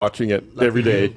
watching it every day.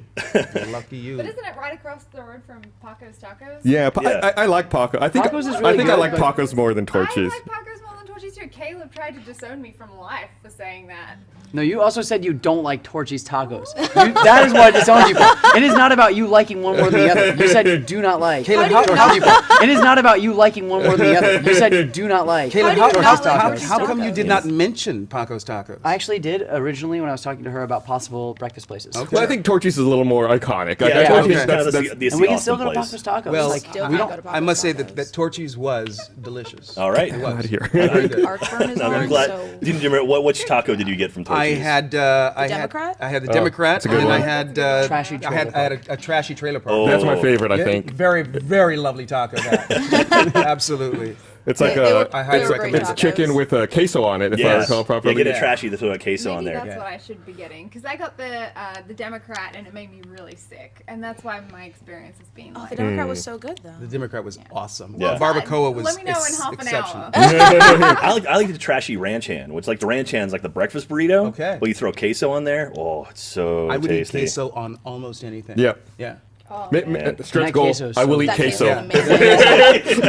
Lucky you. But isn't it right across the road from Paco's Tacos? Yeah, I like Paco. I think Paco's is I really think I good, like but- Paco's more than I Torchy's. like Paco's more than Torchy's too. Caleb tried to disown me from life for saying that. No, you also said you don't like Torchy's tacos. That is what I disowned you for. It is not about you liking one more than the other. You said you do not like Caleb, Torchy's tacos. It is not about you liking one more than the other. You said you do not like Caleb, How do you not Torchy's like tacos. Torchy's how come you Tacos? did not mention Paco's Tacos? I actually did originally when I was talking to her about possible breakfast places. Okay. Well, I think Torchy's is a little more iconic. Yeah, yeah, Torchy's okay. is kind of that's- the And we can still awesome go to place. Paco's Tacos. Well, like, Still we can't don't. go to I must say Paco's that Tacos. Torchy's was delicious. All right. It Out was. of here. Very good. Heartburn is I'm on, glad. so Jimmy, which taco did you get from Torchy's? I had Democrat? I had the Democrat, that's a good and one. I had Trashy I had trailer a trashy trailer park. Oh. That's my favorite, I Yeah, think. Very, very lovely taco. That. Absolutely. It's like They were- I highly they were recommend great it's it. tacos. chicken with queso on it, if I Yes. recall Yeah, properly. get a Yeah. trashy to throw a queso on Maybe there. that's what I should be getting because I got the Democrat and it made me really sick, and that's why my experience has been Oh, like. the Democrat was so good The though. Democrat was awesome. Yeah. The barbacoa was Let me know in half an exceptional. hour. I like the trashy ranch hand, which like the ranch hand's like the breakfast burrito. Okay. But you throw queso on there. Oh, it's so I would tasty. eat queso on almost anything. Yeah. Yeah. Oh, Stretch That goal. queso is I will so eat That queso. queso is amazing.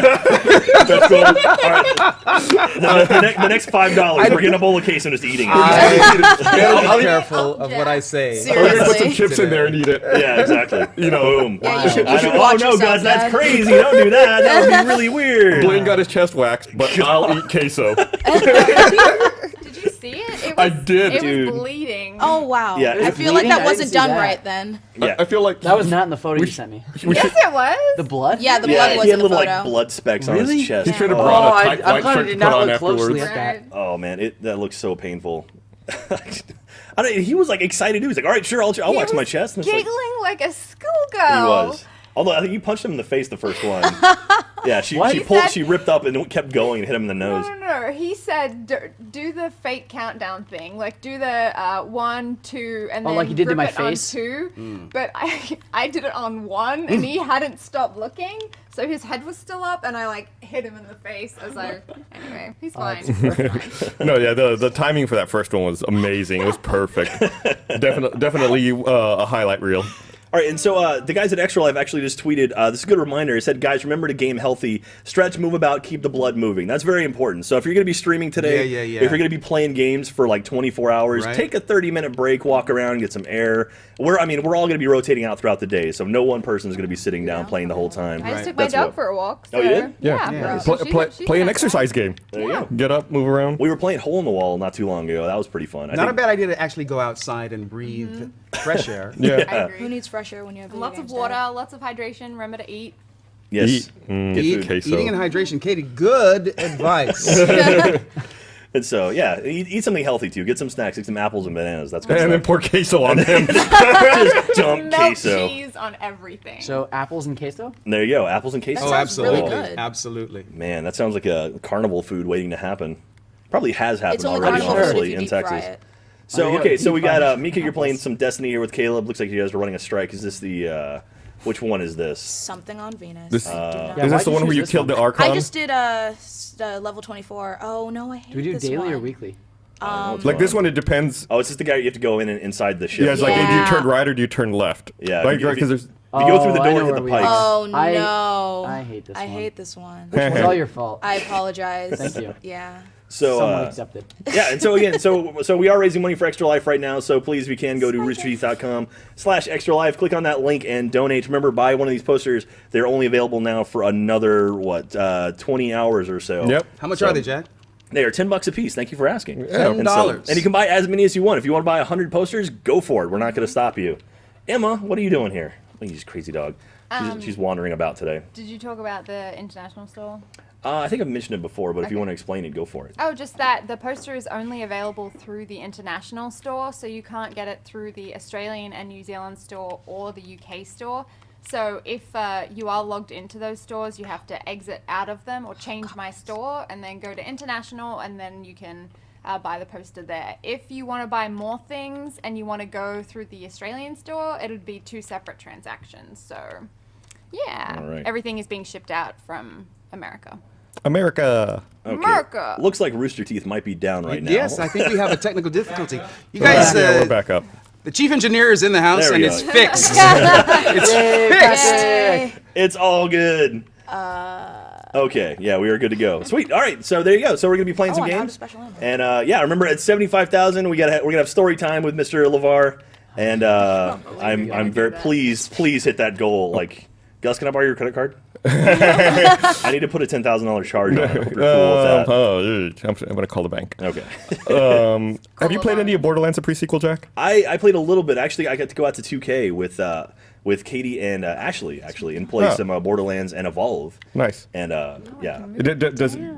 That's cool. All right. The next $5, we're getting a bowl of queso and just eating it. I'll be careful of what I say. Seriously. Put some chips in there and eat it. Yeah, exactly. You know, Boom. Yeah, you should I know. watch Oh no, yourself, guys, that's Dad. crazy. Don't do that. That would be really weird. Blaine got his chest waxed, but I'll eat queso. Did you see it? It was, I did, It dude. was bleeding. Oh wow. Yeah, I it's feel like bleeding? that I didn't wasn't see done that. right then. Yeah. I feel like That was not in the photo you sent me. we Yes, should, it was. The blood? Yeah, the Yeah, blood was he in had the little photo. like blood specks on Really? his chest. he should have Oh. brought a I- tight I'm white glad I shirt to did put not on look closely afterwards. at that. Oh man, that looks so painful. I don't. He was like excited. He was like, "All right, sure, I'll He wax my was chest." And it's like, giggling like a schoolgirl. he was. Although I think you punched him in the face the first one. Yeah, she What? she ripped up and kept going and hit him in the No, nose. no, no. He said, do the fake countdown thing. Like, do the 1, 2, and Oh, then like you did to grip my it on face? 2. But I did it on 1, and he hadn't stopped looking. So his head was still up, and I, like, hit him in the face as I... Anyway, he's fine. He's fine. No, yeah, the timing for that first one was amazing. It was perfect. Definitely a highlight reel. All right, and so the guys at Extra Life actually just tweeted, this is a good reminder. It said, guys, remember to game healthy, stretch, move about, keep the blood moving. That's very important. So if you're going to be streaming today, Yeah. if you're going to be playing games for like 24 hours, Right. take a 30-minute break, walk around, get some air. We're all going to be rotating out throughout the day, so no one person is going to be sitting down playing the whole time. I just took That's my dog what- for a walk. Oh, you so- did? Yeah. Yeah. Play, play an exercise game. There you go. Get up, move around. We were playing Hole in the Wall not too long ago. That was pretty fun. Not a bad idea to actually go outside and breathe fresh air. I Yeah. agree. Who needs fresh air when you have video Lots of games, water, Dad? lots of hydration. Remember to eat. Yes. Eat. Get Eat, food. queso. eating and hydration. Katie, good advice. And so, yeah, eat something healthy too. Get some snacks, get some apples and bananas. That's good And then stuff. pour queso on them. Just dump Melt queso. cheese on everything. So apples and queso? There you go. Apples and queso. Oh, sounds really absolutely. good. Absolutely. Man, that sounds like a carnival food waiting to happen. Probably has happened It's only already, carnival food if honestly, you in deep fry Texas. it. So, Oh, yeah, okay, so deep we got fried Mika, you're playing apples. some Destiny here with Caleb. Looks like you guys are running a strike. Is this the, which one is this? Something on Venus. This- I do not Yeah, Is know. this why'd the you one where choose you this killed one? the Archon? I just did level 24. Oh no, I hate Do we do this daily or one. weekly? Like this one, it depends. Oh, it's just the guy you have to go in and inside the ship. Yeah, it's like, do you Yeah. turn right or do you turn left? Yeah, Like, if you- because there's... If you go through the Oh, I door know and hit where the we pikes. are. Oh no. I hate this I one. hate this one. It was all your fault. I apologize. Thank you. Yeah. So, Someone accepted. yeah, and so again, so we are raising money for Extra Life right now. So please, if you can, go to roosterteeth.com/Extra Life. Click on that link and donate. Remember, buy one of these posters. They're only available now for another 20 hours or so. Yep. How much So- are they, Jack? They are $10 a piece. Thank you for asking. Yeah. And $10. and you can buy as many as you want. If you want to buy 100 posters, go for it. We're not going to stop you. Emma, what are you doing here? Oh, you just crazy dog. She's wandering about today. Did you talk about the international store? I think I've mentioned it before, but if you Okay. want to explain it, go for it. Oh, just that the poster is only available through the international store, so you can't get it through the Australian and New Zealand store or the UK store. So if you are logged into those stores, you have to exit out of them or change my store and then go to international, and then you can buy the poster there. If you want to buy more things and you want to go through the Australian store, it would be 2 separate transactions. So yeah, All right. everything is being shipped out from America. America. Okay. America. Looks like Rooster Teeth might be down right now. Yes, I think we have a technical difficulty. You guys, Yeah, we're back up. The chief engineer is in the house, There and we it's go. fixed. It's fixed. Yay. It's all good. Okay, yeah, we are good to go. Sweet. All right, so there you go. So we're gonna be playing some Oh, and how games, to special ammo. and yeah, remember at 75,000, we're gonna have story time with Mr. LeVar, and I'm very please hit that goal. Like, Gus, can I borrow your credit card? I need to put a $10,000 charge on it. I hope you're cool with that. I'm gonna call the bank. Okay. Have you played any of Borderlands: the pre-sequel, Jack? I played a little bit. Actually, I got to go out to 2K with Katie and Ashley actually, and play some Borderlands and Evolve. Nice. And yeah.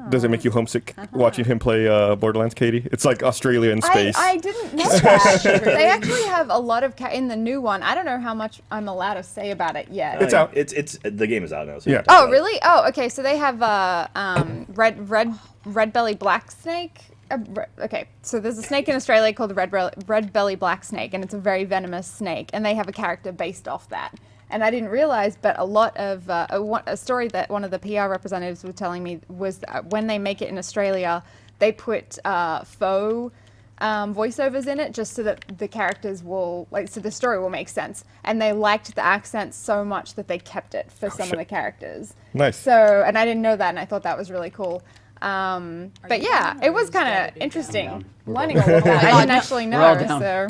Does it make you homesick watching him play Borderlands, Katie? It's like Australia in space. I didn't know that. They actually have a lot of in the new one. I don't know how much I'm allowed to say about it yet. It's out. It's the game is out now. So Yeah. you can talk Oh, about it. really? Oh, okay. So they have red belly black snake. Okay, so there's a snake in Australia called the red belly black snake, and it's a very venomous snake, and they have a character based off that. And I didn't realize, but a lot of a story that one of the PR representatives was telling me was that when they make it in Australia, they put faux voiceovers in it just so that the characters will so the story will make sense. And they liked the accent so much that they kept it for some of the characters. Nice. So, and I didn't know that, and I thought that was really cool. But yeah, it was kind of interesting learning a little bit. I didn't actually We're all know, down. so.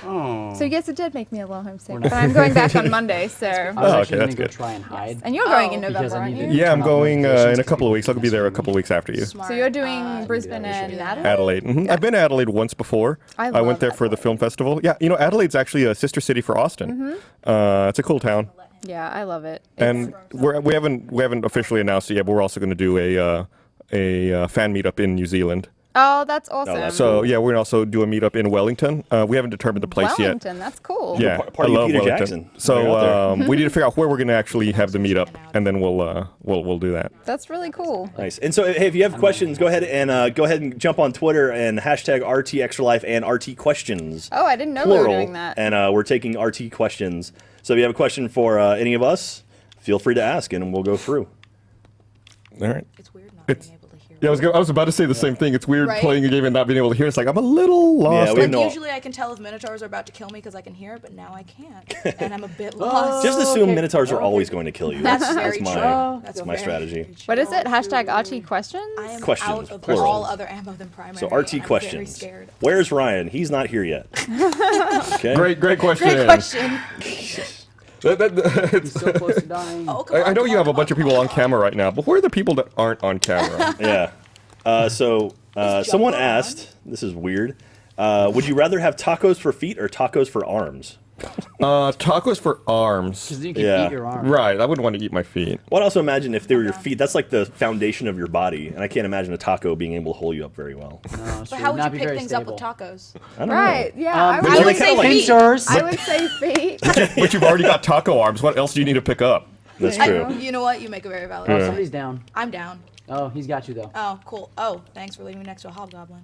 Oh. So yes, it did make me a little homesick. But I'm going back on Monday, so. I was Oh, actually okay, gonna that's go good. try and hide. And you're going in Oh. November, Because I aren't need you? to- Yeah, I'm Turn off going notifications in a couple of to weeks. I'll be there a couple of weeks after you. Smart. So you're doing Brisbane and Adelaide? Adelaide. I've been to Adelaide once before. I went love there for the Adelaide. film festival. Yeah, Adelaide's actually a sister city for Austin. It's a cool town, Yeah, I love it. and we haven't officially announced it yet. But we're also going to do a fan meetup in New Zealand. Oh, that's awesome. that's So yeah, we're going to also do a meetup in Wellington. We haven't determined the place yet. Wellington, that's cool. Yeah, Party I love Peter Wellington. Jackson. Way So out there. we need to figure out where we're going to actually have the meetup, and then we'll do that. That's really cool. Nice. And so, hey, if you have questions, go ahead and jump on Twitter and hashtag RT Extra Life and RT Questions. Oh, I didn't know we were Plural. doing that. And we're taking RT questions. So if you have a question for any of us, feel free to ask, and we'll go through. All right. It's weird not It's- being able to hear. Yeah, I was about to say the same thing. It's weird Right? playing a game and not being able to hear. It's like I'm a little lost. we Like, know. usually I can tell if minotaurs are about to kill me because I can hear it, but now I can't, and I'm a bit lost. Just assume okay. Minotaurs are always going to kill you. That's very my, true. That's my very strategy. true. What is it? Hashtag RT questions? I am Questions, out of plural. all other ammo than primary. So and RT I'm questions. Very scared. Where's Ryan? He's not here yet. Okay. Great question. Great question. He's so close to dying. Oh, come I on, know come you on, have a come bunch on, of people come on camera right now, but who are the people that aren't on camera? Yeah. Someone asked, this is weird, would you rather have tacos for feet or tacos for arms? Tacos for arms. Because you can Yeah. eat your arm. Right, I wouldn't want to eat my feet. Well, I'd also imagine if they were your feet, that's like the foundation of your body, and I can't imagine a taco being able to hold you up very well. No, it's But true. how would Not you be pick very things stable. up with tacos? I don't Right, yeah. I But would, you would kinda say like- feet. pincers. I would say feet. But you've already got taco arms. What else do you need to pick up? That's true. You know what? You make a very valid Oh, point. somebody's down. I'm down. Oh, he's got you though. Oh, cool. Oh, thanks for leaving me next to a hobgoblin.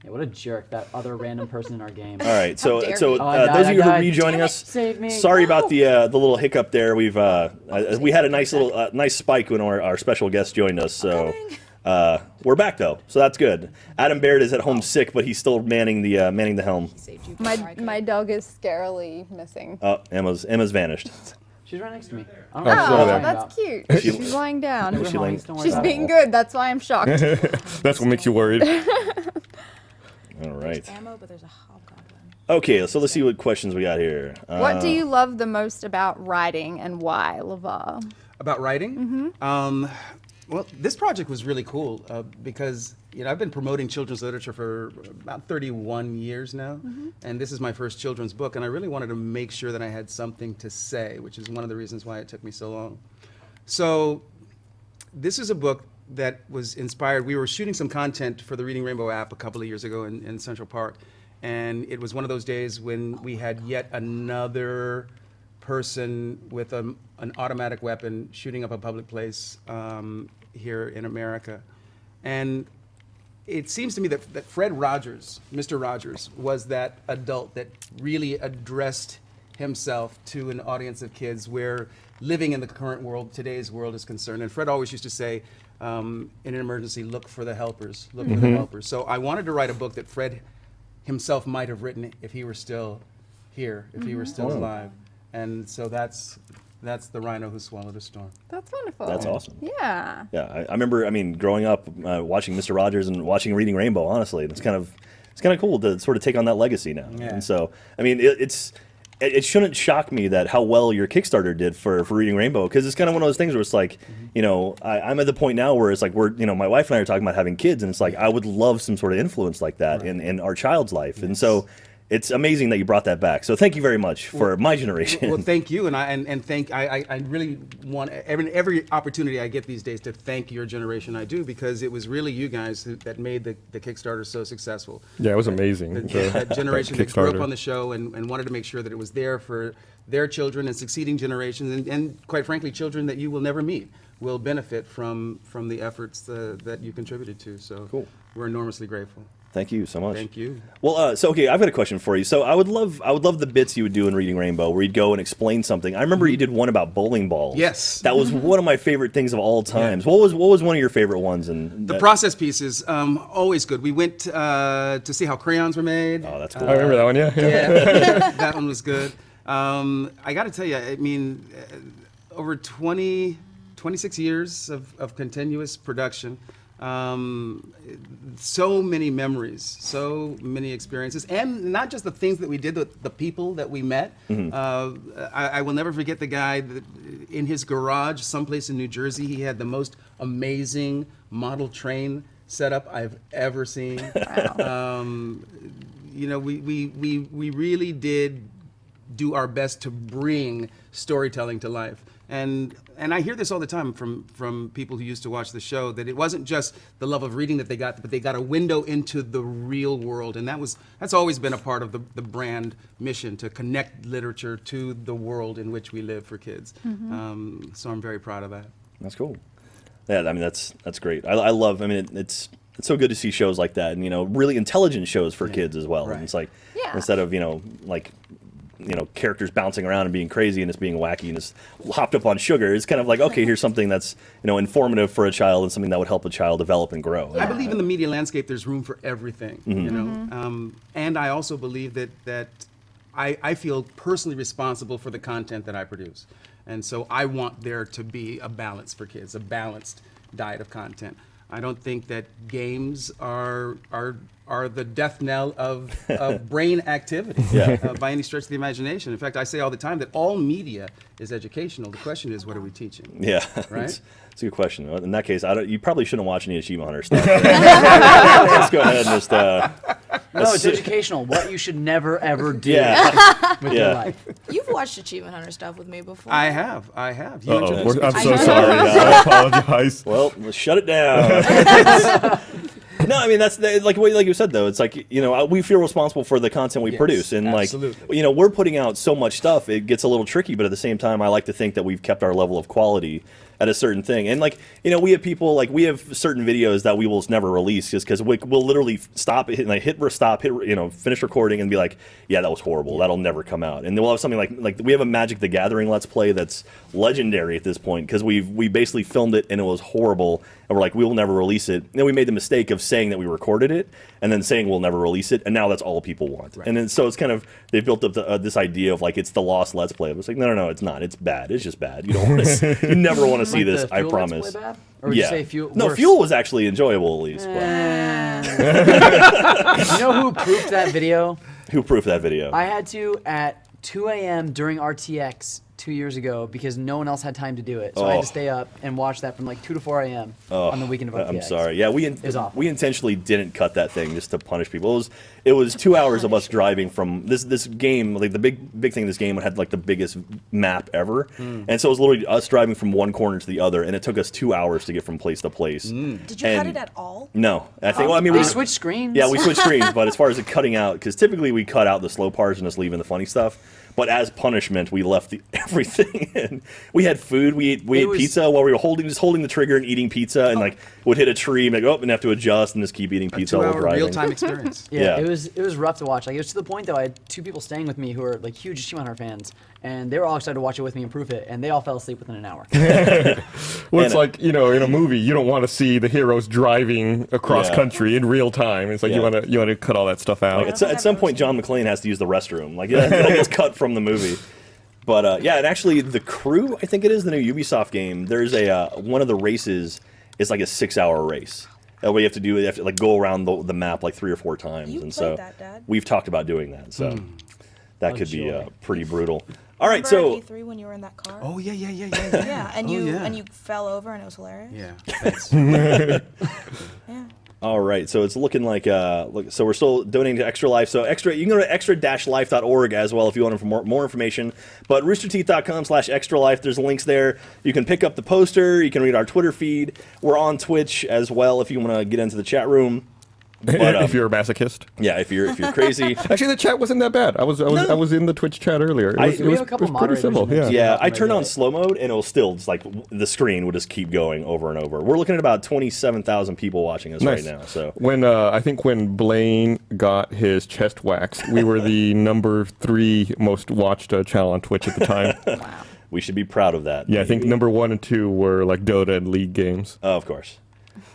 Yeah, what a jerk, that other random person in our game. All right, so dare so you. Oh, I died, those of you who are I died. rejoining Damn us, it. Save me. sorry about the little hiccup there. We had a nice little nice spike when our special guest joined us. So we're back though, so that's good. Adam Baird is at home sick, but he's still manning the helm. Saved you from My Ryko. dog is scarily missing. Oh, Emma's vanished. She's right next to me. I Oh, don't know what so you're there. talking That's about. cute. She's lying down. She like- Don't worry She's about being it. good. That's why I'm shocked. That's what makes you worried. All right. Ammo, but there's a hobgoblin. Okay, so let's see what questions we got here. What do you love the most about writing and why, LeVar? About writing? Well, this project was really cool because I've been promoting children's literature for about 31 years now, and this is my first children's book, and I really wanted to make sure that I had something to say, which is one of the reasons why it took me so long. So this is a book that was inspired. We were shooting some content for the Reading Rainbow app a couple of years ago in Central Park, and it was one of those days when we had yet another person with an automatic weapon shooting up a public place here in America. And it seems to me that Fred Rogers, Mr. Rogers, was that adult that really addressed himself to an audience of kids where living in the current world, today's world, is concerned. And Fred always used to say, in an emergency, look for the helpers, look for the helpers. So I wanted to write a book that Fred himself might have written if he were still here, if he were still alive. And so that's the rhino who swallowed a storm. That's wonderful. That's awesome. Yeah. Yeah, I remember. I mean, growing up, watching Mr. Rogers and watching Reading Rainbow. Honestly, it's kind of cool to sort of take on that legacy now. Yeah. And so, I mean, it shouldn't shock me that how well your Kickstarter did for Reading Rainbow, because it's kind of one of those things where it's like, you know, I'm at the point now where it's like my wife and I are talking about having kids, and it's like I would love some sort of influence like that in our child's life, and so. It's amazing that you brought that back. So thank you very much for my generation. Well, thank you, and I really want every opportunity I get these days to thank your generation. I do, because it was really you guys that made the Kickstarter so successful. Yeah, it was amazing. That generation that grew up Kickstarter. on the show and wanted to make sure that it was there for their children and succeeding generations, and quite frankly, children that you will never meet will benefit from the efforts that you contributed to. So Cool. We're enormously grateful. Thank you so much. Thank you. Well, so okay, I've got a question for you. So I would love the bits you would do in Reading Rainbow, where you'd go and explain something. I remember you did one about bowling balls. Yes. that was one of my favorite things of all times. What was one of your favorite ones? And The process piece is always good. We went to see how crayons were made. Oh, that's cool. I remember that one. Yeah. Yeah, that one was good. I got to tell you, I mean, over 26 years of continuous production, so many memories, so many experiences, and not just the things that we did, the people that we met. I will never forget the guy that in his garage, someplace in New Jersey, he had the most amazing model train setup I've ever seen. You know, we really did do our best to bring storytelling to life. And I hear this all the time from people who used to watch the show, that it wasn't just the love of reading that they got, but they got a window into the real world. And that's always been a part of the brand mission, to connect literature to the world in which we live for kids. So I'm very proud of that. That's cool. Yeah, I mean that's great. I love. I mean it's so good to see shows like that, and you know, really intelligent shows for kids as well. Right. And it's like Yeah. instead of characters bouncing around and being crazy and it's being wacky and it's hopped up on sugar. It's kind of like, okay, here's something that's informative for a child and something that would help a child develop and grow. I believe in the media landscape, there's room for everything, you know. And I also believe that I feel personally responsible for the content that I produce. And so I want there to be a balance for kids, a balanced diet of content. I don't think that games are the death knell of brain activity by any stretch of the imagination. In fact, I say all the time that all media is educational. The question is, what are we teaching? Yeah, Right? It's a good question. In that case, you probably shouldn't watch any Achievement Hunter stuff. Let's go ahead and just. No, it's educational. What you should never ever do Yeah, with your life. You've watched Achievement Hunter stuff with me before. I have. You introduced me I'm to so I know. sorry. I apologize. well, let's shut it down. No, I mean that's like you said though. It's like we feel responsible for the content we Yes, produce, and absolutely. like we're putting out so much stuff. It gets a little tricky, but at the same time, I like to think that we've kept our level of quality at a certain thing. And like we have people we have certain videos that we will never release just because we'll literally stop, hit finish recording and be like, yeah, that was horrible. That'll never come out. And then we'll have something like we have a Magic the Gathering Let's Play that's legendary at this point because we basically filmed it and it was horrible. And we're like, we will never release it. And then we made the mistake of saying that we recorded it and then saying we'll never release it. And now that's all people want. Right. And then so it's kind of, they've built up this idea of like, it's the lost Let's Play. But it's like, no, it's not. It's bad. It's just bad. You don't want to, you never want to see Like this, the I Fuel promise. Let's Play bad? Or would you say Fuel? No, worse? Fuel was actually enjoyable at least. You know who proofed that video? Who proofed that video? I had to at 2 a.m. during RTX 2 years ago because no one else had time to do it. So I had to stay up and watch that from like 2 to 4 a.m. on the weekend of RTX. I'm sorry. Yeah, was awful. we intentionally didn't cut that thing just to punish people. It was 2 hours of us driving from this game. Like the big thing in this game had like the biggest map ever, and so it was literally us driving from one corner to the other, and it took us 2 hours to get from place to place. Did you cut it at all? No, I think. Well, I mean, They we switched screens. Yeah, we switched screens, but as far as it cutting out, because typically we cut out the slow parts and just leaving the funny stuff. But as punishment, we left everything. And we had food. We ate was- pizza while we were holding the trigger and eating pizza, and like would hit a tree and like, oh, and have to adjust and just keep eating A pizza while 2-hour driving. real-time experience. Yeah, Yeah. it was rough to watch. Like it was to the point though, I had 2 people staying with me who are like huge Achievement Hunter fans, and they were all excited to watch it with me and proof it, and they all fell asleep within an hour. Well, it's And, like, in a movie, you don't want to see the heroes driving across Yeah. country in real time. It's like Yeah. you want to cut all that stuff out. Like at some point, John McClane has to use the restroom. Like it's cut from the movie. But yeah, and actually, the Crew, I think it is the new Ubisoft game. There's a one of the races is like a 6-hour race. What you have to do is you have to like go around the map like 3 or 4 times, You and played so that, Dad. we've talked about doing that. So that could be joy. pretty brutal. All right, Remember so at E3 when you were in that car? Oh yeah. yeah, and Oh, you yeah. and you fell over and it was hilarious. Yeah. Thanks. Yeah. all right, so it's looking like so we're still donating to Extra Life. So you can go to extra-life.org as well if you want more information. But roosterteeth.com/extra life. There's links there. You can pick up the poster. You can read our Twitter feed. We're on Twitch as well if you want to get into the chat room. But, if you're a masochist. yeah, if you're crazy. Actually, the chat wasn't that bad. I was in the Twitch chat earlier. It was, We it was, have a couple it was pretty moderators civil. in there, Yeah. too. Yeah, Not I turned on regulate. slow mode and it'll still just like the screen will just keep going over and over. We're looking at about 27,000 people watching us Nice. right now. So When I think when Blaine got his chest waxed, we were the number 3 most watched channel on Twitch at the time. we should be proud of that. Yeah, I think maybe. number 1 and 2 were like Dota and League games. Oh, of course.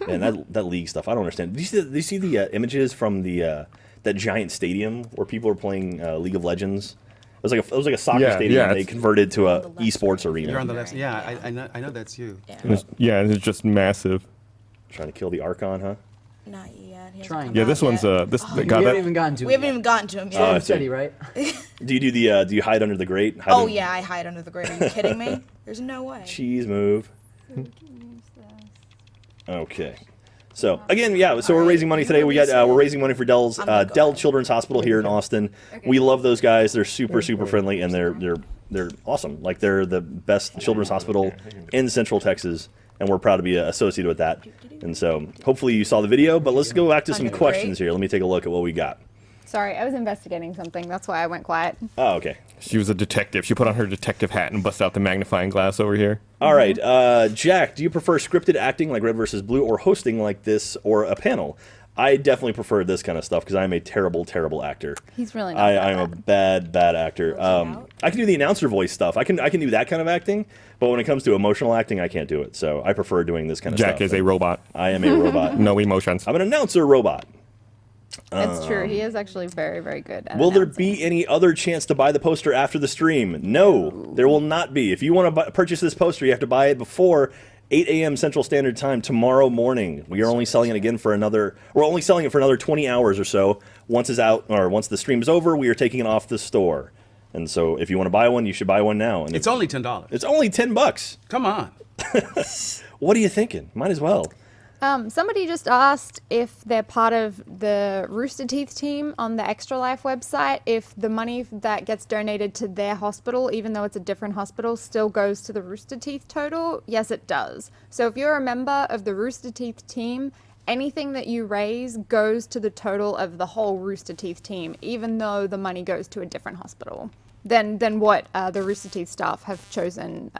And that league stuff, I don't understand. Do you see the images from the that giant stadium where people are playing League of Legends? It was like a soccer Yeah, stadium. yeah, they it's- converted to a the left esports side. arena. You're on the left. Yeah, I know that's you. Yeah. It's just massive. Trying to kill the Archon, huh? Not yet. He hasn't Trying. come Yeah, out this one's yet. this We got haven't that. even gotten to We it haven't yet. even gotten to him Oh, I yet. see. Steady, right? Do you hide under the grate? Hide Oh in- yeah, I hide under the grate. Are you kidding me? There's no way. Cheese move. Okay. So again, yeah. So we're raising money today. We got we're raising money for Dell's I'm gonna go Dell ahead. Children's Hospital here in Austin. We love those guys. They're super friendly and they're awesome. Like they're the best children's hospital in Central Texas, and we're proud to be associated with that. And so hopefully you saw the video. But let's go back to some Under the questions grate. here. Let me take a look at what we got. Sorry, I was investigating something. That's why I went quiet. Oh, okay. She was a detective. She put on her detective hat and busted out the magnifying glass over here. All right, Jack, do you prefer scripted acting like Red vs. Blue or hosting like this or a panel? I definitely prefer this kind of stuff because I'm a terrible, terrible actor. He's really not I'm that a bad actor. out. I can do the announcer voice stuff. I can do that kind of acting, but when it comes to emotional acting, I can't do it. So I prefer doing this kind of stuff. Jack is a robot. I am a robot. No emotions. I'm an announcer robot. It's true. He is actually very, very good at Will there announcing. be any other chance to buy the poster after the stream? No, there will not be. If you want to purchase this poster, you have to buy it before 8 a.m. Central Standard Time tomorrow morning. We are only selling it again for another. We're only selling it for another 20 hours or so. Once it's out, or once the stream is over, we are taking it off the store. And so, if you want to buy one, you should buy one now. And It's only $10. it's only $10. Come on. What are you thinking? Might as well. Somebody just asked if they're part of the Rooster Teeth team on the Extra Life website, if the money that gets donated to their hospital, even though it's a different hospital, still goes to the Rooster Teeth total. Yes, it does. So if you're a member of the Rooster Teeth team, anything that you raise goes to the total of the whole Rooster Teeth team, even though the money goes to a different hospital than what the Rooster Teeth staff have chosen,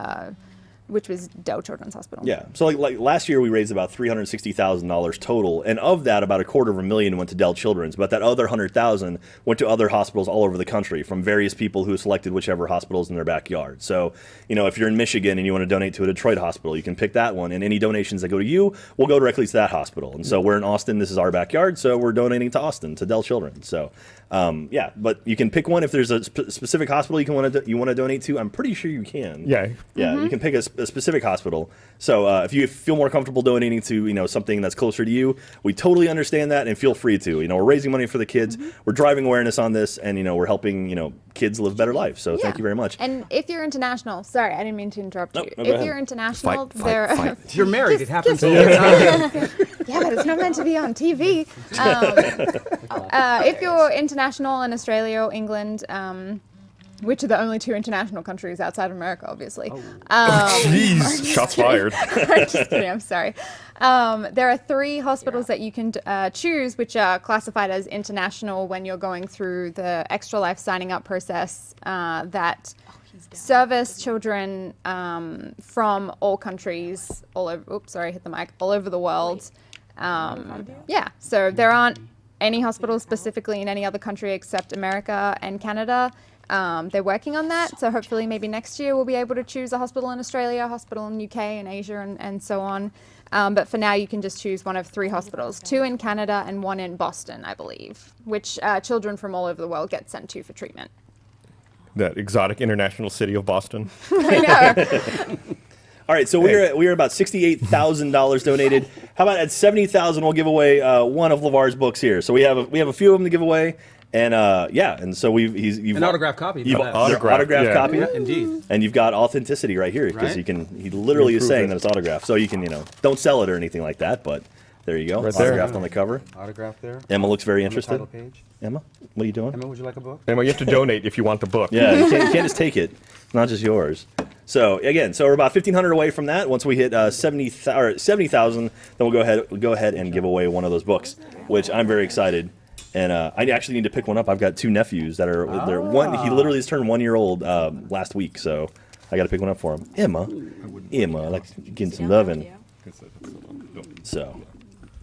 which was Dell Children's Hospital. Yeah. So like last year we raised about $360,000 total, and of that about $250,000 went to Dell Children's, but that other 100,000 went to other hospitals all over the country from various people who selected whichever hospitals in their backyard. So, if you're in Michigan and you want to donate to a Detroit hospital, you can pick that one, and any donations that go to you will go directly to that hospital. And so we're in Austin, this is our backyard, so we're donating to Austin, to Dell Children's. So yeah, but you can pick one if there's a specific hospital you want to donate to. I'm pretty sure you can. Yeah. Yeah, you can pick a specific hospital. So if you feel more comfortable donating to something that's closer to you, we totally understand that, and feel free to. We're raising money for the kids. We're driving awareness on this, and we're helping kids live better lives. So thank you very much. And if you're international, sorry, I didn't mean to interrupt you. no, go If ahead. you're international, Fight, there. fight. You're married. It happens just- all the time. Yeah, but it's not meant to be on TV. If you're international in Australia or England, which are the only 2 international countries outside of America, obviously. Jeez. Shots fired. I'm just kidding, I'm sorry. There are 3 hospitals that you can choose, which are classified as international when you're going through the Extra Life signing up process that service children from all countries, all over. Oops, sorry, I hit the mic. All over the world. Yeah, so there aren't any hospitals specifically in any other country except America and Canada. They're working on that, so hopefully maybe next year we'll be able to choose a hospital in Australia, a hospital in UK and Asia and so on. But for now you can just choose one of 3 hospitals, 2 in Canada and 1 in Boston, I believe, which children from all over the world get sent to for treatment. That exotic international city of Boston. I know. All right, so we are about $68,000 donated. How about at $70,000 we'll give away one of LeVar's books here. So we have a few of them to give away, and and so you've An autographed copy. You've no less. autographed yeah. copy, Yeah, indeed. and you've got authenticity right here because Right. he literally is Prove saying it. that it's autographed. So you can don't sell it or anything like that, but there you go, Right there. autographed on the cover. Autographed there. Emma looks very On the interested. title page. Emma, what are you doing? Emma, would you like a book? And you have to donate if you want the book. Yeah, you can't just take it. It's not just yours. So again, we're about 1,500 away from that. Once we hit 70,000, then we'll go ahead and give away one of those books, which I'm very excited. And I actually need to pick one up. I've got 2 nephews that are they're one. He literally just turned 1 year old last week, so I got to pick one up for him. Emma, I like getting some loving. So,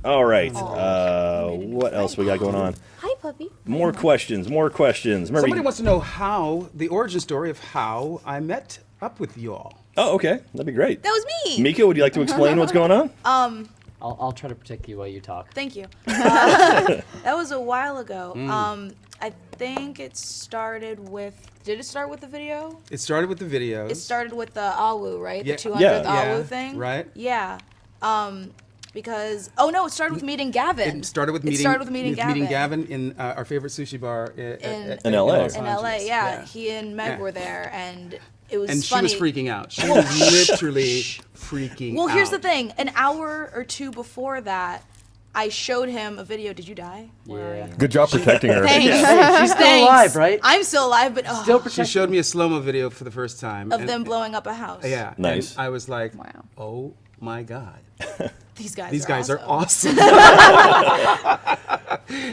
all right. What else we got going on? Hi, puppy. More questions. Remember, Somebody wants to know how the origin story of how I met up with you all. oh, okay, that'd be great. That was me. Mika, would you like to explain what's going on? I'll try to protect you while you talk. Thank you. That was a while ago. I think it started with. Did it start with the video? It started with the videos. It started with the AWU, right? Yeah. The 200th Yeah. AWU Yeah, thing. right. Yeah. Because it started with meeting Gavin. It started with meeting Gavin in our favorite sushi bar In LA. Los in LA. Angeles. Yeah. He and Meg Yeah. were there, and it was And funny. she was freaking out. She was literally freaking out. Well, here's the thing. An hour or 2 before that, I showed him a video. Did you die? Yeah. Good job protecting her. Thanks. She's still alive, right? I'm still alive, but Still She protected. showed me a slow-mo video for the first time. of and- them blowing up a house. Yeah. Nice. And I was like, Wow. oh my God. These guys. These are guys awesome. are awesome.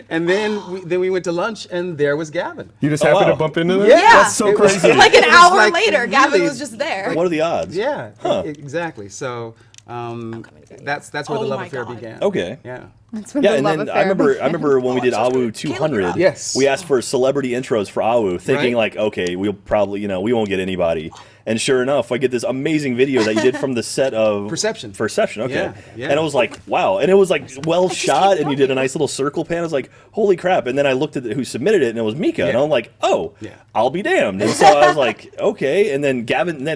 And then we went to lunch, and there was Gavin. You just happened wow. to bump into them? Yeah. That's so It was- crazy. Like an It was hour like, later, Gavin really- was just there. What are the odds? Yeah, exactly. So that's where the Oh love my affair God. began. Okay. Yeah. That's when Yeah, the and love then affair I remember when we did AWU 200. Yes. We asked for celebrity intros for AWU, thinking Right. like, okay, we'll probably, we won't get anybody. And sure enough, I get this amazing video that you did from the set of Perception. Perception, okay. Yeah, yeah. And I was like, wow. And it was like well shot, and you did a nice little circle pan. I was like, holy crap. And then I looked at who submitted it, and it was Mika. And Yeah. I'm like, oh, Yeah. I'll be damned. And so I was like, okay. And then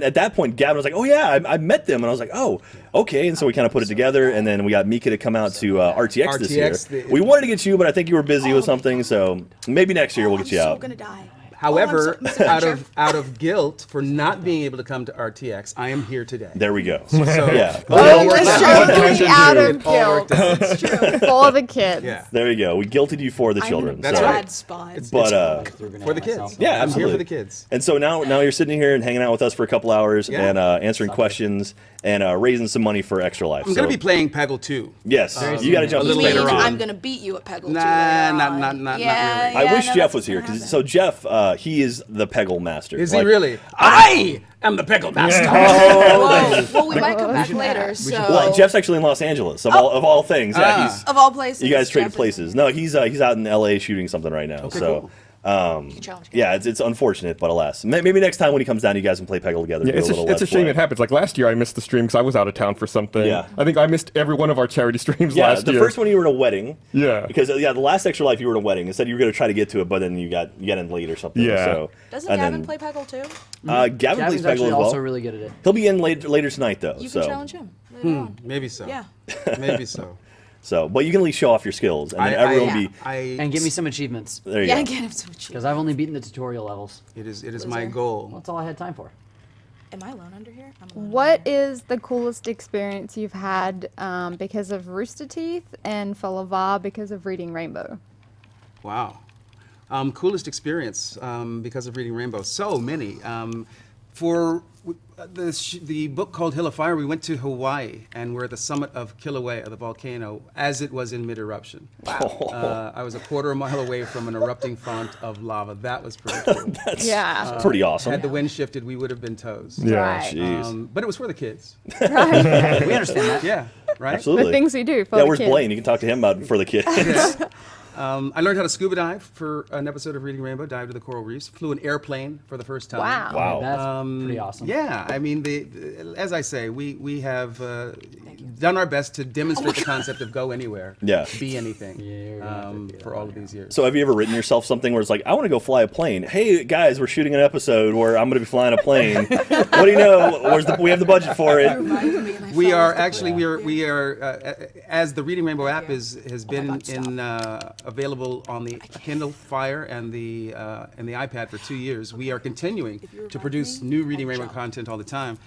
at that point, Gavin was like, oh yeah, I met them. And I was like, oh, okay. And so we kind of put it together, and then we got Mika to come out to RTX this year. RTX, We wanted to get you, but I think you were busy with something, so maybe next year we'll get you I'm so out. gonna die. However, I'm so out of guilt for not being able to come to RTX, I am here today. There we go. So Yeah. Oh, worked just out. truly out of It all worked guilt. out. It's true. For the kids. Yeah. There you go. We guilted you for the children. That's so. right. Bad spot. But For the kids. yeah, I'm absolutely. here for the kids. And so now you're sitting here and hanging out with us for a couple hours Yeah. and answering questions and raising some money for Extra Life. I'm going to be playing Peggle 2. Yes, you got to jump a this little You mean later on. I'm gonna beat you at Peggle 2 Nah, later not- on. not- not yeah, really. I wish no, Jeff that's was here what's gonna because so Jeff he is the Peggle master. Is he Like- really? I am the Peggle Master. happen. Well, we might come back later. So Well, Jeff's actually in Los Angeles of all things. Yeah, he's, of all places, you guys traded Jeff is- places. No, he's out in LA shooting something right now. So. cool. Challenge. Yeah, it's unfortunate, but alas. Maybe next time when he comes down, you guys can play Peggle together. Yeah, do it's a little a Let's shame Play. it happens. Like last year, I missed the stream because I was out of town for something. Yeah. I think I missed every one of our charity streams Yeah, last the year. first one you were in a wedding. Yeah. Because the last Extra Life you were in a wedding. Instead you were going to try to get to it, but then you got in late or something. Yeah. So, Doesn't and Gavin then, play Peggle too? Gavin plays Gavin's Peggle actually as well. also really good at it. He'll be in later tonight though. You so. can challenge him later on. Maybe so. Yeah. Maybe so. So, but you can at least show off your skills, and then everyone will be. And give me some achievements. There you Yeah, go. and get him some cheese. Because I've only beaten the tutorial levels. It is my Loser. goal. That's all I had time for. Am I alone under here? I'm alone. What is the coolest experience you've had because of Rooster Teeth and for LeVar because of Reading Rainbow? Wow. Coolest experience because of reading Rainbow. So many. For the book called Hill of Fire, we went to Hawaii and we're at the summit of Kilauea, the volcano, as it was in mid-eruption. Wow. I was a quarter of a mile away from an erupting font of lava. That was pretty cool. That's pretty awesome. Had the wind shifted, we would have been toast. Yeah. Right. Jeez. But it was for the kids. Right. We understand that. Yeah, right? Absolutely. The things we do for Yeah, the where's kids. Blaine? You can talk to him about for the kids. I learned how to scuba dive for an episode of Reading Rainbow, dived to the coral reefs, flew an airplane for the first time. Wow. Wow. That's pretty awesome. Yeah, I mean, as I say, we have done our best to demonstrate the concept of go anywhere, Yeah. be anything, Yeah, for all of these years. So have you ever written yourself something where it's like, I want to go fly a plane. Hey guys, we're shooting an episode where I'm going to be flying a plane. What do you know? We have the budget for it. We are actually we are as the Reading Rainbow app has been available on the Kindle Fire and the iPad for 2 years. We are continuing to produce new Reading Rainbow content all the time.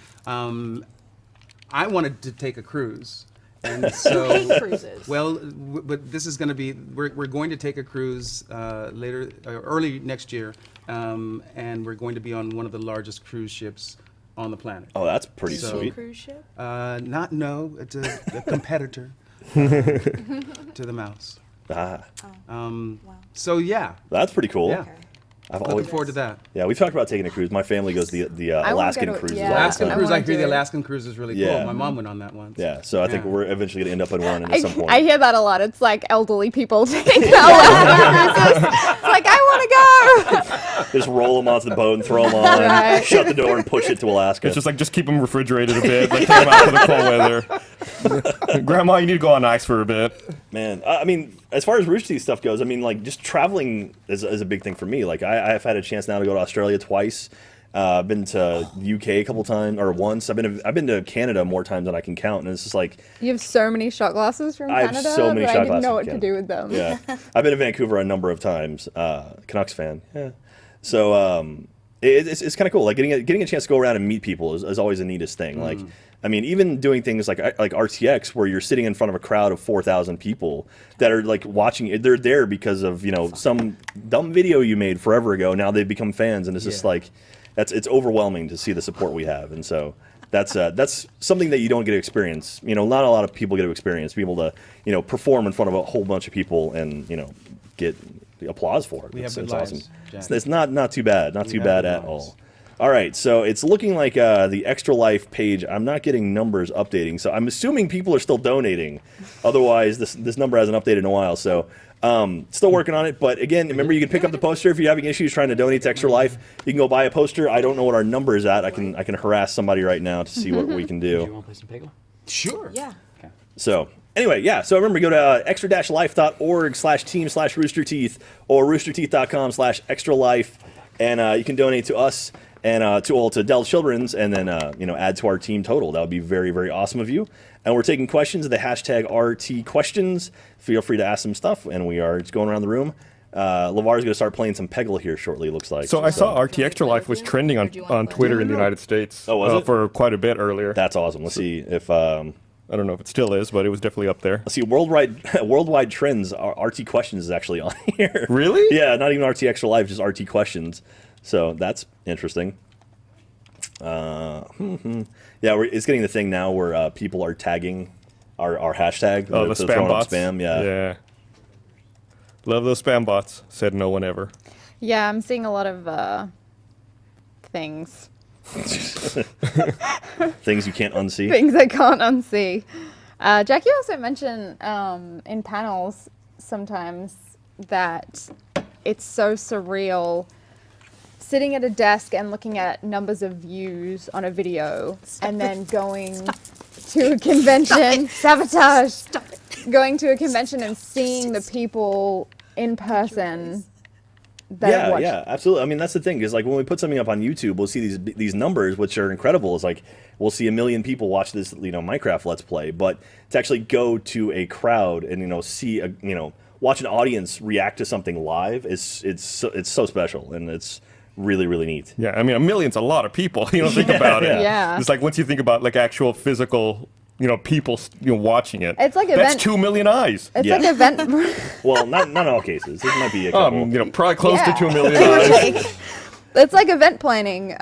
I wanted to take a cruise. And so, hate cruises. well, but this is going to be, we're going to take a cruise early next year, and we're going to be on one of the largest cruise ships on the planet. Oh, that's pretty So- sweet. Cruise ship. It's a competitor to the Mouse. Ah, So yeah, that's pretty cool. yeah, I've looking always, forward to that. yeah, we've talked about taking a cruise. My family goes the wanna Alaskan go to- cruises yeah. all the Alaskan time. cruise, I wanna hear the do it. Alaskan cruise is really Yeah. cool. My mom went on that once. Yeah, so I think Yeah. we're eventually going to end up in one at some point. I hear that a lot. It's like elderly people taking Alaska cruises. It's like, I want to go. Just roll them onto the boat and throw them on, Right. shut the door and push it to Alaska. It's just like, just keep them refrigerated a bit, like take them out for the cold weather. Grandma, you need to go on ice for a bit. Man, I mean, as far as Rooster Teeth stuff goes, I mean, like, just traveling is a big thing for me. Like, I've had a chance now to go to Australia twice. I've been to UK a couple times, or once. I've been to Canada more times than I can count, and it's just like, You have so many shot glasses from I have Canada, so many but shot I didn't know what glasses to from do with them. yeah. I've been to Vancouver a number of times. Canucks fan. Yeah. So it's kind of cool. Like getting a chance to go around and meet people is always the neatest thing. Like, I mean, even doing things like RTX, where you're sitting in front of a crowd of 4,000 people that are like watching it. They're there because of some dumb video you made forever ago. Now they've become fans, and it's just like it's overwhelming to see the support we have. And so that's something that you don't get to experience. Not a lot of people get to experience. Be able to perform in front of a whole bunch of people and get the applause for it. We have It's good awesome. lives, Jack. It's not too bad. Not too have bad good at lives. all. All right, so it's looking like the Extra Life page, I'm not getting numbers updating, so I'm assuming people are still donating. Otherwise, this number hasn't updated in a while, so still working on it. But again, remember, you can pick up the poster if you're having issues trying to donate to Extra Life. You can go buy a poster. I don't know what our number is at. I can harass somebody right now to see what we can Do you do. want to play some Peggle? Sure. Yeah. So anyway, yeah. So remember, go to extra-life.org/team/Rooster Teeth or roosterteeth.com/extra-life, and you can donate to us and to Dell Children's, and then add to our team total. That would be very, very awesome of you. And we're taking questions at the hashtag RT questions. Feel free to ask some stuff, and we are just going around the room. LeVar's going to start playing some Peggle here shortly, it looks like. So I saw RT Extra Life was trending on Twitter in the United States Oh, was it? for quite a bit earlier. That's awesome. Let's see if I don't know if it still is, but it was definitely up there. let's see worldwide trends. RT questions is actually on here. Really? Yeah, not even RT Extra Life, just RT questions. So that's interesting. Yeah, it's getting the thing now where people are tagging our hashtag. Oh, the They're spam throwing up bots. Spam, yeah. Yeah. Love those spam bots. Said no one ever. Yeah, I'm seeing a lot of things. Things you can't unsee. Things I can't unsee. Jackie also mentioned in panels sometimes that it's so surreal sitting at a desk and looking at numbers of views on a video and then going to a convention. Sabotage! Going to a convention and seeing the people in person that watch. Yeah, absolutely. I mean, that's the thing is like when we put something up on YouTube, we'll see these numbers, which are incredible. It's like we'll see 1 million people watch this, Minecraft Let's Play, but to actually go to a crowd and see watch an audience react to something live it's so special, and it's really, really neat. Yeah, I mean, 1 million's a lot of people. Think about it. Yeah. It's like once you think about like actual physical, people, watching it. It's like that's event- 2 million eyes. It's Yeah. like event. Well, not in all cases. It might be a couple. Probably close Yeah. to 2 million eyes. It's like event planning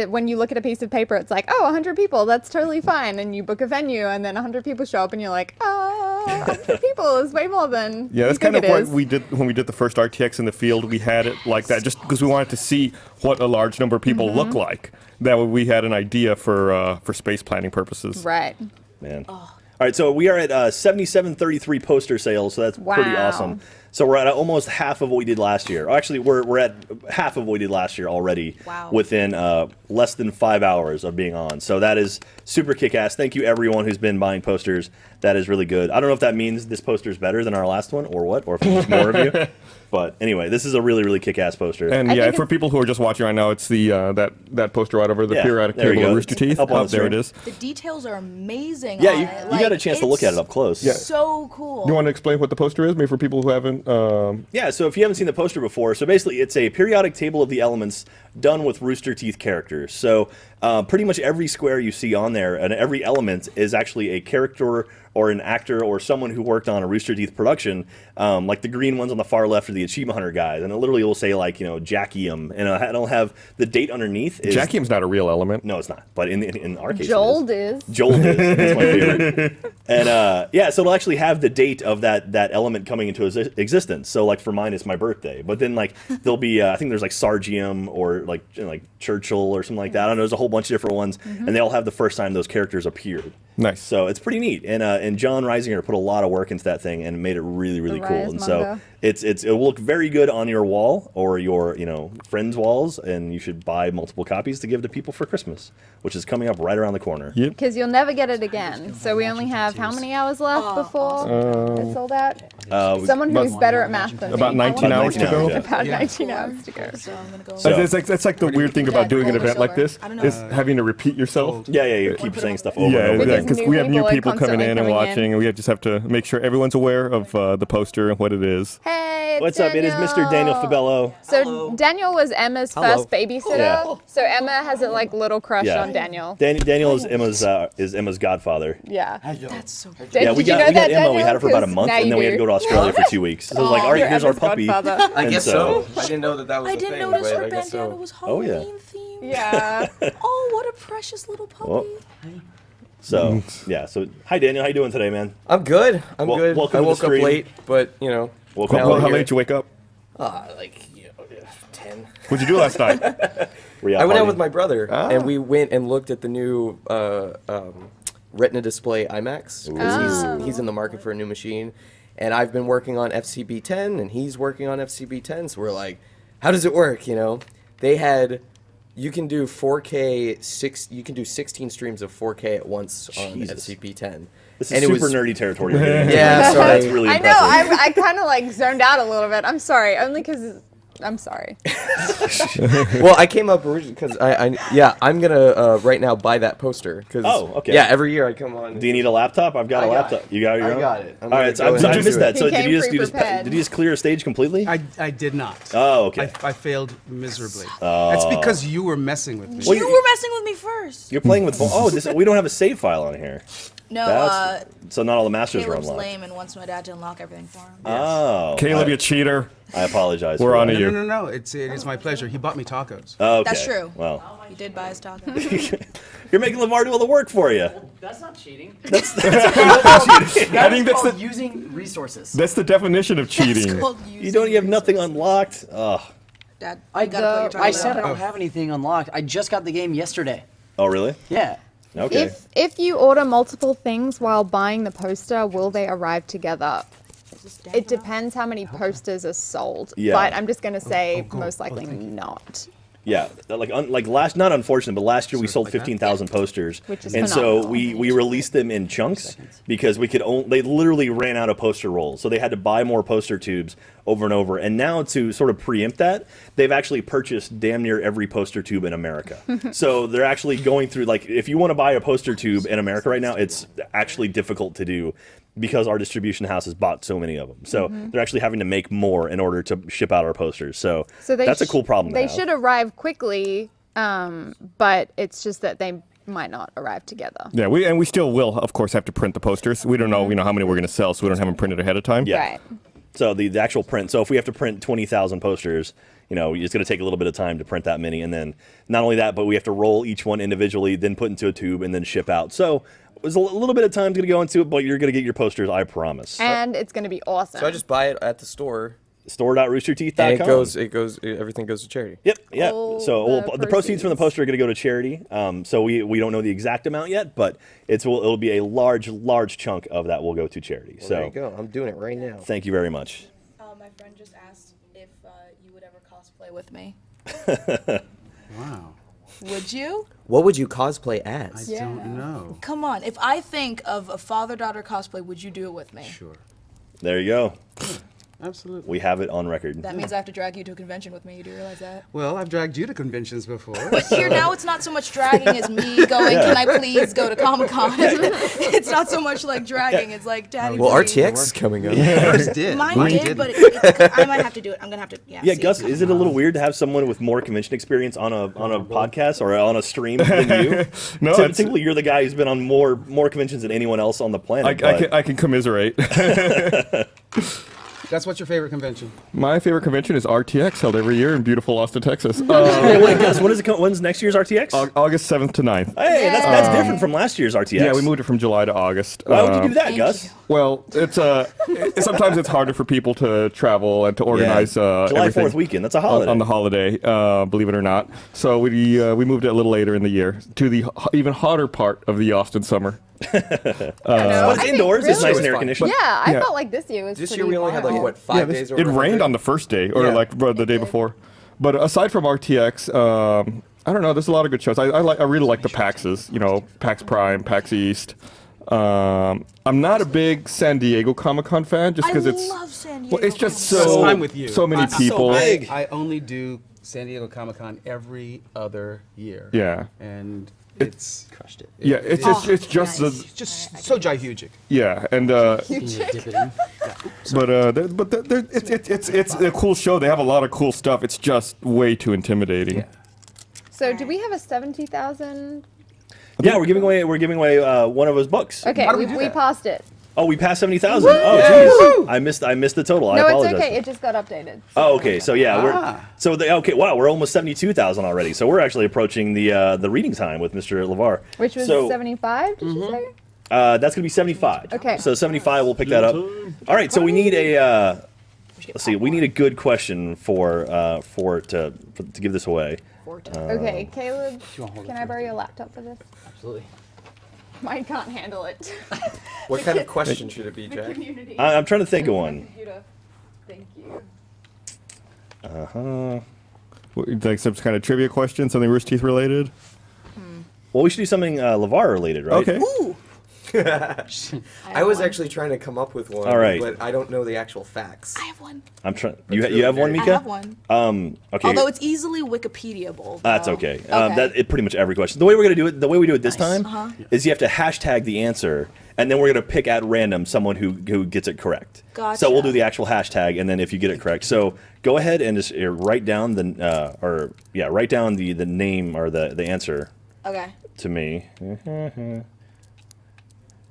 when you look at a piece of paper, it's like, oh, 100 people, that's totally fine. And you book a venue, and then 100 people show up, and you're like, oh, 100 people is way more than Yeah, you that's think kind of it what is. we did when we did the first RTX in the field. We had it like that just because we wanted to see what a large number of people look like. That way we had an idea for space planning purposes. Right. Man. All right, so we are at 7733 poster sales, so that's pretty Wow. awesome. So we're at almost half of what we did last year. Actually, we're at half of what we did last year already. Wow. Within less than 5 hours of being on. So that is super kick-ass. Thank you everyone who's been buying posters. That is really good. I don't know if that means this poster is better than our last one or what, or if it's just more of you. But anyway, this is a really, really kick-ass poster. And I yeah, think for it's- people who are just watching right now, it's the that poster right over the Yeah, periodic there we table go. of Rooster Teeth. Up on Oh, the there it screen. is. The details are amazing. Yeah, on you it. got a chance to look at it up close. Yeah. So cool. You want to explain what the poster is, maybe for people who haven't? Yeah, so if you haven't seen the poster before, so basically it's a periodic table of the elements done with Rooster Teeth characters. So pretty much every square you see on there and every element is actually a character or an actor or someone who worked on a Rooster Teeth production. Like the green ones on the far left are the Achievement Hunter guys, and it literally will say like, you know, Jackium, and it'll have the date underneath. Is, Jackium's not a real element. No, it's not, but in our case, Joel it is. is. Joel is. That's my favorite. And yeah, so it'll actually have the date of that element coming into existence. So like for mine, it's my birthday. But then like there'll be I think there's like Sargium or like Churchill or something like that. I don't know. There's a whole bunch of different ones, and they all have the first time those characters appeared. Nice. So it's pretty neat. And John Reisinger put a lot of work into that thing and made it really, really cool. Rise And so manga. it will look very good on your wall or your friends' walls, and you should buy multiple copies to give to people for Christmas, which is coming up right around the corner. Yep. Because you'll never get it again. So we only have how many hours left before it's sold out? Someone who's better at math than About me. 19 hours to go. yeah. About 19 hours to go. So I'm gonna go. So- That's like the weird thing about doing an event like this I don't know. is having to repeat yourself. Yeah, you keep saying stuff over Yeah, and over. because New we have new people are people coming in and constantly coming watching, in. and we just have to make sure everyone's aware of the poster and what it is. Hey, it's What's up? It is Mr. Daniel Fabello. So Daniel was Emma's first babysitter. Yeah. So Emma has a little crush Yeah. on Daniel. Daniel is Emma's godfather. Yeah. That's so cool. Yeah, we Did you got know that, Emma. We had her for about a Daniel? month, 'Cause and now then we you had to do. go to Australia for 2 weeks. So it was like, all right, You're here's our Emma's puppy. godfather. I And guess so. I didn't know that was I a didn't thing. notice but her I guess bandana so. was Oh, yeah. Halloween themed. Yeah. Oh, what a precious little puppy. Oh. So yeah. So hi, Daniel. How you doing today, man? I'm good. I'm Wel- good. welcome I to the woke up stream. late, but Welcome. Now Well, how here- late did you wake up? like 10. What'd you do last night? Were you I went out partying? with my brother, Ah. and we went and looked at the new Retina display IMAX because he's in the market for a new machine, and I've been working on FCB 10, and he's working on FCB 10. So we're like, how does it work? They had. You can do 4K You can do 16 streams of 4K at once on Jesus. FCP 10. This And is it super was- nerdy territory. We're getting into. Yeah, sorry. That's really I know. impressive. I kind of like zoned out a little bit. I'm sorry. Only because I'm sorry. Well, I came up originally because I'm gonna right now buy that poster. Oh, okay. Yeah, every year I come on. Do you need a laptop? I've got a I got laptop. it. You got your I own? got it. I'm All gonna right, so go I ahead and missed do that. it. So He did came you just pre-prepared. did you just clear a stage completely? I did not. Oh, okay. I failed miserably. That's because you were messing with me. Well, You were messing with me first. You're playing with. We don't have a save file on here. No, That's, so not all the masters are Caleb's unlocked. lame and wants my dad to unlock everything for him. Oh, Caleb, you cheater. I apologize. We're for on that. to No, you. no, no. It is my pleasure. He bought me tacos. Okay. That's true. Well, He did buy his tacos. you're making Lamar do all the work for you. That's not cheating. I think that's the using resources. that's the definition of cheating. You have nothing unlocked. Oh, Dad, I you gotta put your I tacos said I out. don't have anything unlocked. I just got the game yesterday. oh really? Yeah. Okay. If you order multiple things while buying the poster, will they arrive together? It depends how many posters are sold. Yeah. But I'm just gonna say most likely not. Yeah, like last, not unfortunate, but last year we sold 15,000 posters, Which is and so phenomenal. we released them in chunks because we could they literally ran out of poster rolls, so they had to buy more poster tubes over and over. And now to sort of preempt that, they've actually purchased damn near every poster tube in America. So they're actually going through, like, if you want to buy a poster tube in America right now, it's actually difficult to do because our distribution house has bought so many of them. So they're actually having to make more in order to ship out our posters. So they that's a cool problem to They have. should arrive quickly, but it's just that they might not arrive together. Yeah, we still will, of course, have to print the posters. We don't know, how many we're going to sell, so we don't have them printed ahead of time. Yeah. Right. So the actual print. So if we have to print 20,000 posters, it's going to take a little bit of time to print that many, and then not only that, but we have to roll each one individually, then put into a tube, and then ship out. So there's a little bit of time going to go into it, but you're going to get your posters, I promise. And it's going to be awesome. So I just buy it at the store. Store.roosterteeth.com. And everything goes to charity. Yep, yeah. All So the the proceeds from the proceeds. poster are going to go to charity. So we don't know the exact amount yet, but it'll be a large chunk of that will go to charity. Well, so there you go. I'm doing it right now. thank you very much. My friend just asked if you would ever cosplay with me. Wow. Would you? What would you cosplay I as? don't know. Come on. If I think of a father-daughter cosplay, would you do it with me? Sure. There you go. Absolutely. We have it on record. That means I have to drag you to a convention with me. You do realize that? Well, I've dragged you to conventions before. Here now, it's not so much dragging as me going, can I please go to Comic-Con? It's not so much like dragging. It's like, Daddy, Well, please. RTX is coming up. Yours did. Mine did, didn't. but I might have to do it. I'm going to have to, Yeah, see. Gus, is it a little weird to have someone with more convention experience on a podcast or on a stream than you? No, it's- Typically, you're the guy who's been on more conventions than anyone else on the planet. I can commiserate. That's what's your favorite convention? My favorite convention is RTX, held every year in beautiful Austin, Texas. Hey, wait, Gus, when's next year's RTX? August 7th to 9th. Hey, that's different from last year's RTX. Yeah, we moved it from July to August. Why would you do that, Thank Gus? you. Well, it's sometimes it's harder for people to travel and to organize July everything 4th weekend. That's a holiday. on the holiday, believe it or not. So we moved it a little later in the year to the even hotter part of the Austin summer. But I it's think indoors. It's really- nice and air fun. conditioned. Yeah, I Yeah. felt like this year was This pretty year we only had like wild. what 5 days. It rained on the first day, or Yeah. the day before. But aside from RTX, I don't know. There's a lot of good shows. I really like the PAXs. PAX Prime, PAX East. I'm not a big San Diego Comic-Con fan, just I because it's love San Diego. well, it's just Comic-Con. so I'm with you. so many I'm people. big. I only do San Diego Comic-Con every other year. Yeah. And it's Crushed it. Yeah, it's just nice. the just so jihugic. yeah, and Dip it in. it's a cool show. They have a lot of cool stuff. It's just way too intimidating. Yeah. So do we have a 70,000? Yeah, we're giving away one of his books. Okay, Why do we we, do we that? passed it. Oh, we passed 70,000. Woo! Oh, jeez. I missed the total. I No, apologize. it's okay. It just got updated. Oh, okay. So yeah, Ah. we're almost 72,000 already. So we're actually approaching the reading time with Mr. LeVar. Which was so, 75, did you say? That's gonna be 75. Okay. So 75, we'll pick that up. All right. So we need a. Let's see. We need a good question to give this away. Okay, Caleb, wanna hold it can I borrow your laptop for this? Absolutely. Mine can't handle it. What kind of question should it be, Jack? Community. I'm trying to think of one. Computer. Thank you. Like some kind of trivia question, something Rooster Teeth related. Well, we should do something LeVar related, right? Okay. Ooh. I was actually trying to come up with one, All right. but I don't know the actual facts. I have one. I'm trying. That's You have one, really I Mika? have one. Okay. Although it's easily Wikipediable. That's though. okay. Okay. Pretty much every question. The way we're gonna do it, the way we do it this Nice. time, is you have to hashtag the answer, and then we're gonna pick at random someone who gets it correct. So we'll Gotcha. do the actual hashtag, and then if you get it correct, so go ahead and just write down the name or the answer Okay. to me.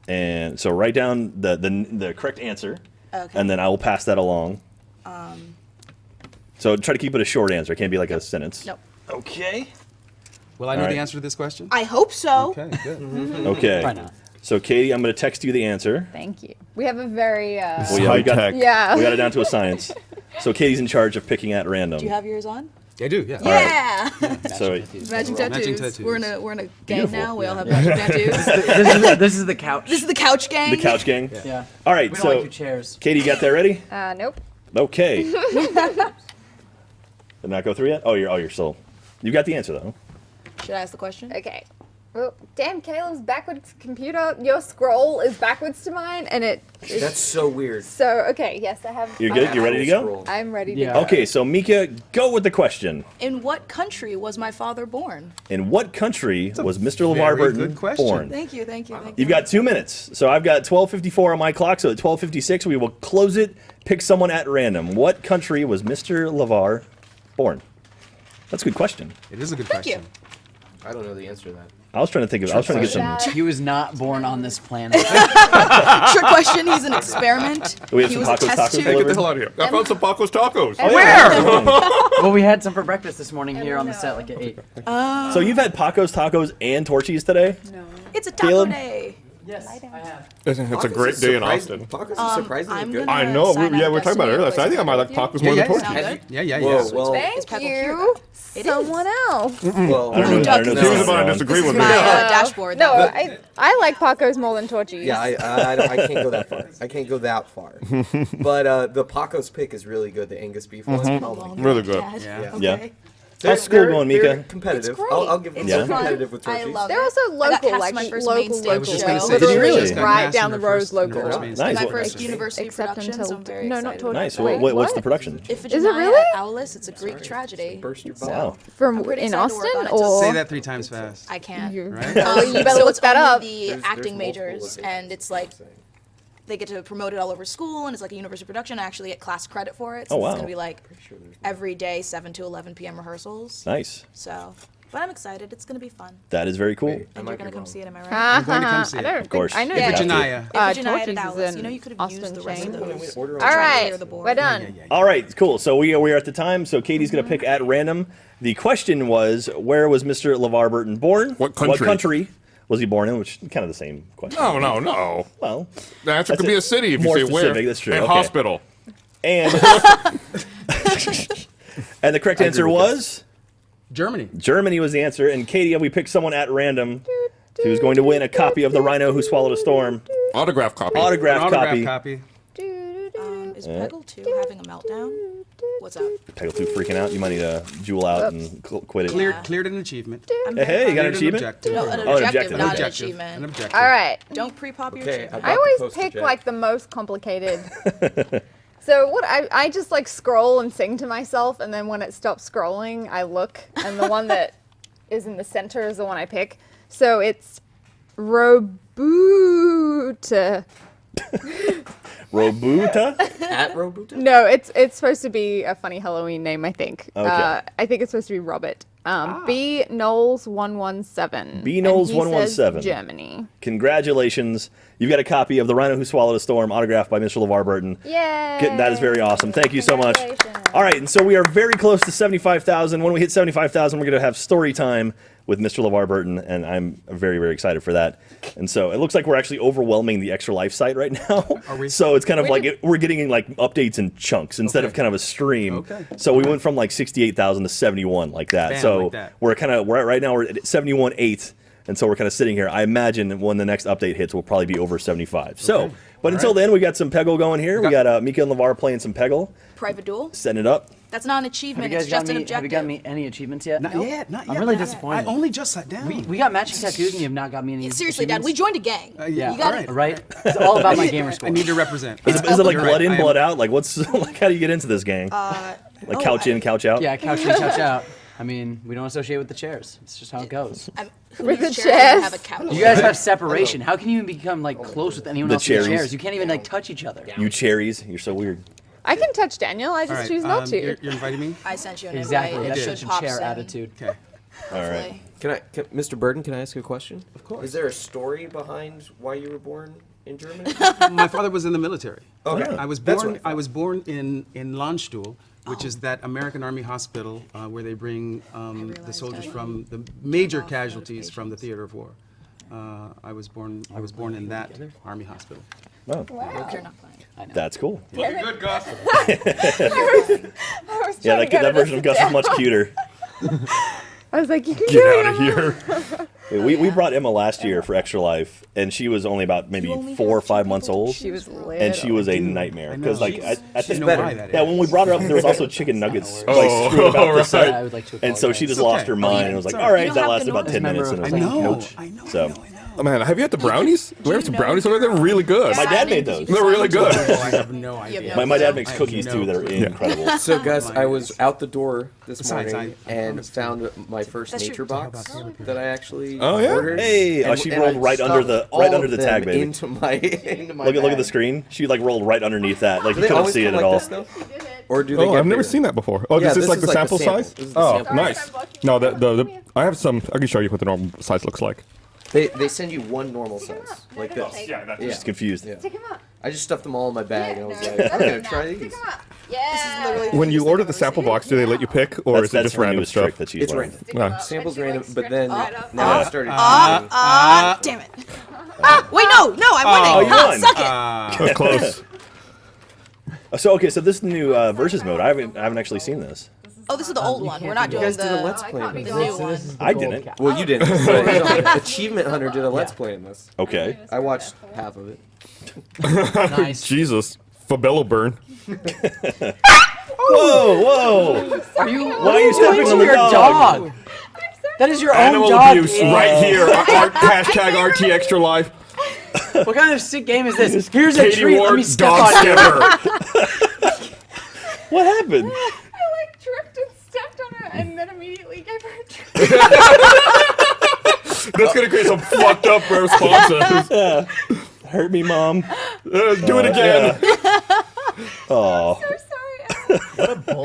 And so write down the correct answer, Okay. and then I will pass that along. So try to keep it a short answer. It can't be like a sentence. Nope. Okay. Will I know All right. the answer to this question? I hope so. Okay, good. Okay. Probably not. So Katie, I'm going to text you the answer. Thank you. We have a very Well, yeah, High we got, tech. yeah. we got it down to a science. So Katie's in charge of picking at random. Do you have yours on? I do, yeah. Yeah. So Magic Matching tattoos. tattoos. We're in a gang Beautiful. now. We all have magic tattoos. This is the couch. This is the couch gang. the couch gang. Yeah. All right. We don't So like your chairs. Katie, you got that ready? Nope. Okay. Did not go through yet? Oh, you're still. You got the answer though. Should I ask the question? Okay. Oh, damn, Caleb's backwards computer. Your scroll is backwards to mine, and That's so weird. so okay. Yes, I have. You're good. You ready to go? Scroll. I'm ready to Yeah. go. Okay. So Mika, go with the question. In what country was my father born? In what country was Mr. LeVar very Burton good question. born? Thank you. Thank you. Thank you. You've got 2 minutes. So I've got 12:54 on my clock. So at 12:56, we will close it. Pick someone at random. What country was Mr. LeVar born? That's a good question. It is a good Thank you. question. I don't know the answer to that. I was trying to think of. I was trying to get some. He was not born on this planet. Trick question. He's an experiment. We have he some was a Paco's test tacos tube. Hey, get the delivered. hell out of here. I found some Paco's tacos. Well, we had some for breakfast this morning here on the set, like at 8. So you've had Paco's tacos and Torchies today? It's a taco Caleb? day. Yes, I have. It's a great day in Austin. Paco's is surprisingly I'm good. gonna- I know. Sign We up were talking about it earlier. So I think I might like Paco's more than yeah, Torchies. Sound good? Yeah. Whoa, well, Thank Pepper you. It Someone else. well, I don't know. I don't know. He if He was this about to is disagree with me. My dashboard. No, though. I like Paco's more than Torchies. yeah, I can't go that far. I can't go that far. But the Paco's pick is really good. The Angus beef one. Oh my God. Really good. Yeah. Yeah. Okay. How's school going, They're Mika? competitive. It's great. I'll give them It's Yeah. fun. competitive with I Torchies. love They're it. also I got local, cast like my first local, main stage local. I was just show. gonna say, Did you she really? just got Right cast down in the her road, first- in her local. first main Nice. stage. My What- first university Except production, so until I'm very no, excited. not Torchies. Nice. Wait, What's what? the production? Iphigenia really? at Owlus. It's a Greek tragedy. Burst your So, bubble. Wow. From I'm pretty in excited to work Austin on it. or Say that 3 times fast. I can't. Right? Oh, you better so look it's that only up. the There's acting multiple majors, locations. and it's like they get to promote it all over school, and it's like a university production. I actually get class credit for it. So Oh, wow. It's gonna be like every day, 7 to 11 p.m. rehearsals. Nice. So, but I'm excited. It's gonna be fun. That is very cool. Wait. And might you're be gonna come wrong. see it, am I right? I'm going to come see I it. don't Of course. think I know. Yeah. Iphigenia. Iphigenia Torchies at is Owlus. in You know, you could have Austin used the rest of chain. those. Order on All the- right, clear the board. we're done. All right, cool. So we are at the time. So Katie's going to pick at random. The question was, where was Mr. LeVar Burton born? What country? What country was he born in? Which is kind of the same question. No. Well, The answer That's could be it. a city if you More say where. specific, that's true, And okay. hospital. and and the correct answer with was Germany. Germany was the answer. And Katie, we picked someone at random who's going to win a copy of The Rhino Who Swallowed a Storm. Autograph copy. An Autographed autograph copy. copy. Is Peggle 2 having a meltdown? What's up? Peggle 2 freaking out. You might need to jewel out and quit it. Yeah. Cleared an achievement. I'm Hey, very you got an proud. achievement? Objective. No, an Oh, an objective, objective, not okay. an Objective. achievement. An objective. All right. Don't pre-pop your Okay, achievement. I got always the poster, pick Jack. like the most complicated. So what I just like scroll and sing to myself, and then when it stops scrolling, I look, and the one that is in the center is the one I pick. So it's Robuta. Robuta? At Robuta? No, it's supposed to be a funny Halloween name, I think. Okay. I think it's supposed to be Robert. B Knowles 117. B. Knowles And he says 117. Germany. Congratulations. You've got a copy of The Rhino Who Swallowed a Storm, autographed by Mr. LeVar Burton. Yay! That is very awesome. Thank you so much. Congratulations. All right, and so we are very close to 75,000. When we hit 75,000, we're going to have story time with Mr. LeVar Burton, and I'm very, very excited for that. And so it looks like we're actually overwhelming the Extra Life site right now. Are we? So it's kind of we're getting like updates in chunks instead of Okay. kind of a stream. Okay. So we went from like 68,000 to 71 like that. Bam, So like that. we're right now we're at 71.8. And so we're kind of sitting here. I imagine when the next update hits, we'll probably be over 75. So, but until then, we got some Peggle going here. We got Mika and LeVar playing some Peggle, Private duel? setting it up. That's not an Have achievement. you guys It's just an have objective. you got me any achievements yet? Not yet. Not yet. I'm really not yet. disappointed. I only just sat down. We got matching tattoos and you have not got me any. Seriously, Dad, we achievements? joined a gang. yeah. You got all it. Right? It's all about my gamer score. I need to represent. Is it like You're blood right. in, I am- blood out? Like what's like how do you get into this gang? Like couch in, couch out. Yeah, couch in, couch out. I mean, we don't associate with the chairs. It's just how it goes. Who With needs the chairs when you chairs. have a couch? You guys have separation. How can you even become like close with anyone The else in the cherries. chairs? You can't even like touch each other. You cherries, you're so weird. I can touch Daniel. I just All right, choose not to. You're inviting me? I sent you an Exactly. invite. That's It such should a pop chair soon. attitude. Okay. All right. Hopefully. Mr. Burden, can I ask you a question? Of course. Is there a story behind why you were born in Germany? My father was in the military. Okay. I was That's born. what I I thought. was born in Landstuhl, which is that American Army hospital where they bring the soldiers from the major casualties from the theater of war. I was born in that Army hospital. Oh, You're not playing. that's cool. Looking good, Gus. Yeah, that version of Gus is much cuter. I was like, you can Get do it. out of Emma. here. We brought Emma last year for Extra Life, and she was only about maybe 4 or 5 months old, She was lit. and she was a nightmare I know. because like at You the know better. why that yeah is. when we brought her up, there was also chicken nuggets Oh, like screwed about the right. set. I would like to And so she apologize. just It's lost okay. her mind and was like, It's all all right, You that don't have lasted to about know 10 this. minutes. And it was I like, know. nope. I know. So Oh, man, have you had the brownies? We have some brownies over there. They're really good. my dad made those. They're really good. Oh, I have no idea. no My dad makes I have cookies no too that are clue. incredible. So, Gus, my I was goodness. out the door this Besides, morning I and promised found my first That's nature true. box that I actually Oh, yeah? ordered. Hey, And- she and rolled I right under the stuffed right all under of the them tag, baby. into my Look at the bag. screen. She like rolled right underneath that. Like Do you they couldn't always see it come at like all. this, though? Or do they Oh, get I've never bigger? seen that before. Oh, Yeah, this is this like is the like the sample sample. size? This is the Oh, sample. nice. No, the I have some. I can show you what the normal size looks like. They send you one normal size, like this. Yeah, Yeah. Just confused. Yeah. Pick him up. I just stuffed them all in my bag, and I was No, like, that's I'm gonna enough. try Pick these. him up. Yeah. literally When you order the sample box, do they let you pick, or is it That's just her random newest stuff? trick that she's It's learned. random. Nice. Samples And she, random, like, but then stretches right up. now I started. Damn it. Wait, no, I'm Oh, winning. you won. Suck it. Oh, close. So okay, so this new versus mode, I haven't actually seen this. Oh, this is the old one. We're not You doing guys did a the. Let's Play can't in be The this. new one. I didn't. Well, you didn't. But Achievement Hunter did a Let's Play in this. Okay. I watched half of it. Nice. Jesus. Fabello burn. Whoa, whoa! Are you? Why are you stepping on the your dog? That is your Animal own dog. abuse idiot. right here. Hashtag RT Extra Life. What kind of sick game is this? Here's a Katie treat. Let Ward, me step dog on you. stepper. What happened? I like tripped and stepped on her and then immediately gave her a treat. That's gonna create some fucked up responses. Hurt me, mom. Do it again. Oh, So sorry.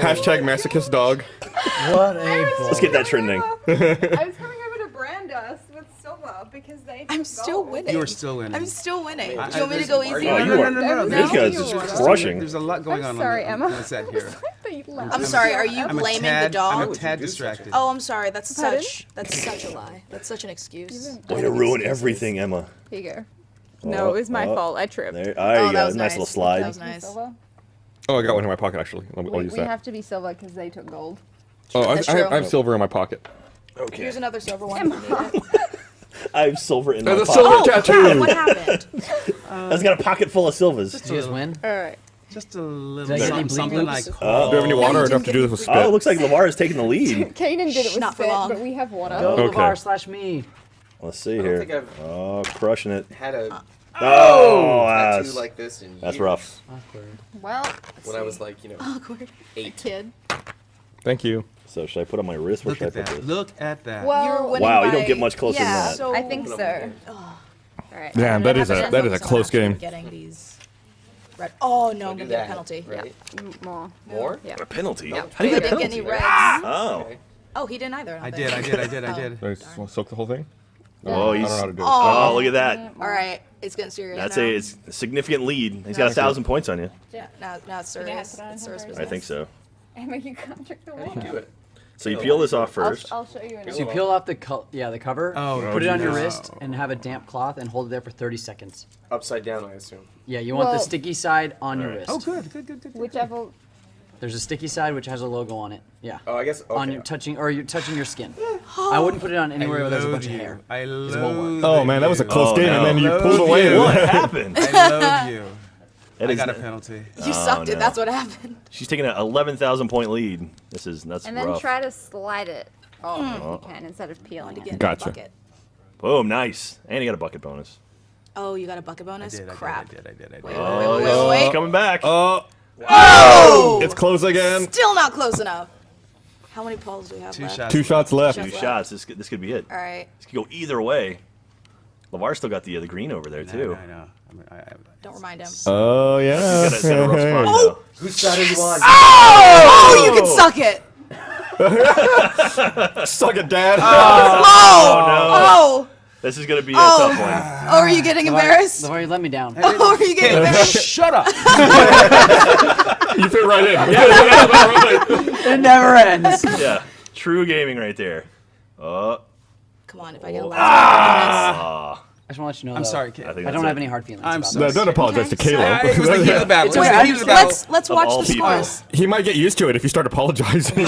Hashtag masochist dog. What a let's get that trending. I was coming over to Brandos with Silva because they. I'm still winning. You are still winning. I'm still winning. Do I- you want me to there's go some easy? Oh, argument. you are. No. Mika's is crushing. There's a lot going on sorry, on Emma. the set here. I'm sorry. Are you I'm a blaming tad, the I'm a dog? tad distracted. Oh, I'm sorry. That's Pardon? such a lie. That's such an excuse. Way to ruin everything, Emma. Here you go. No, it was my fault. I tripped. There you Oh, that go. was Nice little slide. That was nice. Silva? Oh, I got one in my pocket actually. I'll use We that. have to be Silva because they took gold. Oh, That's I true. have silver in my pocket. Okay. Here's another silver one. I have silver in my There's a pocket. silver tattoo. What happened? I've got a pocket full of silvers. Did you just win? All right. Just a little Did I get any something, bleep like. loops? Do you have any water, or do I have to do this with spit? Oh, it looks like Lavar is taking the lead. Kaden did it with Not for spit, long. but we have water. Go Okay. LeVar/me. Let's see I don't here. think I've Oh, crushing it. had a Oh, tattoo that's, like this in that's years. rough. Awkward. Well, When I was like, Awkward. 8. kid. Thank you. So should I put on my wrist? Where Look should I at put that. this? Look at that. Well, You're winning Wow, you by- don't get much closer than yeah, that. So I think so. All right. Damn, that is a close game. Getting these. Red. Oh no, I'm Do gonna get a that, penalty. right? More. More? Yeah. A penalty? Yep. How do you I get a didn't get any penalty? reds. Oh. Okay. Oh, he didn't either. I don't did, think. I did. Do I just want to soak the whole thing? Oh, I he's. don't know how to do it. Oh, look at that. All right, it's getting serious. That's now. it's a significant lead. He's got 1,000 points on you. Yeah, now it's serious. put on It's him serious first. business. I think so. Emma, you can't drink the water. Do it. So you peel this off I'll, first. I'll show you in a So you minute. peel off the the cover, Oh, put it on your no. wrist, and have a damp cloth and hold it there for 30 seconds. Upside down, I assume. Yeah, you want the Well- sticky side on your Alright. wrist. Oh, good. Whichever. There's a sticky side which has a logo on it. Yeah. Oh, I guess. Okay. On your touching your skin. I wouldn't put it on anywhere where there's a bunch of hair. I won't loathe Oh man, that was a close Oh, game, no. and then you Loathe pulled away. you. What happened? I loathe you. That I is- got a penalty. You sucked no. it. That's what happened. She's taking an 11,000 point lead. That's And then rough. try to slide it. Oh, if you can, instead of peeling To it. get in the Gotcha. bucket. Boom, nice. And you got a bucket bonus. Oh, you got a bucket I bonus? did, Crap. I did. Wait, Oh, wait, he's wait, wait. coming back. Oh! It's close again. Still not close enough. How many poles do we have Two left? shots. 2 shots left. Two shots. This could be it. All right. This could go either way. Lavar still got the green over there too. I know. Don't remind him. Oh yeah. Got a rough spot, though. Whose side are you on? Oh, you can suck it. Suck it, Dad. Oh. This is gonna be a Oh. tough one. Oh, are you getting embarrassed? LeVar, you let me down. Oh, are you getting embarrassed? Shut up. You fit right in. It never ends. Yeah, true gaming right there. Oh, Come on, if I get a last I just want to let you know. I'm though, sorry, I kid. think I that's don't it. have any hard feelings. I'm about sorry. this. Don't apologize to Caleb. It was the heat of the battle. It was Wait, the heat of the battle. let's watch all the people. scores. He might get used to it if you start apologizing.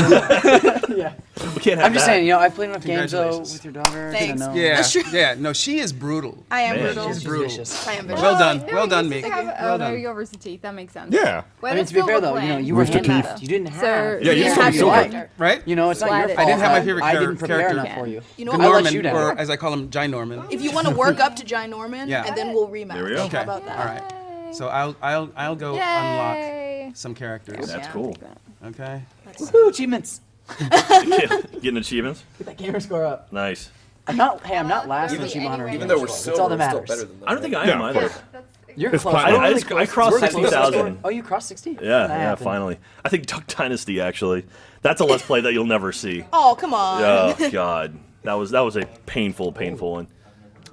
Yeah. We can't have I'm just that. saying, I've played enough games though Congratulations. with your daughter. Thanks. To know. Yeah, That's true. yeah. No, she is brutal. I am Man, brutal. She's brutal. vicious. I am vicious. Well done. No, Well you done, just Meek. have- Well oh, no, done. your Rooster Teeth. That makes sense. Yeah. I mean, to be fair though, you were Rooster handed Teeth. that. You didn't have. So Yeah, you didn't just have told your me life. silver. Right? You know, it's not Slide your it. fault. I didn't have my favorite I didn't prepare character. enough for you. You know I what? let Norman, you down. or as I call him, Jai Norman. If you want to work up to Jai Norman, Yeah. and then we'll rematch. There we go. Okay. How about that? All right. So I'll go unlock some characters. That's Yeah. cool. Okay. Woo, achievements. Getting achievements. Get that gamer score up. Nice. I'm not last in Even- Achievement Hunter. Even though we're That's silver, all that we're still matters. better than them. I don't think right? I am Yeah. either. That's You're It's close. platinum. We're I really just- close. I crossed We're close. 60,000. Oh, you crossed 60? Yeah, That yeah, happened. finally. I think Duck Dynasty actually. That's a let's play that you'll never see. Oh, come on. Oh God, that was a painful one.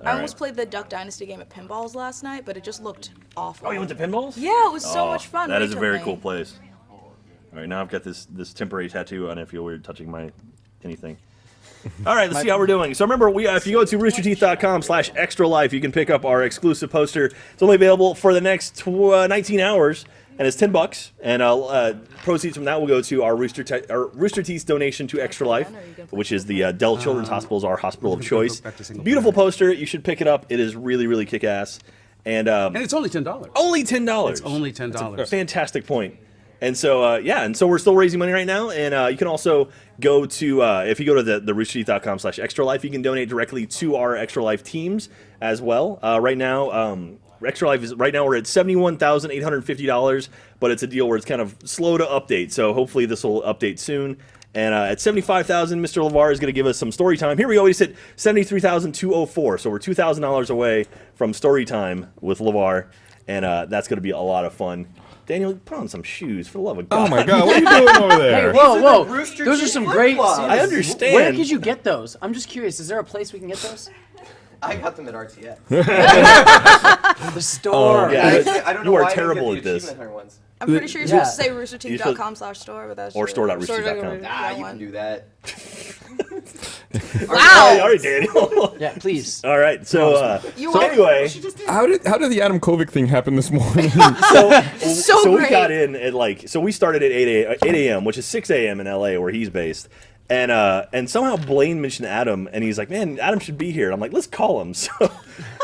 I almost played the Duck Dynasty game at Pinballs last night, but it just looked awful. Oh, you went to pinballs? Yeah, it was so much fun. That is a very recently. cool place. All right, now I've got this temporary tattoo, and I feel weird touching my anything. All right, let's see how we're doing. So remember, if you go to roosterteeth.com/extralife, you can pick up our exclusive poster. It's only available for the next 19 hours, and it's $10. And proceeds from that will go to our Rooster Teeth donation to Extra Life, which is the Dell Children's Hospital's our hospital of choice. back to single Beautiful player. poster. You should pick it up. It is really, really kick-ass. And And it's only $10. only $10. It's only $10. Fantastic point. And so, and so we're still raising money right now. And you can also go to, if you go to the roosterteeth.com/extra life, you can donate directly to our Extra Life teams as well. Right now, Extra Life we're at $71,850, but it's a deal where it's kind of slow to update. So hopefully this will update soon. And at $75,000, Mr. LeVar is going to give us some story time. Here we go. He's at $73,204. So we're $2,000 away from story time with LeVar. And that's going to be a lot of fun. Daniel, put on some shoes, for the love of God. Oh my God, what are you doing over there? Hey, whoa. Rooster Those are Teeth some flip great. flops. I understand. Where could you get those? I'm just curious. Is there a place we can get those? I got them at RTX. The store. Yeah. I don't You know are why I didn't terrible get at the this. achievement hunter ones. I'm pretty sure you're Yeah. supposed to say roosterteeth.com/store, but that's Or true. store.roosterteeth.com. Ah, you can do that. All right, Daniel. Yeah, please. All right, so You so are- anyway, How did the Adam Kovic thing happen this morning? so we great. got in at we started at 8 a.m., which is 6 a.m. in LA where he's based. And somehow Blaine mentioned Adam, and he's like, "Man, Adam should be here." And I'm like, "Let's call him." So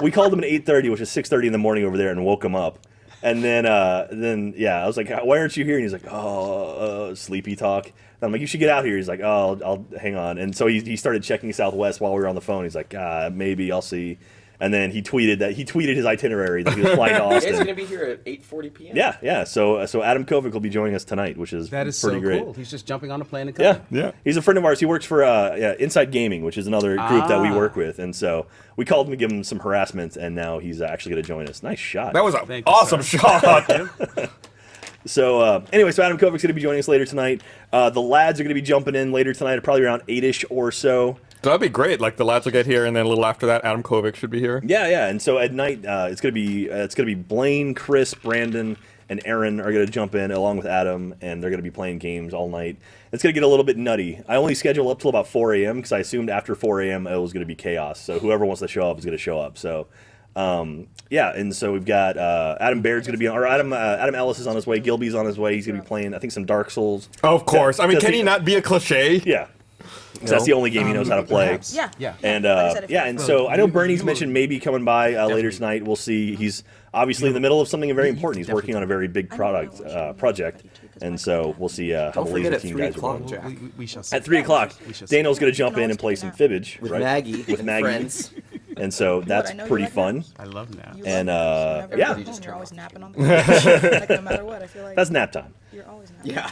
we called him at 8:30, which is 6:30 in the morning over there, and woke him up. And then I was like, "Why aren't you here?" And he's like, "Oh, sleepy talk." And I'm like, "You should get out here." He's like, "Oh, I'll hang on." And so he started checking Southwest while we were on the phone. He's like, "Maybe I'll see." And then he tweeted his itinerary that he was flying to It's Austin. going to be here at 8:40 p.m. Yeah. So Adam Kovic will be joining us tonight, which is That is pretty so great. cool. He's just jumping on a plane and Yeah, coming. Yeah. He's a friend of ours. He works for Inside Gaming, which is another group that we work with, and so we called him to give him some harassment, and now he's actually going to join us. Nice shot. That was an Thank you, awesome sir. shot. So anyway, so Adam Kovic's going to be joining us later tonight. The lads are going to be jumping in later tonight, probably around 8-ish or so. That'd be great. Like the lads will get here, and then a little after that, Adam Kovic should be here. Yeah. And so at night, it's gonna be Blaine, Chris, Brandon, and Aaron are gonna jump in along with Adam, and they're gonna be playing games all night. It's gonna get a little bit nutty. I only schedule up till about 4 a.m. because I assumed after 4 a.m. it was gonna be chaos. So whoever wants to show up is gonna show up. So. And so we've got Adam Baird's gonna be on, or Adam Ellis is on his way. Gilby's on his way. He's gonna be playing, I think, some Dark Souls. Of course. I mean, That's can the- he not be a cliche? Yeah. 'Cause that's the only game he knows how to play. Perhaps. Yeah. Yeah. And Like I said, if yeah, you- and so I know you- Bernie's you mentioned will- maybe coming by later Definitely. tonight. We'll see. He's obviously in the middle of something very important. He's working on a very big project, and so we'll see how the Don't forget laser at team 3 guys are o'clock, going. Jack. We shall see. At 3 o'clock, We shall see. Daniel's going to jump can in always and play take a some nap. fibbage With right? Maggie With and Maggie. friends. And so that's I know you pretty like fun. naps. I love now. And Yeah. yeah, You're always napping on the like, no matter what, I feel like that's nap time. you're always napping. Yeah.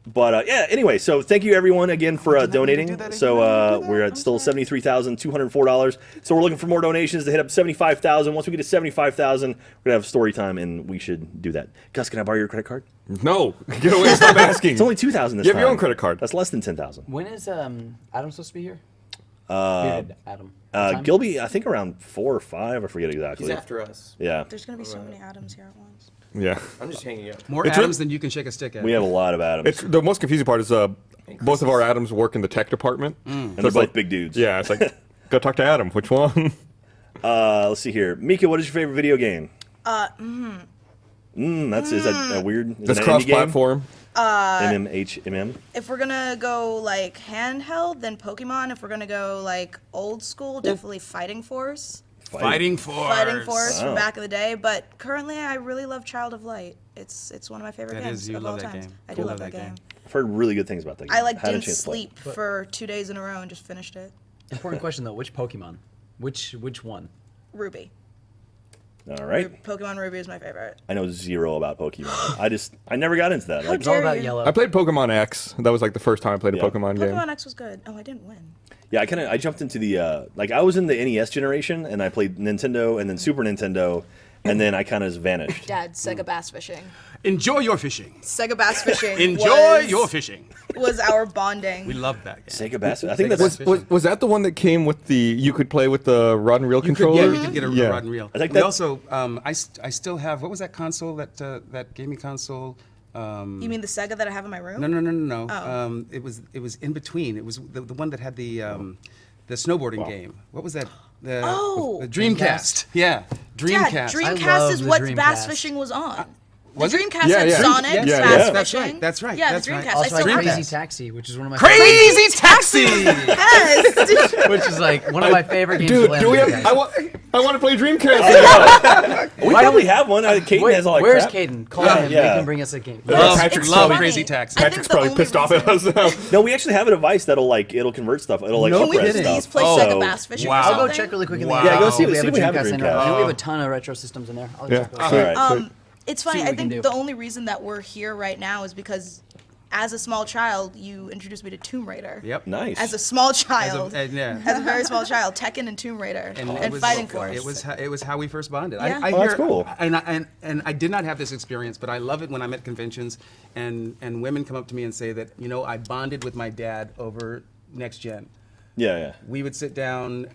But yeah, anyway, so thank you everyone again for donating. So we're at still $73,204. So we're looking for more donations to hit up 75,000. Once we get to 75,000, we're gonna have story time, and we should do that. Gus, can I borrow your credit card? No. Get away. Stop asking. It's only 2,000 this You time. have your own credit card. That's less than 10,000. When is Adam supposed to be here? Adam. What time? Gilby, I think around 4 or 5. I forget exactly. He's after us. Yeah, There's gonna be so many Adams here at once. Yeah. I'm just hanging out. More It's Adams than you can shake a stick at. we have a lot of Adams, It's the most confusing part is both of our Adams work in the tech department. and So they're it's both like, big dudes. yeah, it's like go talk to Adam. Which one? Let's see here, Mika. What is your favorite video game? Is that weird? Is That's it an indie game? cross-platform. MMHMM. If we're gonna go like handheld, then Pokemon. If we're gonna go like old school, definitely Fighting Force. Fighting Force. Fighting Force Wow. from back in the day. But currently, I really love Child of Light. It's one of my favorite That games is- you of love all that time. game. I do Cool. love that game. I've heard really good things about that game. I like Had a didn't chance to play. sleep for 2 days in a row and just finished it. Important question though. Which Pokemon? Which one? Ruby. All right. Pokemon Ruby is my favorite. I know zero about Pokemon. I never got into that. Like, It's all dare about you. yellow. I played Pokemon X. That was like the first time I played a Yeah. Pokemon game. Pokemon X was good. Oh, I didn't win. yeah, I jumped into the I was in the NES generation, and I played Nintendo and then Super Nintendo, and then I kind of just vanished. Dad, Sega bass fishing. Enjoy your fishing. Sega bass fishing. Enjoy your fishing. Was our bonding. We love that game. Sega Bass. I think that's. Was that the one that came with the you could play with the rod and reel You could, controller? yeah, you could get a rod and reel. I think we that- also, I still have, what was that console, that gaming console? You mean the Sega that I have in my room? No. Oh. It was in between. It was the one that had the snowboarding game. What was that? The Dreamcast. Yeah, Dreamcast. Dad, I Dreamcast love is the what bass Dreamcast. fishing was on. Was the it? Dreamcast Yeah, had yeah. Sonic, Yeah, bass yeah. That's fishing. right, that's right, Yeah, that's the right. Dreamcast. Also, I like still have Crazy that. Taxi, which is one of my Crazy Taxi! Yes! which is like one of my favorite games. Dude, to play do on we the have? Dreamcast. I want to play Dreamcast. We probably have one. Caden has all like Where's crap. Caden? Call Yeah, him. yeah. Make him bring us a game. Patrick's It's probably- funny. Crazy Taxi. I think Patrick's the probably only pissed off at reason- us now. No, we actually have a device it'll convert stuff. It'll like No, Can we compress please stuff. play Oh. Sega bass fishing Wow. or I'll something? go check really quick in the Wow. email. Yeah, go see we if have a we have a Dreamcast in Dreamcast. there. I think we have a ton of retro systems in there. I'll Yeah. check those. All right. Sweet. It's funny. what I we can think do. the only reason that we're here right now is because, as a small child, you introduced me to Tomb Raider. Yep. Nice. As a small child, yeah. as a very small child, Tekken and Tomb Raider and, it was, Fighting Force. It was how we first bonded. Yeah. I Oh, that's hear- cool. And I did not have this experience, but I love it when I'm at conventions and women come up to me and say that, I bonded with my dad over Next Gen. Yeah. We would sit down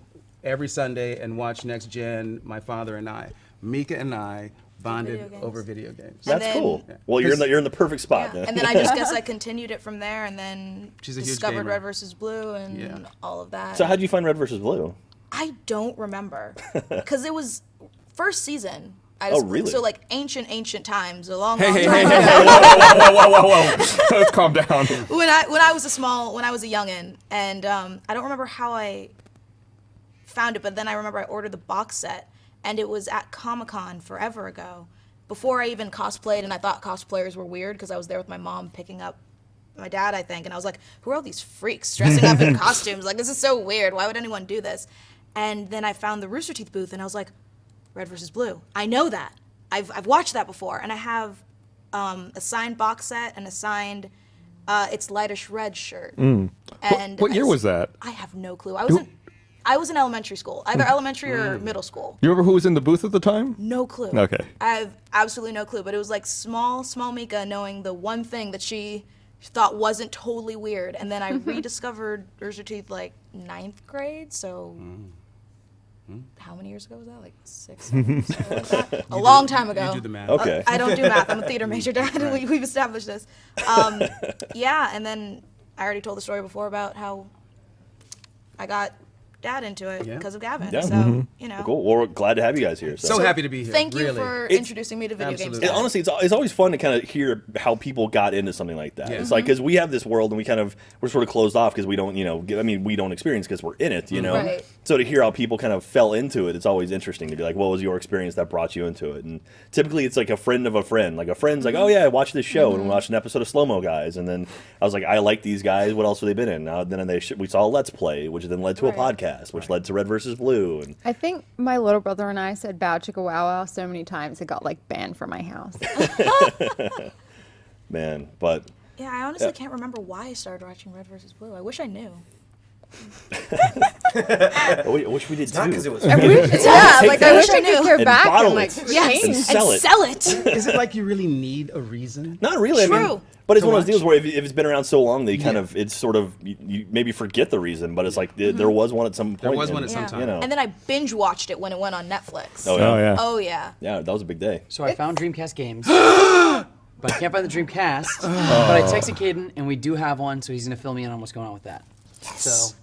every Sunday and watch Next Gen, my father and I. Mika and I bonded Video games. over video games. And That's then- cool. Well, you're in the perfect spot. Yeah. then. And then I just guess I continued it from there, and then She's a huge discovered gamer. Red vs. Blue and Yeah. all of that. So how'd you find Red versus Blue? I don't remember because it was first season. Oh, really? So like ancient times, a long, Hey, long hey, time hey, ago. hey, whoa. Let's calm down. when I was a youngin, and I don't remember how I found it, but then I remember I ordered the box set, and it was at Comic-Con forever ago, before I even cosplayed, and I thought cosplayers were weird because I was there with my mom picking up my dad, I think, and I was like, who are all these freaks dressing up in costumes? Like, this is so weird. Why would anyone do this? And then I found the Rooster Teeth booth, and I was like, Red versus Blue. I know that. I've watched that before, and I have a signed box set and a signed It's Lightish Red shirt. And What year was that? I have no clue. I was in elementary school, either elementary or middle school. You remember who was in the booth at the time? No clue. Okay. I have absolutely no clue. But it was like small Mika knowing the one thing that she thought wasn't totally weird. And then I rediscovered Rooster Teeth like 9th grade. So how many years ago was that? Like 6? 7, something like that? A long time ago. You do the math. Okay. I don't do math. I'm a theater major, Dad. We've established this. Yeah, and then I already told the story before about how I got Dad into it Yeah. because of Gavin. Yeah. So, Cool. Well, we're glad to have you guys here. So happy to be here. Thank you really. for It's- introducing me to video games. Absolutely. Dad. Honestly, it's always fun to kind of hear how people got into something like that. Yeah. It's like because we have this world and we're sort of closed off because we don't we don't experience because we're in it, Right. So to hear how people kind of fell into it, it's always interesting to be like, what was your experience that brought you into it? And typically it's like a friend of a friend. Like a friend's like, oh yeah, I watched this show and we watched an episode of Slow Mo Guys, and then I was like, I like these guys. What else have they been in? Now then we saw a Let's Play, which then led to a Right. podcast, which led to Red versus Blue, and I think my little brother and I said "Bow Chicka Wow Wow" so many times it got like banned from my house. man, but. Yeah, I honestly can't remember why I started watching Red vs. Blue. I wish I knew. I wish we did too. Not because it was. Yeah, Take like that I wish I and could go and back bottle and like it change. and sell it. Sell it. Is it like you really need a reason? Not really. I mean, True. but it's To one of those watch? deals where if it's been around so long, they kind of it's sort of you maybe forget the reason, but it's like there was one at some point. There was one and, at some time. You know. And then I binge watched it when it went on Netflix. Oh yeah. Oh yeah. Yeah, that was a big day. So I found Dreamcast games, but I can't find the Dreamcast. But I texted Caden, and we do have one, so he's gonna fill me in on what's going on with that. So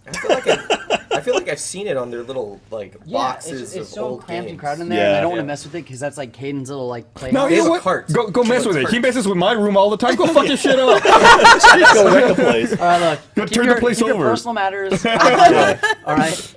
I feel like I've seen it on their little boxes it's of so old cramped games. and crowded in there, and I Yeah. don't want to Yeah. mess with it because that's like Caden's little like playhouse. No, They you have know a what? cart. Go mess with it. He messes with my room all the time. Go fuck your shit up. Go wreck the place. All right, look. Go keep turn your, the place keep your over. personal matters. All right.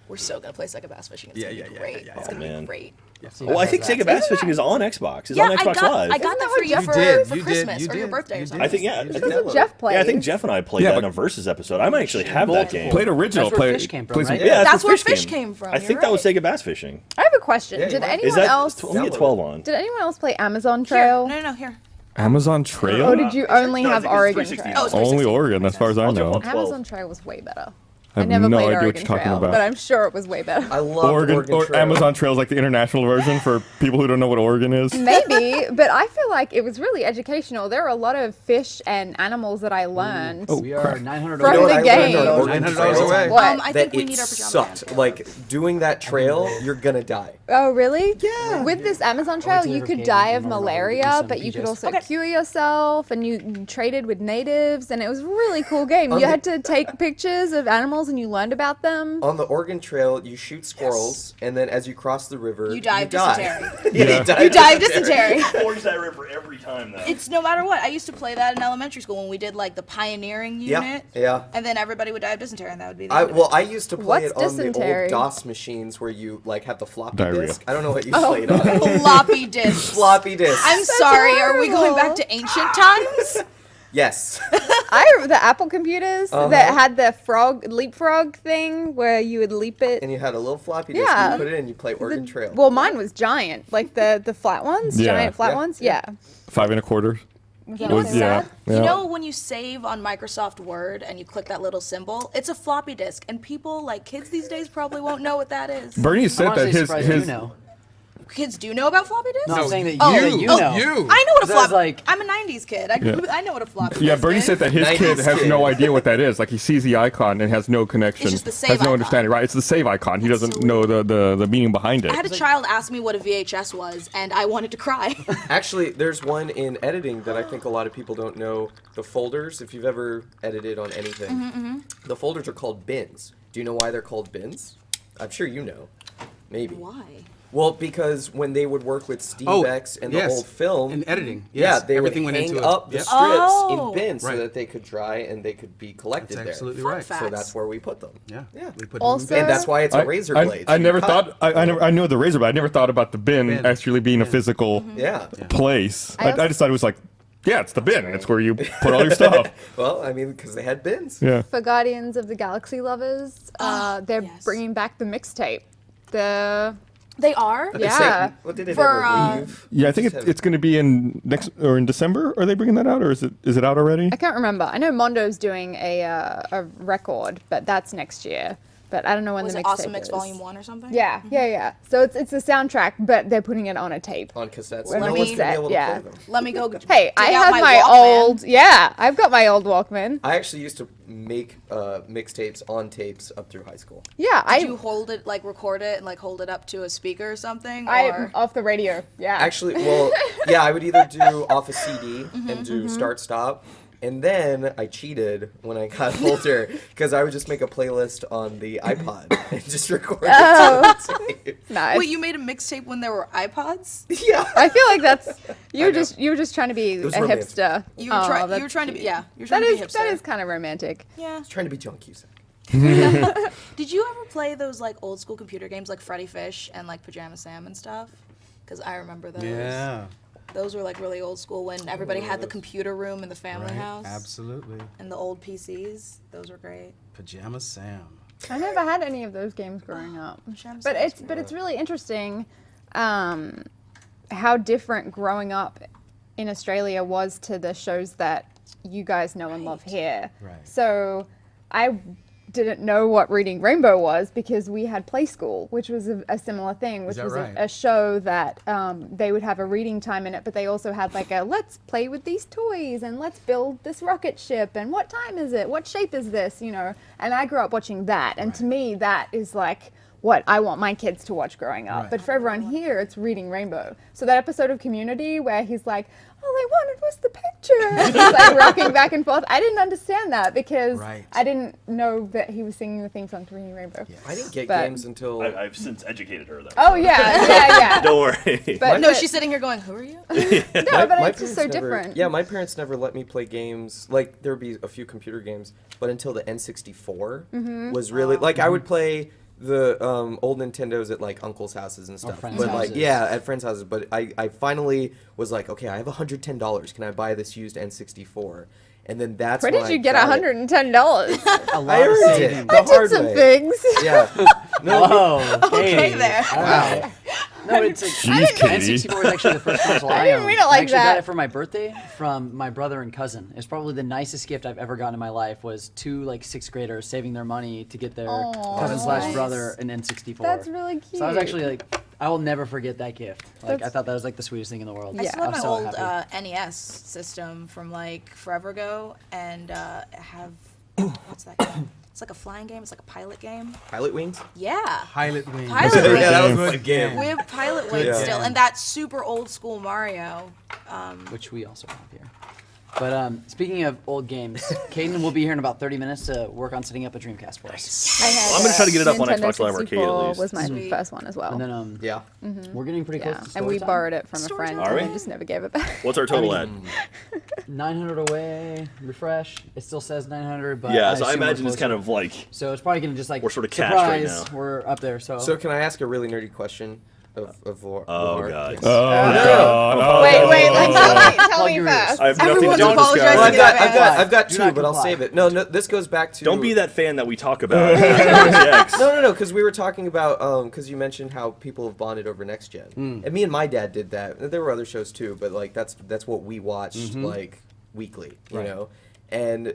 We're so gonna play Sega Bass Fishing. It's Yeah, gonna yeah, be yeah, great. yeah, It's yeah. gonna Man. be great. Well, I think Sega Bass Fishing is on Xbox. It's on Xbox Live. I got that what for you Jeff for, did. for You did. Christmas You or your did. birthday or You something. I think yeah. This is what Jeff played. Yeah, I think Jeff and I played Yeah, that in but- a Versus episode. I might actually have that game. Played original. That's where play, Fish came from, play some- right? Yeah, That's where Fish game. came from. I You're think that was right. Sega Bass Fishing. I have a question. Yeah, Did you might. anyone Is that else? let me get 12 on? Did anyone else play Amazon Here. Trail? No, here. Amazon Trail? Or did you only No, I have think it's Oregon 360. Trail? Oh, it's Only 360. Oregon, as far as I I'll jump know. on 12. Amazon Trail was way better. I have never no played idea what Oregon you're talking Trail, about. but I'm sure it was way better. I love Oregon or Trail. Amazon Trail is like the international version for people who don't know what Oregon is. Maybe, but I feel like it was really educational. There were a lot of fish and animals that I learned. We are $900 From You know what the I learned game. on Oregon $900 Trail? away. What? I That think we it need our pajama sucked. pants. Like doing that trail, you're gonna die. Oh, really? Yeah. With this Amazon Trail, to you the could arcade die and of remember to malaria, do some but you could PJs. also Okay. cure yourself, and you traded with natives, and it was a really cool game. You had to take pictures of animals, and you learned about them. On the Oregon Trail, you shoot squirrels, and then as you cross the river, You die of die. dysentery. Yeah, You die of dysentery. Forge that river every time, though. It's no matter what. I used to play that in elementary school when we did like the pioneering Yeah, unit. yeah. And then everybody would die of dysentery, and that would be the end of Well, it. I used to play What's it on the dysentery? old DOS machines where you like have the floppy Diarrhea. disk. I don't know what you played on. Floppy disks. Floppy disk. I'm sorry. Are we going horrible. back to ancient times? Yes. The Apple computers that had the leapfrog thing where you would leap it. And you had a little floppy disk. Yeah. You put it in. You play Oregon Trail. Well, mine was giant, like the flat ones, Yeah. giant flat Yeah. ones. Yeah. 5 1/4. You know what's yeah. sad? Yeah. You know when you save on Microsoft Word and you click that little symbol? It's a floppy disk, and people like kids these days probably won't know what that is. Bernie I'm said that honestly his surprised you his know. Kids do know about floppy disks? No, I'm saying that Oh, you know. You. I know what a Because I was floppy. like- I'm a '90s kid. I know what a floppy. yeah, disk Bernie is. said that his 90s kid has kid. no idea what that is. Like he sees the icon and has no connection, just the save has no icon. understanding. Right? It's the save icon. He doesn't know the meaning behind it. I had a child ask me what a VHS was, and I wanted to cry. Actually, there's one in editing that I think a lot of people don't know. The folders, if you've ever edited on anything, the folders are called bins. Do you know why they're called bins? I'm sure you know. Maybe. Why? Well, because when they would work with Steve Oh, X and yes. the old film, In editing, yeah, yes. they Everything would went hang into a- up the yep. strips Oh. in bins Right. so that they could dry and they could be collected That's there. absolutely Fun right. fact. So that's where we put them. Yeah. Yeah. We put Also- And that's why it's a razor blade. I so you never cut. thought I knew the razor, but I never thought about the bin, Bin. actually being a physical Yeah. place. I I just thought it was like, yeah, it's the bin. It's where you put all your stuff. Well, I mean, because they had bins. Yeah. For Guardians of the Galaxy lovers, they're yes. bringing back the mixtape. They are? Yeah. What did it For, ever leave? Yeah, I think it's going to be in in December. Are they bringing that out, or is it out already? I can't remember. I know Mondo's doing a record, but that's next year. But I don't know when Was the it mixtape Awesome Mix is. Volume 1 or something? Yeah, yeah. So it's a soundtrack, but they're putting it on a tape. On cassettes. Let no me- one's going to be able to yeah. play them. Let me go. Hey, dig I out have my Walkman. old. Yeah, I've got my old Walkman. I actually used to make mixtapes on tapes up through high school. Yeah, Did you hold it, like record it and like hold it up to a speaker or something? I Or off the radio. Yeah. Actually, well, yeah, I would either do off a CD and do start stop, and then I cheated when I got older because I would just make a playlist on the iPod and just record it to the tape. Nice. wait, you made a mixtape when there were iPods? Yeah. I feel like that's you I were know. just trying to be a was romantic. hipster. You were, Aw, you that's were trying to be, cute. yeah. You're trying That to be is that hipster. is kind of romantic. Yeah. Trying to be John Cusack. Did you ever play those like old school computer games like Freddy Fish and like Pajama Sam and stuff? Because I remember those. Yeah. Those were like really old school when everybody had the computer room in the family Right. house. Absolutely. And the old PCs. Those were great. Pajama Sam. I never had any of those games growing up. Shams But sounds it's really interesting how different growing up in Australia was to the shows that you guys know and love here. Right. So I didn't know what Reading Rainbow was because we had Play School, which was a similar thing, which that was right? a show that they would have a reading time in it, but they also had like a let's play with these toys and let's build this rocket ship and what time is it? What shape is this? You know, and I grew up watching that, and to me that is like what I want my kids to watch growing up. Right. But for everyone here, it's Reading Rainbow. So that episode of Community where he's like, all I wanted was the picture. And he's like rocking back and forth. I didn't understand that because Right. I didn't know that he was singing the theme song to Reading Rainbow. I didn't get But- games until I've since educated her, though. Oh yeah. Don't worry. But No, she's sitting here going, who are you? no, but my it's just so parents never- different. Yeah, my parents never let me play games. Like there would be a few computer games, but until the N64 was really like I would play the old Nintendos at like uncles' houses and stuff. friends' but like houses. yeah, at friends' houses. But I finally was like, okay, I have $110. Can I buy this used N64? And then that's Where when did I you get got it. $110? A I lot of earned it. saving. The I did hard some way. things. Yeah. No, Whoa. Okay, there. Wow. No, it's like Jeez, Katie. N64 was actually the first console I didn't owned. mean it like I actually got that. it for my birthday from my brother and cousin. It's probably the nicest gift I've ever gotten in my life. Was two like sixth graders saving their money to get their cousin slash brother an N64. That's really cute. So I was actually like, I will never forget that gift. Like I That's- thought that was like the sweetest thing in the world. I Yeah. still have I'm my so old happy. NES system from like forever ago, and have what's that game? It's like a flying game. It's like a pilot game. Pilot Wings? Yeah, Pilot Wings. Pilot Wings. Yeah, that was a Good fun game. We have Pilot Wings Yeah. still, and that super old school Mario. Which we also have here. But speaking of old games, Caden will be here in about 30 minutes to work on setting up a Dreamcast for us. I had, Well, I'm gonna try to get it up on Nintendo Xbox Live Arcade at 64 least. was my Sweet. first one as well. And then Yeah. we're getting pretty yeah, close to and we story time. borrowed it from a Story friend, time. Are and we? we just never gave it back. What's our total at? 900 away, refresh. It still says 900, but Yeah, so I assume we're imagine it's kind closer. of like So it's probably gonna just like We're sort of cashed right surprise, now. we're up there. So, So can I ask a really nerdy question of oh Lamar? god. Yes. Oh, God. Wait, like, tell Plug me your ears. first. I have nothing Everyone's to do with this apologizing guy. Well, in advance. I've got Do two, not but I'll comply. save it. No, this goes back to. Don't be that fan that we talk about. RTX. No, because we were talking about because you mentioned how people have bonded over Next Gen, and me and my dad did that. There were other shows too, but like that's what we watched like weekly, you know, and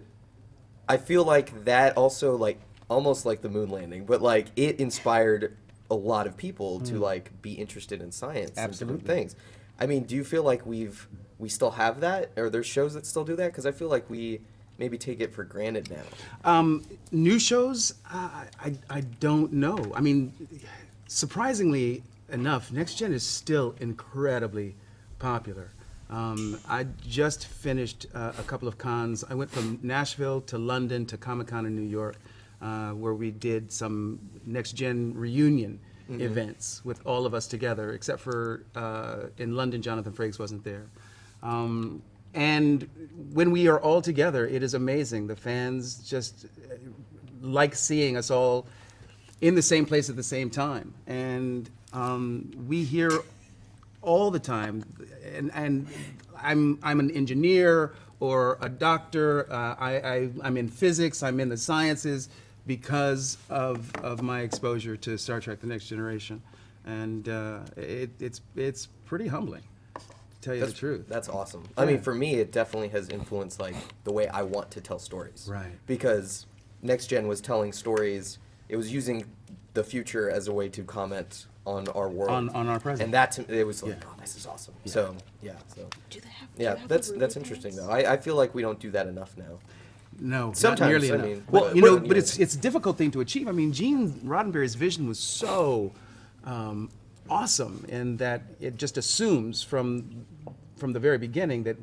I feel like that also like almost like the moon landing, but like it inspired a lot of people to like be interested in science and different Absolutely. things. I mean, do you feel like we still have that? Are there shows that still do that? Because I feel like we maybe take it for granted now. New shows, I don't know. I mean, surprisingly enough, Next Gen is still incredibly popular. I just finished a couple of cons. I went from Nashville to London to Comic-Con in New York, where we did some Next Gen reunion events with all of us together, except for in London, Jonathan Frakes wasn't there. And when we are all together, it is amazing. The fans just like seeing us all in the same place at the same time. And we hear all the time, and I'm an engineer or a doctor. I'm in physics. I'm in the sciences because of my exposure to Star Trek: The Next Generation, and it's pretty humbling, to tell you the truth. That's awesome. I mean, for me, it definitely has influenced like the way I want to tell stories. Right. Because Next Gen was telling stories. It was using the future as a way to comment on our world, On our present. and that it was like, Yeah. oh, this is awesome. So yeah, so Do they have? yeah, that's interesting though. I feel like we don't do that enough now. No, Sometimes, not nearly I enough. mean, Well, but- you know, but- but it's a difficult thing to achieve. I mean, Gene Roddenberry's vision was so awesome in that it just assumes from the very beginning that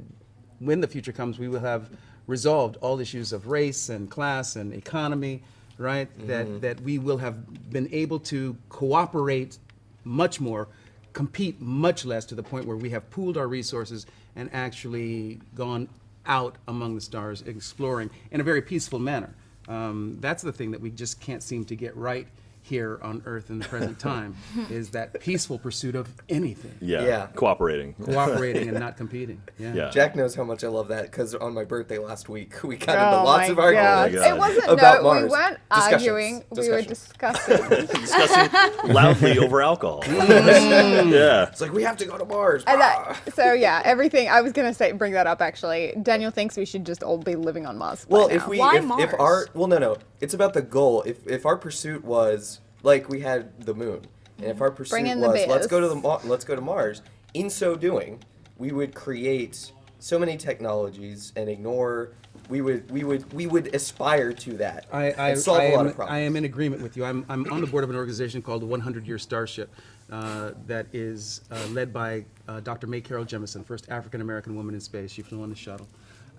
when the future comes, we will have resolved all issues of race and class and economy, right? That we will have been able to cooperate much more, compete much less, to the point where we have pooled our resources and actually gone out among the stars, exploring in a very peaceful manner. That's the thing that we just can't seem to get right here on Earth in the present time, is that peaceful pursuit of anything, Yeah. Cooperating. cooperating and not competing. Yeah. Jack knows how much I love that because on my birthday last week, we got into Oh lots my of arguments. God. God. It wasn't, About no, we Mars. weren't Discussions. arguing, we were Discussions. discussing. Discussing loudly over alcohol. Yeah. It's like we have to go to Mars. And Ah. so yeah, everything, I was going to bring that up actually. Daniel thinks we should just all be living on Mars. by Well, now. if we Why if Mars? our no, it's about the goal. If our pursuit was like we had the moon, and if our pursuit Bring in the was let's bears. go to let's go to Mars. In so doing, we would create so many technologies and ignore. We would aspire to that and solve a lot of problems. I am in agreement with you. I'm on the board of an organization called the 100-Year Starship that is led by Dr. May Carroll Jemison, first African-American woman in space. She flew on the shuttle.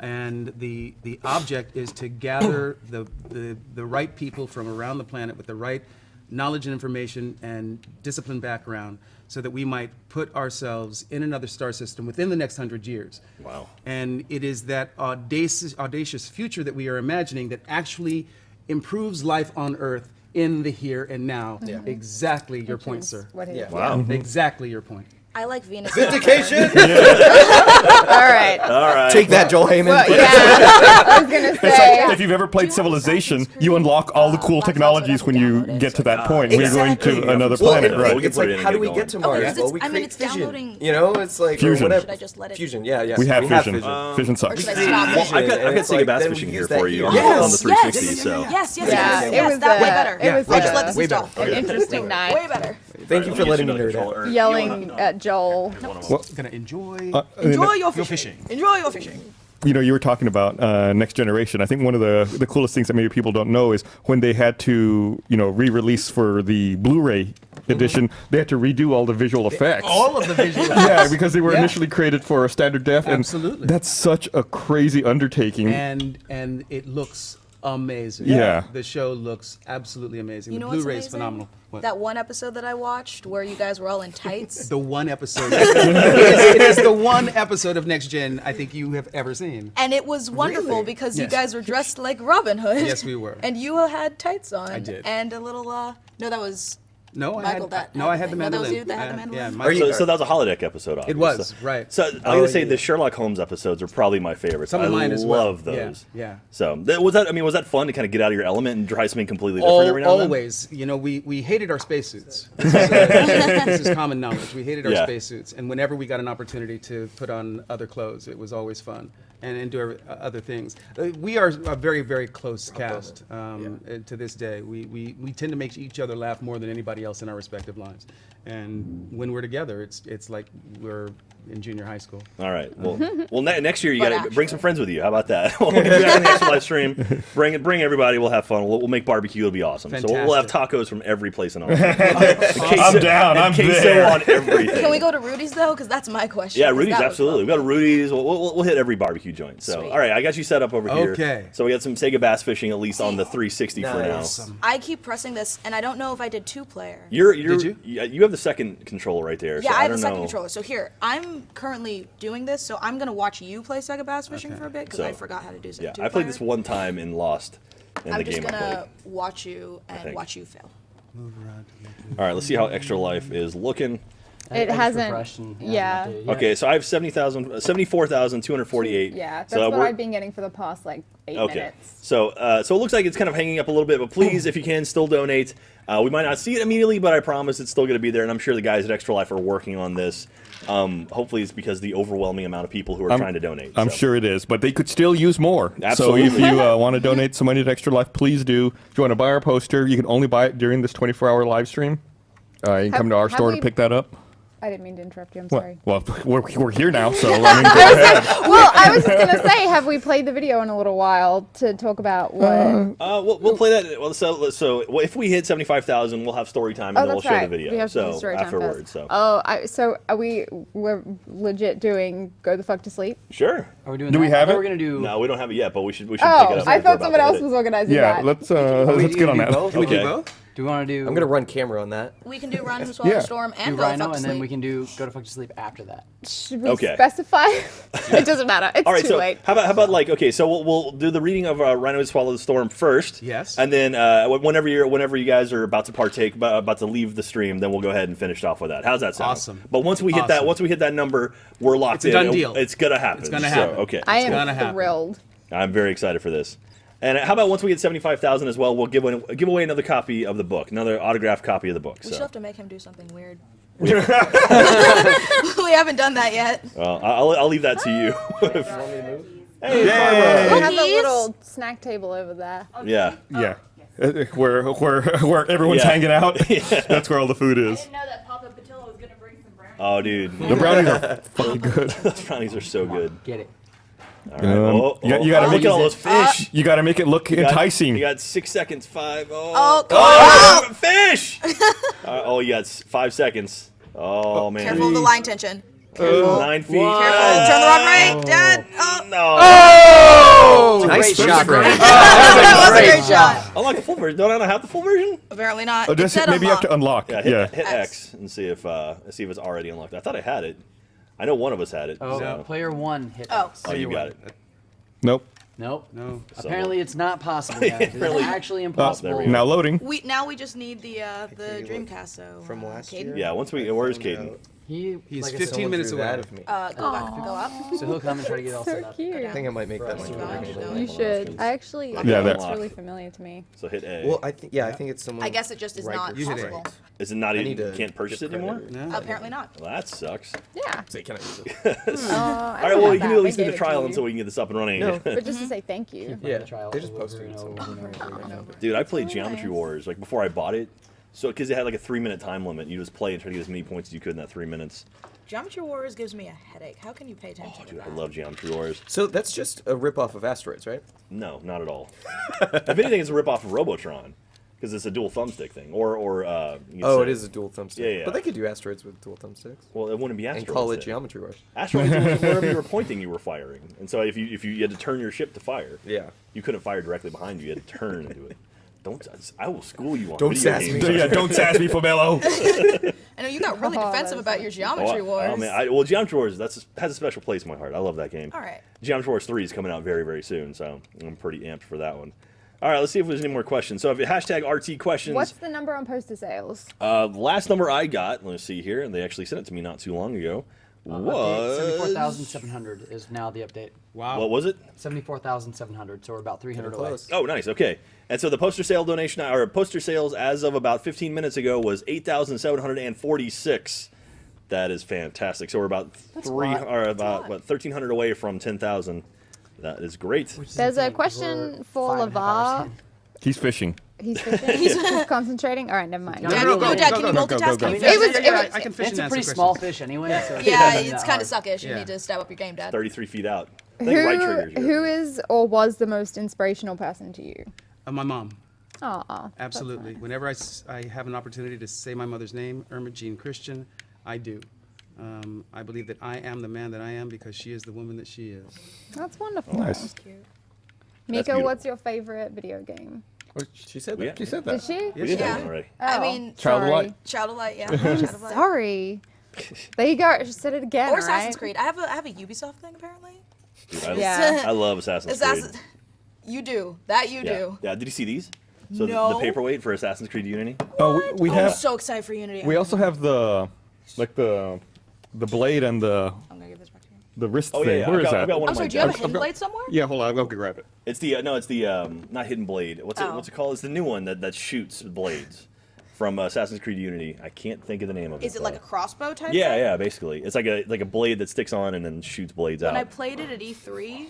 And the object is to gather the right people from around the planet with the right knowledge and information and disciplined background so that we might put ourselves in another star system within the next 100 years. Wow. And it is that audacious future that we are imagining that actually improves life on Earth in the here and now. Yeah. Exactly your Which point, is sir. what he- Yeah. Wow. Exactly your point. I like Venus. Vindication. All right. All right. Take that, Joel Heyman. Well, yeah, I was gonna It's say. like if you've ever played Civilization, you unlock all the cool technologies when you get to that point. When you're going to another planet, Well, right? we can It's put it like, in how and do we get get to going. Mars? Oh, Well, we I mean, create it's fission. downloading- You know, it's like Fusion. or whatever. Should I just let it? Fusion, yeah. We have fission. fission. Fission sucks. Should I stop it? Well, I've got And it's Sega like, Bass then we Fishing use here that for you here. on the 360. So Yes, Yeah, it was that way a- better. it was I just let this way install. better. an interesting night. Way better. Thank you for letting me nerd out. Yelling at Joel. Gonna enjoy Enjoy your your fishing. fishing. Enjoy your fishing. You know, you were talking about Next Generation. I think one of the coolest things that maybe people don't know is when they had to, re-release for the Blu-ray edition, they had to redo all the visual effects. All of the visual. Yeah, because they were Yeah. initially created for a standard def, and Absolutely. that's such a crazy undertaking. And it looks amazing. Yeah. The show looks absolutely amazing. You The know what's Blu-ray is amazing? phenomenal. What? That one episode that I watched where you guys were all in tights. The one episode. it is the one episode of Next Gen I think you have ever seen. And it was wonderful Really? because you Yes. guys were dressed like Robin Hood. Yes, we were. And you had tights on. I did. And a little, no, that was No, Michael that I had had the the thing. No, that was mandolin. you that had the mandolin? Yeah, Are Michael- you- So that was a holodeck episode. It obviously. was, right. So I'm gonna say the Sherlock Holmes episodes are probably my favorites. Some of mine I as well. love Yeah, those. yeah. So was that fun to kind of get out of your element and try something completely different every now and then? Always. We hated our spacesuits. This is common knowledge. We hated our Yeah. spacesuits. And whenever we got an opportunity to put on other clothes, it was always fun. And do other things. We are a very, very close cast to this day. We tend to make each other laugh more than anybody else in our respective lives. And when we're together, it's like we're in junior high school. All right. Well, next year you But got to bring some friends with you. How about that? We'll get back on the extra live stream. Bring everybody. We'll have fun. We'll make barbecue. It'll be awesome. So we'll have tacos from every place in our I'm down. I'm queso there. on everything. Can we go to Rudy's though? Because that's my question. Yeah, 'cause Rudy's, that was absolutely. We got Rudy's. We'll hit every barbecue joint. So, Sweet. all right, I got you set up over here. Okay. So we got some Sega Bass Fishing at least on the 360 for now. Nice. I keep pressing this, and I don't know if I did two-player. You have the second controller right there. Yeah, so I have don't the second know. controller. So here, I'm currently doing this, so I'm gonna watch you play Sega Bass Fishing for a bit because I So, forgot how to do Yeah, two I played this player. one time and lost in I'm the just game I played. gonna watch you and think. watch you fail. All right, let's see how Extra Life is looking. It hasn't. Yeah. Okay, so I have 74,248. Yeah, that's so what we're- I've been getting for the past like 8 Okay. minutes. So it looks like it's kind of hanging up a little bit, but please, if you can, still donate. We might not see it immediately, but I promise it's still going to be there, and I'm sure the guys at Extra Life are working on this. Hopefully, it's because of the overwhelming amount of people who are trying to donate. I'm so. sure it is, but they could still use more. Absolutely. So if you want to donate some money to Extra Life, please do. If you want to buy our poster, you can only buy it during this 24-hour live stream. You can come to our have store we- to pick that up. I didn't mean to interrupt you. I'm Well, sorry. we're here now, so I mean, go ahead. Well, I was just gonna say, have we played the video in a little while to talk about what? We'll play that. Well, so if we hit 75,000, we'll have story time, and then we'll that's show right. the video. We have to do so story time afterwards. first. So So we're legit doing go the fuck to sleep. sure. Are we doing Do we that? have I thought it? We're gonna do. No, we don't have it yet, but we should pick Oh, it up. I if we're thought about someone to hit else it. was organizing Yeah, that. let's we get on do that. both? Can we Okay. do both? Do we want to do? I'm gonna run camera on that. We can do Run Swallow Yeah. Storm do and Go the Rhino, Fuck to and then Sleep. we can do Go to Fuck to Sleep after that. Should we Okay. specify? It doesn't matter. It's All right, too so late. how about like okay, so we'll do the reading of Rhino and Swallow the Storm first. Yes. And then whenever you guys are about to partake, about to leave the stream, then we'll go ahead and finish off with that. How's that sound? Awesome. But once we hit that number, we're locked It's a in. done deal. It's gonna happen. It's gonna So, happen. okay. I gonna am happen. thrilled. I'm very excited for this. And how about once we get 75,000 as well, we'll give away another copy of the book, another autographed copy of the book. We So still have to make him do something weird. We haven't done that yet. I'll leave that to you. Hey, We Barbara. have a Cookies? little snack table over there. Yeah. Yeah. Where everyone's Yeah. hanging out. That's where all the food is. know that Papa Patillo was gonna bring some brownies. Oh, dude. The brownies are fucking good. Those brownies are so good. Get it. All right. You gotta look make at all those fish. You got to make it look enticing. You got 6 seconds. 5. Oh, Oh, fish! You got 5 seconds. Oh, man. Careful of the line tension. Careful. 9 feet. Careful. Turn the rod right, Dad. Oh, No. Nice shot, Grant. that was a great shot. Unlock the full version. Don't I have the full version? Apparently not. Oh, It just said maybe you have to unlock. unlock. Yeah, Yeah. hit X and see if it's already unlocked. I thought I had it. I know one of us had it. Oh, so. player one hit. Oh. X. Oh, you got it. Nope. Nope. No. Apparently, it's not possible. Guys. It's Apparently- actually there impossible. we go. Now loading. Now we just need the Dreamcast. So From last Caden? year? Yeah, where's Caden? He, He's like I said, 15 Someone minutes threw away. that of me. Go back, go up. So he'll come and try to get it all set So up. cute. I think I might make that Right. one. You should. I actually. Yeah, Yeah, that- that's really familiar to me. So hit A. Well, I think I think it's someone. I guess it just is right not You hit A. possible. Is it not I even? need You to can't purchase it get anymore. credit. No. Apparently not. Well, that sucks. Yeah. Say, can I use it? All right. Well, you can at least do the trial until we can get this up and running. No. But just to say thank you. Yeah, Trial they just over posted and it. over and over and over. Dude, I played Geometry Wars like before I bought it. So because it had like a 3-minute time limit, you just play and try to get as many points as you could in that 3 minutes. Geometry Wars gives me a headache. How can you pay attention to Dude, I that? love Geometry Wars. So that's just a ripoff of Asteroids, right? No, not at all. If anything, it's a ripoff of Robotron because it's a dual thumbstick thing. Or you could Oh, say- it is a dual thumbstick. Yeah, yeah. But they could do Asteroids with dual thumbsticks Well, it wouldn't be and asteroids. call it then. Geometry Wars. Asteroids, was wherever you were pointing, you were firing. And so if you had to turn your ship to fire, Yeah. you couldn't fire directly behind you. You had to turn and do it. Don't. I will school you on Don't video sass games. me. Yeah, don't sass me, Fomelo. I know you got really Oh, defensive that's about your Geometry Oh, Wars. oh, man, well, Geometry Wars has a special place in my heart. I love that game. All right. Geometry Wars 3 is coming out very, very soon, so I'm pretty amped for that one. All right, let's see if there's any more questions. So if you hashtag RT questions. What's the number on poster sales? The last number I got, let's see here, and they actually sent it to me not too long ago, was 74,700 is now the update. Wow. What was it? 74,700, so we're about 300 away. Close. Oh, nice. Okay. And so the poster sale donation, or poster sales as of about 15 minutes ago was 8,746. That is fantastic. So we're about That's a lot. That's a lot. 1,300 away from 10,000. That is great. There's a question for 5.5 hours Lavar. in. He's fishing. He's fishing. He's concentrating. All right, never mind. No, Dad, no, no, Dad, go, can you go, go, multitask? go, Can you go. It was- finish it was- I can fish It's and a answer pretty questions. small fish anyway. So Yeah, it's kind of suckish. You Yeah. need to step up your game, Dad. 33 feet out. I think right triggers you. Who is or was the most inspirational person to you? My mom. Oh, Absolutely. Whenever I have an opportunity to say my mother's name, Irma Jean Christian, I do. I believe that I am the man that I am because she is the woman that she is. That's wonderful. Nice. Mika, beautiful. what's your favorite video game? She said Yeah. that. She said Did that. she? We did that Yeah. one already. I Oh, mean, Child of sorry. Light. Child of Light, yeah. Child of Light. Sorry. There you go. She said it again. Or all Assassin's right? Creed. I have a Ubisoft thing apparently. Dude, Yeah. I love Assassin's Assassin. Creed. You do that. You Yeah. do. Yeah. Did you see these? So No. the paperweight for Assassin's Creed Unity. Oh, we I'm have. so excited for Unity. We also have the blade and the I'm gonna give this back to you. wrist Oh thing. yeah, Where I've is got, that? I've got one I'm of sorry. my Do you have a decks. hidden blade somewhere? Yeah, hold on. I'll go grab it. It's the no, it's the not hidden blade. What's it? Oh. What's it called? It's the new one that shoots blades from Assassin's Creed Unity. I can't think of the name of it. Is it like a though. crossbow type? Yeah, thing? yeah, basically. It's like a blade that sticks on and then shoots blades When out. I played it at E3,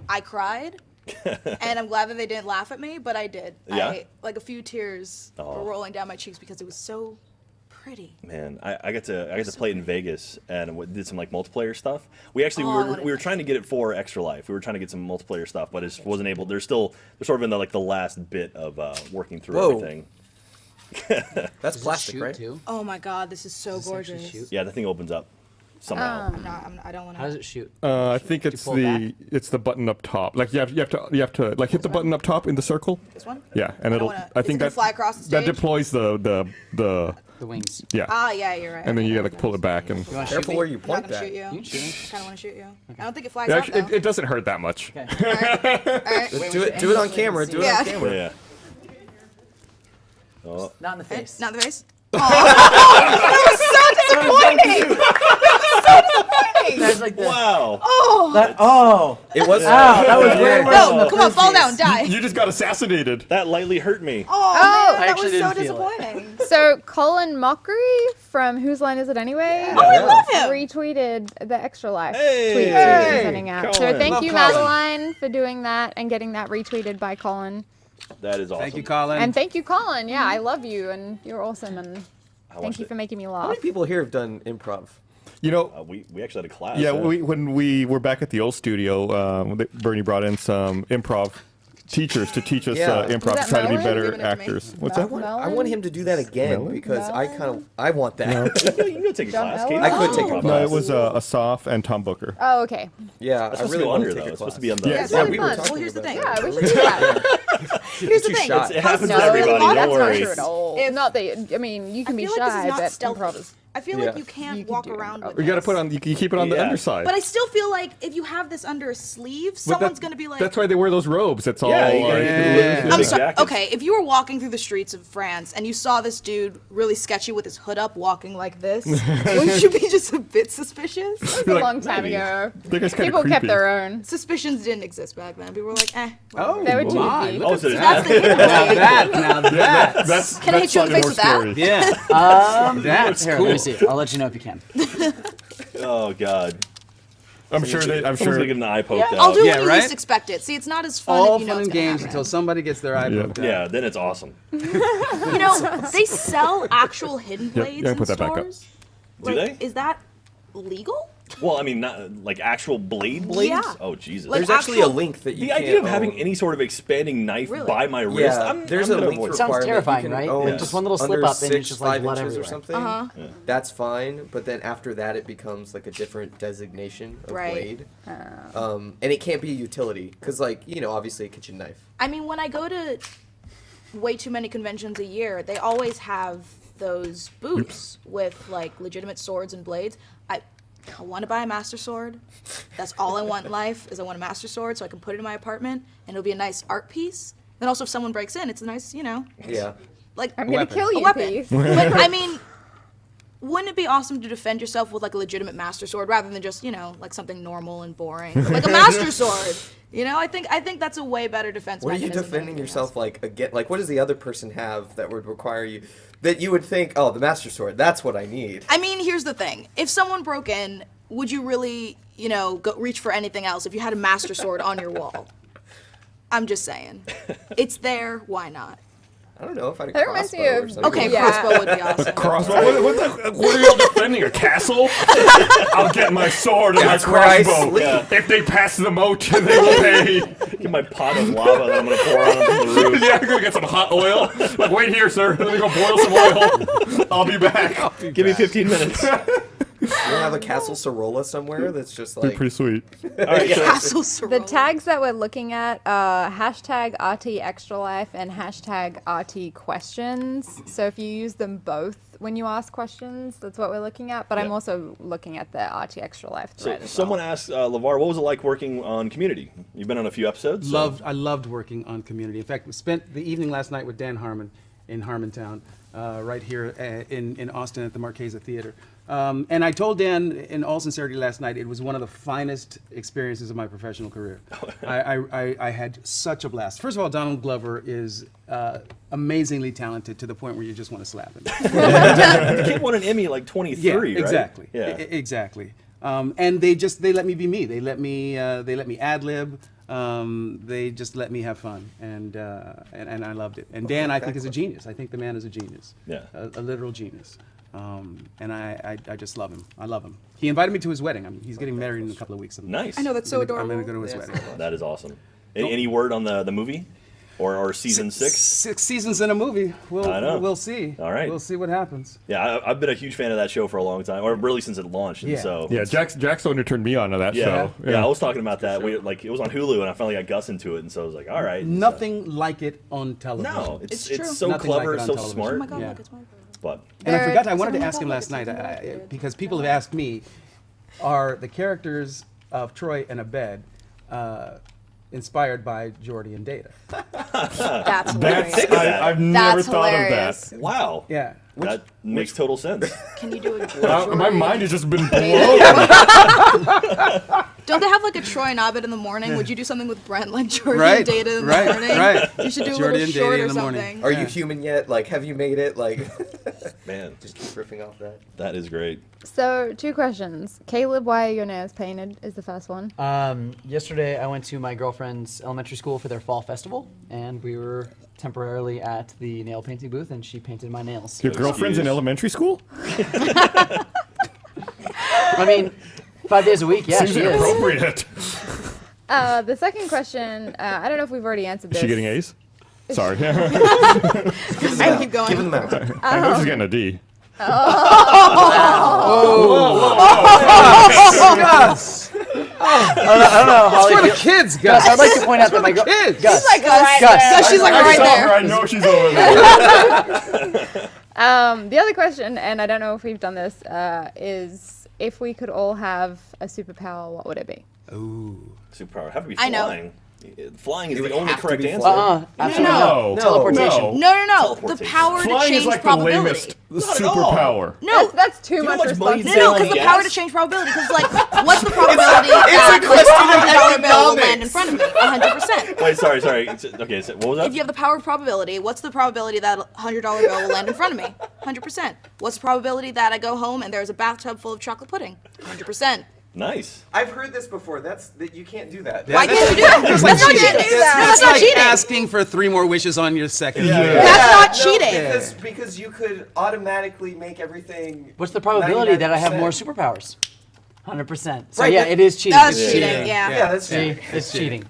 I cried, and I'm glad that they didn't laugh at me, but I did. Yeah? Like a few tears Oh. were rolling down my cheeks because it was so pretty. Man, I got to play it in Vegas and did some like multiplayer stuff. We actually Oh, I wanna we were do trying to get it for Extra Life. We were trying to get some multiplayer stuff, but it wasn't able. They're sort of in the last bit of working through Whoa. everything. That's Does it plastic, shoot right? too? Oh my God, this is so Does this actually gorgeous. shoot? Yeah, the thing opens up somehow. I don't want How does to. it shoot? I think it's pull back? it's the button up top. Like you have to like hit the button up top in the circle. This one? Yeah, and it'll. wanna- I is it think gonna that fly across the that stage? deploys the The wings. yeah. Ah, yeah, you're right. And then Okay, you okay, gotta pull it back and. You want to shoot Careful me? where you I'm not point gonna that. shoot you. You can shoot me. Kind of want to shoot you. I don't think it flies It, out actually, though. it doesn't hurt that much. Okay. All right. Do it on camera. Do it Yeah. on camera. Yeah. Oh, Not in the face. Not in the face. That was so disappointing. Guys like this. wow. It was. That was way worse than No, the come on, first fall piece. down, die. You just got assassinated. That lightly hurt me. Oh, I man, that actually was so didn't feel it. disappointing. So Colin Mockery from Whose Line Is It Anyway? Oh, I love him. Retweeted the Extra Life Hey! tweet that we're sending out. So Colin. thank Love you, Colin. Madeline, for doing that and getting that retweeted by Colin. That is awesome. Thank you, Colin. And thank you, Colin. Yeah, I love you and you're awesome and I thank watched you it. for making me How laugh. many people here have done improv? You know, We actually had a class. yeah. When we were back at the old studio, Bernie brought in some improv teachers to teach us Yeah. improv Was to try to be that Melon? better Giving it to me. actors. What's I that? want him to do that again Melon? because I want that. You can go take a John class. Elway? Katie. I could take a Improv class. No, class. it was Asaf and Tom Booker. Oh, okay. Yeah, That's I supposed really to be want under to though. take a It's supposed class. to be on the. Yeah, it's Yeah, really we fun. were talking Well, here's the about thing. that. Yeah, we should do that. Here's the Too thing. shy. It happens No, to everybody. that's Don't not worry. true at all. Not that I mean, you can I be feel like this shy, is not but stealthy. improv is. I feel like Yeah. you can't You can walk do it. around with You got to this. put on. You keep it on the Yeah. underside. But I still feel like if you have this under a sleeve, But someone's gonna be like, That's why they wear those robes. It's all. Yeah, like, yeah. I'm Big sorry. jackets. Okay, if you were walking through the streets of France and you saw this dude really sketchy with his hood up walking like this, wouldn't you be just a bit suspicious? It was a like, long time maybe. ago. That guy's kinda People kept creepy. their own. Suspicions didn't exist back then. People were like, eh. Oh, They were too my. deep. Look Oh, at so That's the hidden now blade. that. That's Can I that's hit you in the slightly face more with that? scary. Yeah. That's Here, cool. let me see. I'll let you know if you can. Oh God. I'm sure they. I'm Someone's sure. gonna get an eye poked out. I'll do it Yeah, when you right? least expect it. See, it's not as fun All if you know fun it's and gonna games happen. until somebody gets their eye Yeah. poked out. Yeah, then it's awesome. You know, they sell actual hidden Yeah, blades yeah, in put that back up. stores. Do Like, they? Is that legal? Well, I mean, not like actual blades. Yeah. Oh Jesus. Like, There's actually a actual- link that you the can't idea of having own. any sort of expanding knife Really? by my wrist. Yeah, there's I'm a gonna link avoid it. Sounds requirement. terrifying, You can right? own Just one little slip under up and it's 6, just like 5 blood inches or everywhere. something. That's fine, but then after that, it becomes like a different designation of Right. blade. And it can't be a utility because, like, obviously a kitchen knife. I mean, when I go to way too many conventions a year, they always have those booths with like legitimate swords and blades. I want to buy a master sword. That's all I want in life is I want a master sword so I can put it in my apartment and it'll be a nice art piece. Then also if someone breaks in, it's a nice, Yeah. like I'm gonna Weapon. kill a you, weapon. piece. But I mean, wouldn't it be awesome to defend yourself with like a legitimate master sword rather than just like something normal and boring, like a master sword? I think that's a way better defense. What are you mechanism than defending anything yourself else. like again? Like, what does the other person have that would require you that you would think, oh, the master sword, that's what I need? I mean, here's the thing: if someone broke in, would you really, go reach for anything else if you had a master sword on your wall? I'm just saying, it's there. Why not? I don't know if I had a That reminds me crossbow or of- something. Okay, Yeah. crossbow would be awesome. Crossbow. What are you all defending? A castle? I'll get my sword and That's my where I crossbow. sleep. If they pass the motion, they will pay. Get my pot of lava that I'm gonna pour on them from the roof. Yeah, I'm gonna get some hot oil. Like, wait here, sir. Let me go boil some oil. I'll be back. Give me 15 minutes. You don't have a Castle Sorolla somewhere that's just Be like pretty sweet. All right, so Castle The Sorolla. tags that we're looking at, hashtag RT Extra Life and hashtag RT Questions. So if you use them both when you ask questions, that's what we're looking at. But I'm Yeah. also looking at the RT Extra Life So thread as someone well. asked LeVar, what was it like working on Community? You've been on a few episodes. so- I loved working on Community. In fact, we spent the evening last night with Dan Harmon in Harmontown, right here in Austin at the Marquesa Theater. And I told Dan, in all sincerity, last night it was one of the finest experiences of my professional career. I had such a blast. First of all, Donald Glover is amazingly talented to the point where you just want to slap him. The kid won an Emmy like 23, Yeah, right? exactly. Yeah. Exactly. And they let me be me. They let me ad lib. They just let me have fun, and I loved it. And Dan, I think, is a genius. I think the man is a genius. Yeah. A literal genius. And I just love him. I love him. He invited me to his wedding. He's getting married in a couple of weeks. Nice. I know that's so I'm adorable. gonna go to his wedding. That is awesome. Any word on the movie? Or season 6? 6 seasons in a movie. I know. We'll see. All right. We'll see what happens. Yeah, I've been a huge fan of that show for a long time, or really since it launched. And Yeah. so Yeah, Jack's the one who turned me on to that yeah, show. yeah, I was talking about that. It was on Hulu, and I finally got Gus into it, and so I was like, all right. Nothing like it on television. No, It's it's true. so Nothing like clever, it on so television. smart. Oh my god, Yeah. look, it's my But And I There- forgot, I wanted to Someone ask him got last like night, it's something good. because people have asked me, are the characters of Troy and Abed inspired by Jordy and Data? That's hilarious. That's I've never That's thought hilarious. of wow, Yeah. that makes total sense. Can you do a that. My mind has just been blown. Don't they have like a Troy and Abed in the morning? Would you do something with Brent like Jordy Right, and Data in the right, morning? right. You should do a Jordy little and short Data or in the morning. something. Are Yeah. you human yet? Like, have you made it? Like, Man, just keep riffing off that. that is great. So 2 questions. Caleb, why are your nails painted? Is the first one. Yesterday, I went to my girlfriend's elementary school for their fall festival, and we were temporarily at the nail painting booth, and she painted my nails. Your girlfriend's in Excuse. elementary school? I mean, 5 days a week, yeah, Seems she is. inappropriate. The second question, I don't know if we've already answered Is this. she getting A's? Sorry. I keep going. Give him that. I know she's getting a D. I don't know, Holly. For the Gus, kids, guys. I'd like to point out that my kids. Gus, Gus, Gus, she's like I right saw there. her. I know she's over there. The other question, and I don't know if we've done this, is if we could all have a superpower, what would it be? Superpower. Have to be I know. flying. Flying is It would the only have to correct be answer. flying. Absolutely. No. Teleportation. No. The Teleportation. power to Flying change is like probability. the lamest at all. superpower. No, That's too know much how much money responsibility. you'd No, save because on the power to gas? change probability. Because like, what's the probability that a $100 bill will land in front of me? 100%. Wait, sorry. Okay, so what was that? If you have the power of probability, what's the probability that a $100 bill will land in front of me? 100%. What's the probability that I go home and there's a bathtub full of chocolate pudding? 100%. Nice. I've heard this before. That you can't do that. Why can't you do that? That's not cheating. No, that's That's not like cheating. asking for 3 more wishes on your second. That's not cheating. Because you could automatically make everything. What's the probability that I have 99%? more superpowers? 100%. So Right, yeah, but- it is cheating. That's It's cheating. Yeah. Yeah, that's See, it's cheating.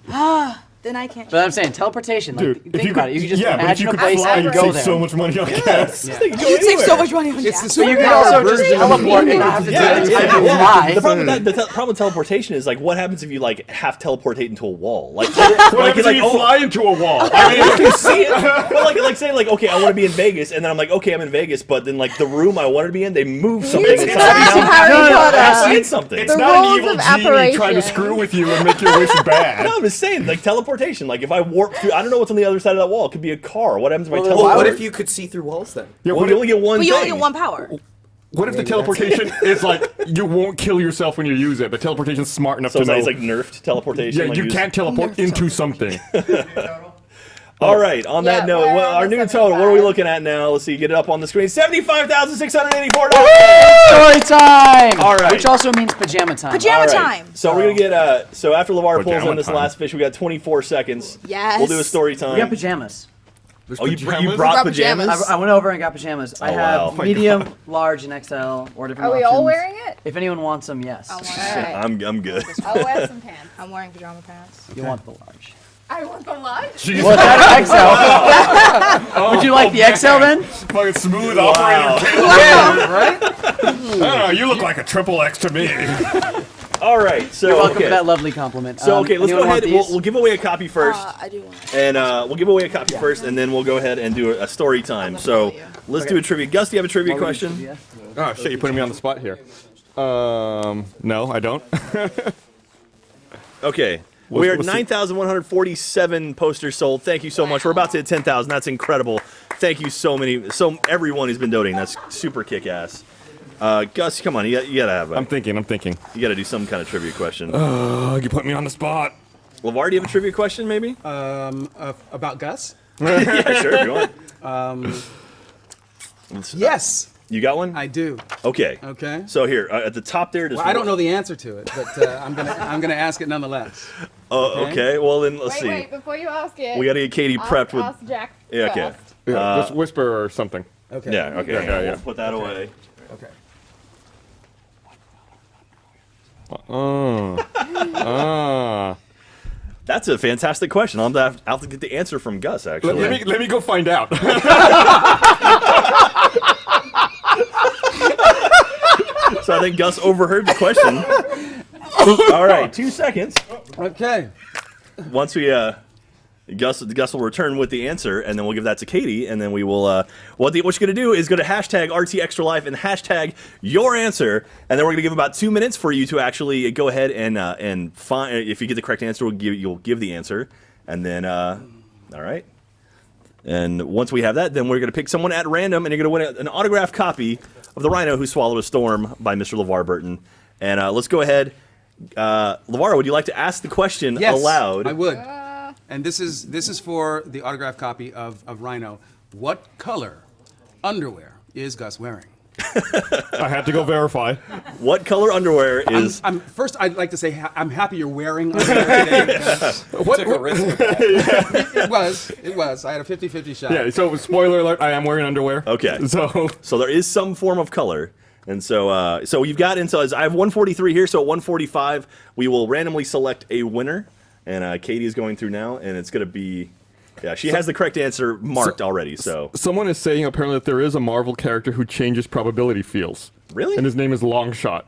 Then I can't. But I'm saying teleportation. Like, Dude, think about it. You could just but if imagine you a could place fly, and you'd go save there. so much money on gas. You can go You'd save so anywhere. much money on It's gas. the But you could superpower also just version of teleport and not have to do anything. Yeah. Fly. The problem with teleportation is like, what happens if you like half teleportate into a wall? Like, What like, happens if you fly into a wall? I mean, you can see it. Well, like say like, okay, I want to be in Vegas, and then I'm like, okay, I'm in Vegas, but then like the room I wanted to be in, they moved something It's inside. not Now Harry Potter. I see something. It's The not an rules evil of genie trying to operation. screw with you and make your wish bad. No, I'm just saying, like teleportation. Like if I warp through, I don't know what's on the other side of that wall. It could be a car. What happens if I Well, teleport? What if you could see through walls then? Yeah, Well, what you if- only get one But thing. you only get one power. What if the teleportation is like you won't kill yourself when you use it? The teleportation's smart enough So to know. it's like nerfed teleportation. yeah, like you use- can't teleport into something. All right. On that Yeah, note, we're well, on our the new total. What are we 75. looking at now? Let's see. Get it up on the screen. $75,684. Story time! All right. Which also means pajama time. Pajama All right. time. So we're gonna get so after LeVar pulls Pajama in this time. last fish, we got 24 seconds. Yes. We'll do a story time. We got pajamas. Oh, you pajamas? brought brought pajamas? pajamas. I went over and got pajamas. I Oh, have wow. Oh my medium, large, and XL, or different Are we options. all wearing it? If anyone wants them, yes. All right. I'm good. I'll wear some pants. I'm wearing pajama pants. You want the large. I want the lunch. Well, that's XL. Would you like the XL then? Fucking smooth Wow. operator. Right? I don't know. You look like a triple X to me. All right. So You're welcome okay. for that lovely compliment. So okay, let's go anyone want ahead. We'll these? give away a copy first. I do want it. And we'll give away a copy first, and then we'll go ahead and do a story time. So let's do a trivia. Gus, do you have a trivia question? Yeah. Oh shit! You're putting me on the spot here. No, I don't. Okay. We are at what's the- 9,147 posters sold. Thank you so much. We're about to hit 10,000. That's incredible. Thank you so everyone who's been donating. That's super kick-ass. Gus, come on. You gotta have I'm thinking. you gotta do some kind of trivia question. Oh, you put me on the spot. LeVar, do you have a trivia question, maybe? About Gus? Yeah, sure, if you want. Yes, You got one? I do. Okay. Okay. So here, at the top there, just Well, I don't know the answer to it, but I'm gonna ask it nonetheless. Oh, okay. Well, then let's Wait, see. wait, before you ask it. We gotta get Katie prepped with. Ask Jack Yeah, okay. first. Yeah, just whisper or something. Okay. Yeah. Okay. Yeah, hang on, yeah. We'll put that away. Okay. That's a fantastic question. I'll have to get the answer from Gus. Actually. Let me go find out. So I think Gus overheard the question. All right, 2 seconds. Okay. Once we Gus will return with the answer, and then we'll give that to Katie, and then we will. What you're gonna do is go to hashtag RT Extra Life and hashtag your answer, and then we're gonna give about 2 minutes for you to actually go ahead and find. If you get the correct answer, you'll give the answer, and then all right. And once we have that, then we're gonna pick someone at random, and you're gonna win an autographed copy of The Rhino Who Swallowed a Storm by Mr. LeVar Burton. And let's go ahead. LeVar, would you like to ask the question Yes, aloud? I would. And this is for the autographed copy of Rhino. What color underwear is Gus wearing? I had to go verify. What color underwear is? First, I'd like to say I'm happy you're wearing underwear today. because It was. I had a 50-50 shot. Yeah. So spoiler alert: I am wearing underwear. Okay. So There is some form of color, and so you've got until I have 143 here. So at 145, we will randomly select a winner, and Katie is going through now, and it's going to be. Yeah, she has the correct answer marked already. So someone is saying apparently that there is a Marvel character who changes probability fields. Really? And his name is Longshot.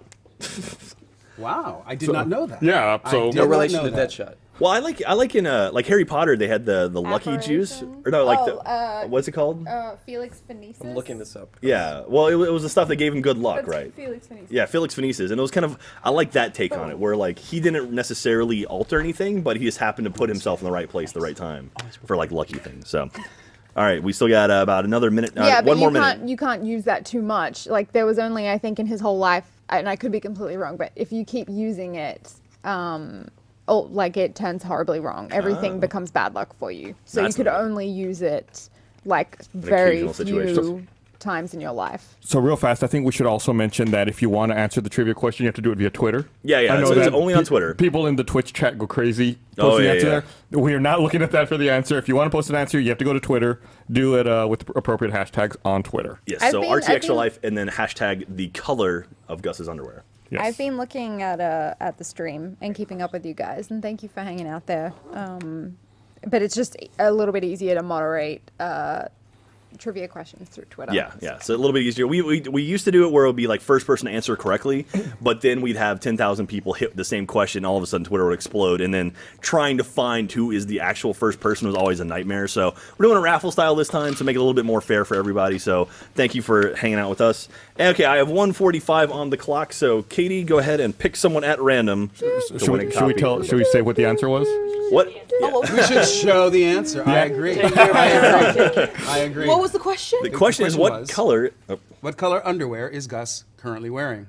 Wow, I did not know that. Yeah. I So did No not relation know to that. Deadshot. Well, I like in like Harry Potter, they had the lucky juice, or no, like the what's it called? Felix Felicis. I'm looking this up. Yeah, well, it was the stuff that gave him good luck, That's right? Felix Felicis. Yeah, Felix Felicis, and it was kind of I like that take on it, where like he didn't necessarily alter anything, but he just happened to put himself in the right place, at the right time for like lucky things. So, all right, we still got about another minute. Yeah, but one more minute. You can't use that too much. Like there was only, I think, in his whole life, and I could be completely wrong, but if you keep using it, like it turns horribly wrong. Everything becomes bad luck for you. So That's you could not- only use it like very occasional situation. few times in your life. So real fast, I think we should also mention that if you want to answer the trivia question, you have to do it via Twitter. Yeah, I know it's that only on Twitter. People in the Twitch chat go crazy Oh, posting yeah, the answer yeah. there. We are not looking at that for the answer. If you want to post an answer, you have to go to Twitter. Do it with appropriate hashtags on Twitter. Yes, I've so been- RT I've Extra been- Life, and then hashtag the color of Gus's underwear. Yes. I've been looking at the stream and keeping up with you guys, and thank you for hanging out there. But it's just a little bit easier to moderate trivia questions through Twitter. Yeah. So a little bit easier. We used to do it where it would be like first person to answer correctly, but then we'd have 10,000 people hit the same question. All of a sudden, Twitter would explode, and then trying to find who is the actual first person was always a nightmare. So we're doing a raffle style this time to make it a little bit more fair for everybody. So thank you for hanging out with us. And, okay, I have 1:45 on the clock. So Katie, go ahead and pick someone at random. to Should win a we copy. should we say what the answer was? What? We should show the answer. I agree. I agree. What was the question? The question is, question what was- color? What color underwear is Gus currently wearing?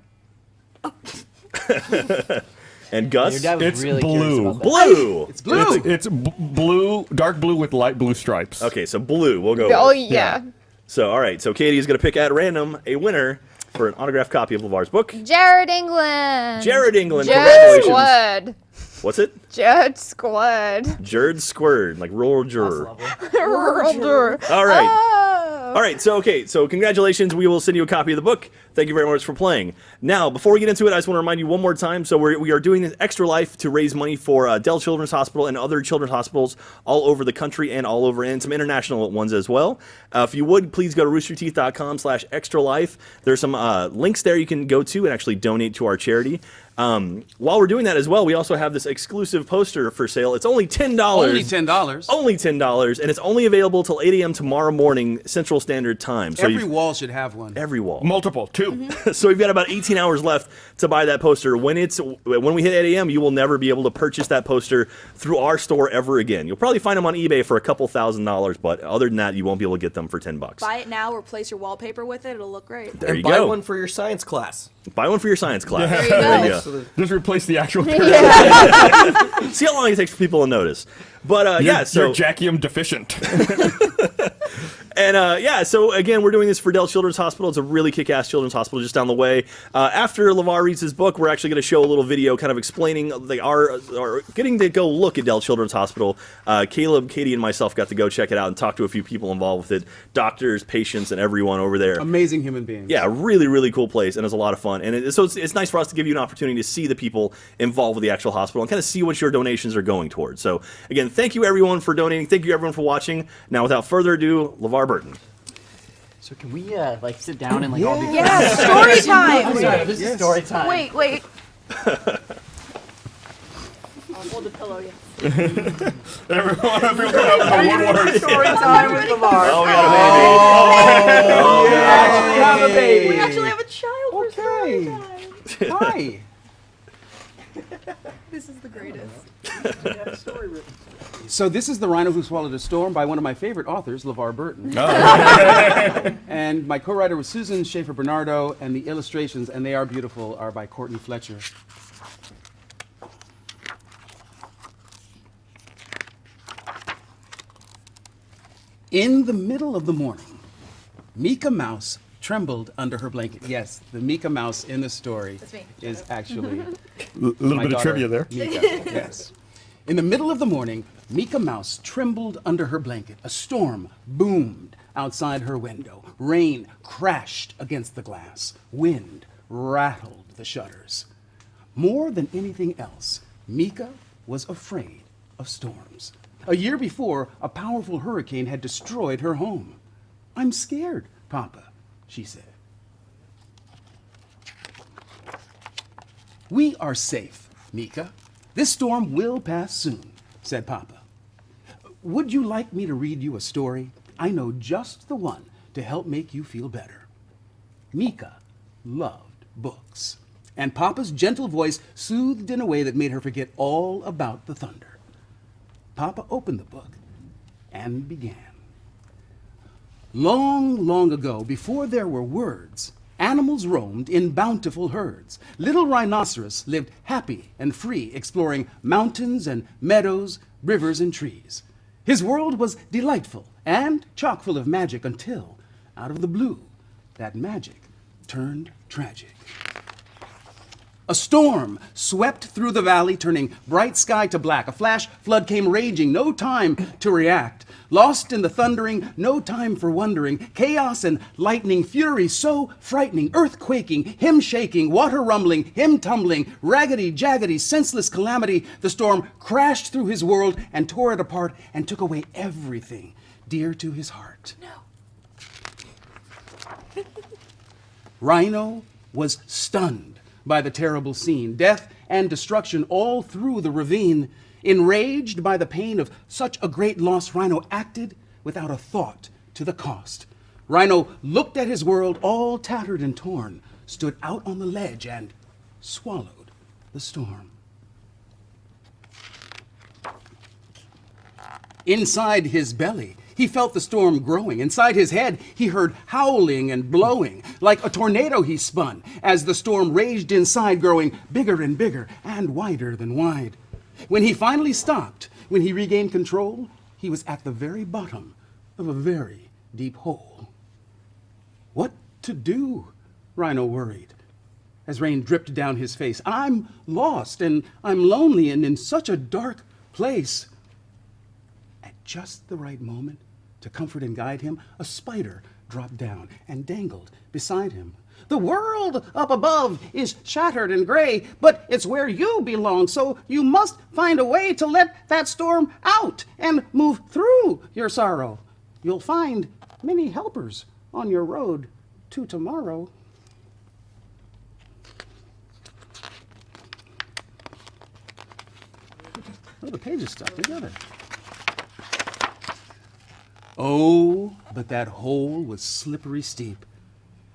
And Gus? Your dad was It's really blue. curious about that. Blue. It's blue. It's blue, dark blue with light blue stripes. Okay, so blue. We'll go. Oh with. yeah. So, all right. So Katie is going to pick at random a winner for an autographed copy of LeVar's book. Jared England. Jared England. Jared Congratulations. Squad. What's it? Jared Squad. Jared Squird, like rural That's juror. lovely. Rural. All right. Oh. All right, so okay, so congratulations. We will send you a copy of the book. Thank you very much for playing. Now, before we get into it, I just want to remind you one more time. So we are doing this Extra Life to raise money for Dell Children's Hospital and other children's hospitals all over the country and all over, and some international ones as well. If you would, please go to roosterteeth.com/extralife. There's some links there you can go to and actually donate to our charity. While we're doing that as well, we also have this exclusive poster for sale. It's only $10. Only $10. Only $10, and it's only available till 8 a.m. tomorrow morning, Central Standard Time. So Every you've- wall should have one. every wall. Multiple, 2. So we've got about 18 hours left to buy that poster. When we hit 8 a.m., you will never be able to purchase that poster through our store ever again. You'll probably find them on eBay for a couple $1,000s, but other than that, you won't be able to get them for $10. Buy it now, replace your wallpaper with it. It'll look great. There And you buy go. one for your science class. Buy one for your science class. There you go. Just replace the actual. See how long it takes for people to notice. But You're, yeah, so you're Jackium deficient. And yeah, so again, we're doing this for Dell Children's Hospital. It's a really kick-ass children's hospital just down the way. After LeVar reads his book, we're actually going to show a little video kind of explaining they are getting to go look at Dell Children's Hospital. Caleb, Katie, and myself got to go check it out and talk to a few people involved with it, doctors, patients, and everyone over there. Amazing human beings. Yeah, really, really cool place, and it's a lot of fun. And it's nice for us to give you an opportunity to see the people involved with the actual hospital and kind of see what your donations are going towards. So, again, thank you everyone for donating. Thank you everyone for watching. Now, without further ado, LeVar Burton. So can we like sit down and like all be Yeah, story time. This is story time. Wait. I'll hold the pillow, yeah. Everyone come up with the one word. Story time with LeVar. Oh, we got a baby. We actually have a child for story time. Hi. This is the greatest. So this is The Rhino Who Swallowed a Storm by one of my favorite authors, LeVar Burton. And my co-writer was Susan Schaefer Bernardo, and the illustrations, and they are beautiful, are by Courtney Fletcher. In the middle of the morning, Mika Mouse trembled under her blanket. Yes, the Mika Mouse in the story is actually Little my bit of daughter, trivia there. Mika, yes. In the middle of the morning, Mika Mouse trembled under her blanket. A storm boomed outside her window. Rain crashed against the glass. Wind rattled the shutters. More than anything else, Mika was afraid of storms. A year before, a powerful hurricane had destroyed her home. "I'm scared, Papa," she said. "We are safe, Mika. This storm will pass soon. said Papa. Would you like me to read you a story? I know just the one to help make you feel better. Mika loved books, and Papa's gentle voice soothed in a way that made her forget all about the thunder. Papa opened the book and began. Long, long ago, before there were words, animals roamed in bountiful herds. Little Rhinoceros lived happy and free, exploring mountains and meadows, rivers and trees. His world was delightful and chock full of magic until, out of the blue, that magic turned tragic. A storm swept through the valley, turning bright sky to black. A flash flood came raging, no time to react. Lost in the thundering, no time for wondering. Chaos and lightning, fury so frightening. Earth quaking, him shaking, water rumbling, him tumbling. Raggedy, jaggedy, senseless calamity. The storm crashed through his world and tore it apart and took away everything dear to his heart. No. Rhino was stunned by the terrible scene. Death and destruction all through the ravine. Enraged by the pain of such a great loss, Rhino acted without a thought to the cost. Rhino looked at his world all tattered and torn, stood out on the ledge and swallowed the storm. Inside his belly, he felt the storm growing. Inside his head, he heard howling and blowing. Like a tornado he spun as the storm raged inside, growing bigger and bigger and wider than wide. When he finally stopped, when he regained control, he was at the very bottom of a very deep hole. What to do? Rhino worried as rain dripped down his face. I'm lost and I'm lonely and in such a dark place. At just the right moment to comfort and guide him, a spider dropped down and dangled beside him. The world up above is shattered and gray, but it's where you belong, so you must find a way to let that storm out and move through your sorrow. You'll find many helpers on your road to tomorrow. Oh, the pages stuck together. Oh, but that hole was slippery steep,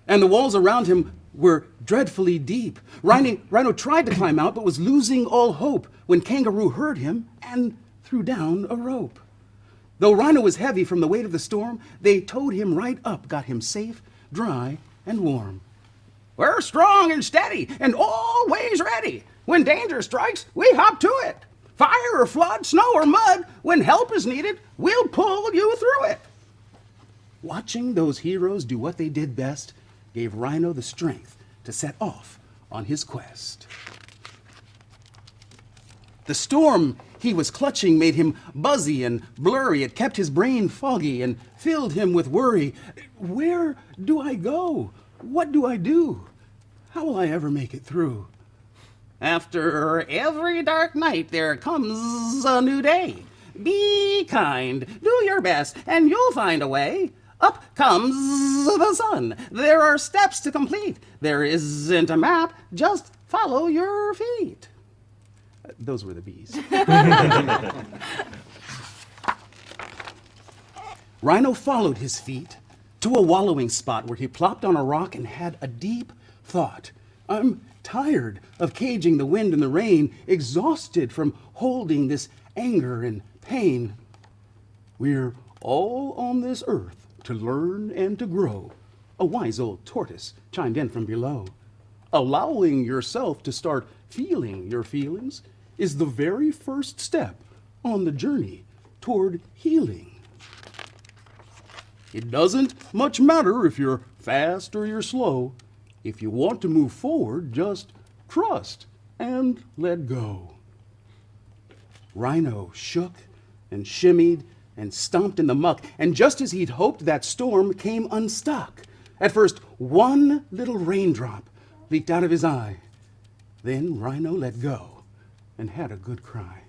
and the walls around him were dreadfully deep. Rhino tried to climb out, but was losing all hope when Kangaroo heard him and threw down a rope. Though Rhino was heavy from the weight of the storm, they towed him right up, got him safe, dry, and warm. We're strong and steady and always ready. When danger strikes, we hop to it. Fire or flood, snow or mud, when help is needed, we'll pull you through it. Watching those heroes do what they did best gave Rhino the strength to set off on his quest. The storm he was clutching made him buzzy and blurry. It kept his brain foggy and filled him with worry. Where do I go? What do I do? How will I ever make it through? After every dark night, there comes a new day. Be kind, do your best, and you'll find a way. Up comes the sun. There are steps to complete. There isn't a map, just follow your feet. Those were the bees. Rhino followed his feet to a wallowing spot where he plopped on a rock and had a deep thought. I'm tired of caging the wind and the rain, exhausted from holding this anger and pain. We're all on this earth to learn and to grow, a wise old tortoise chimed in from below. Allowing yourself to start feeling your feelings is the very first step on the journey toward healing. It doesn't much matter if you're fast or you're slow. If you want to move forward, just trust and let go. Rhino shook and shimmied and stomped in the muck, and just as he'd hoped, that storm came unstuck. At first, one little raindrop leaked out of his eye. Then Rhino let go and had a good cry.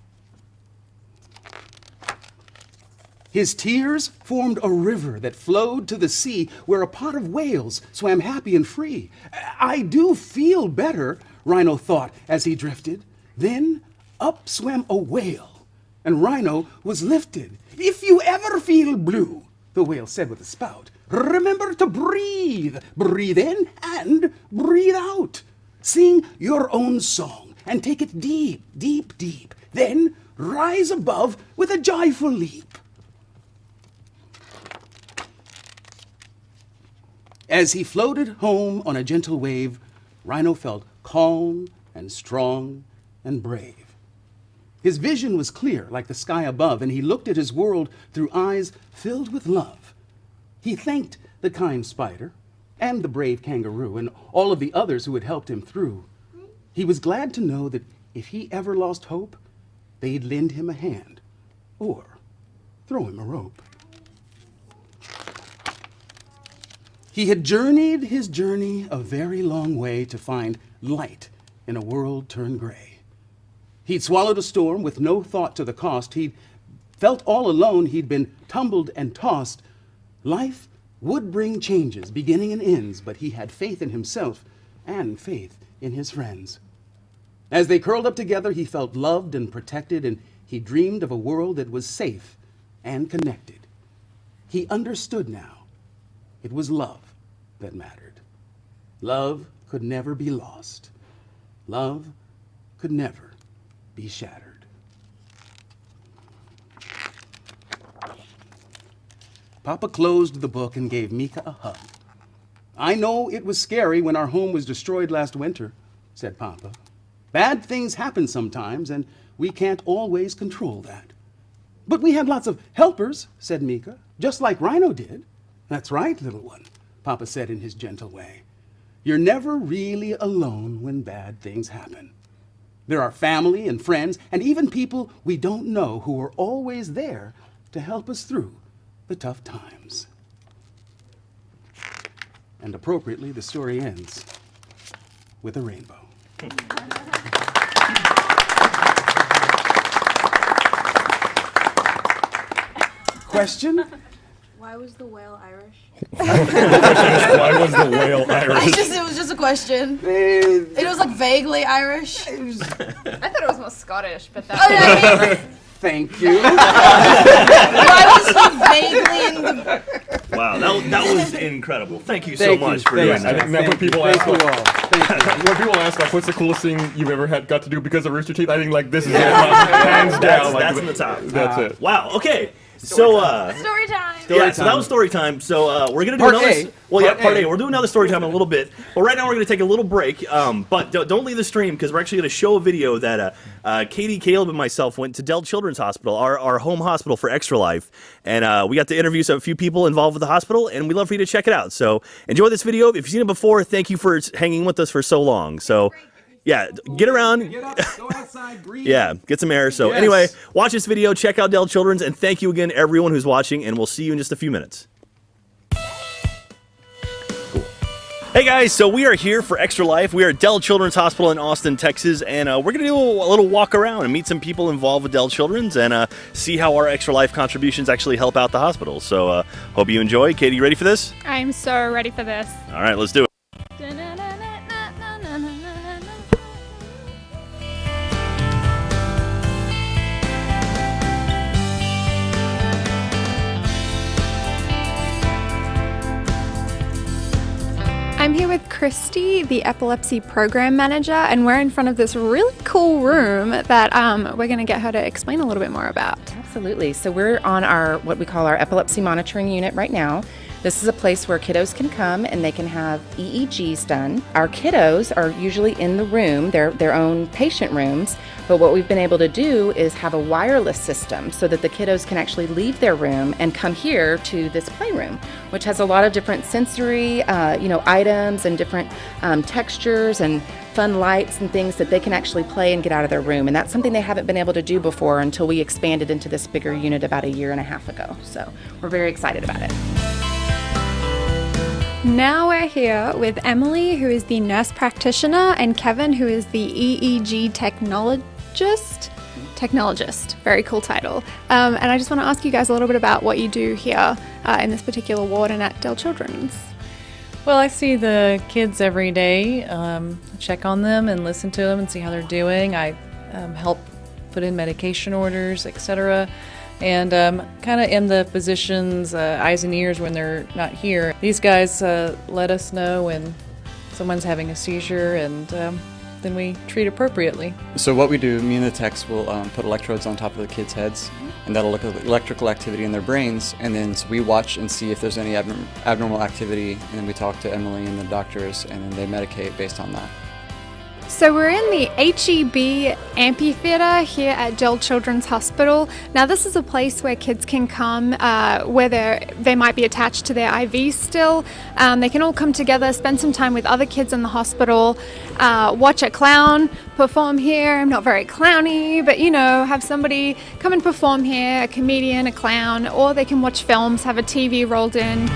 His tears formed a river that flowed to the sea, where a pot of whales swam happy and free. I do feel better, Rhino thought as he drifted. Then up swam a whale and Rhino was lifted. "If you ever feel blue," the whale said with a spout, "remember to breathe. Breathe in and breathe out. Sing your own song and take it deep, deep, deep. Then rise above with a joyful leap." As he floated home on a gentle wave, Rhino felt calm and strong and brave. His vision was clear like the sky above, and he looked at his world through eyes filled with love. He thanked the kind spider and the brave kangaroo and all of the others who had helped him through. He was glad to know that if he ever lost hope, they'd lend him a hand or throw him a rope. He had journeyed his journey a very long way to find light in a world turned gray. He'd swallowed a storm with no thought to the cost. He'd felt all alone. He'd been tumbled and tossed. Life would bring changes, beginning and ends, but he had faith in himself and faith in his friends. As they curled up together, he felt loved and protected, and he dreamed of a world that was safe and connected. He understood now. It was love that mattered. Love could never be lost. Love could never be shattered. Papa closed the book and gave Mika a hug. "I know it was scary when our home was destroyed last winter," said Papa. "Bad things happen sometimes, and we can't always control that." "But we had lots of helpers," said Mika, "just like Rhino did." "That's right, little one," Papa said in his gentle way. "You're never really alone when bad things happen. There are family and friends and even people we don't know who are always there to help us through the tough times." And appropriately, the story ends with a rainbow. Question? Why was the whale Irish? Why was the whale Irish? It was just a question. It was like vaguely Irish. I thought it was more Scottish, but Oh, yeah, I mean, Thank you. why was he vaguely in the... Wow, that was incredible. Thank you so Thank you. much for Thank doing you. that. I think that's when people Thank ask, you like, all. Thank you. when people ask, like, what's the coolest thing you've ever got to do because of Rooster Teeth? I think, like, this is it. Hands down. That's like, in the top. That's it. Wow. Okay. Story time. So that was story time. So we're gonna do Part another. A. Well, yeah, Part part A. A. We're doing another story time in a little bit. But right now we're gonna take a little break. But don't leave the stream because we're actually gonna show a video that Katie, Caleb, and myself went to Dell Children's Hospital, our home hospital for Extra Life, and we got to interview a few people involved with the hospital, and we'd love for you to check it out. So enjoy this video. If you've seen it before, thank you for hanging with us for so long. So. Yeah, get around. Get up, go outside, breathe. Yeah, get some air. So Yes. anyway, watch this video, check out Dell Children's, and thank you again, everyone who's watching, and we'll see you in just a few minutes. Cool. Hey guys, so we are here for Extra Life. We are at Dell Children's Hospital in Austin, Texas, and we're going to do a little walk around and meet some people involved with Dell Children's and see how our Extra Life contributions actually help out the hospital. So hope you enjoy. Katie, you ready for this? I'm so ready for this. All right, let's do it. I'm here with Christy, the epilepsy program manager, and we're in front of this really cool room that we're going to get her to explain a little bit more about. Absolutely. So we're on our what we call our epilepsy monitoring unit right now. This is a place where kiddos can come and they can have EEGs done. Our kiddos are usually in the room, their own patient rooms, but what we've been able to do is have a wireless system so that the kiddos can actually leave their room and come here to this playroom, which has a lot of different sensory items and different textures and fun lights and things that they can actually play and get out of their room. And that's something they haven't been able to do before until we expanded into this bigger unit about 1.5 years ago. So we're very excited about it. Now we're here with Emily, who is the nurse practitioner, and Kevin, who is the EEG technologist. Very cool title. And I just want to ask you guys a little bit about what you do here in this particular ward and at Dell Children's. Well, I see the kids every day, check on them and listen to them and see how they're doing. I help put in medication orders, etc. And kind of in the physician's eyes and ears when they're not here. These guys let us know when someone's having a seizure, and then we treat appropriately. So what we do, me and the techs will put electrodes on top of the kids' heads, and that'll look at the electrical activity in their brains, and then so we watch and see if there's any abnormal activity, and then we talk to Emily and the doctors, and then they medicate based on that. So we're in the HEB amphitheater here at Dell Children's Hospital. Now this is a place where kids can come where they might be attached to their IV still. They can all come together, spend some time with other kids in the hospital, watch a clown perform here. I'm not very clowny, but you know, have somebody come and perform here, a comedian, a clown, or they can watch films, have a TV rolled in.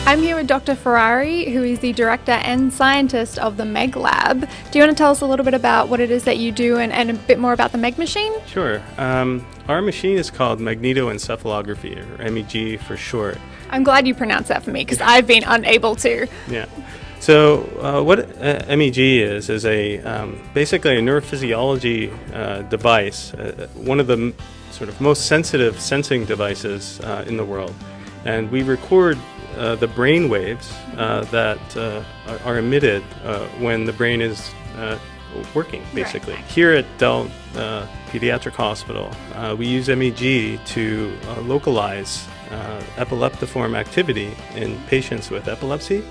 I'm here with Dr. Ferrari, who is the director and scientist of the MEG Lab. Do you want to tell us a little bit about what it is that you do and a bit more about the MEG machine? Sure. Our machine is called magnetoencephalography, or MEG for short. I'm glad you pronounced that for me because I've been unable to. Yeah. So what MEG is a basically a neurophysiology device, one of the sort of most sensitive sensing devices in the world. And we record the brain waves that are emitted when the brain is working, basically. Right. Here at Dell Pediatric Hospital, we use MEG to localize epileptiform activity in patients with epilepsy,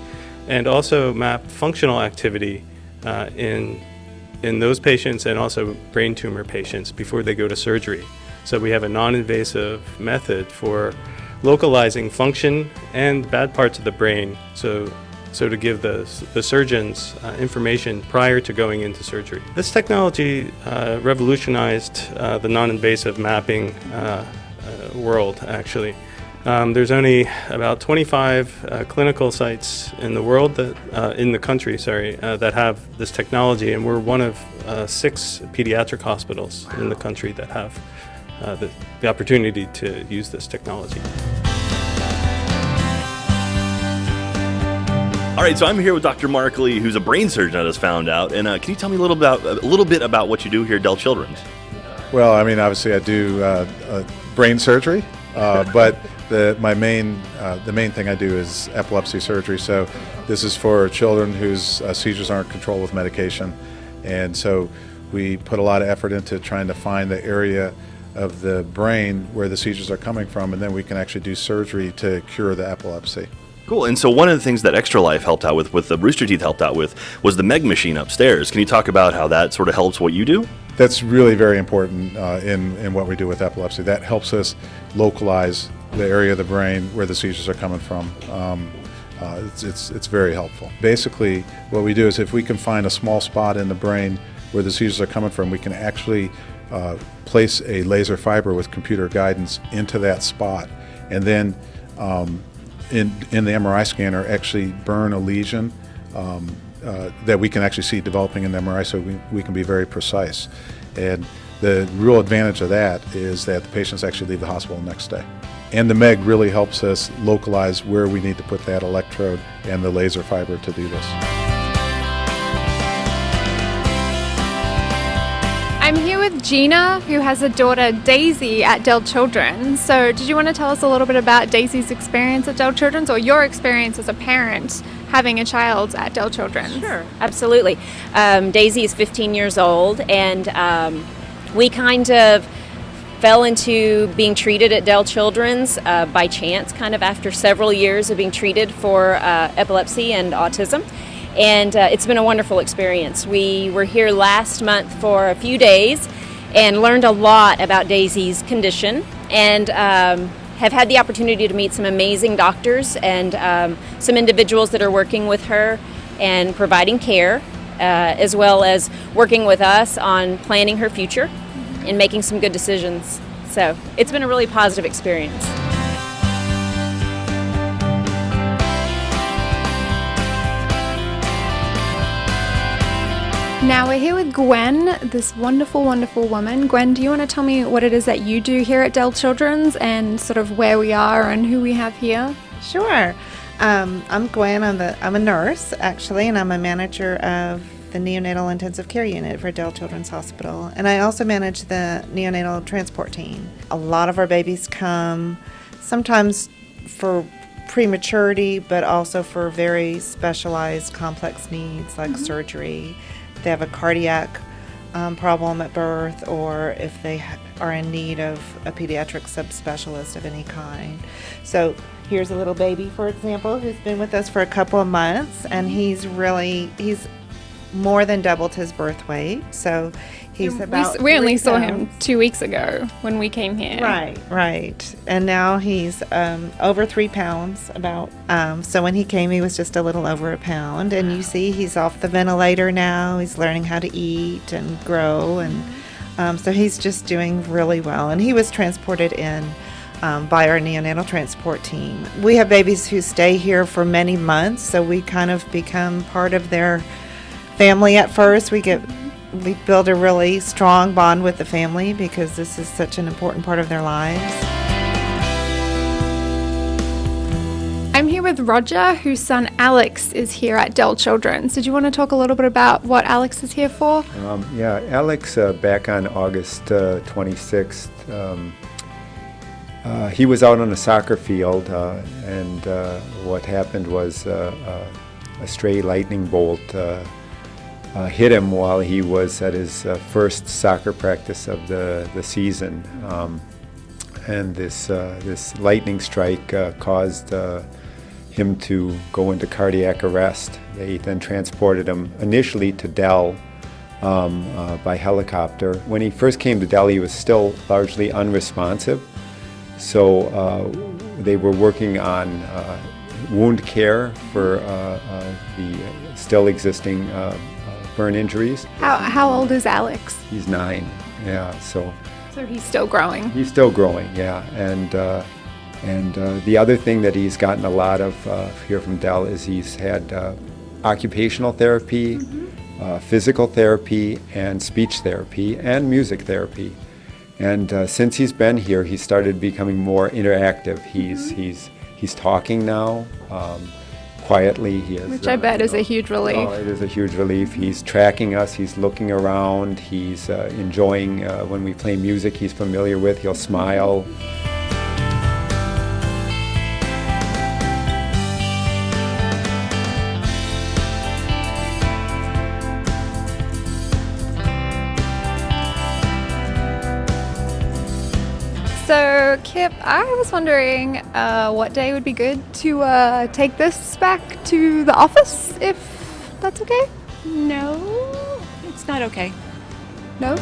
and also map functional activity in those patients and also brain tumor patients before they go to surgery. So we have a non-invasive method for localizing function and bad parts of the brain, so to give the surgeons information prior to going into surgery. This technology revolutionized the non-invasive mapping world, actually. There's only about 25 clinical sites in the world in the country, that have this technology, and we're one of 6 pediatric hospitals in the country that have the opportunity to use this technology. All right, so I'm here with Dr. Mark Lee, who's a brain surgeon, I just found out. And can you tell me a little bit about what you do here at Dell Children's? Well, I mean, obviously I do brain surgery, but the main thing I do is epilepsy surgery. So this is for children whose seizures aren't controlled with medication. And so we put a lot of effort into trying to find the area of the brain where the seizures are coming from, and then we can actually do surgery to cure the epilepsy. Cool. And so one of the things that Extra Life helped out with the Rooster Teeth helped out with, was the MEG machine upstairs. Can you talk about how that sort of helps what you do? That's really very important in what we do with epilepsy. That helps us localize the area of the brain where the seizures are coming from. It's very helpful. Basically, what we do is if we can find a small spot in the brain where the seizures are coming from, we can actually place a laser fiber with computer guidance into that spot, and then in the MRI scanner actually burn a lesion that we can actually see developing in the MRI, so we can be very precise. And the real advantage of that is that the patients actually leave the hospital the next day. And the MEG really helps us localize where we need to put that electrode and the laser fiber to do this. I'm here with Gina, who has a daughter, Daisy, at Dell Children's. So did you want to tell us a little bit about Daisy's experience at Dell Children's, or your experience as a parent having a child at Dell Children's? Sure, absolutely. Daisy is 15 years old, and we kind of fell into being treated at Dell Children's by chance, kind of after several years of being treated for epilepsy and autism. And it's been a wonderful experience. We were here last month for a few days and learned a lot about Daisy's condition, and have had the opportunity to meet some amazing doctors and some individuals that are working with her and providing care, as well as working with us on planning her future and making some good decisions. So it's been a really positive experience. Now we're here with Gwen, this wonderful, wonderful woman. Gwen, do you want to tell me what it is that you do here at Dell Children's and sort of where we are and who we have here? Sure. I'm Gwen. I'm a nurse actually, and I'm a manager of the neonatal intensive care unit for Dell Children's Hospital, and I also manage the neonatal transport team. A lot of our babies come sometimes for prematurity, but also for very specialized complex needs like surgery. They have a cardiac problem at birth, or if they are in need of a pediatric subspecialist of any kind. So here's a little baby, for example, who's been with us for a couple of months, and he's more than doubled his birth weight. So he's about we only 3 saw him pounds. 2 weeks ago when we came here. Right. And now he's over 3 pounds about. So when he came, he was just a little over a pound. And you see he's off the ventilator now. He's learning how to eat and grow. And so he's just doing really well. And he was transported in by our neonatal transport team. We have babies who stay here for many months, so we kind of become part of their family at first. We build a really strong bond with the family because this is such an important part of their lives. I'm here with Roger, whose son Alex is here at Dell Children's. Did you want to talk a little bit about what Alex is here for? Yeah, Alex, back on August 26th, he was out on a soccer field, and what happened was a stray lightning bolt hit him while he was at his first soccer practice of the season. And this lightning strike caused him to go into cardiac arrest. They then transported him initially to Dell by helicopter. When he first came to Dell, he was still largely unresponsive. So they were working on wound care for the still existing burn injuries. How old is Alex? He's 9, yeah, so he's still growing. He's still growing, yeah. And the other thing that he's gotten a lot of here from Dell is he's had occupational therapy, physical therapy, and speech therapy, and music therapy. And since he's been here, he's started becoming more interactive. He's talking now. Quietly, Which I bet is a huge relief. Oh, it is a huge relief. He's tracking us, he's looking around, he's enjoying when we play music he's familiar with, he'll smile. So, Kip, I was wondering what day would be good to take this back to the office, if that's okay? No, it's not okay. No?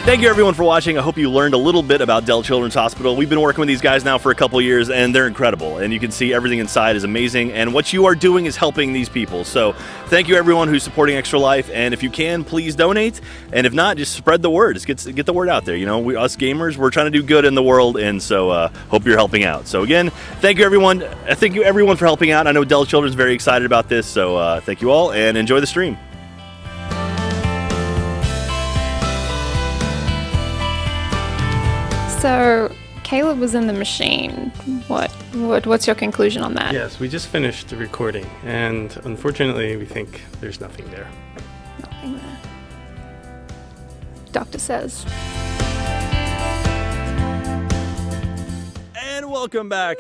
Thank you everyone for watching. I hope you learned a little bit about Dell Children's Hospital. We've been working with these guys now for a couple years, and they're incredible. And you can see everything inside is amazing, and what you are doing is helping these people. So thank you everyone who's supporting Extra Life, and if you can, please donate. And if not, just spread the word. Just get the word out there. You know, us gamers, we're trying to do good in the world, and so hope you're helping out. So again, thank you everyone. Thank you everyone for helping out. I know Dell Children's very excited about this, so thank you all, and enjoy the stream. So, Caleb was in the machine. What's your conclusion on that? Yes, we just finished the recording, and unfortunately, we think there's nothing there. Nothing there. Doctor says. And welcome back.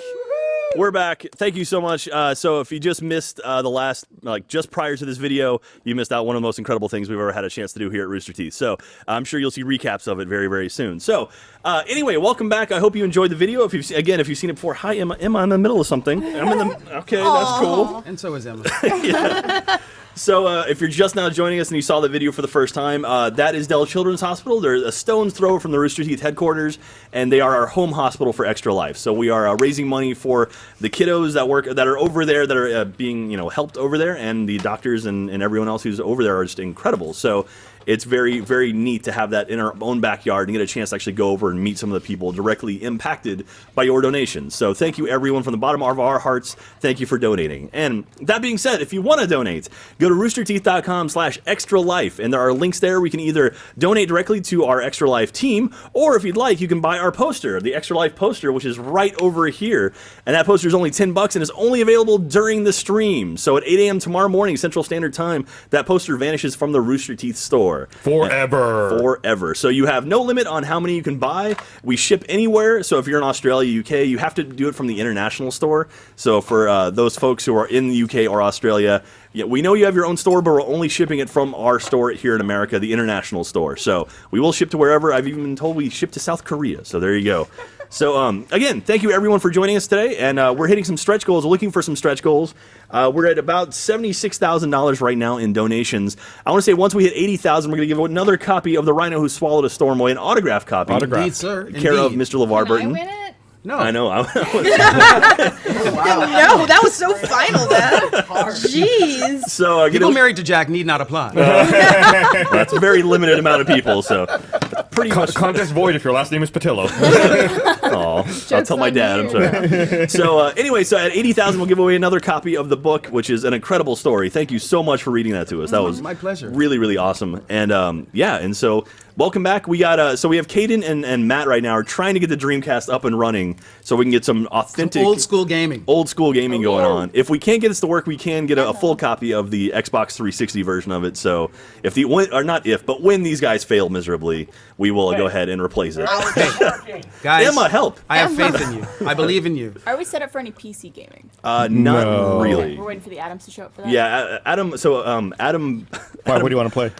We're back. Thank you so much. So if you just missed the last, just prior to this video, you missed out one of the most incredible things we've ever had a chance to do here at Rooster Teeth. So I'm sure you'll see recaps of it very, very soon. So anyway, welcome back. I hope you enjoyed the video. If you've seen it before, hi Emma. Emma, I'm in the middle of something. Okay, that's cool. And so is Emma. Yeah. So if you're just now joining us and you saw the video for the first time, that is Dell Children's Hospital. They're a stone's throw from the Rooster Teeth headquarters, and they are our home hospital for Extra Life. So we are raising money for the kiddos that are over there, that are being helped over there, and the doctors and everyone else who's over there are just incredible. So it's very, very neat to have that in our own backyard and get a chance to actually go over and meet some of the people directly impacted by your donations. So thank you, everyone, from the bottom of our hearts. Thank you for donating. And that being said, if you want to donate, go to roosterteeth.com/extra-life, and there are links there. We can either donate directly to our Extra Life team, or if you'd like, you can buy our poster, the Extra Life poster, which is right over here. And that poster is only $10 and is only available during the stream. So at 8 a.m. tomorrow morning, Central Standard Time, that poster vanishes from the Rooster Teeth store. Forever. So you have no limit on how many you can buy. We ship anywhere. So if you're in Australia, UK, you have to do it from the international store. So for those folks who are in the UK or Australia, yeah, we know you have your own store, but we're only shipping it from our store here in America, the international store. So we will ship to wherever. I've even been told we ship to South Korea. So there you go. So again, thank you everyone for joining us today. And we're hitting some stretch goals, looking for some stretch goals. We're at about $76,000 right now in donations. I want to say once we hit 80,000, we're going to give another copy of The Rhino Who Swallowed a Storm Away, an autographed copy. Indeed, sir. Care of Mr. LeVar Burton. Win it? No. I know. No, that was so final, Dad. Jeez. So people married to Jack need not apply. That's a very limited amount of people, so pretty much contest void if your last name is Patillo. Oh, I'll tell my dad. I'm sorry. So anyway, so at 80,000, we'll give away another copy of the book, which is an incredible story. Thank you so much for reading that to us. That was my pleasure. Really, really awesome. And yeah, and so welcome back. We got so we have Caden and Matt right now are trying to get the Dreamcast up and running so we can get some authentic old school gaming going on. If we can't get this to work, we can get a full copy of the Xbox 360 version of it. So if the but when these guys fail miserably, we will go ahead and replace it. Guys, Emma, help! I have faith in you. I believe in you. Are we set up for any PC gaming? Not really. We're waiting for the Adams to show up for that. Yeah, Adam. So Adam. Why? What do you want to play?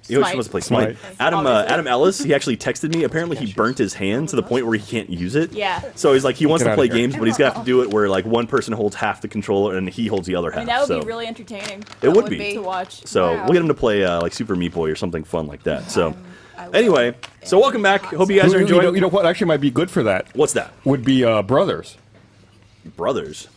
He wants to play Smite. Adam Ellis, he actually texted me. Apparently, he burnt his hand to the point where he can't use it. Yeah. So he's like, he wants Get to out play of here. games, but he's got to do it where like one person holds half the controller and he holds the other half. I mean, that would so be really entertaining. It would be to watch. So we'll get him to play like Super Meat Boy or something fun like that. So anyway, so welcome back. Hope you guys are enjoying. You know what actually might be good for that? What's that? Would be Brothers. Brothers.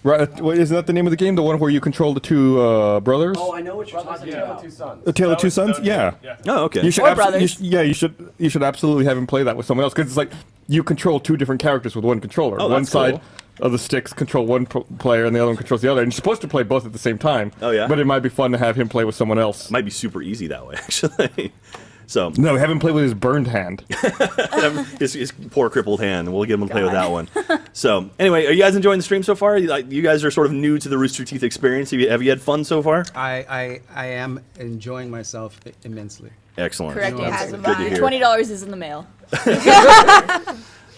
Right? Isn't that the name of the game? The one where you control the two brothers? Oh, I know what you're talking about. A Tale of Two Sons? Yeah. Oh, okay. You should Or brothers. you should absolutely have him play that with someone else because it's like you control two different characters with one controller. Oh, one that's side cool. of the sticks control one player and the other one controls the other. And you're supposed to play both at the same time. Oh, yeah? But it might be fun to have him play with someone else. Might be super easy that way, actually. So No, have him play with his burned hand. his poor crippled hand. We'll get him to play with that one. So anyway, are you guys enjoying the stream so far? You guys are sort of new to the Rooster Teeth experience. Have you had fun so far? I am enjoying myself immensely. Excellent. Correct That's answer. good to hear. $20 is in the mail.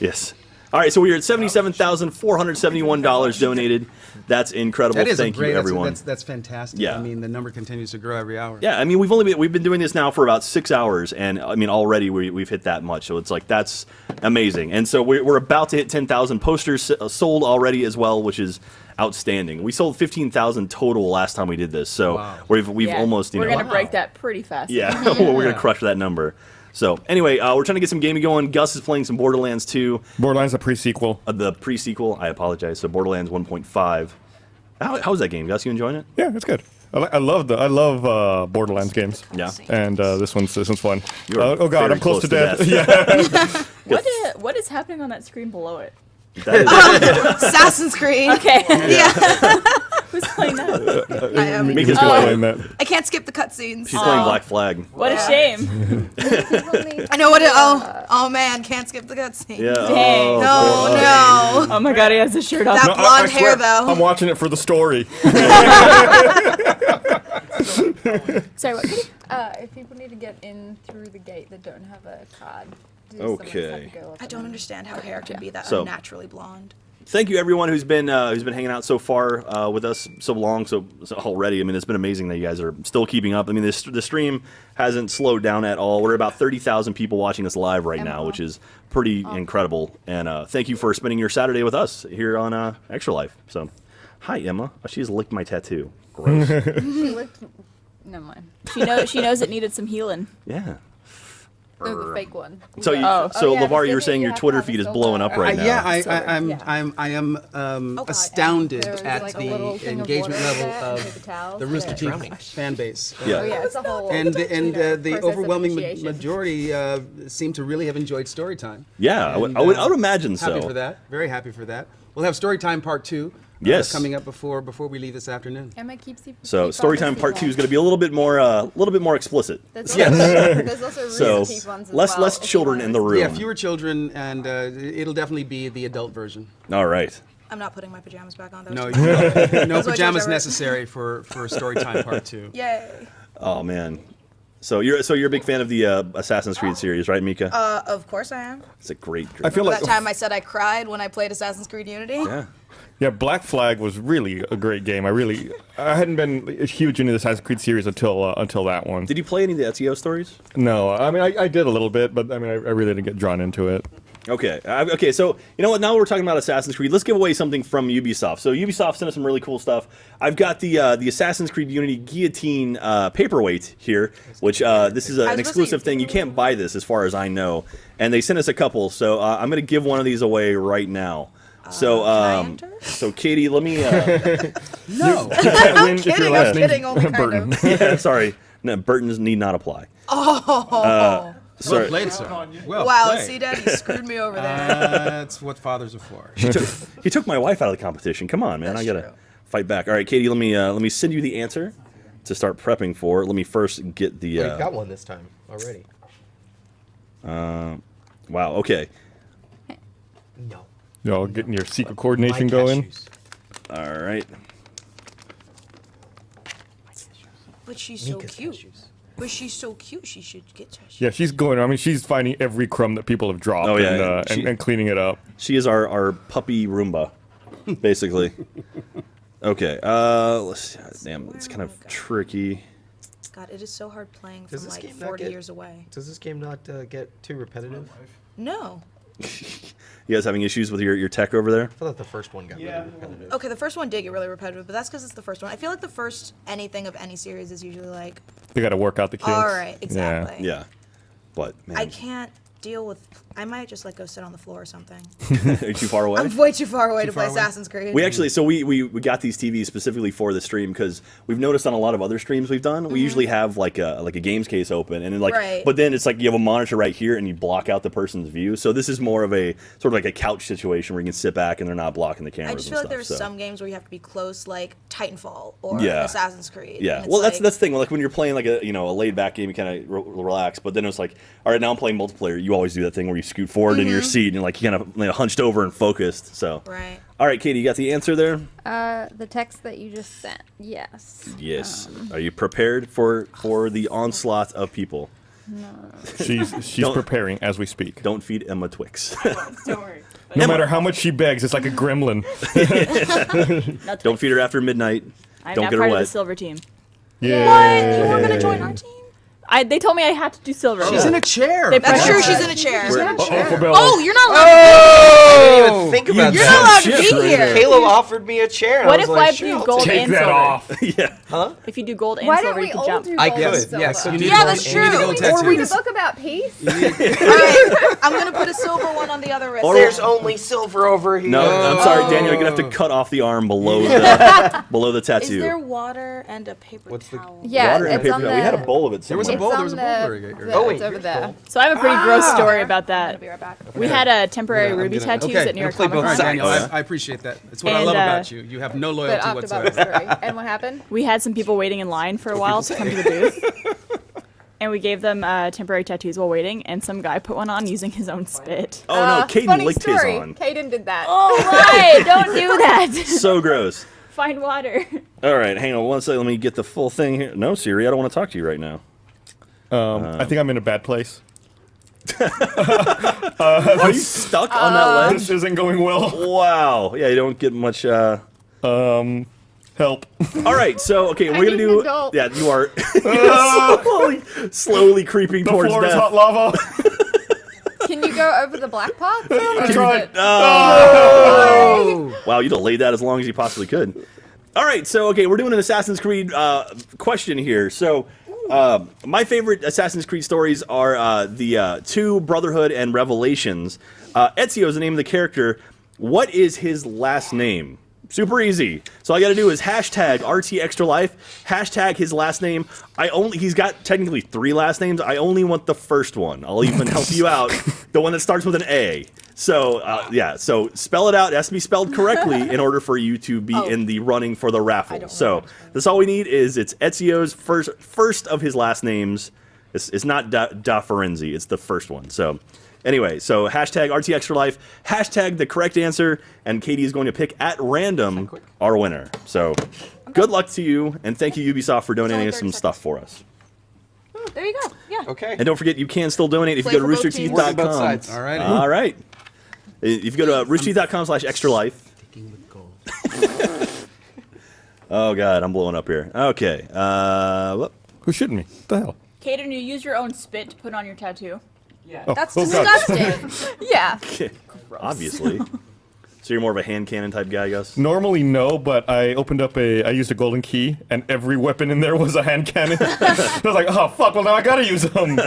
Yes. All right, so we are at $77,471 donated. That's incredible. That is Thank great. you, everyone. That's fantastic. Yeah. I mean, the number continues to grow every hour. Yeah, I mean, we've been doing this now for about 6 hours, and I mean, already we've hit that much. So it's like that's amazing. And so we're about to hit 10,000 posters sold already as well, which is outstanding. We sold 15,000 total last time we did this, so we've Yeah. almost We're gonna break that pretty fast. Yeah, we're gonna crush that number. So anyway, we're trying to get some gaming going. Gus is playing some Borderlands 2. Borderlands the pre-sequel. The pre-sequel. I apologize. So Borderlands 1.5. How's that game, Gus? You enjoying it? Yeah, it's good. I love Borderlands games. Yeah. And this one's fun. You're Oh God, very I'm close to death. death. Yeah. What is happening on that screen below it? Assassin's Creed. Okay. Yeah. Who's playing that? I am. Mika's playing that. I can't skip the cutscenes. She's playing Black Flag. What a shame. I know what it. Oh man, can't skip the cutscene. Yeah. Dang. No. Oh my god, he has a shirt on. That blonde hair swear, though. I'm watching it for the story. Sorry, what? If people need to get in through the gate that don't have a card, Okay. I don't understand how hair can be that So- unnaturally blonde. Thank you everyone who's been hanging out so far with us so long so already. I mean, it's been amazing that you guys are still keeping up. I mean, the stream hasn't slowed down at all. We're about 30,000 people watching us live right now, which is pretty incredible. And thank you for spending your Saturday with us here on Extra Life. So, hi Emma. Oh, she's licked my tattoo. Gross. Never mind. She knows it needed some healing. Yeah. No, the fake one. So, Yeah. so yeah, LeVar, you were the saying city, your you have Twitter to have feed a is blowing up silver. right now. Yeah, I am astounded There was, at like, a the little thing of engagement water level there and of paper towels. the Rooster Yeah. Teeth fan base. Yeah. Oh yeah, it's a whole. And the process of overwhelming initiation. majority seem to really have enjoyed Storytime. Yeah, I would imagine Happy so. for that. Very happy for that. We'll have Storytime Part 2. Yes. Coming up before we leave this afternoon. Emma keeps you. So Storytime Part 2 is going to be a little bit more explicit. That's Yes. There's also Rooster So Teeth ones as less well, children in the room. Yeah, fewer children, and it'll definitely be the adult version. All right. I'm not putting my pajamas back on. That No, was too much. no That's what pajamas George necessary for Storytime Part 2. Yay. Oh man. So you're a big fan of the Assassin's Creed series, right, Mika? Of course I am. It's a great. I feel like That time I said I cried when I played Assassin's Creed Unity. Yeah. Yeah, Black Flag was really a great game. I hadn't been huge into the Assassin's Creed series until that one. Did you play any of the Ezio stories? No, I mean I did a little bit, but I mean I really didn't get drawn into it. Okay. Okay. So you know what? Now we're talking about Assassin's Creed. Let's give away something from Ubisoft. So Ubisoft sent us some really cool stuff. I've got the Assassin's Creed Unity Guillotine paperweight here, which this is an exclusive thing. You can't buy this, as far as I know. And they sent us a couple, so I'm going to give one of these away right now. So Katie, let me. No. I'm kidding. I'm kidding. Only kind Burton. of. Yeah, sorry. No, Burton's need not apply. Oh. Sorry. Well played, sir. Well Wow. played. See, Dad, you screwed me over there. That's what fathers are for. He took my wife out of the competition. Come on, man. That's I gotta true. fight back. All right, Katie. Let me send you the answer to start prepping for. Let me first get the. Well, you've got one this time already. Wow. Okay. No. Y'all getting your secret coordination going. All right. But she's so cute. But she's so cute. She should get touched. Yeah, she's going. I mean, she's finding every crumb that people have dropped Oh, yeah, and cleaning it up. She is our puppy Roomba, basically. Okay. Let's see. Damn, it's kind of tricky. God, it is so hard playing Does from this like game not 40 get- years away. Does this game not get too repetitive? No. You guys having issues with your tech over there? I thought the first one got really repetitive. Okay, the first one did get really repetitive, but that's because it's the first one. I feel like the first anything of any series is usually like, They got to work out the kinks. all right, exactly. Yeah. But man, I can't deal with. I might just like go sit on the floor or something. are you too far away? I'm way too far away Too to play far away? Assassin's Creed. We actually, so we got these TVs specifically for the stream because we've noticed on a lot of other streams we've done, we usually have like a games case open, and then like, Right. but then it's like you have a monitor right here and you block out the person's view. So this is more of a sort of like a couch situation where you can sit back and they're not blocking the cameras. I just and feel like stuff, there's so. some games where you have to be close, like Titanfall or Yeah. Assassin's Creed. Yeah, and it's well, that's like- the thing. Like when you're playing like a laid back game, you kind of relax. But then it's like, all right, now I'm playing multiplayer. You always do that thing where you scoot forward in your seat and you're like you kind of hunched over and focused. So, Right. all right, Katie, you got the answer there? The text that you just sent. Yes. Yes. Are you prepared for the onslaught of people? No. She's Don't- preparing as we speak. Don't feed Emma Twix. Don't worry. No matter how much she begs, it's like a gremlin. Don't feed her after midnight. I'm Don't not get her part of wet. the silver team. Yeah. What? You weren't gonna join our team? They told me I had to do silver. She's in a chair. They That's pressured true. her. She's in a chair. Oh, you're not allowed. I didn't even think about You're that. not allowed to be here. Caleb offered me a chair. And What I if was I like, do sure, I'll gold take and that silver? off. Yeah. Huh? If you do gold and Why silver, don't we you can all jump. do I gold could, and silver? Yes. you need Yeah, to go- that's you need to true. go Or tattoos. Read a book about peace. All right, I'm gonna put a silver one on the other wrist. There's only silver over here. No, I'm sorry, Daniel. You're gonna have to cut off the arm below the Is tattoo. there water and a paper towel? Yeah, Water and it's paper on towel. the. We had a bowl of it. There was a somewhere. bowl. It's There was a on bowl. the- Very good. the- it's over there. So I have a pretty gross story about that. I'll be right back. We had temporary I'm ruby gonna- tattoos okay, at New I'm York gonna play Comic both Con. sides. Daniel, Oh, yeah. I appreciate that. That's what I And, love about you. You have no But loyalty after about the whatsoever. story. And what happened? We had some people waiting in line for a while to come to the booth. And we gave them temporary tattoos while waiting, and some guy put one on using his own spit. Oh no, Caden funny licked story. his on. Caden did that. Oh, right! Don't do that! So gross. Find water. All right, hang on one second. Let me get the full thing here. No, Siri, I don't want to talk to you right now. I think I'm in a bad place. Are you stuck on that ledge? This isn't going well. Wow. Yeah, you don't get much. Help. All right, so okay, we're gonna need do. an adult. Yeah, you are slowly creeping The towards floor is death. hot lava. Can you go over the black path? Or is tried. it- Oh! Wow, you delayed that as long as you possibly could. All right, so okay, we're doing an Assassin's Creed question here. So My favorite Assassin's Creed stories are the 2 Brotherhood and Revelations. Ezio is the name of the character. What is his last name? Super easy. So all I got to do is hashtag RT Extra Life, hashtag his last name. He's got technically 3 last names. I only want the first one. I'll even help you out. The one that starts with an A. So yeah, so spell it out. It has to be spelled correctly in order for you to be in the running for the raffle. So that's all we need is it's Ezio's first of his last names. It's not Da Ferenzi. It's the first one. So anyway, so hashtag RT Extra Life, hashtag the correct answer, and Katie is going to pick at random our winner. So good luck to you, and thank you Ubisoft for donating us some stuff for us. There you go. Yeah. Okay. And don't forget, you can still donate if you go to roosterteeth.com. All right. All right. If you go to roosterteeth.com/extralife. Oh God, I'm blowing up here. Okay. Who shouldn't me? What the hell? Kaden, you use your own spit to put on your tattoo. Yeah. That's God. disgusting. Yeah. Obviously. So you're more of a hand cannon type guy, I guess? Normally no, but I used a golden key, and every weapon in there was a hand cannon. I was like, oh fuck, well now I gotta use them.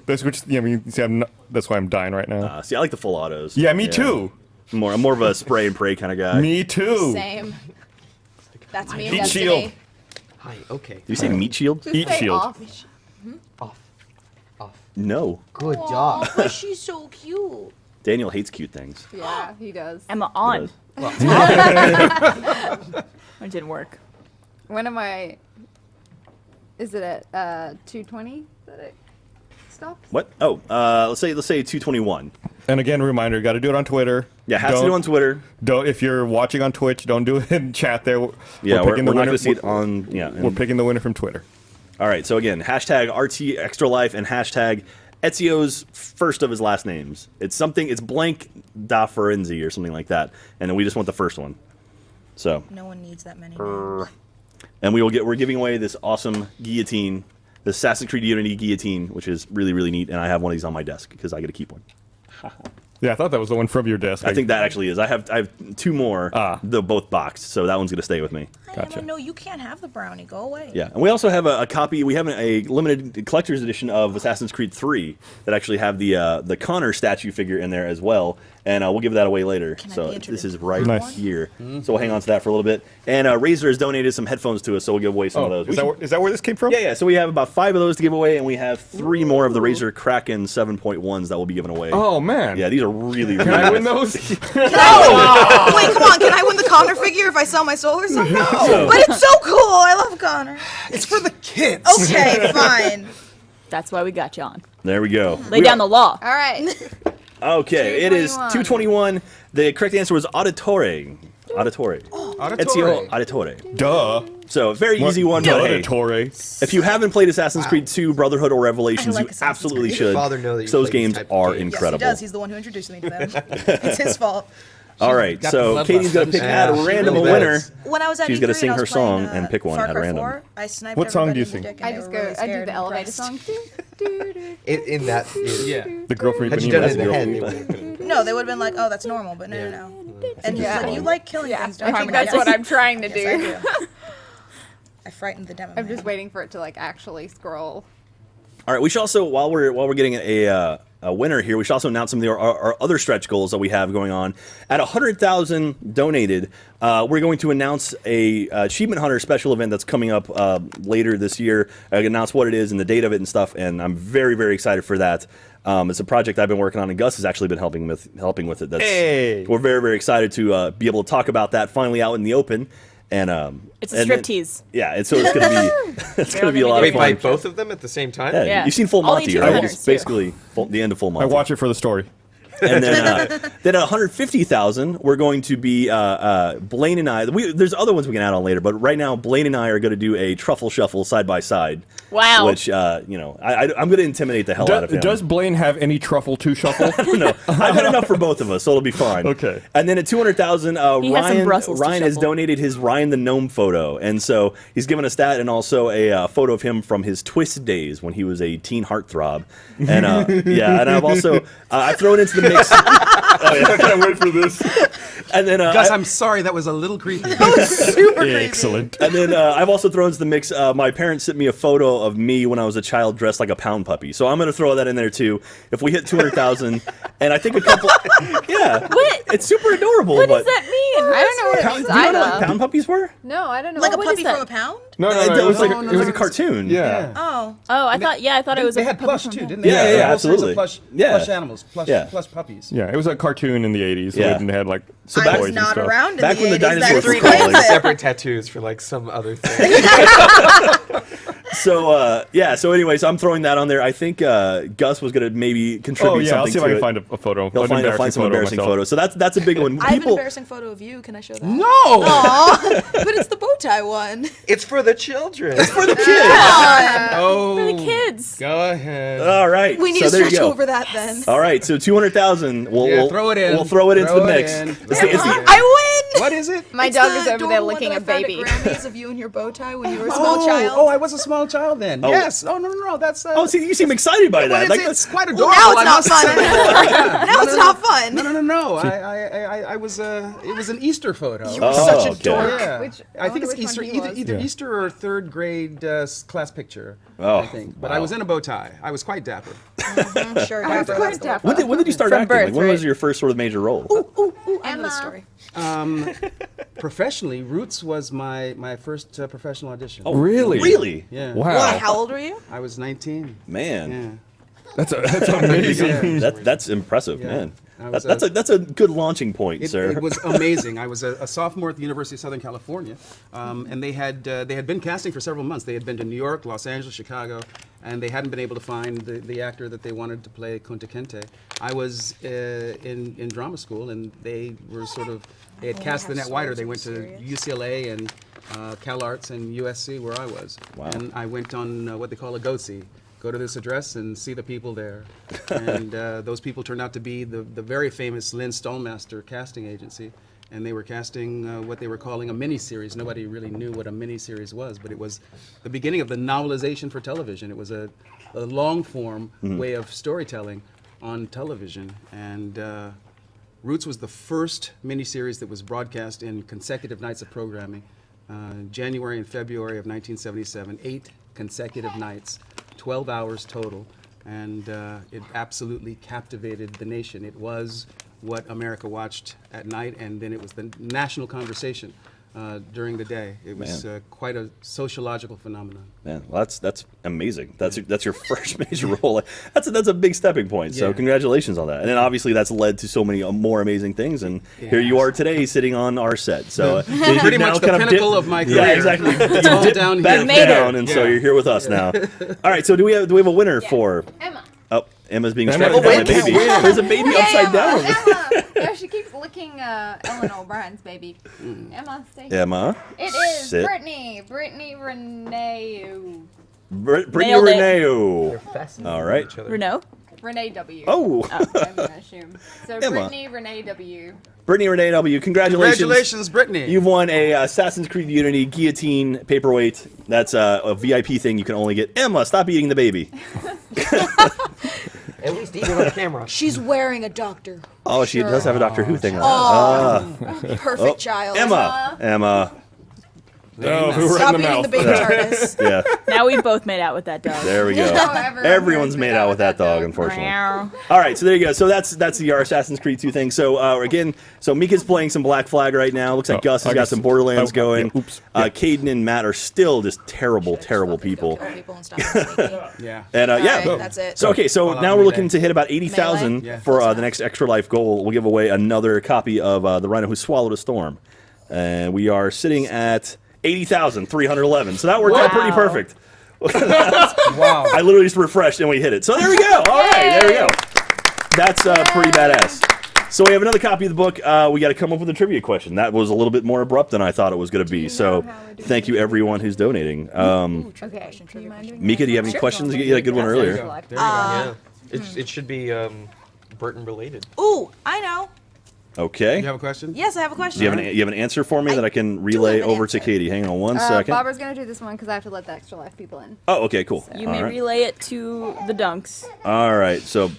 That's that's why I'm dying right now. See, I like the full autos. Yeah, me too. I'm more of a spray and pray kind of guy. Me too. Same. That's me. Heat That's shield. me. Hi. Okay. Did you say meat shield? Just Heat say shield. off. No. Good Aw, but she's so cute. Daniel hates cute things. Yeah, he does. Emma on. He It didn't work. When am I? Is it at 2:20 that it stops? What? Oh, let's say 221. And again, reminder, got to do it on Twitter. Yeah, has to do it on Twitter. Don't if you're watching on Twitch, don't do it in chat there. Yeah, we're picking not the going winner. to see it on. Yeah, We're picking the winner from Twitter. All right. So again, hashtag RT Extra Life and hashtag Ezio's first of his last names. It's something. It's blank Da Ferenzi or something like that, and then we just want the first one. So. No one needs that many names. And we're giving away this awesome guillotine, the Assassin's Creed Unity guillotine, which is really, really neat. And I have one of these on my desk because I get to keep one. Yeah, I thought that was the one from your desk. I think that actually is. I have 2 more, both boxed, so that one's going to stay with me. Emma, no, you can't have the brownie. Go away. Yeah, and we also have a copy. We have a limited collector's edition of Assassin's Creed 3 that actually have the Connor statue figure in there as well, and we'll give that away later. So this is right here. So we'll hang on to that for a little bit. And Razer has donated some headphones to us, so we'll give away some of those. Is that where this came from? Yeah. So we have about 5 of those to give away, and we have 3 more of the Razer Kraken 7.1s that will be given away. Oh man! Yeah, these are really. Can I win those? No! Wait, come on. Can I win the Connor figure if I sell my soul or something? No. But it's so cool. I love Connor. It's for the kids. Okay, fine. That's why we got you on. There we go. Lay down the law. All right. Okay, it is 221. The correct answer was auditore. Auditore. Ezio Auditore. Duh. So, very easy one. Duh. But hey, Auditore. if you haven't played Assassin's Creed 2, Brotherhood, or Revelations, I like you Assassin's absolutely Creed. should. Father know that you 'cause those play these games type of are games. incredible. Yes, he does. He's the one who introduced me to them. It's his fault. All right, got the so bloodlust. Katie's going to pick Yeah, at she random really a winner. does. When I was at She's going to E3 sing and I her was playing, song and pick one Far at Cry random. 4, I sniped What song do you everybody in sing? the dick and I they just were go. really I do scared the and elevator depressed. song. In that. Yeah. The girl from Had you Ipanema. done it That's in the real. head, they would've been- No, they would have been like, oh, that's normal, but no. And he's like, you like killing things, don't I you? think that's what I'm trying to do. Yes, I do. I frightened the demo. I'm just waiting for it to like actually scroll. All right, we should also, while we're getting a winner here, we should also announce some of our other stretch goals that we have going on. At 100,000 donated, we're going to announce a Achievement Hunter special event that's coming up later this year. I can announce what it is and the date of it and stuff, and I'm very, very excited for that. It's a project I've been working on, and Gus has actually been helping with it. Hey! We're very, very excited to be able to talk about that finally out in the open. And It's a striptease. Yeah, and so it's gonna be it's gonna be a lot of Wait, by fun. both of them at the same time? Yeah, you've seen Full All the Monty, achievement right? hunters, It's basically the end of Full I Monty. watch it for the story. And then at 150,000, we're going to be Blaine and I. There's other ones we can add on later, but right now Blaine and I are going to do a truffle shuffle side by side. Wow. Which I'm going to intimidate the hell out of him. Does Blaine have any truffle to shuffle? No, I've got enough for both of us, so it'll be fine. Okay. And then at 200,000, He has some Ryan Brussels to has shuffle. donated his Ryan the Gnome photo, and so he's given us that, and also a photo of him from his Twist days when he was a teen heartthrob. And yeah, and I've also I've thrown into the mix. I can't wait for this. And then Gus, I'm sorry, that was a little creepy. Super creepy. Excellent. And then I've also thrown into the mix. My parents sent me a photo of me when I was a child dressed like a pound puppy. So I'm going to throw that in there too. If we hit 200,000, and I think a couple. Yeah. What? It's super adorable. What but does that mean? I don't know what it Pound, means do you know what either. pound puppies were? No, I don't know. Like a what puppy is that? from a pound? No, It was like no, it was a it's- cartoon. Yeah. Oh. Oh, I thought it was They a had puppy plush from too, home. didn't they? Yeah, They had yeah, a whole series of absolutely. Yeah. plush animals, plush puppies. Yeah, it was a cartoon in the 80s. Yeah. And they had like So I back- was toys not and stuff. around in Back the when the 80s. dinosaurs That were explains calling. it. Separate tattoos for like some other thing. So so anyways, I'm throwing that on there. I think Gus was gonna maybe contribute Oh yeah, I'll something see if to I can it. find a photo. He'll An find some embarrassing myself. photos. So that's a big one. I have an People, embarrassing photo of you. Can I show that? No! Aw, but it's the bow tie one. It's for the children. it's for the kids. Oh, For the kids. go ahead. All right. We need so to there you stretch go. over that then. All right, so 200,000. We'll Throw it in. We'll throw it into the Throw it mix. in. It's the- it's the- I win. What is it? My It's dog the is over there adorable one licking that a I found at baby. Grammys of you and your bow tie when you were a small child. Oh, I was a small child then. Oh. Yes. Oh, no. That's. Oh, see, you seem excited by that. Like it's quite Well, adorable. now it's I not must fun say. anymore. Now it's not fun. No. I was. It was an Easter photo. You were such a okay. dork. Yeah. Which- I I think wonder it's which Easter, one he was. either Yeah. Easter or third grade class picture. Oh, I think. But wow. I was in a bow tie. I was quite dapper. Sure, I was Dapper, quite that's the one. dapper. when did you start From acting? Like, birth, when was right? your first sort of major role? Ooh, I know the Emma. story. Professionally, Roots was my first professional audition. Oh, really? Really? Yeah. Wow. Why, how old were you? I was 19. Man, Yeah. That's amazing. that's impressive, Yeah. man. I was That's a good launching point, sir. It was amazing. I was a sophomore at the University of Southern California, and they had been casting for several months. They had been to New York, Los Angeles, Chicago, and they hadn't been able to find the actor that they wanted to play Kunta Kinte. I was in drama school, and they were they had cast the net wider. They went to UCLA and Cal Arts and USC, where I was. Wow. And I went on what they call a go-see. Go to this address and see the people there. And those people turned out to be the very famous Lynn Stonemaster casting agency. And they were casting what they were calling a miniseries. Nobody really knew what a miniseries was, but it was the beginning of the novelization for television. It was a long-form way of storytelling on television. And Roots was the first miniseries that was broadcast in consecutive nights of programming. January and February of 1977, 8 consecutive nights. 12 hours total, and it absolutely captivated the nation. It was what America watched at night, and then it was the national conversation during the day. It was quite a sociological phenomenon. Man, well, that's amazing. That's your first major role. That's a big stepping point. So Yeah. congratulations on that. And then obviously that's led to so many more amazing things. And here you are today, sitting on our set. So you've Pretty now much the kind of pinnacle dip- of my Yeah, career. exactly. It's all Dip down back here. made it. down, and so Yeah. you're here with us now. All right. So do we have a winner for? Emma. Oh, Emma's being Emma- distracted by Emma the baby. can't win. There's a baby upside down. Emma. No, she keeps licking Ellen O'Brien's baby. Emma, stay here. Emma. It is Sit. Brittany Renee. Brittany Nailed it. Reneo. All right. Renault? Renee W. Oh. I'm gonna assume. So Emma. Brittany Renee W. Brittany Renee W. Congratulations. Congratulations, Brittany. You've won a Assassin's Creed Unity guillotine paperweight. That's a VIP thing you can only get. Emma, stop eating the baby. At least eat it on camera. She's wearing a Doctor. Oh, she does have a Doctor Who thing on. Oh, perfect Oh, child. Emma. Oh, who were Stop in the eating mouth? the baby TARDIS. Yeah, Now we've both made out with that dog. there we go. Everyone's made out with that dog, unfortunately. Meow. All right, so there you go. So that's the Assassin's Creed 2 thing. So again, so Mika's playing some Black Flag right now. Looks like Oh, Gus has I got guess- some Borderlands oh, going. yeah, oops. Caden and Matt are still just terrible people. Kill people and stop sneaking. Yeah. And All yeah, right, that's it. So okay, so All out now we're looking melee. to hit about 80,000 Melee? for the next Extra Life goal. We'll give away another copy of The Rhino Who Swallowed a Storm, and we are sitting at 80,311. So that worked out pretty perfect. Wow. I literally just refreshed and we hit it. So there we go. All right, there we go. That's pretty badass. So we have another copy of the book. We got to come up with a trivia question. That was a little bit more abrupt than I thought it was going to be. So thank you everyone who's donating. Okay. Do you mind doing Mika, do you have any questions? You had a good one earlier. There you go. Yeah. It should be Burton related. Ooh, I know. Okay. You have a question? Yes, I have a Do question. you have an answer for me that I can relay have an over to answer. Katie? Hang on one second. Barbara's gonna do this one because I have to let the Extra Life people in. Oh, okay, cool. You All may right. relay it to the dunks. All right, so.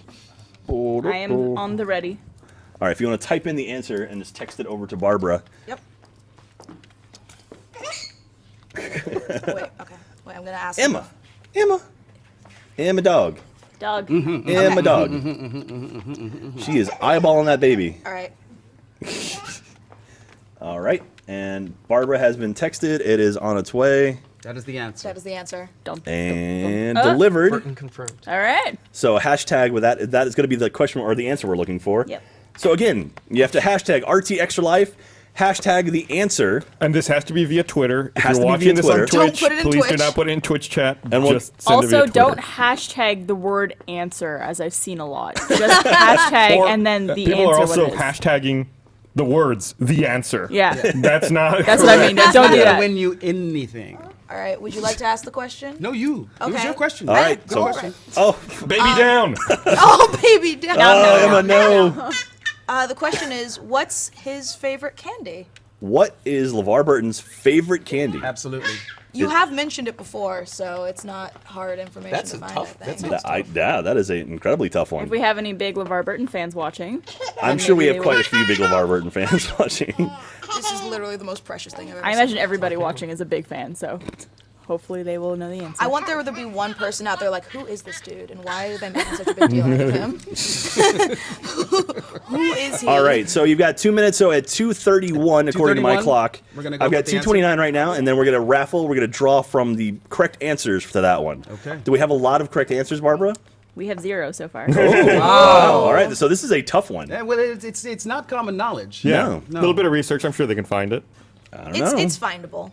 I am on the ready. All right, if you want to type in the answer and just text it over to Barbara. Yep. Wait, okay. Wait, I'm gonna ask Emma. Emma dog. Dog. Emma dog. She is eyeballing that baby. All right. All right, and Barbara has been texted. It is on its way. That is the answer. That is the answer. And delivered. Burton confirmed. All right. So hashtag with that is going to be the question or the answer we're looking for. Yep. So again, you have to hashtag RT Extra Life, hashtag the answer. And this has to be via Twitter. If Has you're to be watching via this on Twitter. Twitch, Don't put it in please do Twitch. not put it in Twitch chat. And we'll- just send it via Also, Twitter. don't hashtag the word answer, as I've seen a lot. Just hashtag Or and then the people answer. are also what it is. hashtagging the words "the answer." Yeah. That's not. That's what I mean. Don't do Not that. win you anything. All right. Would you like to ask the question? No, you. It was Okay. your question. All right. Good So, question. Baby down. Oh, baby, down. Emma, no. The question is, what's his favorite candy? What is LeVar Burton's favorite candy? Absolutely. You have mentioned it before, so it's not hard information That's to a find. tough. I think. That is an incredibly tough If one. we have any big LeVar Burton fans watching, I'm then sure we maybe have they quite a will. few big LeVar Burton fans watching. This is literally the most precious thing I've ever I seen. imagine everybody watching is a big fan, so hopefully they will know the answer. I want there to be one person out there like, who is this dude, and why are they making such a big deal out of him? Who is he? All right, so you've got 2 minutes. So at 2:31, according to my 2:31, clock, we're gonna go I've got with the 2:29 right now, and then we're gonna raffle. We're gonna draw from the correct answers to that one. Okay. Do we have a lot of correct answers, Barbara? We have 0 so far. Wow. All right, so this is a tough one. Yeah, well, it's not common knowledge. Yeah, No. a little bit of research. I'm sure they can find it. I don't know. It's findable.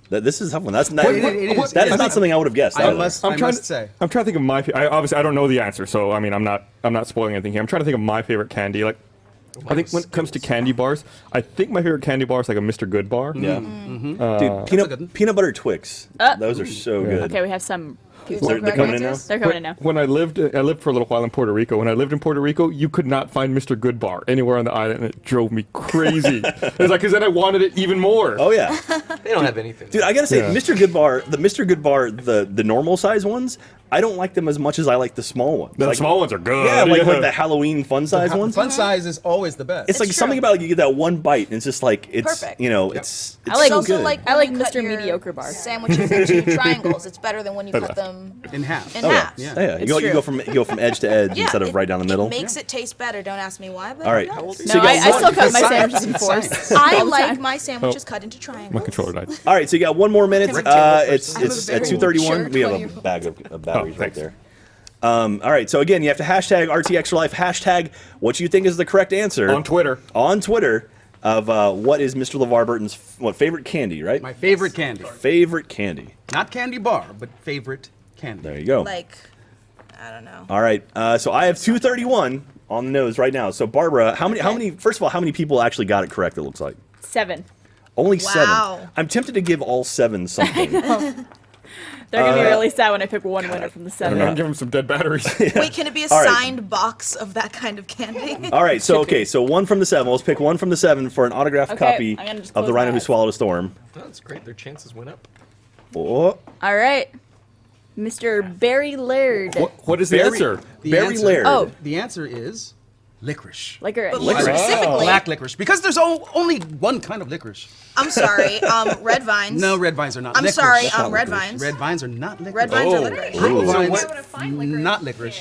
This is a tough one. That's not, Well, it is. that is I not think- something I would have guessed. I either. must say. I'm trying to think of my. Obviously, I don't know the answer, so I mean, I'm not spoiling anything here. I'm trying to think of my favorite candy. Like, I think when it comes to candy bars, I think my favorite candy bar is like a Mr. Good bar. Yeah. Mm-hmm. Dude, peanut butter Twix. Those are so good. Okay, we have some people. They're coming in now? They're coming in now. When I lived for a little while in Puerto Rico. When I lived in Puerto Rico, you could not find Mr. Good bar anywhere on the island, and it drove me crazy. It was like, because then I wanted it even more. Oh yeah. They don't have anything. Dude, I gotta say, Yeah. Mr. Good Bar, the normal size ones, I don't like them as much as I like the small ones. The small ones are good. Yeah, like Yeah. the Halloween fun size ones. Fun size is always the best. It's like something about you get that one bite, and it's just like it's Perfect. it's I like so also good. like I like when you cut Mr. your Mediocre bar. Sandwiches into triangles. It's better than when you cut them in half. in Oh, half. yeah. Yeah. Yeah, you It's go from edge to edge Yeah, instead of it- right down the middle. It makes it taste better. Don't ask me why. But All right. it does. So No, you got I one- still cut my It's sandwiches in science. fours. I all the like time. my sandwiches cut into triangles. My controller died. All right, so you got one more minute. It's I'm a it's at very 2:31. short We have a 20-year-old. bag of batteries right thanks. there. All right, so again, you have to hashtag RT Extra Life, hashtag what you think is the correct answer On Twitter. of what is Mr. LeVar Burton's favorite candy, right? My favorite candy. Favorite candy. Not candy bar, but favorite candy. There you go. Like, I don't know. All right, so I have 2:31 on the nose right now. So Barbara, how many? First of all, how many people actually got it correct? It looks like 7. only Wow. 7. I'm tempted to give all 7 something. They're gonna be really sad when I pick one winner from the I don't know. 7. Give them some dead batteries. Wait, can it be a All right. signed box of that kind of candy? All right, so so one from the 7. Let's pick one from the 7 for an autographed Okay, copy I'm gonna just of close The Rhino my Who eyes. Swallowed a Storm. Oh, that's great. Their chances went up. Oh, All right, Mr. Barry Laird. What is the Barry- answer? Barry Laird. Oh, The answer is licorice. licorice. But Licorice. specifically, Black licorice. Because there's only one kind of licorice. I'm sorry, red vines. No, red vines are not I'm licorice. sorry, not red licorice. vines. Red vines are not licorice. Red vines are Oh. licorice. Purple Ooh. vines, not licorice.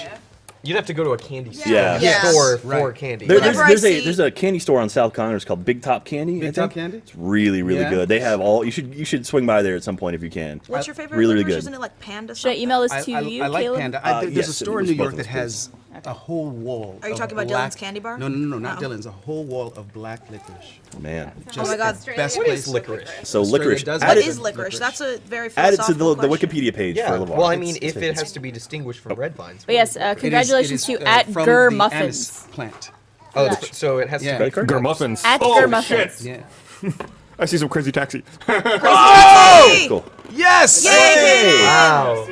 You'd have to go to a candy store Yeah. Yeah. store Right. for candy. Whenever I see- There's a candy store on South Connors called Big Top Candy. I Big Top think. Candy? It's really Yeah. good. They have all. You should swing by there at some point if you can. What's your favorite Really, really licorice? good. Isn't it like panda? Should I something? email this I, to I, you, I like Caleb? Panda. Yes, There's a store in it New was York both that of has a whole wall. Are you of talking about black- Dylan's Candy Bar? No, not Oh. Dylan's. A whole wall of black licorice. Man. Oh my God. Best What place. is licorice? So Australia licorice. does Add What it, is licorice? That's a very add it to philosophical the question. Wikipedia page Yeah. for LeVar. Well, I mean, if it has to be distinguished from red vines. But yes, It is- congratulations it is, to at from Gur the Muffins. anise plant. Oh, so it has Yeah. to be. Credit card? Gurmuffins. At Oh, Gurmuffins. shit. Yeah. I see some crazy taxi. Oh! Cool. Yes! Hey! Wow.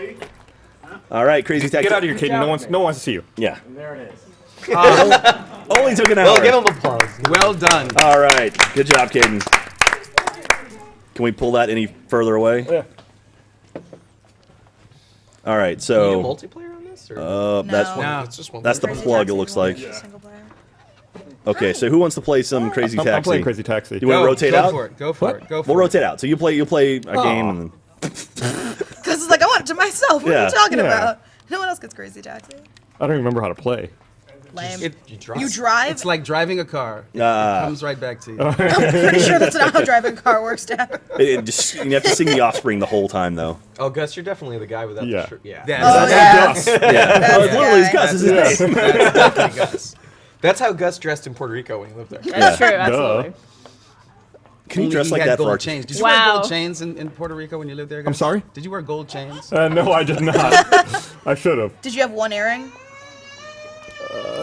All right, crazy taxi. Get out of here, kid. No one wants to see you. Yeah. There it is. Only took an hour. Well, give him applause. Well done. All right. Good job, Caden. Can we pull that any further away? Yeah. All right, You need so multiplayer on this? Or? that's No. one. No. It's just one. That's the Crazy plug. It Taxi looks one, like. single player. Okay, so who wants to play some Crazy Taxi? I'm playing Crazy Taxi. Do you want to rotate out? Go for it. Go for it. Go for We'll it. rotate out. So you play a game, and then Because it's like I want it to myself. What are Yeah. you talking Yeah. about? No one else gets Crazy Taxi. I don't even remember how to play. Lame. You drive? It's like driving a car. It Ah. comes right back to you. I'm pretty sure that's not how driving a car works, Dad. you have to sing The Offspring the whole time, though. Oh, Gus, you're definitely the guy without Yeah. the shirt. Yeah. That's Yeah. That's Oh, the it's literally guy. Gus is his name. That's definitely Gus. That's how Gus dressed in Puerto Rico when he lived there. That's true, absolutely. Can you Only dress he like had that for gold our chains? Did you Wow. wear gold chains in Puerto Rico when you lived there? Gus? I'm sorry? Did you wear gold chains? No, I did not. I should have. Did you have one earring?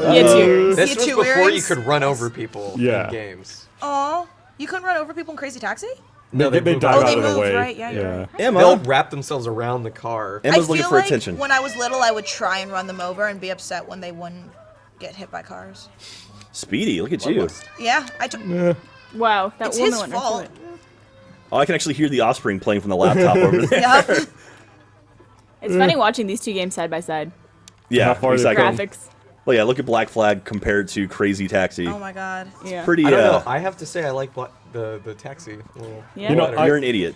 Yeah, two. This See was two before you earrings? could run over people Yeah. in games. Oh, you couldn't run over people in Crazy Taxi? No, they moved dive Oh, out they of the moved, way. right? Yeah, you're right. Emma. They'll wrap themselves around the car. Emma's I looking feel for like attention. when I was little, I would try and run them over and be upset when they wouldn't get hit by cars. Speedy, look at you. Yeah, I took. Wow, that It's woman his went right fault. through it. Oh, I can actually hear The Offspring playing from the laptop over there. Yep. It's funny watching these two games side by side. Yeah, How far they exactly. come. Graphics. Well, yeah, look at Black Flag compared to Crazy Taxi. Oh my God. Yeah. Pretty. I don't know. I have to say I like the taxi. Yeah. You know, You're an idiot.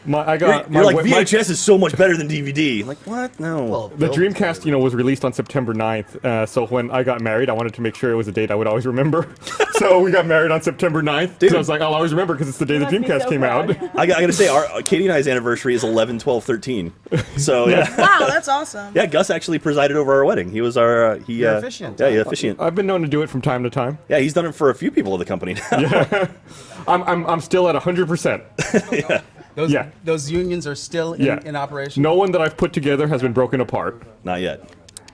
I got You're like my- VHS is so much better than DVD. I'm like what? No. Well, The Dreamcast, was released on September 9th. So when I got married, I wanted to make sure it was a date I would always remember. So we got married on September 9th. Dude. So I was like, I'll always remember because it's the day the must be Dreamcast so came proud. out. I gotta say, Katie and I's anniversary is 11, 12, 13. So yeah, Wow, that's awesome. yeah. Gus actually presided over our wedding. He was our You're officiant. Yeah, officiant. I've been known to do it from time to time. Yeah, he's done it for a few people of the company now. I'm still at 100%. Those unions are still in operation. No one that I've put together has been broken apart. Not yet.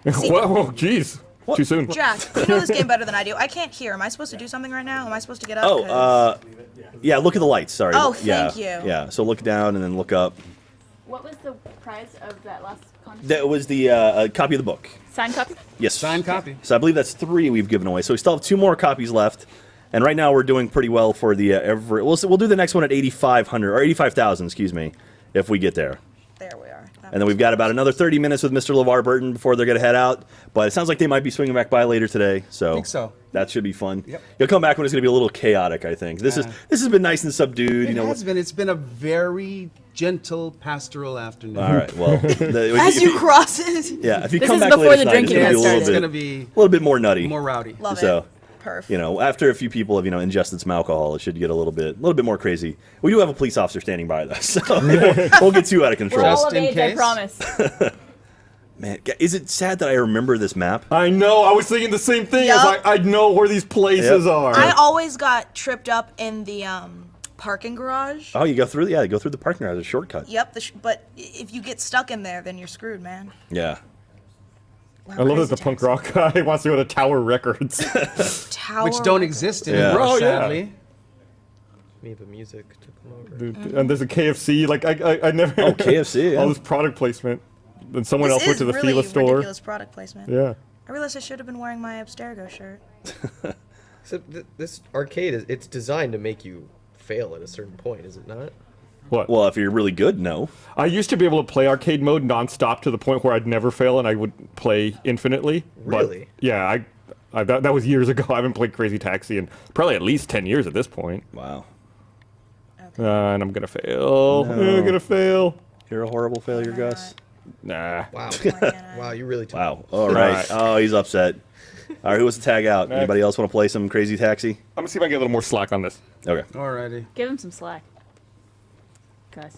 Whoa, jeez. Too soon. Jack, you know this game better than I do. I can't hear. Am I supposed to do something right now? Am I supposed to get up? Oh, yeah. Look at the lights. Sorry. Oh, yeah, thank you. Yeah. So look down and then look up. What was the prize of that last contest? That was the copy of the book. Signed copy? Yes. Signed copy. So I believe that's 3 we've given away. So we still have 2 more copies left. And right now we're doing pretty well for the we'll do the next one at 8,500 or 85,000, excuse me, if we get there. There we are. And then we've got about another 30 minutes with Mr. LeVar Burton before they're going to head out. But it sounds like they might be swinging back by later today. So, I think so. That should be fun. Yep. You'll come back when it's going to be a little chaotic, I think. This has been nice and subdued. It has been. It's been a very gentle pastoral afternoon. All right. Well, As you cross it. Yeah, if you This come is back before later the tonight, drinking it's has going to be It's a gonna be little bit more nutty. more rowdy. Love So, it. Perf. After a few people have ingested some alcohol, it should get a little bit more crazy. We do have a police officer standing by though, so won't get too out of We're control. all of Just in age, I case. promise. Man, is it sad that I remember this map? I know. I was thinking the same thing. I was Yup. like, I know where these places Yep. are. I always got tripped up in the parking garage. Oh, you go through the parking garage, a shortcut. Yep, but if you get stuck in there, then you're screwed, man. Yeah. Wow, I love that Crazy the punk rock guy wants to go to Tower Records. Tower Which don't Records. exist Yeah. anymore, Oh, yeah. sadly. Me, the music took them over. Dude, and there's a KFC. Like I never. Oh, KFC, yeah. All this product placement. Then someone This else went is to the really Fila store. ridiculous product placement. Yeah. I realized I should have been wearing my Abstergo shirt. So this arcade it's designed to make you fail at a certain point, is it not? What? Well, if you're really good, no. I used to be able to play arcade mode nonstop to the point where I'd never fail and I would play infinitely. Really? But yeah, that was years ago. I haven't played Crazy Taxi in probably at least 10 years at this point. Wow. And I'm gonna fail. No. I'm gonna fail. You're a horrible failure, Gus. Nah. Wow. Wow, you really took Wow. All right. Oh, he's upset. All right, who wants to tag out? Next. Anybody else want to play some Crazy Taxi? I'm gonna see if I can get a little more slack on this. Okay. Alrighty. Give him some slack. Gus.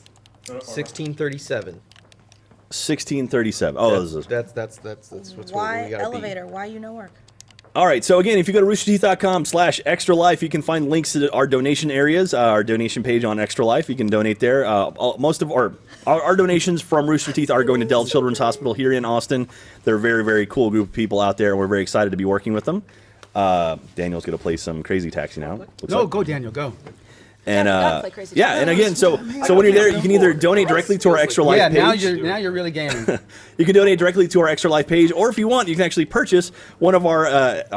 1637. 1637. Oh, this is That's what's Why what we gotta elevator? Why you no work? All right, so again, if you go to roosterteeth.com/extra life, you can find links to our donation areas, our donation page on Extra Life. You can donate there. Most of our donations from Rooster Teeth are going to Dell Children's Hospital here in Austin. They're a very, very cool group of people out there, and we're very excited to be working with them. Daniel's going to play some Crazy Taxi now. No, go Daniel, go. And gotta play Crazy yeah, and again, so when you're there, you can either donate directly to our Extra Life Yeah, page. now you're really gaming. You can donate directly to our Extra Life page, or if you want, you can actually purchase one of our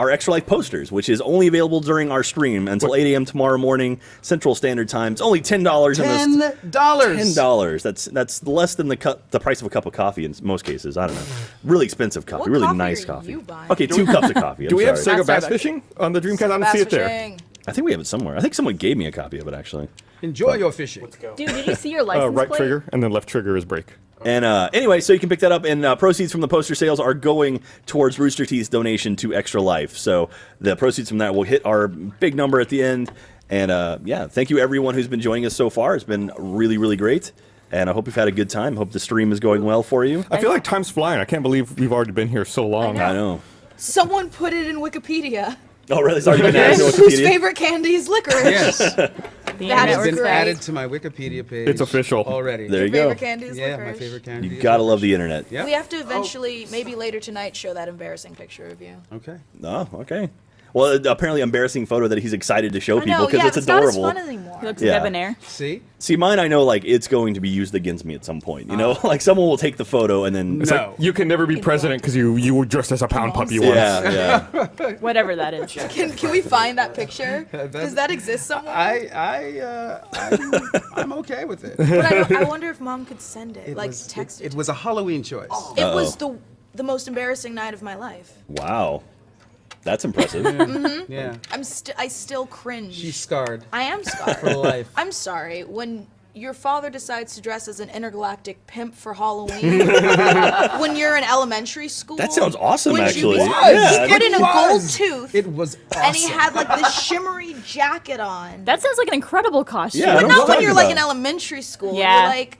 Extra Life posters, which is only available during our stream until 8 a.m. tomorrow morning Central Standard Time. It's only $10. $10. That's less than the price of a cup of coffee in most cases. I don't know. Really expensive coffee. What really coffee nice are coffee. you buying? Okay, 2 cups of coffee. Do we have sorry. Sega Bass Fishing on the Dreamcast? I don't see it there. I think we have it somewhere. I think someone gave me a copy of it actually. Enjoy your fishing. Let's go. Dude, did you see your license Right plate? trigger and then left trigger is break. And anyway, so you can pick that up, and proceeds from the poster sales are going towards Rooster Teeth's donation to Extra Life. So the proceeds from that will hit our big number at the end. And yeah, thank you everyone who's been joining us so far. It's been really, really great. And I hope you've had a good time. Hope the stream is going well for you. I feel like time's flying. I can't believe we've already been here so long. I know. Someone put it in Wikipedia. Oh, really? It's already been added to Whose Wikipedia? favorite candy is licorice? Yes. That It's is been great. added to my Wikipedia page. It's official. Already. There you Your go. favorite candy is Yeah, my licorice? favorite candy. You is gotta love the internet. Yep. We have to eventually, maybe later tonight, show that embarrassing picture of you. Okay. Oh, okay. Well, apparently embarrassing photo that he's excited to show I people know, because yeah, it's it's not as adorable. fun anymore. He looks Yeah. debonair. See, mine, I know, like, it's going to be used against me at some point. You know, like, someone will take the photo and then... It's like, you can never be president because you were dressed as a pound puppy once. Yeah, yeah. Whatever that is. Can we find that picture? Does that exist somewhere? I'm okay with it. But I wonder if Mom could send it, text it. It was a Halloween choice. It was the most embarrassing night of my life. Wow. That's impressive. Mm-hmm. Yeah. I still cringe. She's scarred. I am scarred. For life. I'm sorry. When your father decides to dress as an intergalactic pimp for Halloween, when you're in elementary school. That sounds awesome, would actually. You be, Yeah, he put in a gold tooth. It was awesome. And he had like this shimmery jacket on. That sounds like an incredible costume. Yeah, But not when you're like in elementary school. Yeah. You're like.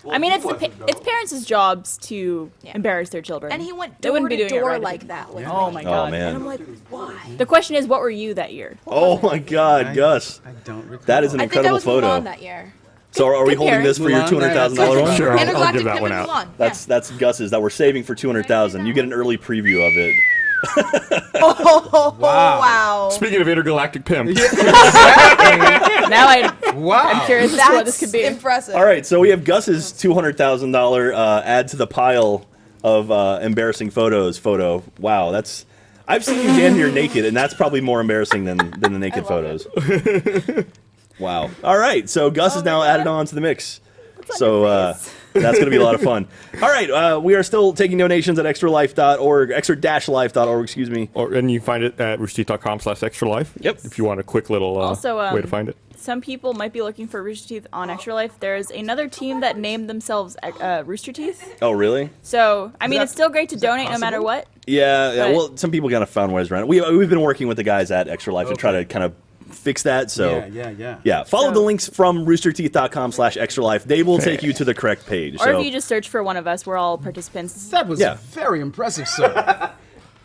I mean, it's parents' jobs to embarrass their children. And he went They wouldn't door be to doing it door right if like he- that with Oh me. my Oh, god. man. And I'm like, why? The question is, what were you that year? Oh, my God, Gus. I don't recall. That is an I think I incredible was photo. Mulan that year. So are we Good holding parent. this for your Mulan, $200,000 one? Sure, I'll Intergalactic give that Pimp one and out. Mulan. That's Gus's that we're saving for 200,000. You get an early preview of it. Oh, wow. Speaking of intergalactic pimp, Now I'm curious as to what this could be. Impressive. All right, so we have Gus's $200,000 add to the pile of embarrassing photos. Photo. Wow, that's. I've seen you stand here naked, and that's probably more embarrassing than the naked photos. Wow. All right, so Gus is now added on to the mix. So that's going to be a lot of fun. All right, we are still taking donations at extralife.org, extra-life.org, excuse me. and you find it at roosterteeth.com/extralife. Yep. If you want a quick little Also, way to find it. Some people might be looking for Rooster Teeth on Extra Life. There's another team that named themselves Rooster Teeth. Oh, really? So, I mean, it's still great to donate no matter what. Yeah, But- well, some people kind of found ways around it. We've been working with the guys at Extra Life to try to kind of fix that. So Yeah. follow the links from roosterteeth.com/extralife. They will take you to the correct page. Or So if you just search for one of us, we're all participants. That was very impressive, sir.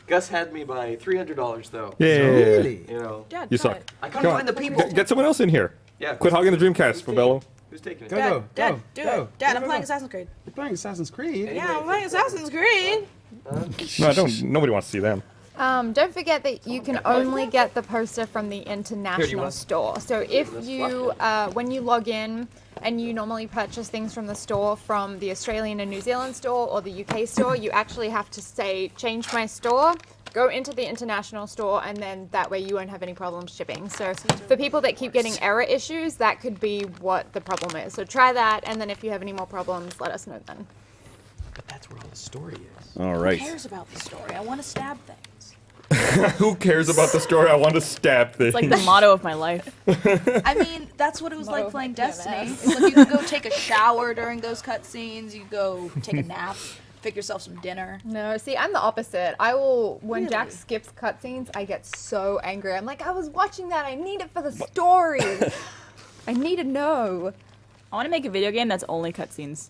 Gus had me by $300 though. Yeah. Really? You know. Dad, You cut suck. it. I couldn't Come on. find the people. Get someone else in here. Yeah. Quit hogging the Dreamcast, Fabello. Who's taking it? Go. Dad, do go. it. Dad, I'm Go, playing go. Assassin's Creed. You're playing Assassin's Creed. Yeah, I'm playing Assassin's Creed. No, I don't. Nobody wants to see them. Don't forget that you can only get the poster from the international store. So if you, when you log in and you normally purchase things from the store from the Australian and New Zealand store or the UK store, you actually have to say, change my store, go into the international store, and then that way you won't have any problems shipping. So for people that keep getting error issues, that could be what the problem is. So try that, and then if you have any more problems, let us know then. But that's where all the story is. all right. Who cares about the story? I want to stab things. Who cares about the story? I want to stab things. It's like the motto of my life. I mean, that's what it was like playing Destiny. It's like you could go take a shower during those cutscenes. You go take a nap, pick yourself some dinner. No, see, I'm the opposite. I will, when Jack skips cutscenes, I get so angry. I'm like, I was watching that. I need it for the story. I need to know. I want to make a video game that's only cutscenes.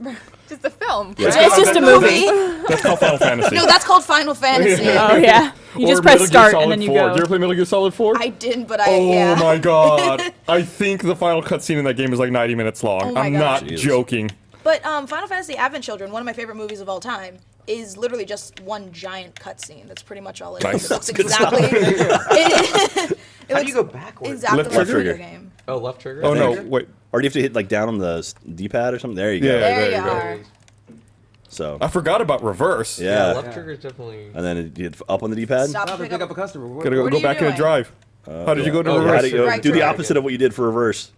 Just a film. Yeah. It's just a movie. That's called Final Fantasy. No, that's called Final Fantasy. Oh yeah. You just Or press Metal Gear start Solid and then you 4. go. Did you ever play Metal Gear Solid 4? I didn't, but Oh yeah. my god. I think the final cutscene in that game is like 90 minutes long. Oh my I'm God. not Jeez. joking. But Final Fantasy Advent Children, one of my favorite movies of all time, is literally just one giant cutscene. That's pretty much all it is. Nice. It looks exactly. It How do looks you go backwards? exactly Left like a trigger. video game. Oh, left trigger. Oh I no, think. wait. Or do you have to hit like down on the D-pad or something? There you go. Yeah, There you go. are. So I forgot about reverse. yeah. left trigger is definitely. And then you hit up on the D-pad. Stop Stop and and pick up a customer. Gotta go, What go are you back in a doing? drive. How did you go to Oh, reverse? how do you Right do the trigger. opposite of what you did for reverse?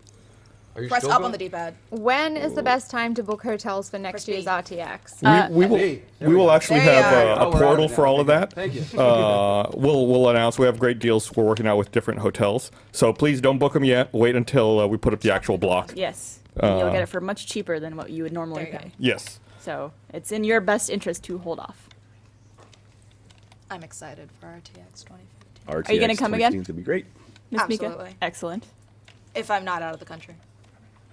Are you Press still up going? on the D-pad. When is the best time to book hotels for next year's RTX? We will Hey, there we we will go. actually There you have are. a Oh, we're portal out for all of that. Thank you. We'll announce. We have great deals we're working out with different hotels. So please don't book them yet. Wait until we put up the actual block. Yes. And you'll get it for much cheaper than what you would normally There you pay. Yes. So it's in your best interest to hold off. I'm excited for RTX 2015. RTX Are you gonna come again? 2015 is gonna be great. Miss Mika? Absolutely. Excellent. If I'm not out of the country.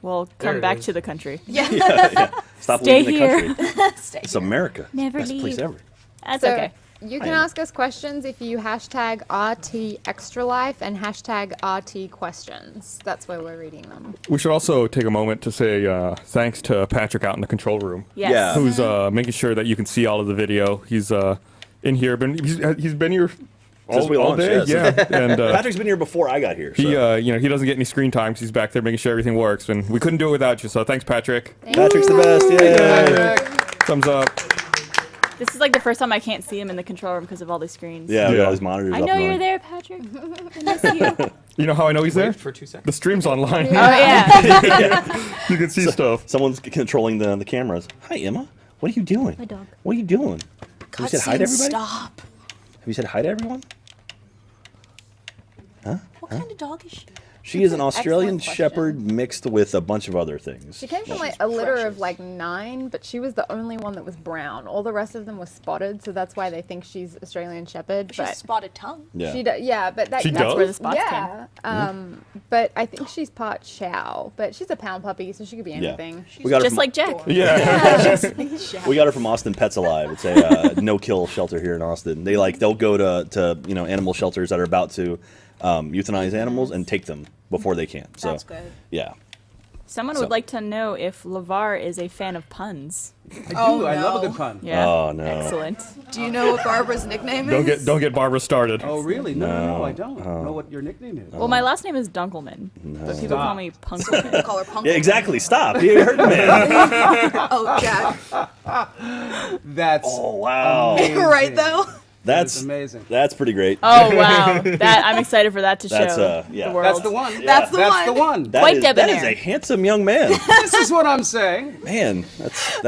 We'll There come it back is. to the country. Yeah. Stop Stay leaving here. the country. Stay It's here. America. Never Best place leave. ever. That's So okay. you can I know. ask us questions if you hashtag RT Extra Life and hashtag RT Questions. That's where we're reading them. We should also take a moment to say thanks to Patrick out in the control room, Yes. Yeah. who's making sure that you can see all of the video. He's in here. He's been here Since we all launched, day. yeah. Yeah, and Patrick's been here before I got here. So. he he doesn't get any screen time 'cause he's back there making sure everything works, and we couldn't do it without you. So thanks, Patrick. Patrick's the best. Yeah. Thumbs up. This is like the first time I can't see him in the control room because of all the screens. Yeah, we got Yeah. all these monitors I up know and you're on. there, Patrick. I miss you. You know how I know he's there? For 2 seconds. The stream's online. Oh, yeah. You can see stuff. Someone's controlling the cameras. Hi, Emma. What are you doing? My dog. What are you doing? Have you said hi to Cutscene, everybody? stop. Have you said hi to everyone? Huh? What kind of dog is she? She is an Australian Excellent Shepherd mixed with a bunch of other things. She came from like a litter of like 9, but she was the only one that was brown. All the rest of them was spotted, so that's why they think she's Australian Shepherd. She's But spotted tongue. Yeah. yeah, but She that's does? where the spots yeah. But I think she's part Chow, but she's a pound puppy, so she could be anything. We got her Just from, like Jack. Yeah. we got her from Austin Pets Alive. It's a no-kill shelter here in Austin. They'll go to animal shelters that are about to euthanize animals and take them before they can. So That's good. yeah. Someone So- would like to know if LeVar is a fan of puns. I do. Oh, I love a no. good pun. Yeah. Oh no. Excellent. Do you know what Barbara's nickname is? Don't get Barbara started. Oh, really? No, No. I don't. Know what your nickname is. Well, my last name is Dunkelman, but people call me Punkelman. Call her Punk. Yeah, exactly. Stop. You hurt the man. Oh, Jack. That's Oh wow. Right though. That's amazing. That's pretty great. Oh wow, that I'm excited for that to show That's, yeah. the world. That's the one. Yeah. That's the That's the one. one. That Quite is- that is debonair. a handsome young man. This is what I'm saying. Man, that's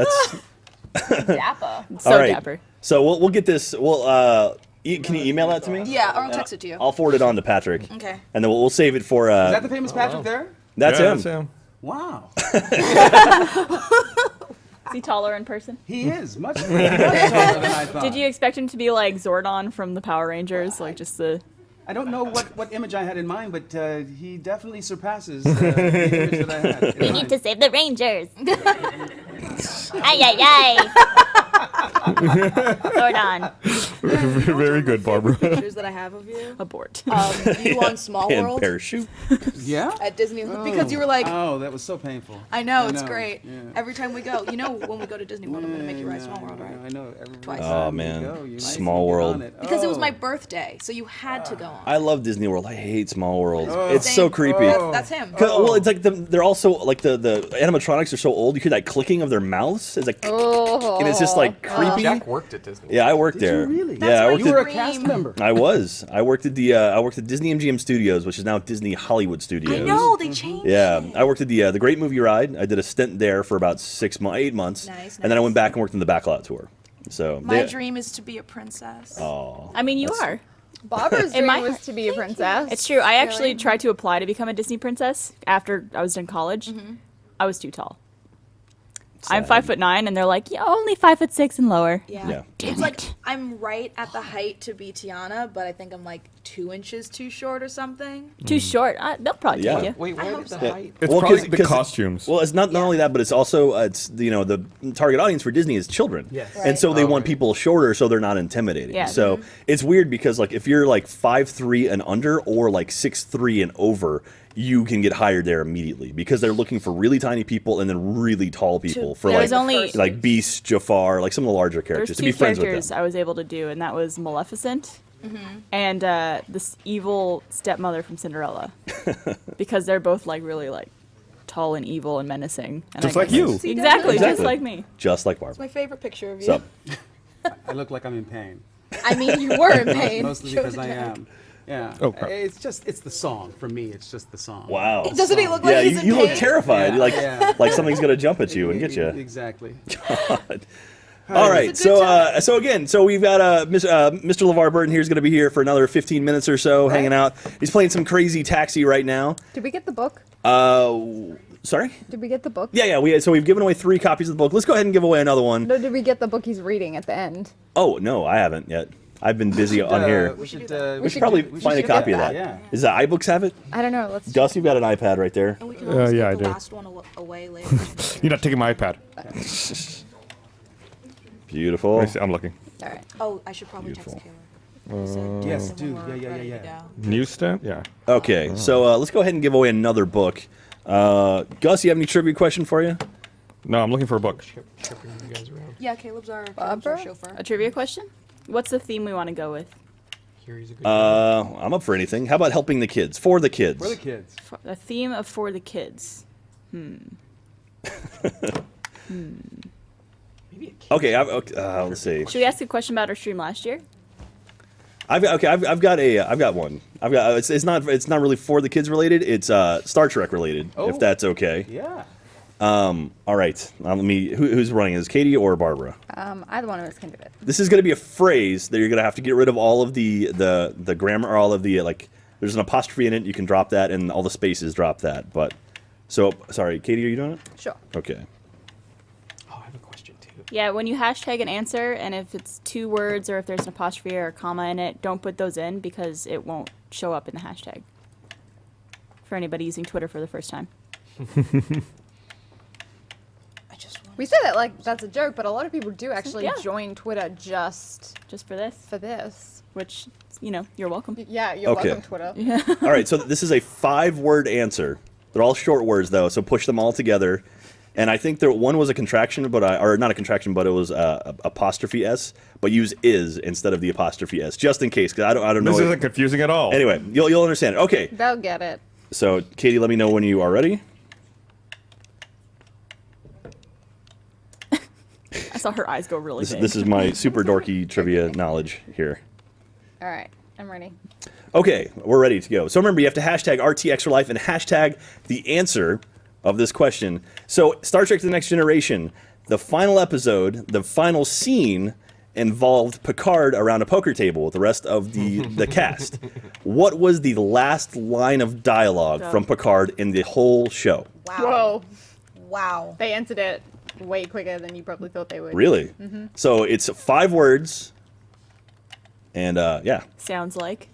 dapper. So all right. dapper. So we'll get this. We'll can you email that to me? Yeah, or I'll text it to you. I'll forward it on to Patrick. Okay. And then we'll save it for. Is that the famous Patrick there? That's Yeah, him. that's him. Wow. Is he taller in person? He is much taller than I thought. Did you expect him to be like Zordon from the Power Rangers, like just the? I don't know what image I had in mind, but he definitely surpasses the image that I had. in We mind. need to save the Rangers. Ay ay ay. Zordon. Very good, Barbara. Pictures that I have of you. Abort. You on Small And World parachute. Yeah? at Disney because you were like, Oh, that was so painful. I know it's great. Yeah. Every time we go, when we go to Disney World, I'm gonna make you ride Small World, right? I know. Every Twice. Oh time man, you go, you Small get World. on it. Because it was Oh. my birthday, so you had to go on. I love Disney World. I hate Small World. Oh. It's so Same. creepy. That's him. Well, it's like they're also like the animatronics are so old. You hear that clicking of their mouths. It's like, Oh. and it's just like creepy. Jack worked at Disney. Yeah, I worked Did there. you really? Yeah, I worked You were at. a cast member. I was. I worked at Disney MGM Studios, which is now Disney Hollywood Studios. I know they changed. Yeah, it. I worked at the Great Movie Ride. I did a stint there for about 8 months, Nice, and then I nice. went back and worked in the Backlot tour. So My they- dream is to be a princess. Oh, I mean, you are. Barbara's In dream my was heart. to be a princess. It's true. I actually Really? tried to apply to become a Disney princess after I was in college. I was too tall. I'm Sad. 5'9", and they're like, yeah, only 5'6" and lower. Yeah. It's like I'm right at the height to be Tiana, but I think I'm like 2 inches too short or something. Too short. They'll probably Yeah. take you. Wait, I where hope is the so. height? It's Well, probably 'cause- the 'cause- costumes. Well, it's not only that, but it's also it's the target audience for Disney is children, Yes. and so they Right. want people shorter so they're not intimidating. Yeah. So it's weird because like if you're like 5'3" and under or like 6'3" and over, you can get hired there immediately because they're looking for really tiny people and then really tall people for There like was only like Beast, Jafar, like some of the larger there's characters to two be friends with characters them. I was able to do, and that was Maleficent and this evil stepmother from Cinderella, because they're both like really like tall and evil and menacing. And Just I like guess- you. Exactly, just like me. Just like Barbara. It's my favorite picture of you. So, I look like I'm in pain. I mean, you were in pain. Mostly Show because the I Jack. am. Yeah. Oh, crap. It's the song. For me, it's just the song. wow. Doesn't he look like Yeah, he's in you look pain? terrified. Yeah, Like yeah. like something's gonna jump at you and get you. Exactly. God. All right, so again, we've got Mr. LeVar Burton here is going to be here for another 15 minutes or so, hanging out. He's playing some crazy taxi right now. Did we get the book? Sorry? Did we get the book? Yeah. We've given away 3 copies of the book. Let's go ahead and give away another one. No, did we get the book he's reading at the end? Oh no, I haven't yet. I've been busy on here. We should probably find a copy of that. Yeah. Is that iBooks have it? I don't know. Let's. Gus, you've got an iPad right there. And we can always yeah, take I the do. last one away later. You're not taking my iPad. Beautiful. I'm looking. All right. Oh, I should probably text Taylor. Yes, dude. Yeah. Newsstand? Yeah. Okay, so let's go ahead and give away another book. Gus, you have any trivia question for you? No, I'm looking for a book. Yeah, Caleb's our Barbara? chauffeur. A trivia question? What's the theme we want to go with? I'm up for anything. How about helping the kids? For the kids. For the kids. The theme of For the Kids. Okay, let's see. Should we ask a question about our stream last year? I've got one. It's not really for the kids related. It's Star Trek related. Oh. If that's okay. Yeah. All right. Let me. Who's running? Is Katie or Barbara? Either one of us can do it. This is going to be a phrase that you're going to have to get rid of all of the grammar, or all of the like. There's an apostrophe in it. You can drop that, and all the spaces drop that. But so sorry, Katie, are you doing it? Sure. Okay. Yeah, when you hashtag an answer, and if it's 2 words or if there's an apostrophe or a comma in it, don't put those in because it won't show up in the hashtag. For anybody using Twitter for the first time. We said it like that's a joke, but a lot of people do actually Yeah. join Twitter just for this. For this. Which, you're welcome. Yeah, you're Okay. welcome, Twitter. Yeah. All right. So this is a 5-word answer. They're all short words though, so push them all together. And I think one was a contraction, or not a contraction, but it was apostrophe s. But use is instead of the apostrophe s, just in case, because I don't know. This isn't confusing at all. Anyway, you'll understand it. Okay. They'll get it. So Katie, let me know when you are ready. I saw her eyes go really big. This is my super dorky trivia knowledge here. All right, I'm ready. Okay, we're ready to go. So remember, you have to hashtag RT Extra Life and hashtag the answer of this question. So Star Trek: The Next Generation, the final episode, the final scene involved Picard around a poker table with the rest of the cast. What was the last line of dialogue from Picard in the whole show? Wow. Wow. They answered it way quicker than you probably thought they would. Really? Mm-hmm. So it's 5 words, and yeah. Sounds like.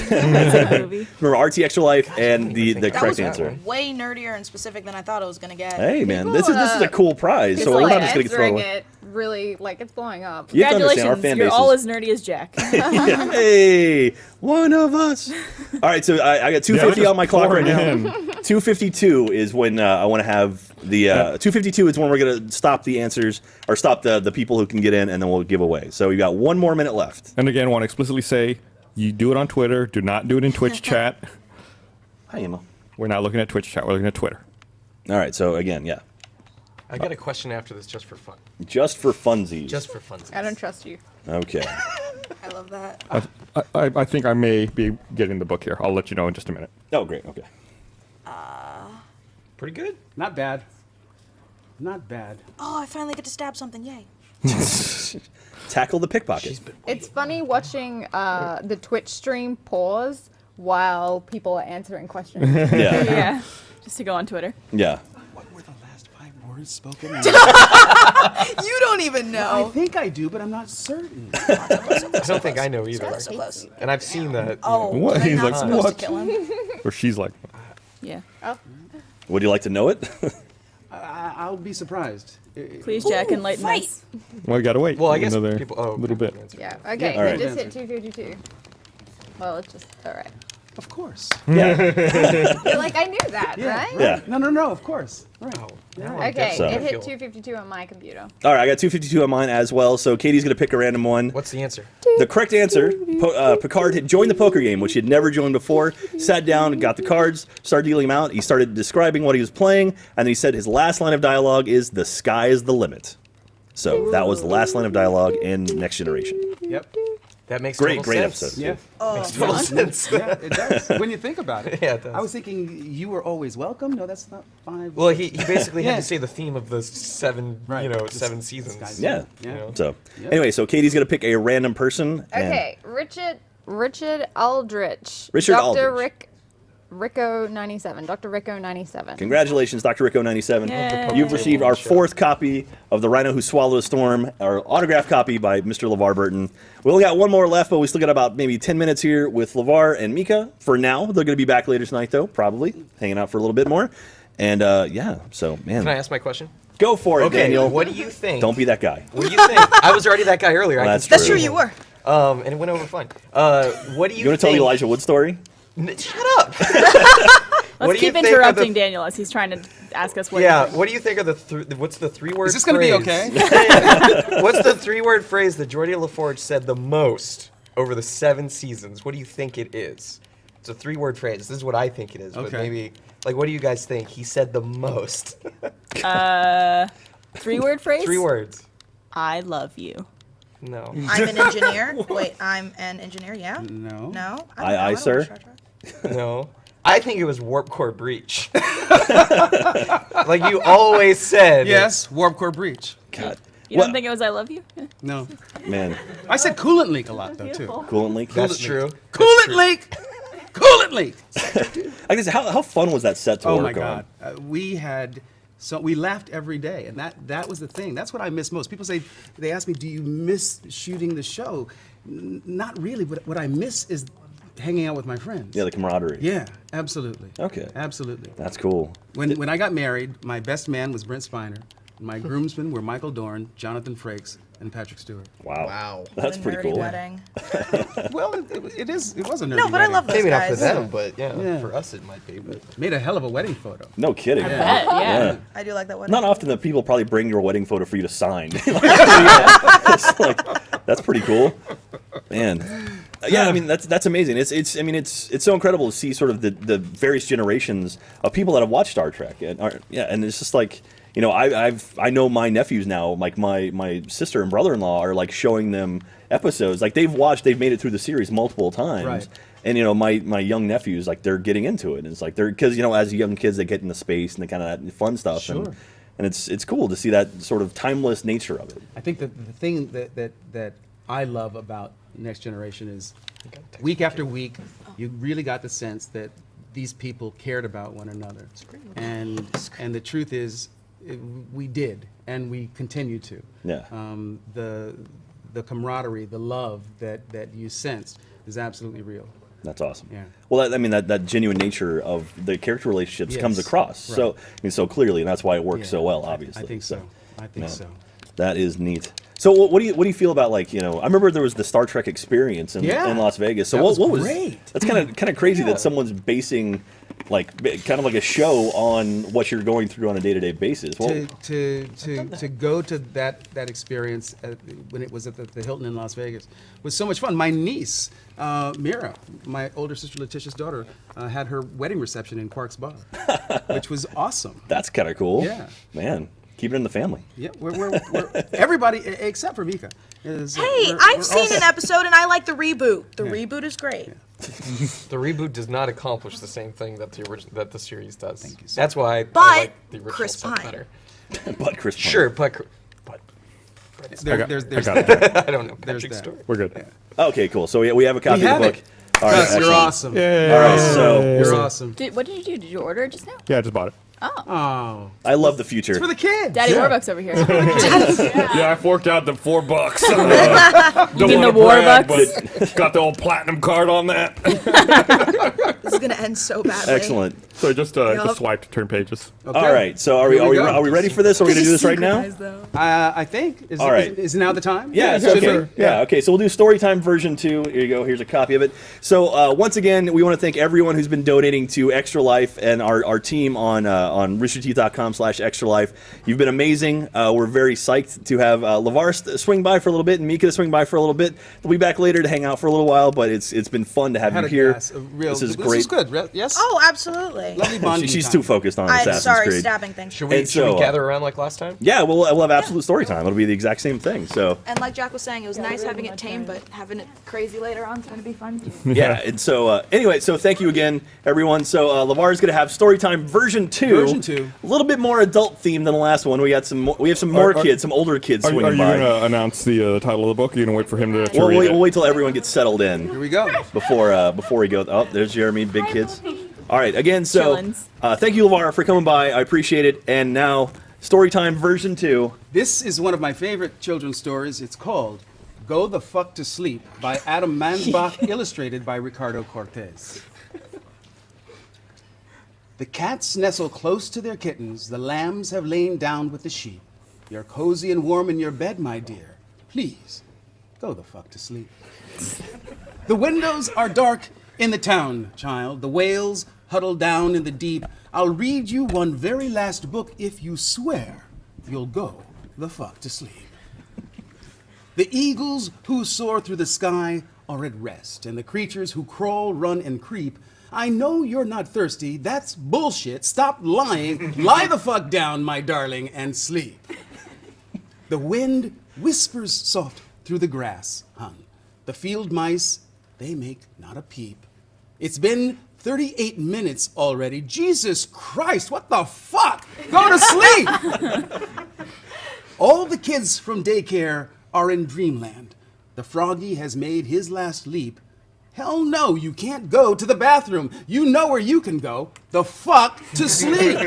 Remember RT Extra Life and the That correct was answer. way nerdier and specific than I thought I was gonna get. Hey man, this is a cool prize. So People we're not are just gonna throw answering away. it really like it's blowing up. You have to understand, our Congratulations, fan you're base all is- as nerdy as Jack. Hey, one of us. All right, so I got 250 just on my clock right pouring now. in. 252 is when I want to have the 252 is when we're gonna stop the answers or stop the people who can get in, and then we'll give away. So we got 1 more minute left. And again, want to explicitly say, you do it on Twitter. Do not do it in Twitch chat. Hi, Emma. We're not looking at Twitch chat. We're looking at Twitter. All right, so again, yeah, I got a question after this just for fun. just for funsies. Just for funsies. I don't trust you. Okay. I love that. I think I may be getting the book here. I'll let you know in just a minute. Oh, great. Okay. Pretty good. Not bad. Not bad. Oh, I finally get to stab something. Yay. Tackle the pickpocket. It's funny watching the Twitch stream pause while people are answering questions. Yeah. Yeah. Just to go on Twitter. Yeah. Words spoken. You don't even know. I think I do, but I'm not certain. I don't think I know either. So close. And I've seen that. Oh, What? was I He's not like, supposed what? to kill him? Or she's like, Yeah. Oh. Would you like to know it? I'll be surprised. Please, Jack, enlighten fight. us. well, you gotta wait. Well, I guess another people. Oh, little bit. Yeah. Okay. All I right. just hit 252. Well, it's just all right. Of course. Yeah. You're like, I knew that, right? Yeah. No, of course. Right. Okay, So- it hit 252 on my computer. All right, I got 252 on mine as well. So Katie's going to pick a random one. What's the answer? The correct answer, Picard had joined the poker game, which he had never joined before, sat down, got the cards, started dealing them out. He started describing what he was playing, and then he said his last line of dialogue is, "The sky is the limit." So that was the last line of dialogue in Next Generation. Yep. That makes Great, total great sense. episode. Yeah. Makes total sense. Yeah, it does. When you think about it. Yeah, it does. I was thinking you were always welcome. No, that's not 5. Well, he basically had Yeah. to say the theme of the 7, Right. Just 7 seasons. Yeah. You know? So anyway, so Katie's going to pick a random person. and- Okay, Richard Aldrich. Richard Dr. Aldrich. Rico 97. Dr. Rico 97. Congratulations, Dr. Rico 97. Yay. You've received our 4th copy of The Rhino Who Swallowed a Storm, our autographed copy by Mr. LeVar Burton. We only got one more left, but we still got about maybe 10 minutes here with LeVar and Mika. For now, they're going to be back later tonight, though, probably, hanging out for a little bit more. And yeah, so, man. Can I ask my question? Go for it, Okay, Daniel. what do you think? Don't be that guy. What do you think? I was already that guy earlier. Well, I that's can true. still- you were. And it went over fine. What do you You want to tell the Elijah Wood story? Shut up. What Let's do you keep think are interrupting the- Daniel as he's trying to ask us what. Yeah, what do you think are what's the 3-word Is this gonna be phrase? okay? What's the 3-word phrase that Geordie LaForge said the most over the 7 seasons? What do you think it is? It's a 3-word phrase. This is what I think it is, but Okay. maybe, like, what do you guys think he said the most? 3-word phrase? 3 words. I love you. No. I'm an engineer. Wait, I'm an engineer. Yeah. No. No. Aye, don't sir. watch Star Trek. No. I think it was Warp Core Breach. Like you always said. Yes, warp core breach. God. You don't think it was I love you? No. Man. I said coolant leak a lot, though, too. Beautiful. Coolant leak? That's true. Coolant leak! Coolant leak! I guess, how fun was that set to Oh, work my on? God. We laughed every day, and that was the thing. That's what I miss most. People say, they ask me, do you miss shooting the show? Not really, but what I miss is hanging out with my friends. Yeah, the camaraderie. Yeah, absolutely. Okay. Absolutely. That's cool. When I got married, my best man was Brent Spiner. My groomsmen were Michael Dorn, Jonathan Frakes, and Patrick Stewart. Wow. Wow. That's What a pretty nerdy cool. Wedding. Well, it was a nerdy No, but I wedding. love those Maybe not for guys. them, but yeah, Yeah. for us it might be. But Made a hell of a wedding photo. No kidding. I bet, yeah. I do like that wedding. Not often that people probably bring your wedding photo for you to sign. It's like, that's pretty cool, man. Yeah, I mean that's amazing. It's so incredible to see sort of the various generations of people that have watched Star Trek, and it's just like, you know, I know my nephews now, like my sister and brother-in-law are like showing them episodes, like they've made it through the series multiple times. Right. And, you know, my young nephews, like, they're getting into it. And it's like, because, you know, as young kids, they get into space and the kind of that fun stuff. Sure. And it's cool to see that sort of timeless nature of it. I think that the thing that I love about Next Generation is week after week, you really got the sense that these people cared about one another. And the truth is, we did, and we continue to. Yeah. The camaraderie, the love that you sensed is absolutely real. That's awesome. Yeah. Well, that genuine nature of the character relationships Yes. comes across Right. so clearly, and that's why it works Yeah, so well, obviously. I think so. I think so. That is neat. So what do you feel about, like, you know, I remember there was the Star Trek experience in Las Vegas. So That what was was great. That's kind of crazy that someone's basing like kind of like a show on what you're going through on a day-to-day basis. Well, To go to that experience when it was at the Hilton in Las Vegas was so much fun. My niece Mira, my older sister Letitia's daughter, had her wedding reception in Quark's Bar, which was awesome. that's kind of cool. Yeah. Man, keep it in the family. Yeah, we're everybody except for Mika. Is, Hey, we're I've all seen set. an episode and I like the reboot. The Yeah. reboot is great. the reboot does not accomplish the same thing that the series does. Thank you, That's why I But like the original Chris stuff Pine. better. But Chris Pine. Sure, but There's I don't know. There's Patrick that. Stewart. We're good. Okay, cool. So we have a copy We of have the book. it. All right, Gus, you're excellent. awesome. Yay. All right, so You're awesome. What did you do? Did you order it just now? Yeah, I just bought it. Oh. I love the future. It's for the kids. Daddy Warbucks over here. Yeah, I forked out the $4. Don't Getting wanna the brag, Warbucks? but got the old platinum card on that. This is gonna end so badly. Excellent. So just swipe to turn pages. Okay. All right. So are Here we go. are we ready for this? Are we gonna do this right now? I think. All right. Is now the time? Yeah, it's Should okay. we? Yeah, okay. So we'll do Storytime version 2. Here you go. Here's a copy of it. So once again, we want to thank everyone who's been donating to Extra Life and our team on roosterteeth.com/Extra Life. You've been amazing. We're very psyched to have LeVar swing by for a little bit and Mika to swing by for a little bit. They'll be back later to hang out for a little while, but it's been fun to have Had you a here. gas, a real- This is this great. is good. Yes. Oh, absolutely. Lovely bonding She's time. too focused on I'm Assassin's sorry, Creed. stabbing thing. Should we, And so, gather around like last time? Yeah, we'll have absolute story time. It'll be the exact same thing. So And like Jack was saying, it was nice having it tame, but having it crazy later on is gonna be fun too. yeah, and so anyway, so thank you again, everyone. So LeVar is going to have Storytime version 2. Version 2. A little bit more adult themed than the last one. We have some more kids, some older kids Are you swinging going by. to announce the title of the book? Or are you going to wait for him to We'll read it? wait till everyone gets settled in. Here we go. Before we go. Oh, there's Jeremy, big kids. All right, again, so Chillins. thank you, LeVar, for coming by. I appreciate it. And now, Storytime version 2. This is one of my favorite children's stories. It's called Go the Fuck to Sleep by Adam Mansbach, illustrated by Ricardo Cortez. The cats nestle close to their kittens. The lambs have lain down with the sheep. You're cozy and warm in your bed, my dear. Please, go the fuck to sleep. The windows are dark in the town, child. The whales huddle down in the deep. I'll read you one very last book if you swear you'll go the fuck to sleep. The eagles who soar through the sky are at rest, and the creatures who crawl, run, and creep. I know you're not thirsty. That's bullshit. Stop lying. Lie the fuck down, my darling, and sleep. The wind whispers soft through the grass, hon. The field mice, they make not a peep. It's been 38 minutes already. Jesus Christ, what the fuck? Go to sleep! All the kids from daycare are in dreamland. The froggy has made his last leap. Hell no, you can't go to the bathroom. You know where you can go. The fuck to sleep.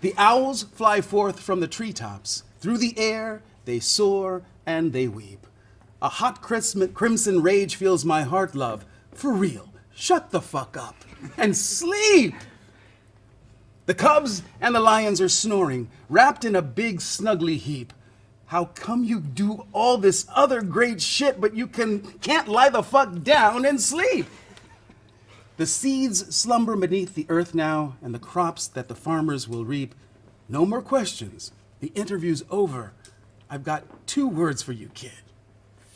The owls fly forth from the treetops. Through the air, they soar and they weep. A hot crimson rage fills my heart, love. For real, shut the fuck up and sleep. The cubs and the lions are snoring, wrapped in a big snuggly heap. How come you do all this other great shit, but you can't lie the fuck down and sleep? The seeds slumber beneath the earth now, and the crops that the farmers will reap. No more questions. The interview's over. I've got 2 words for you, kid.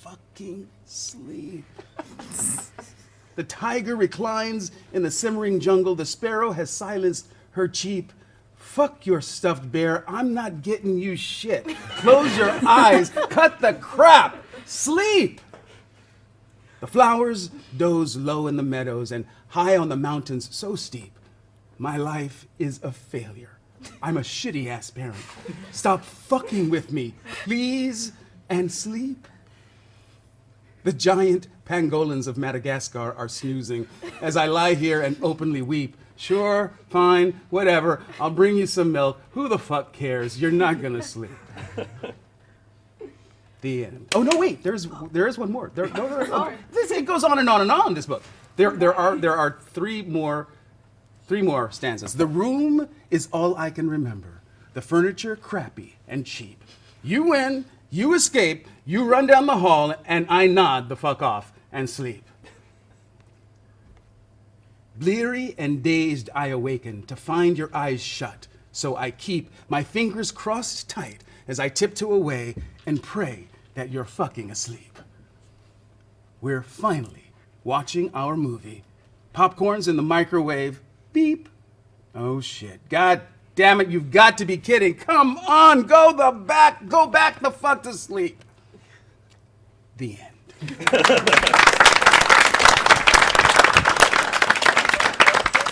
Fucking sleep. The tiger reclines in the simmering jungle. The sparrow has silenced her cheep. Fuck your stuffed bear. I'm not getting you shit. Close your eyes. Cut the crap. Sleep. The flowers doze low in the meadows and high on the mountains so steep. My life is a failure. I'm a shitty ass parent. Stop fucking with me, please, and sleep. The giant pangolins of Madagascar are snoozing as I lie here and openly weep. Sure, fine, whatever. I'll bring you some milk. Who the fuck cares? You're not gonna sleep. The end. Oh no, wait. There is one more. It goes on and on and on. This book. There are three more stanzas. The room is all I can remember. The furniture crappy and cheap. You win. You escape. You run down the hall, and I nod the fuck off and sleep. Bleary and dazed I awaken to find your eyes shut. So I keep my fingers crossed tight as I tiptoe away and pray that you're fucking asleep. We're finally watching our movie. Popcorn's in the microwave. Beep. Oh shit. God damn it, you've got to be kidding. Come on, go back the fuck to sleep. The end.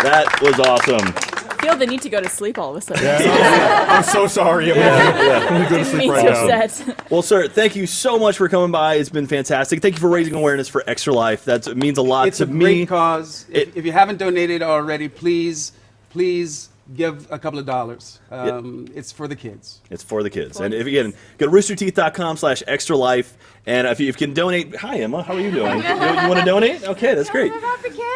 That was awesome. I feel the need to go to sleep all of a sudden. I'm so sorry. I'm going to go to sleep Me right too now. upset. Well, sir, thank you so much for coming by. It's been fantastic. Thank you for raising awareness for Extra Life. It means a lot It's to a me. great cause. If you haven't donated already, please give a couple of dollars. It's for the kids. It's for the kids. And if again, go to roosterteeth.com/extralife. And if you can donate, hi Emma, how are you doing? you want to donate? Okay, that's great.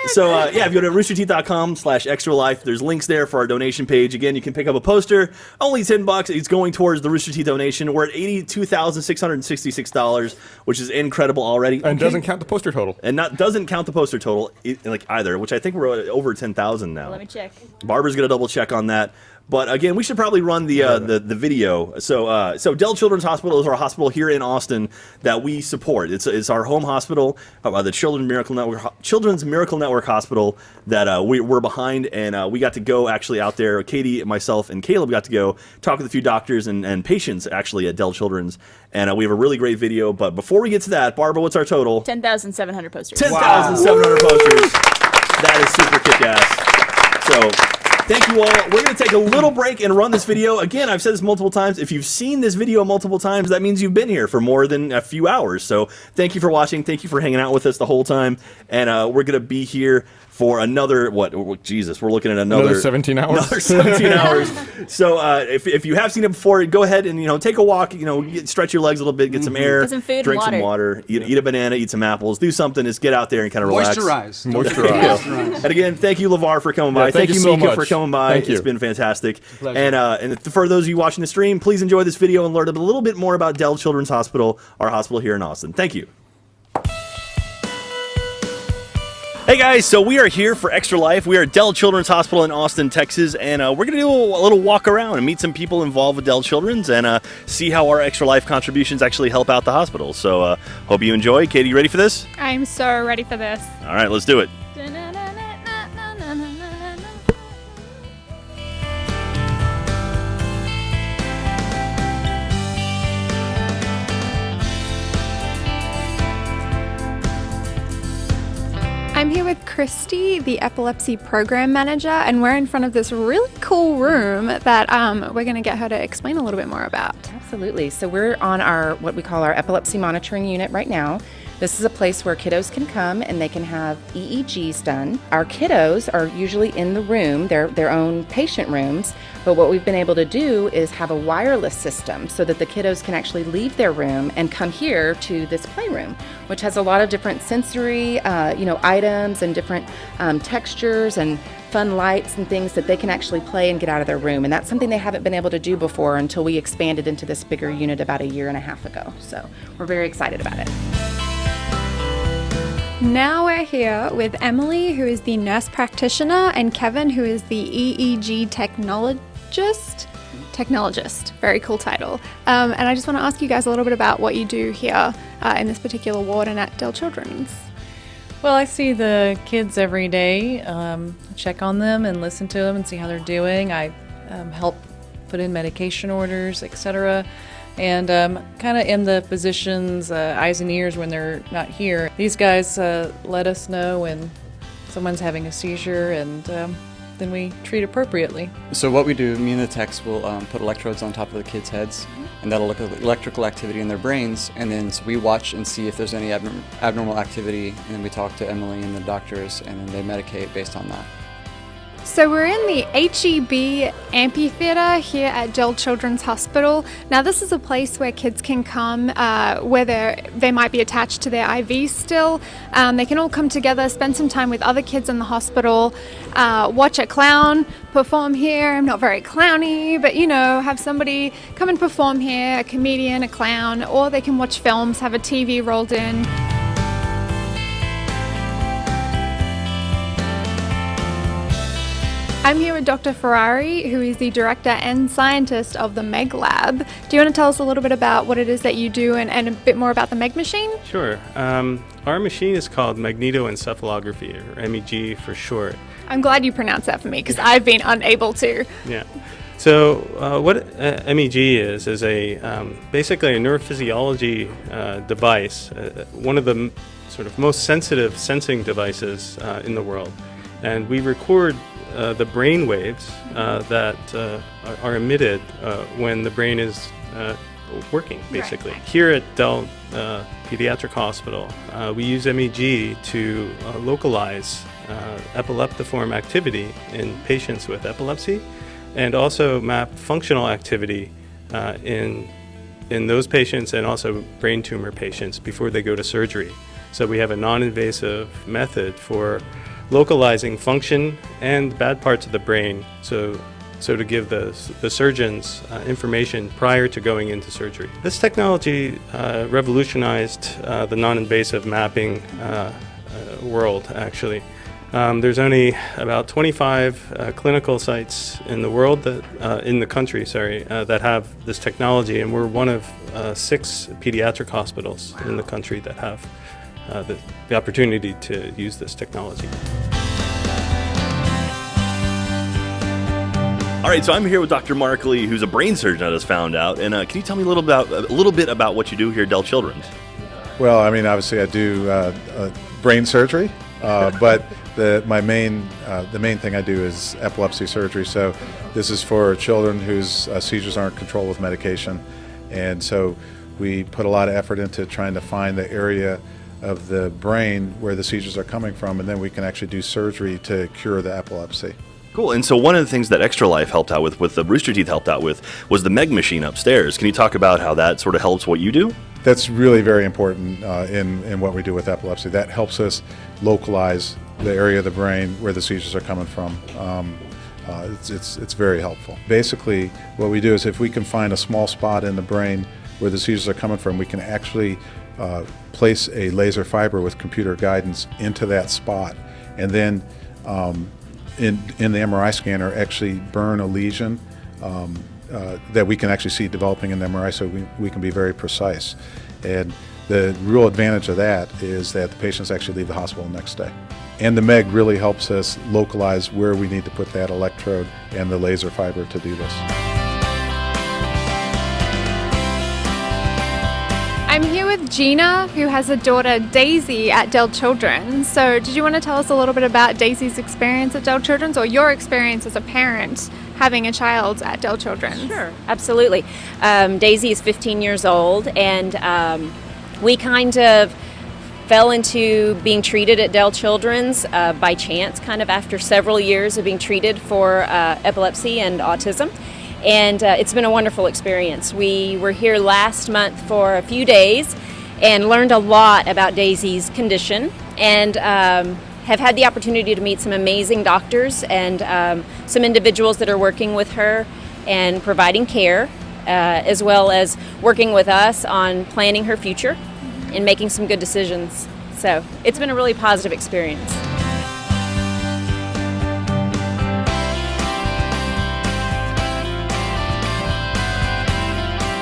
So yeah, if you go to roosterteeth.com/extralife, there's links there for our donation page. Again, you can pick up a poster, only $10. It's going towards the Rooster Teeth donation. We're at $82,666, which is incredible already. And doesn't count the poster total. And doesn't count the poster total either, which I think we're at over 10,000 now. Let me check. Barbara's gonna double check on that. But again, we should probably run the video. So Dell Children's Hospital is our hospital here in Austin that we support. It's our home hospital, the Children's Miracle Network Hospital that we're behind, and we got to go actually out there. Katie, myself, and Caleb got to go talk with a few doctors and patients actually at Dell Children's, and we have a really great video. But before we get to that, Barbara, what's our total? 10,700 posters. 10,700 posters. That is super kick-ass. So thank you all. We're going to take a little break and run this video. Again, I've said this multiple times. If you've seen this video multiple times, that means you've been here for more than a few hours. So thank you for watching. Thank you for hanging out with us the whole time. And we're going to be here for another, Jesus, we're looking at another 17 hours. Another 17 hours. So if you have seen it before, go ahead and take a walk, stretch your legs a little bit, get some air, Get some food and drink some water. water, eat a banana, eat some apples, do something, just get out there and kind of relax. Moisturize. And again, thank you, LeVar, for coming by. Yeah, thank you, you so Mika, much. for coming by. Thank you. It's been fantastic. Pleasure. And for those of you watching the stream, please enjoy this video and learn a little bit more about Dell Children's Hospital, our hospital here in Austin. Thank you. Hey guys, so we are here for Extra Life. We are at Dell Children's Hospital in Austin, Texas, and we're going to do a little walk around and meet some people involved with Dell Children's and see how our Extra Life contributions actually help out the hospital. So hope you enjoy. Katie, you ready for this? I'm so ready for this. All right, let's do it. I'm here with Christy, the epilepsy program manager, and we're in front of this really cool room that we're going to get her to explain a little bit more about. Absolutely. So we're on our what we call our epilepsy monitoring unit right now. This is a place where kiddos can come and they can have EEGs done. Our kiddos are usually in the room, their own patient rooms, but what we've been able to do is have a wireless system so that the kiddos can actually leave their room and come here to this playroom, which has a lot of different sensory, items and different textures and fun lights and things that they can actually play and get out of their room. And that's something they haven't been able to do before until we expanded into this bigger unit about a year and a half ago. So we're very excited about it. Now we're here with Emily, who is the nurse practitioner, and Kevin, who is the EEG technologist. Very cool title. And I just want to ask you guys a little bit about what you do here in this particular ward and at Dell Children's. Well, I see the kids every day, check on them and listen to them and see how they're doing. I help put in medication orders, etc. And kind of in the physician's eyes and ears when they're not here. These guys let us know when someone's having a seizure, and then we treat appropriately. So what we do, me and the techs will put electrodes on top of the kids' heads, and that'll look at electrical activity in their brains, and then so we watch and see if there's any abnormal activity, and then we talk to Emily and the doctors, and then they medicate based on that. So we're in the HEB amphitheater here at Dell Children's Hospital. Now this is a place where kids can come where they might be attached to their IV still. They can all come together, spend some time with other kids in the hospital, watch a clown perform here. I'm not very clowny, but have somebody come and perform here, a comedian, a clown, or they can watch films, have a TV rolled in. I'm here with Dr. Ferrari, who is the director and scientist of the MEG Lab. Do you want to tell us a little bit about what it is that you do and a bit more about the MEG machine? Sure. Our machine is called magnetoencephalography, or MEG for short. I'm glad you pronounced that for me because I've been unable to. Yeah. So what MEG is basically a neurophysiology device, one of the sort of most sensitive sensing devices in the world. And we record the brain waves that are emitted when the brain is working, basically. Right. Here at Dell Pediatric Hospital, we use MEG to localize epileptiform activity in patients with epilepsy, and also map functional activity in those patients and also brain tumor patients before they go to surgery. So we have a non-invasive method for localizing function and bad parts of the brain, so to give the surgeons information prior to going into surgery. This technology revolutionized the non-invasive mapping world, actually. There's only about 25 clinical sites in the world in the country, that have this technology, and we're one of 6 pediatric hospitals in the country that have the opportunity to use this technology. All right, so I'm here with Dr. Mark Lee, who's a brain surgeon, I just found out. And can you tell me a little bit about what you do here at Dell Children's? Well, I mean, obviously I do brain surgery, but the main thing I do is epilepsy surgery. So this is for children whose seizures aren't controlled with medication. And so we put a lot of effort into trying to find the area of the brain where the seizures are coming from, and then we can actually do surgery to cure the epilepsy. Cool. And so one of the things that Extra Life helped out with the Rooster Teeth helped out with, was the Meg machine upstairs. Can you talk about how that sort of helps what you do? That's really very important in what we do with epilepsy. That helps us localize the area of the brain where the seizures are coming from. It's very helpful. Basically, what we do is if we can find a small spot in the brain where the seizures are coming from, we can actually place a laser fiber with computer guidance into that spot, and then in the MRI scanner actually burn a lesion that we can actually see developing in the MRI, so we can be very precise. And the real advantage of that is that the patients actually leave the hospital the next day. And the MEG really helps us localize where we need to put that electrode and the laser fiber to do this. I'm here with Gina, who has a daughter, Daisy, at Dell Children's. So did you want to tell us a little bit about Daisy's experience at Dell Children's, or your experience as a parent having a child at Dell Children's? Sure, absolutely. Daisy is 15 years old, and we kind of fell into being treated at Dell Children's by chance, kind of after several years of being treated for epilepsy and autism. And it's been a wonderful experience. We were here last month for a few days and learned a lot about Daisy's condition, and have had the opportunity to meet some amazing doctors and some individuals that are working with her and providing care, as well as working with us on planning her future and making some good decisions. So it's been a really positive experience.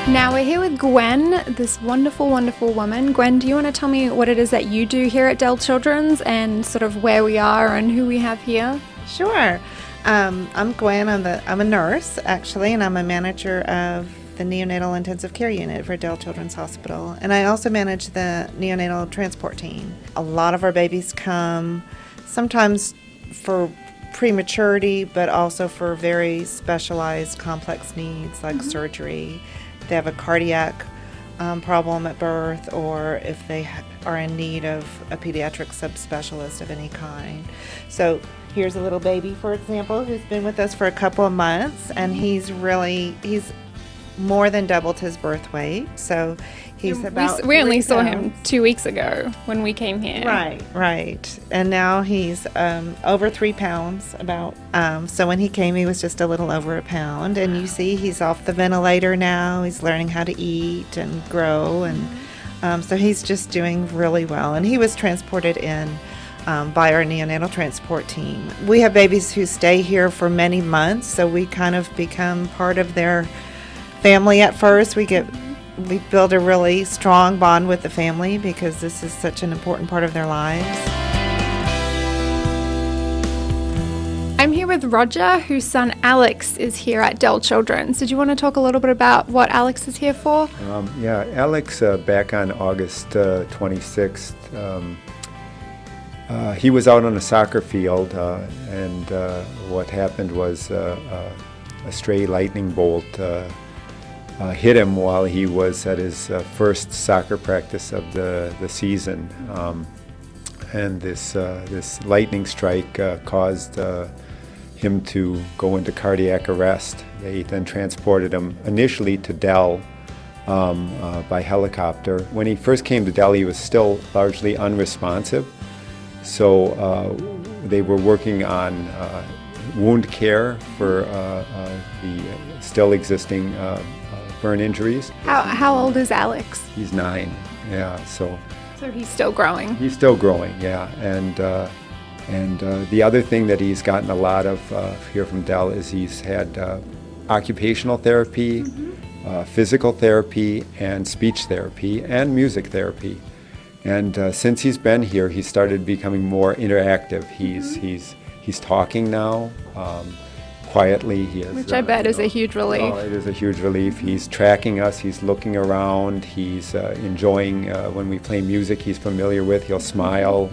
Now we're here with Gwen, this wonderful, wonderful woman. Gwen, do you want to tell me what it is that you do here at Dell Children's and sort of where we are and who we have here? Sure. I'm Gwen. I'm a nurse, actually, and I'm a manager of the neonatal intensive care unit for Dell Children's Hospital. And I also manage the neonatal transport team. A lot of our babies come sometimes for prematurity, but also for very specialized complex needs like surgery. They have a cardiac problem at birth, or if they are in need of a pediatric subspecialist of any kind. So here's a little baby, for example, who's been with us for a couple of months, and he's more than doubled his birth weight. So he's about we only 3 saw him pounds. 2 weeks ago when we came here. Right. And now he's over 3 pounds about. So when he came, he was just a little over a pound. And you see he's off the ventilator now. He's learning how to eat and grow. And so he's just doing really well. And he was transported in by our neonatal transport team. We have babies who stay here for many months, so we kind of become part of their family at first. We build a really strong bond with the family because this is such an important part of their lives. I'm here with Roger, whose son Alex is here at Dell Children's. Did you want to talk a little bit about what Alex is here for? Yeah, Alex, back on August 26th, he was out on a soccer field, and what happened was a stray lightning bolt hit him while he was at his first soccer practice of the season. and this lightning strike caused him to go into cardiac arrest. They then transported him initially to Dell by helicopter. When he first came to Dell, he was still largely unresponsive, so they were working on wound care for the still existing burn injuries. How old is Alex? He's 9, yeah, so he's still growing. he's still growing, yeah, and the other thing that he's gotten a lot of here from Dell is he's had occupational therapy, physical therapy, and speech therapy, and music therapy. And since he's been here, he's started becoming more interactive. He's talking now, quietly. He has, Which I bet is a huge relief. Oh, it is a huge relief. He's tracking us. He's looking around. He's enjoying when we play music he's familiar with. He'll smile.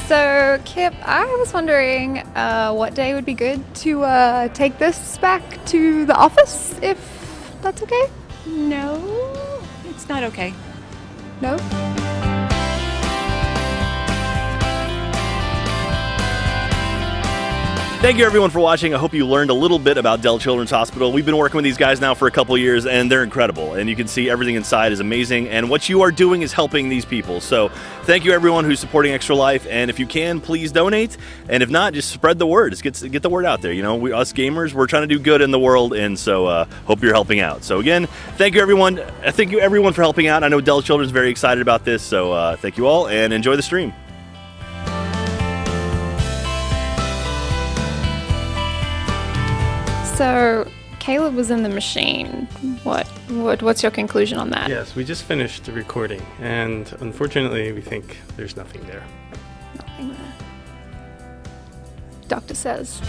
So, Kip, I was wondering what day would be good to take this back to the office, if that's okay? No, it's not okay. No? Thank you everyone for watching. I hope you learned a little bit about Dell Children's Hospital. We've been working with these guys now for a couple years, and they're incredible. And you can see everything inside is amazing, and what you are doing is helping these people. So thank you everyone who's supporting Extra Life, and if you can, please donate. And if not, just spread the word. Just get the word out there. You know, us gamers, we're trying to do good in the world, and so hope you're helping out. So again, thank you everyone. Thank you everyone for helping out. I know Dell Children's very excited about this, so thank you all, and enjoy the stream. So, Caleb was in the machine. What's your conclusion on that? Yes, we just finished the recording, and unfortunately, we think there's nothing there. Nothing there. Doctor says.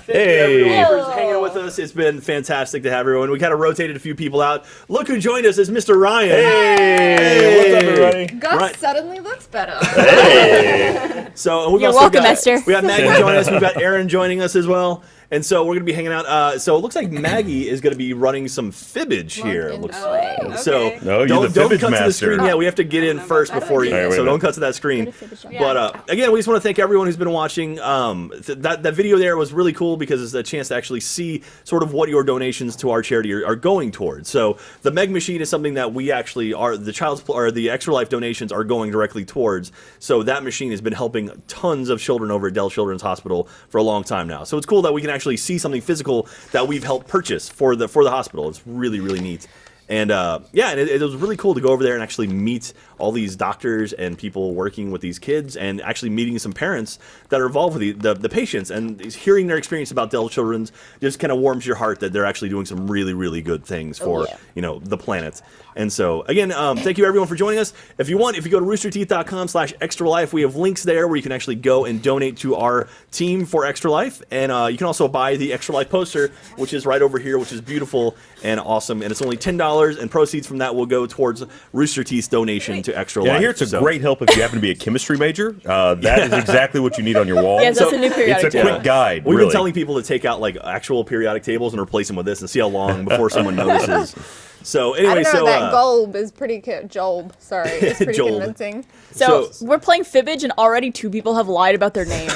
Thank you everyone for hanging with us. It's been fantastic to have everyone. We kind of rotated a few people out. Look who joined us is Mr. Ryan. Hey, what's up, everybody? Gus suddenly looks better. Hey. So we've You're also welcome, got, Esther. We got Maggie joining us. We've got Aaron joining us as well. And so we're going to be hanging out. So it looks like Maggie is going to be running some fibbage here. It looks like. So No, you're don't the fibbage cut to the master. screen. Yeah, we have to get in first before you. All right, wait a So minute. don't cut to that screen. But again, we just want to thank everyone who's been watching. That video there was really cool because it's a chance to actually see sort of what your donations to our charity are going towards. So the Meg machine is something that we actually are the Extra Life donations are going directly towards. So that machine has been helping tons of children over at Dell Children's Hospital for a long time now. So it's cool that we can actually see something physical that we've helped purchase for the hospital. It's really, really neat. And yeah, and it was really cool to go over there and actually meet all these doctors and people working with these kids, and actually meeting some parents that are involved with the patients, and hearing their experience about Dell Children's just kind of warms your heart that they're actually doing some really, really good things for you know, the planet. And so again, thank you everyone for joining us. If you want, if you go to roosterteeth.com/extralife, we have links there where you can actually go and donate to our team for Extra Life, and you can also buy the Extra Life poster, which is right over here, which is beautiful and awesome, and it's only $10, and proceeds from that will go towards Rooster Teeth's donation to Extra Yeah, Life. I hear it's a great help if you happen to be a chemistry major. That is exactly what you need on your wall. Yes, that's a new periodic It's a quick guide. We've really. been telling people to take out like actual periodic tables and replace them with this and see how long before someone notices. So I anyway, don't know, so that Golb is pretty Jolb, sorry, it's pretty Jolb. convincing. So we're playing Fibbage, and already 2 people have lied about their names.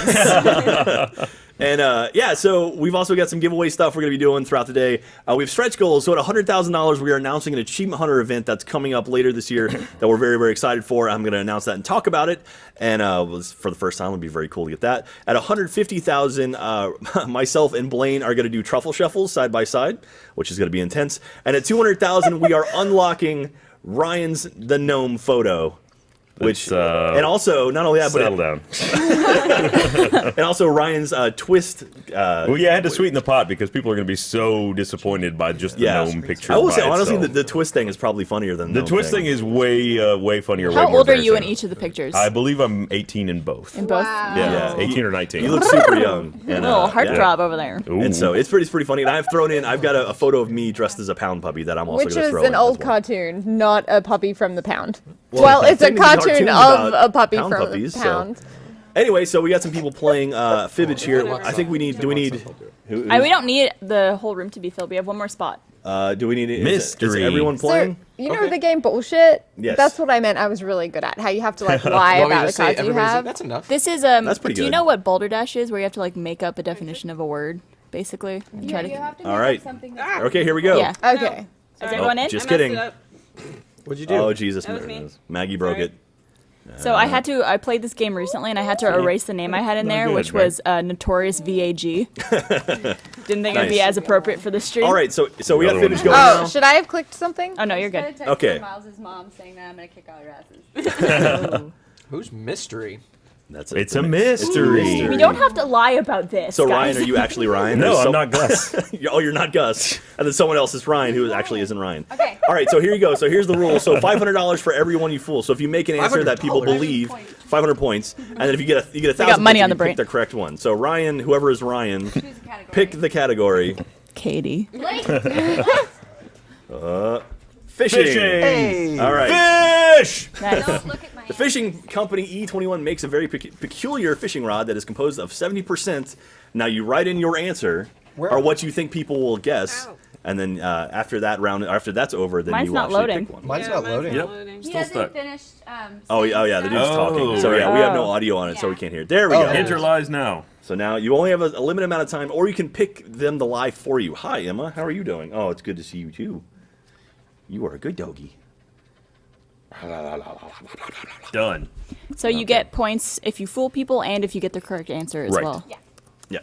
And yeah, so we've also got some giveaway stuff we're going to be doing throughout the day. We have stretch goals. So at $100,000, we are announcing an Achievement Hunter event that's coming up later this year that we're very, very excited for. I'm going to announce that and talk about it. And for the first time, it'll be very cool to get that. At $150,000, myself and Blaine are going to do truffle shuffles side by side, which is going to be intense. And at $200,000, we are unlocking Ryan's the Gnome photo. Which It's, and also not only that, settle but down. and also Ryan's twist. Well, yeah, I had to sweeten the pot because people are going to be so disappointed by just the gnome picture. I will say by honestly, itself. the twist thing is probably funnier than The gnome twist thing is way funnier. How way more old are you in embarrassing. each of the pictures? I believe I'm 18 in both. In both? Yeah, 18 or 19. You look super young. And, A little heartthrob over there. And so it's pretty funny. And I've got a photo of me dressed as a pound puppy that I'm also Which going to is throw an in old as well. cartoon, not a puppy from the pound. Well, Well, it's a technically cartoon cartoons of about a puppy pound from puppies, the so- pound. Anyway, so we got some people playing Fibbage here. I think we need. Do we need? We don't need the whole room to be filled. We have one more spot. Do we need? Is Mystery. everyone playing? So, you know the game Bullshit? Yes. That's what I meant. I was really good at. How you have to like lie Want me about to the say cards you everybody's- have. That's enough. This is That's pretty Do you good. know what Boulder Dash is? Where you have to like make up a definition of a word, basically. And try to. All right. Okay, here we go. Yeah. Okay. Is everyone in? Just kidding. What'd you do? Oh Jesus, That was me. Maggie broke it. So I played this game recently, and I had to erase the name I had in there, good, which right. was Notorious VAG. Didn't think it'd be Nice. as appropriate for the stream. All right, so we got Fibbage going Oh, now. should I have clicked something? Oh no, you're good. Okay. Miles' mom saying that I'm gonna kick all your asses. Who's mystery? That's It's a mystery. We don't have to lie about this. So guys. Ryan, are you actually Ryan? No, There's I'm not Gus. Oh, you're not Gus. And then someone else is Ryan, who actually isn't Ryan. Okay. All right, so here you go. So here's the rule. So $500 for everyone you fool. So if you make an answer that people $500? believe, 500 points, and then if you get a got 1,000 money points on if the you pick brain. the correct one. So Ryan, whoever is Ryan, pick the category. Katie. Fishing. Hey. All right. Fish! Nice. The fishing company E21 makes a very peculiar fishing rod that is composed of 70%. Now you write in your answer or what you think people will guess, and then after that's over, then Mine's you not actually loading. pick one. Mine's not loading. Yep. He Still hasn't stuck. finished. Oh yeah, the dude's talking. So yeah, we have no audio on it, so we can't hear it. There we go. Enter lies now. So now you only have a limited amount of time, or you can pick them to lie for you. Hi Emma, how are you doing? Oh, it's good to see you too. You are a good doggy. Done. So you get points if you fool people and if you get the correct answer as Right. well. Yeah.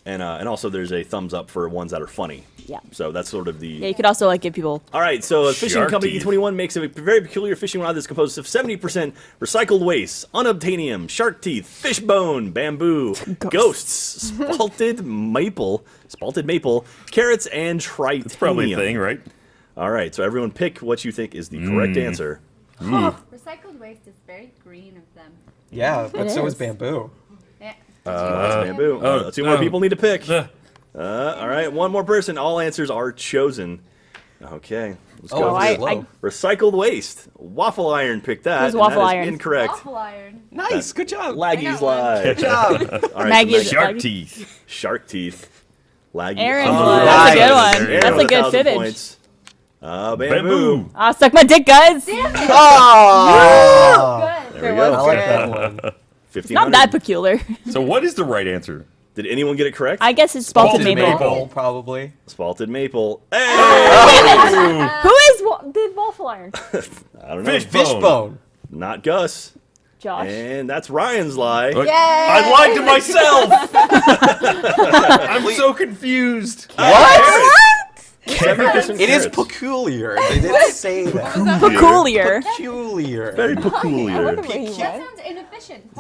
And also there's a thumbs up for ones that are funny. Yeah. So that's sort of the. Yeah, you could also like give people. All right, so a fishing Shark company teeth. E21 makes a very peculiar fishing rod that's composed of 70% recycled waste, unobtainium, shark teeth, fish bone, bamboo, ghosts, spalted maple, carrots, and tritanium. It's probably a thing, right? All right, so everyone pick what you think is the correct answer. Recycled waste is very green of them. Yeah, but so is is. bamboo. Yeah. Bamboo. oh, Two more oh. people need to pick. All right, one more person. All answers are chosen. Okay, let's go. Oh, I Recycled waste. Waffle iron picked that. Who's and Waffle that is Iron? Incorrect. Waffle iron. Nice, good job. Laggy's lie. Good job. All right, Maggie so is Shark Laggy. teeth. Shark teeth. Laggy. Aaron's Oh, lie. That's a good nice. one. Aaron That's a with good 1,000 fibbage. points. Bamboo. Bamboo. Ah, suck my dick, guys. Oh, There we I go. like that one. 1,500. Not that peculiar. So what is the right answer? Did anyone get it correct? I guess it's spalted Spalted maple. maple. Probably. Spalted maple. Hey! Who is the waffle iron? I don't know. Fishbone. Not Gus. Josh. And that's Ryan's lie. I lied to myself. I'm so confused. What? 70% It is carrots. peculiar. They didn't say that. Peculiar. Peculiar. Very peculiar. That sounds inefficient.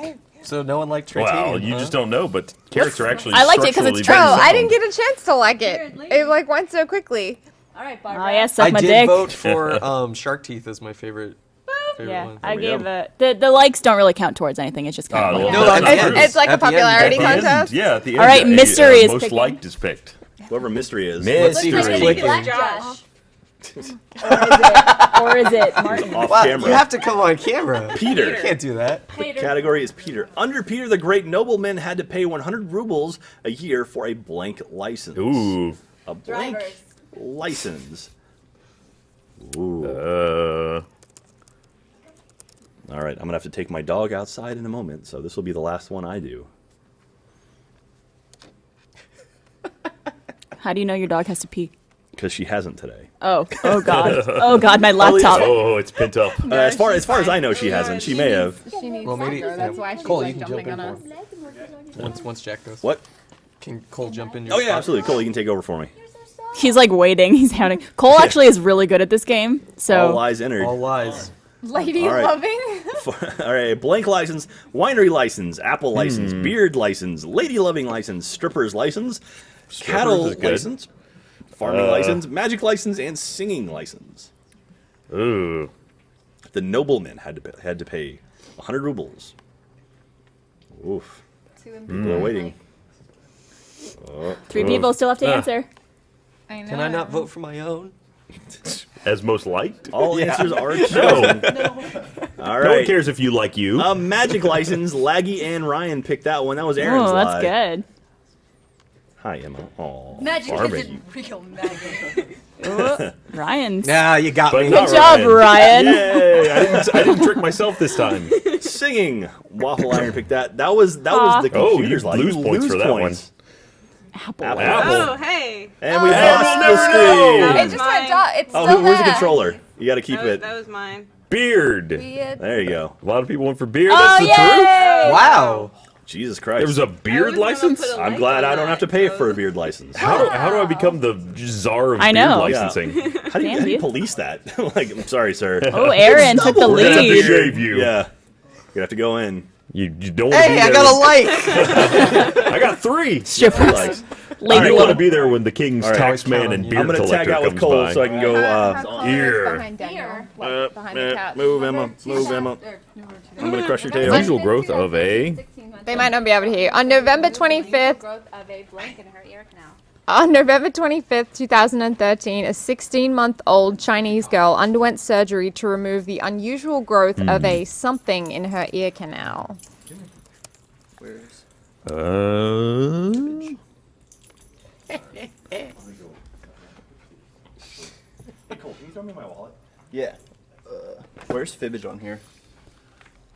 So no one liked tritanium. Well, you huh? just don't know, but carrots are actually I liked it 'cause it's structurally Oh, very I didn't sound. get a chance to like it. It like went so quickly. All right, Oh Barbara. yeah, suck I my did dick. vote for Shark Teeth as my favorite Yeah, one. I we gave go. the likes don't really count towards anything. It's just kind of Oh, like. well, No, that's at the not end. true. It's like a At the end, popularity At the end, contest. yeah, at the end. All right, mystery is most picking. liked is picked. Whoever mystery is. Let's see who's Mystery. clicking. Josh. Or is it Martin? Off Wow, camera. you have to come on camera. Peter. You can't do that. The category is Peter. Under Peter the Great, nobleman had to pay 100 rubles a year for a blank license. Ooh. A blank Drivers. license. Ooh. All right, I'm gonna have to take my dog outside in a moment, so this will be the last one I do. How do you know your dog has to pee? Because she hasn't today. Oh god, oh god, my laptop. Oh, it's pent up. As far as I know, she hasn't. She may have. She needs Well, maybe That's why she's Cole, like you can jump jumping in on for us. him. Once Jack goes. What? Can Cole jump in? Your Oh yeah, spot? absolutely. Cole, you can take over for me. He's like waiting. He's hounding. Cole actually is really good at this game. All So lies entered. All lies. Lady All right. loving. All right, blank license, winery license, apple license, beard license, lady loving license, strippers license, cattle is good. license, farming license, magic license, and singing license. Ooh. The nobleman had to pay 100 rubles. Oof. People are waiting. Oh. 3 people still have to answer. I know. Can I not vote for my own? As most liked? All answers are No. chosen. All right. No one cares if you like you. A magic license. Laggy and Ryan picked that one. That was Aaron's Oh, lie. that's good. Hi, Emma. Aw, Magic Barbie. isn't real magic. Ryan. Nah, you got But me. not Good job, Ryan. Yay! I didn't trick myself this time. Singing. Waffle Iron picked that. That was the Oh, computer's you lie. lose You points lose for that points. Apple. Oh, hey. And we Oh, lost we'll the never screen. know. It just went dark. It's Oh, still where's the there. controller? You got to keep it. That was mine. Beard. There you go. A lot of people went for beard. Oh, That's the yay! truth. Wow. Jesus Christ. There was a beard license. I'm glad I don't have to pay for a beard license. How do I become the czar of I beard know. licensing? How do Can you you? police that? Like, I'm sorry, sir. Oh, Aaron took the We're gonna have to lead. shave you. Yeah. You have to go in. You don't want to be Hey, I there got a when- like. I got 3. Strippers. Likes. You Lady don't want to love. be there when the king's All right. tax man and I'm beard I'm going to tag collector out with comes Cole by. so I can go Her collar is Here. behind Daniel, like, behind the couch. move, Emma. Move, Emma. I'm going to crush your tail. Unusual growth of a. They might not be able to hear. On November 25th, Growth of a blank in her ear canal. on November 25th, 2013, a 16-month-old Chinese girl underwent surgery to remove the unusual growth of a something in her ear canal. Hey, Cole, can you throw me my wallet? Yeah. Where's Fibbage on here?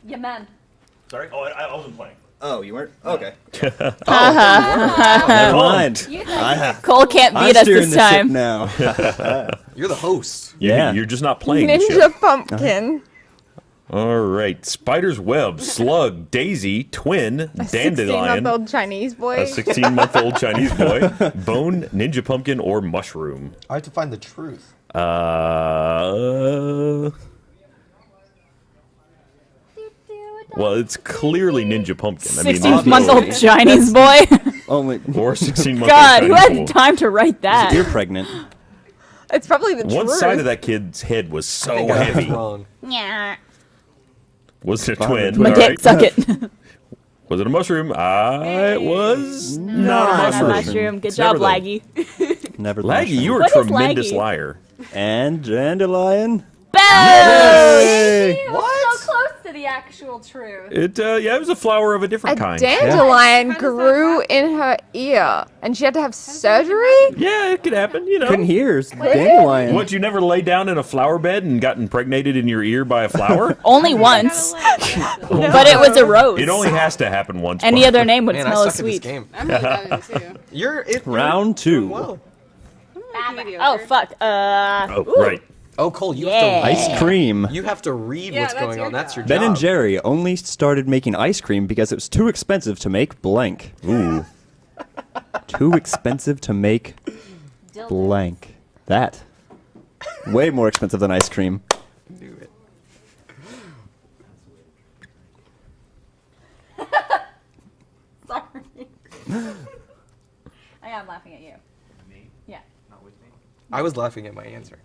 Yeah, man. Sorry? Oh, I wasn't playing. Oh, you weren't? Okay. Never mind. Cole can't I'm beat us steering this the ship time. now. You're the host. Yeah. You're just not playing the Ninja ship. Pumpkin. All right. Spider's web, slug, daisy, twin, A dandelion, 16-month-old Chinese boy. a 16-month-old Chinese boy, bone, ninja pumpkin, or mushroom. I have to find the truth. Well, it's clearly ninja pumpkin. I mean, 16-month-old Chinese boy. Only or 16-month-old God, who Chinese had boy. time to write that? you're pregnant. It's probably the One truth. side of that kid's head was so I think I got heavy. this wrong. Yeah. Was it a Fine, twin? My All dick, right. suck it. Was it a mushroom? It was not a Not a mushroom. mushroom. Good It's job, never the- Laggy. Never Laggy, you were a What is tremendous Laggy? liar. And dandelion. Boom! So close to the actual truth. Yeah, it was a flower of a A different kind. dandelion grew in her ear, and she had to have surgery? Yeah, it could happen, you know. Couldn't hear. It's dandelion. What, you never lay down in a flower bed and got impregnated in your ear by a flower? Only once. But it was a rose. It only has to happen once. Any Bob. other name would Man, smell I as suck at this sweet. game. I'm really bad at it too. Round 2. Well. Oh, fuck. Oh, right. Oh, Cole, you Yeah. have to Ice cream. You have to read Yeah, what's that's going your on. That's your Ben job. and Jerry only started making ice cream because it was too expensive to make blank. Ooh. Too expensive to make blank. That. Way more expensive than ice cream. Knew it. Sorry. I'm laughing at you. Me? Yeah. Not with me? I was laughing at my answer.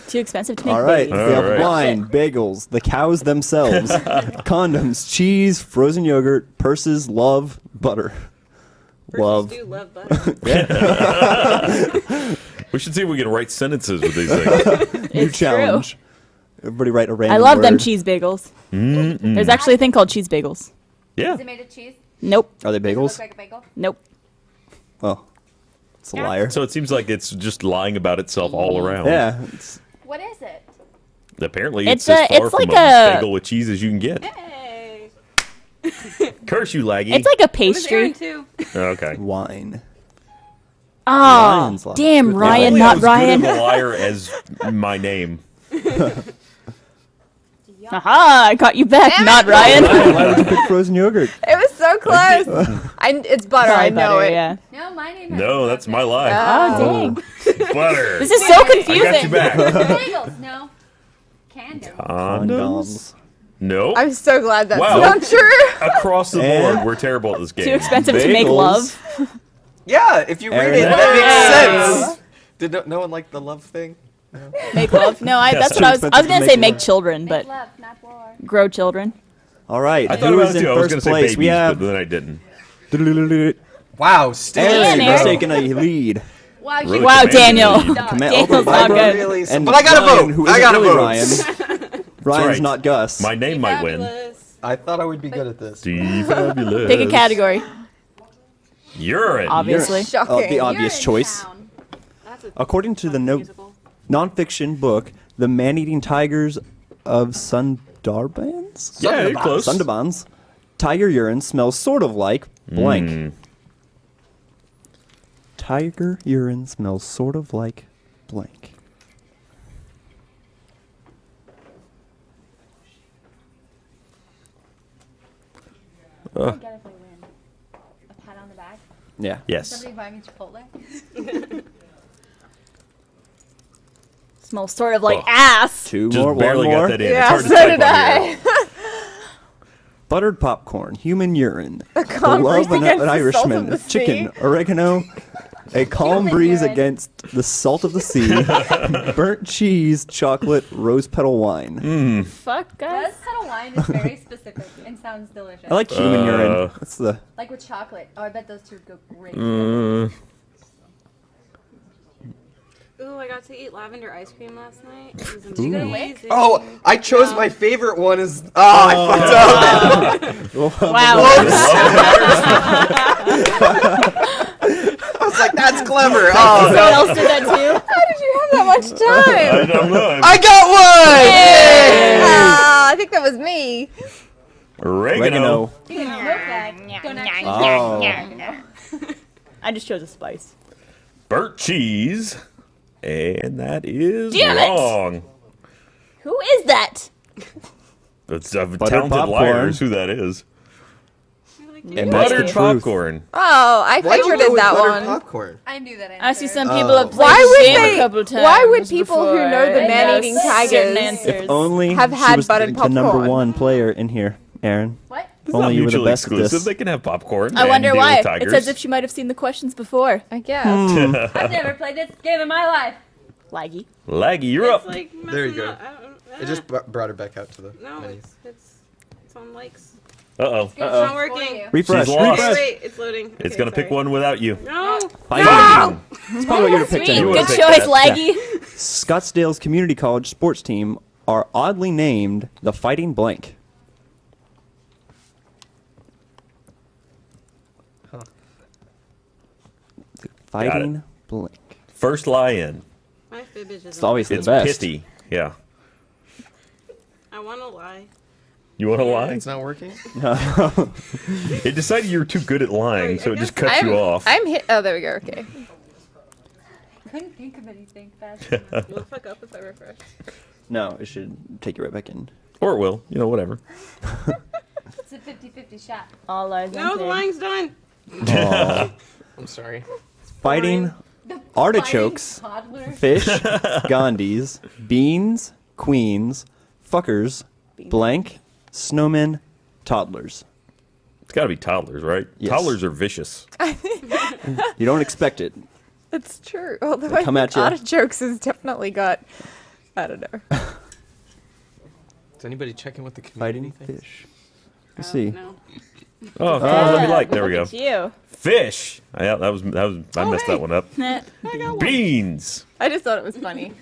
Too expensive to make All right, babies. we have All right. wine, bagels, the cows themselves, condoms, cheese, frozen yogurt, purses, love, butter. Love. Do love butter. We should see if we can write sentences with these things. New It's challenge. Everybody write a random I love them word. cheese bagels. There's actually a thing called cheese bagels. Yeah. Is it made of cheese? Nope. Are they Does it bagels? look like a bagel? Nope. Oh, it's a liar. So it seems like it's just lying about itself all around. Yeah. It's, What is it? Apparently, It's it's as far it's from like a a- bagel with cheese as you can get. Hey. Curse you, Laggy. It's like a It was Aaron pastry. too. Okay. wine. Oh, Ryan's last. damn, Good Ryan, Only I not was Ryan. good of a liar as my name. Aha, I got you back, Damn not it. Ryan. Why would you pick frozen yogurt? It was so close. It's butter. I know Butter, it. Yeah. No, my name has No, that's my lie. Oh, dang. Butter. This is so I got you confusing. back. bagels. No. Can do. Condoms? Nope. I'm so glad that's Wow. not true. Across the And- board, we're terrible at this game. Too expensive to make love. Yeah, if you read Aaron. it, that makes Hey. sense. Did no one like the love thing? No. Make love? No, that's what I was. I was gonna say make children, but Love, not war. grow children. All right. I thought Who about is it in too. I was going first to say place? babies, We have but then I didn't. Wow, still Aaron Aaron. is taking a lead. Wow, Really wow, commanding Daniel. lead. Daniel's not Barbara good. really- And but I got a Ryan, vote. Who I isn't got a really vote. Ryan. Ryan's right. not Gus. My name might win. I thought I would be good at this. Fabulous. Pick a category. Urine. Obviously. Shocking. The obvious choice. According to the nonfiction book, The Man-Eating Tigers of Sundarbans? Yeah, you're close. Sundarbans. Tiger urine smells sort of like blank. Tiger urine smells sort of like blank. Get if I win. A pat on the back. Yeah. Yes. Somebody buy me Chipotle. Smells sort of like Oh. ass. Two Just more. barely One more. got that in. Yeah, it's hard to so type did on I. here. Buttered popcorn, human urine, the calm love breeze of against an the salt of Irishman, the sea. chicken, oregano, a calm Human breeze urine. against the salt of the sea, burnt cheese, chocolate, rose petal wine. Fuck, guys. Rose petal wine is very specific and sounds delicious. I like human urine. That's the. Like with chocolate. Oh, I bet those two go great. Ooh, I got to eat lavender ice cream last night. It was Ooh. amazing. Oh, I chose my favorite one as. Oh, I fucked up. Wow. I was like, that's clever. Someone Oh, else did that too. How did you have that much I time? don't know. I got one! Ah, I think that was me. Oregano. You can smoke that. Don't actually Oh. I just chose a spice. Burnt cheese. And that is Damn it. wrong. Who is that? It's Buttered talented popcorn. liars who that is. And that's the Buttered truth. popcorn. Oh, I Why'd you go favorited with that buttered one. popcorn? I knew that answer. I see some people have played Why the would game they- a couple times. why would people who before know the and man-eating know certain tigers answers. If only Have she had was buttered the number popcorn. one player in here, Aaron. What? It's Only not you were the mutually best at exclusive. this. They can have popcorn. I and wonder deal why. with tigers. It's as if she might have seen the questions before. I guess. I've never played this game in my life. Laggy. Laggy, you're up. It's like There you messing go. up. I don't- It just brought her back out to the No, minis. it's on likes. Uh-oh. It's not working. Refresh. She's lost. Refresh. Wait, it's loading. It's Okay, going to pick sorry. one without you. No. Fighting. It's probably what you would have picked Sweet. anyway. Good picked choice, that. Laggy. Scottsdale's community college sports team are oddly named the Fighting Blank. Fighting Blank. First lie in. My fibbage is It's always the It's best. pithy. Yeah. I want to lie. You want to lie? It's not working? It decided you were too good at lying, so it just cuts you off. I'm hit. Oh, there we go. Okay. Couldn't think of anything fast. Will it fuck up if I refresh? No, it should take you right back in. Or it will. You know, whatever. It's a 50-50 shot. All lies No, the lying's done. Aw. I'm sorry. Fighting artichokes, Toddler. fish, gondis, beans, queens, fuckers, blank, snowmen, toddlers. It's got to be toddlers, right? Yes. Toddlers are vicious. You don't expect it. That's true. Although They come I at think ya. artichokes has definitely got. I don't know. Is anybody checking with the Fighting community things? fish. Let's see. No. Oh, let me like. There we go. Look at you. Fish. Yeah, that was. I messed that one up. Nah. Beans. I just thought it was funny.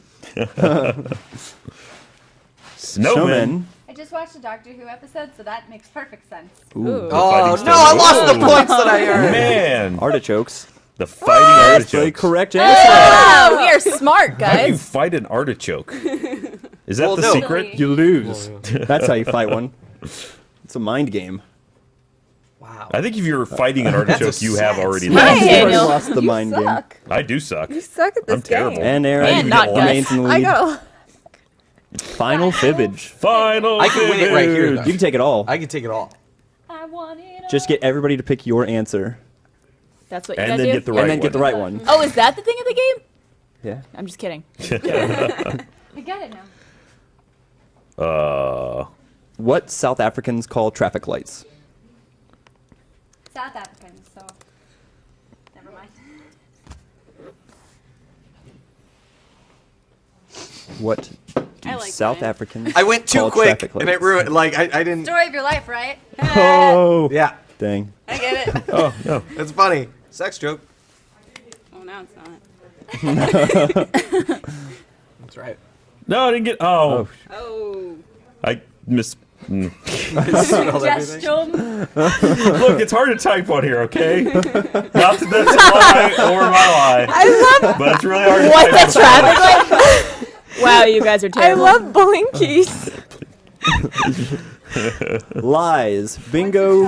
Snowmen. I just watched a Doctor Who episode, so that makes perfect sense. Ooh. Oh, Fighting no, I snowmen. lost the Ooh. points that I earned. Man. Artichokes. The fighting That's the artichoke. correct answer. Oh, we are smart, How do you guys. fight an artichoke? Is that Well, the no. secret? You lose. That's how you fight one. It's a mind game. Wow. I think if you're fighting an artichoke, you have already Hey, lost. You already Daniel. lost the mind game. Suck. I do suck. You suck at this I'm terrible. game. And I Aaron didn't not get one. remains in the I lead. got. Final fibbage. Final. I can win it right here, fibbage. though. You can take it all. I can take it all. I want it Just get everybody to pick your answer. That's what you And gotta then do. get the right And then one. get the right one. Oh, is that the thing of the game? Yeah. I'm just kidding. I get it now. What South Africans call traffic lights? South African, so never mind. What do I like South mine. Africans I went too call quick, traffic and it lights? ruined. Like I didn't. Story of your life, right? Oh, Yeah, dang. I get it. Oh, no. it's funny. Sex joke. Oh, now it's not. That's right. No, I didn't get. Oh, Oh. I missed. Suggestion. Look, it's hard to type on here, okay? Not that that's a lie or my lie. I love But it's really hard to What type the on traffic light? Wow, you guys are I terrible. love blinkies. Lies. Bingo.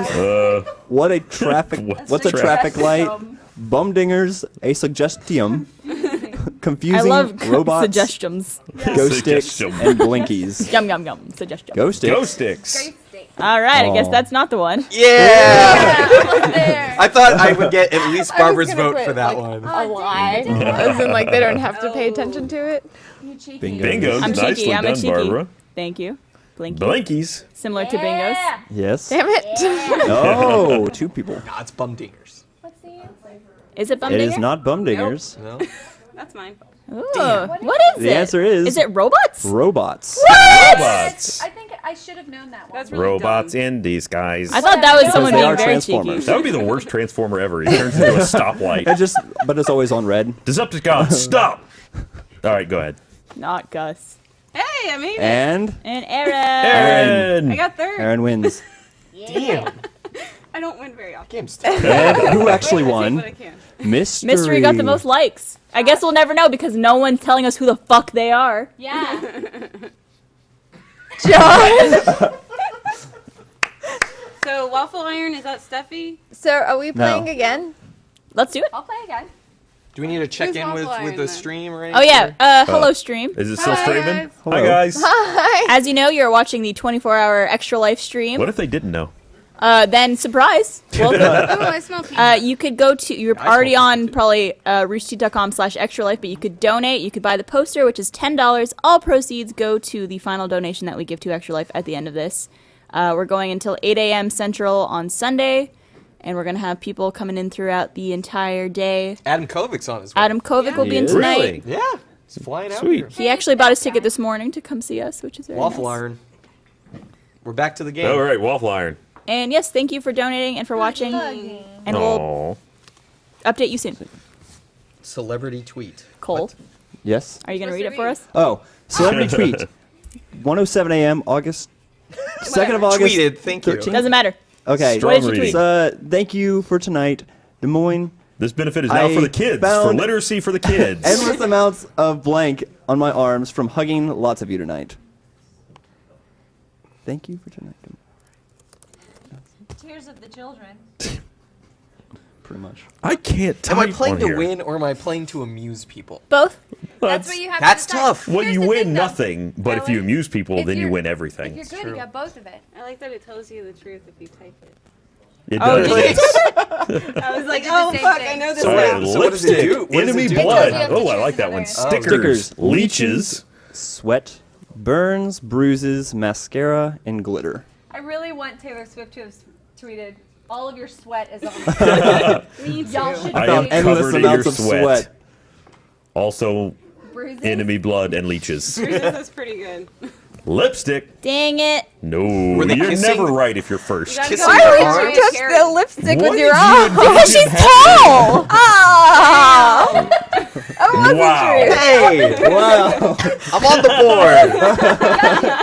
What a traffic. What's a traffic light? Suggestion. Bumdingers. A suggestion. I Confusing love robots. suggestions. Ghost sticks Suggestion. and blinkies. Yum yum yum. Suggestion. Ghost sticks. Ghost sticks. All right, I guess Aw. that's not the one. Yeah. I thought I would get at least Barbara's gonna vote put, for that like, one. A lie. As in, like, they don't have to pay attention to it. Bingo. Bingo. I'm Nicely cheeky. I'm a done, cheeky. Barbara. Thank you. Blinky. Blinkies. Similar to bingos. Yes. Damn it. Oh, two people. Nah, it's bumdingers. Is it bumdinger? It is not bumdingers. No. That's mine. Ooh. What is it? The answer is. Is it robots? Robots. Robots. I think I should have known that one. That's really Robots dumb. in disguise. I thought that was someone they being are very Transformers. cheeky. That would be the worst transformer ever. He turns into a stoplight. It just, but it's always on red. Decepticon, stop! All right, go ahead. Not Gus. Hey, I made it. And And Aaron. Aaron. I got third. Aaron wins. Damn. I don't win very often. Game's tough. And who actually I take won? what I can. Mystery. Mystery got the most likes. I guess we'll never know because no one's telling us who the fuck they are. Yeah. John. So waffle iron, is that Steffi? So, are we playing No. again? Let's do it. I'll play again. Do we need to check Who's in with waffle iron the then? stream or Oh anything? yeah. Hello stream. Is it still Hi, streaming? guys. Hi, guys. Hi. As you know, you're watching the 24-hour Extra Life stream. What if they didn't know? Then surprise. Welcome. Oh, I smell pizza. You could go to, you're already on probably roosterteeth.com/extralife, but you could donate. You could buy the poster, which is $10. All proceeds go to the final donation that we give to Extra Life at the end of this. We're going until 8 a.m. Central on Sunday, and we're going to have people coming in throughout the entire day. Adam Kovic's on his way. Adam Kovic will be in is. tonight. Really? Yeah. He's flying out Sweet. here. He actually bought his ticket this morning to come see us, which is very Waffle nice. iron. We're back to the game. All right, waffle iron. And yes, thank you for donating and for watching. And we'll Aw. update you soon. Celebrity tweet. Cole, Yes. are you going to read it for us? Oh, celebrity tweet. 1:07 a.m. August 2nd of August. Tweeted, thank you. 13th? Doesn't matter. Okay. Strong reading. Thank you for tonight, Des Moines. This benefit is now I for the kids, for found literacy for the kids. Endless amounts of blank on my arms from hugging lots of you tonight. Thank you for tonight. Tears of the children. Pretty much. I can't type Am I playing on to here. win or am I playing to amuse people? Both. That's what you have That's to decide. tough. Well, Here's you the win thing, though. nothing, but if you amuse people, If then you you're- win If everything. you're good, you get both of it. I like that it tells you the truth if you type it. It Oh, does. did I was like, did the oh same fuck, thing. I know this All one. right, So what does it lipstick, do? What does it enemy do? blood. You have to Oh, I choose like that one. another. Stickers, leeches. Sweat, burns, bruises, mascara, and glitter. I really want Taylor Swift to have tweeted, all of your sweat is on Me too. Y'all should I be am tweeting endless covered in your amounts of sweat. sweat. Also, bruises. enemy blood and leeches. That's pretty good. Lipstick. Dang it. No, Were they you're kissing? never right if you're first. You gotta Kissing go your with arm? your Why would you touch character. the lipstick What with did your you arm? envision Because she's happening? tall! Ah! That wasn't Wow. true. Hey! Wow. I'm on the board!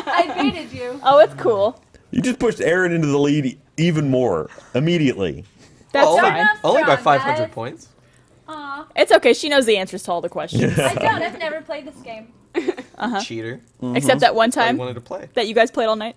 I baited you. Oh, it's cool. You just pushed Aaron into the lead even more immediately. That's Well, fine. enough. Only by Strong, 500 guys. points. Aw. It's okay. She knows the answers to all the questions. I don't. I've never played this game. Cheater. Except that one I time wanted to play. that you guys played all night.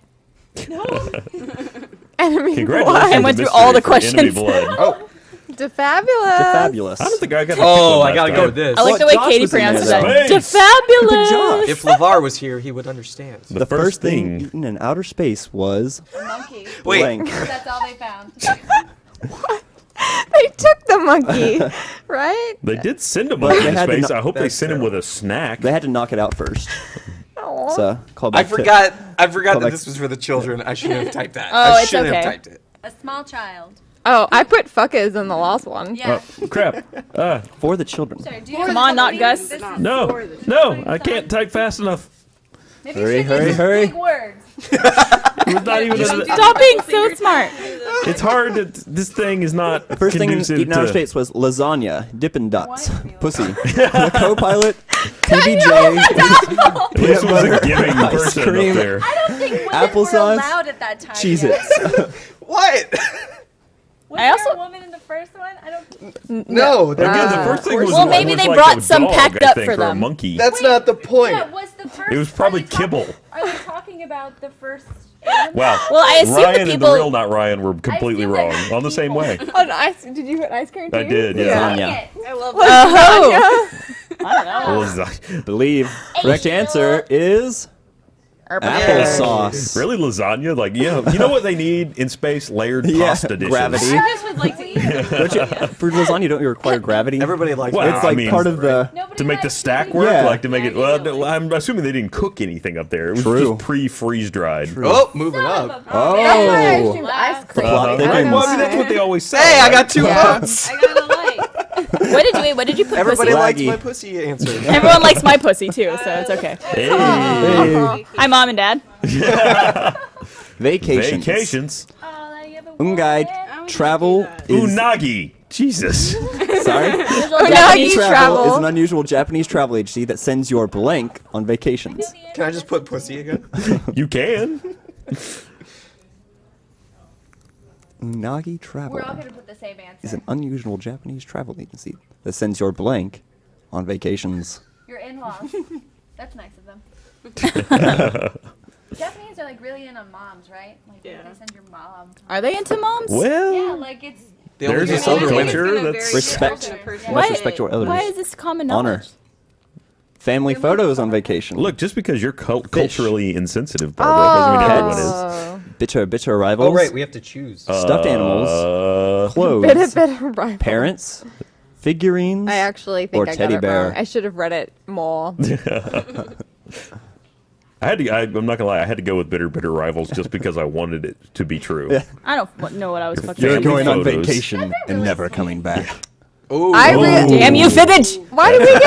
Enemy Congratulations. And went to through all the Mystery for Enemy questions. Blood. Oh, Defabulous. Fabulous. I don't think I got. oh I gotta go with this. I like the way Josh Katie was in there, pronounces though. that. Space. Defabulous. Josh. If LeVar was here, he would understand. The first thing. eaten in outer space was A monkey. Wait. blank. That's all they found. They took the monkey, right? They did send him But up they into had to space. not- I hope they That's sent him fair. with a snack. They had to knock it out first. Oh. callback. I forgot that Callback. this was for the children. I shouldn't have typed that. Oh, I it's shouldn't okay. have typed it. A small child. Oh, I put fuckers in the last one. Yeah. Crap. For the children. Come on, not Gus. No, I can't type fast enough. Maybe Hurry, you should hurry, use hurry. big words. It was not even. Stop being so smart. It's hard. This thing is not. The first thing in conducive Eating Outer to- States was lasagna, Dippin' Dots, pussy. The co-pilot, TBJ, This was a giving ice person cream, up there. I don't think women Applesauce, were allowed at that time. Cheez-Its. What? Was I there also- a woman in the first one? I don't. No. Again, the first thing was Well, maybe was they like brought a some dog, packed I up think, for or a them. monkey. That's not the point. Yeah, was the first? It was probably kibble. Are they talking about the first? Animal? Wow. Well, I assume Ryan the and people. the real not Ryan were completely feel like wrong on the same way. On ice, did you put ice cream? I too? did, yeah. Lasagna. I love Oh. I don't know. What was that? Believe. Correct answer is applesauce. Really, lasagna? Like, yeah, you know what they need in space? Layered pasta dishes. Gravity. I just would like to eat it. Don't you, for lasagna, don't you require gravity? Everybody likes Well, It's I like mean, part of the. to make the stack work, Yeah. like to make it. Well, no, I'm assuming they didn't cook anything up there. It was True. just pre-freeze dried. Oh, moving up. That's why I Oh. assumed ice cream. Plot I don't thickens. know Well, I mean, that's why. what they always say. Hey, I right? got 2 Yeah. votes. I got a light. What did you put? Everybody pussy? likes Laggy. my pussy answer. Everyone likes my pussy too, so it's okay. Hey. Hi, Mom and Dad. Vacations. Vacations. Unguide travel is. Unagi. Jesus. Sorry. Unusual Unagi Japanese Travel is an unusual Japanese travel agency that sends your blank on vacations. Can I just put pussy again? You can. Unagi Travel We're all gonna put the same answer. is an unusual Japanese travel agency that sends your blank on vacations. Your in-laws. That's nice of them. Japanese are like really in on moms, right? Like they send your mom. Are they into moms? Well, Yeah, like it's. there's a older culture women. that's Respect. Why, Much respect to our elders. why is this common Honor. knowledge? Family photos on vacation. Look, just because you're Fish. culturally insensitive, Barbara, doesn't mean everyone is. Oh. Bitter arrivals. Oh, right, we have to choose. Stuffed animals. Clothes. Bitter rival. Parents. Figurines. I actually think or I teddy got it bear. wrong. I should have read it more. I'm not gonna lie. I had to go with bitter rivals just because I wanted it to be true. Yeah. I don't know what I was fucking. You're Family going on photos. vacation and never coming back. Ooh. Damn you, Fibbage! Why did we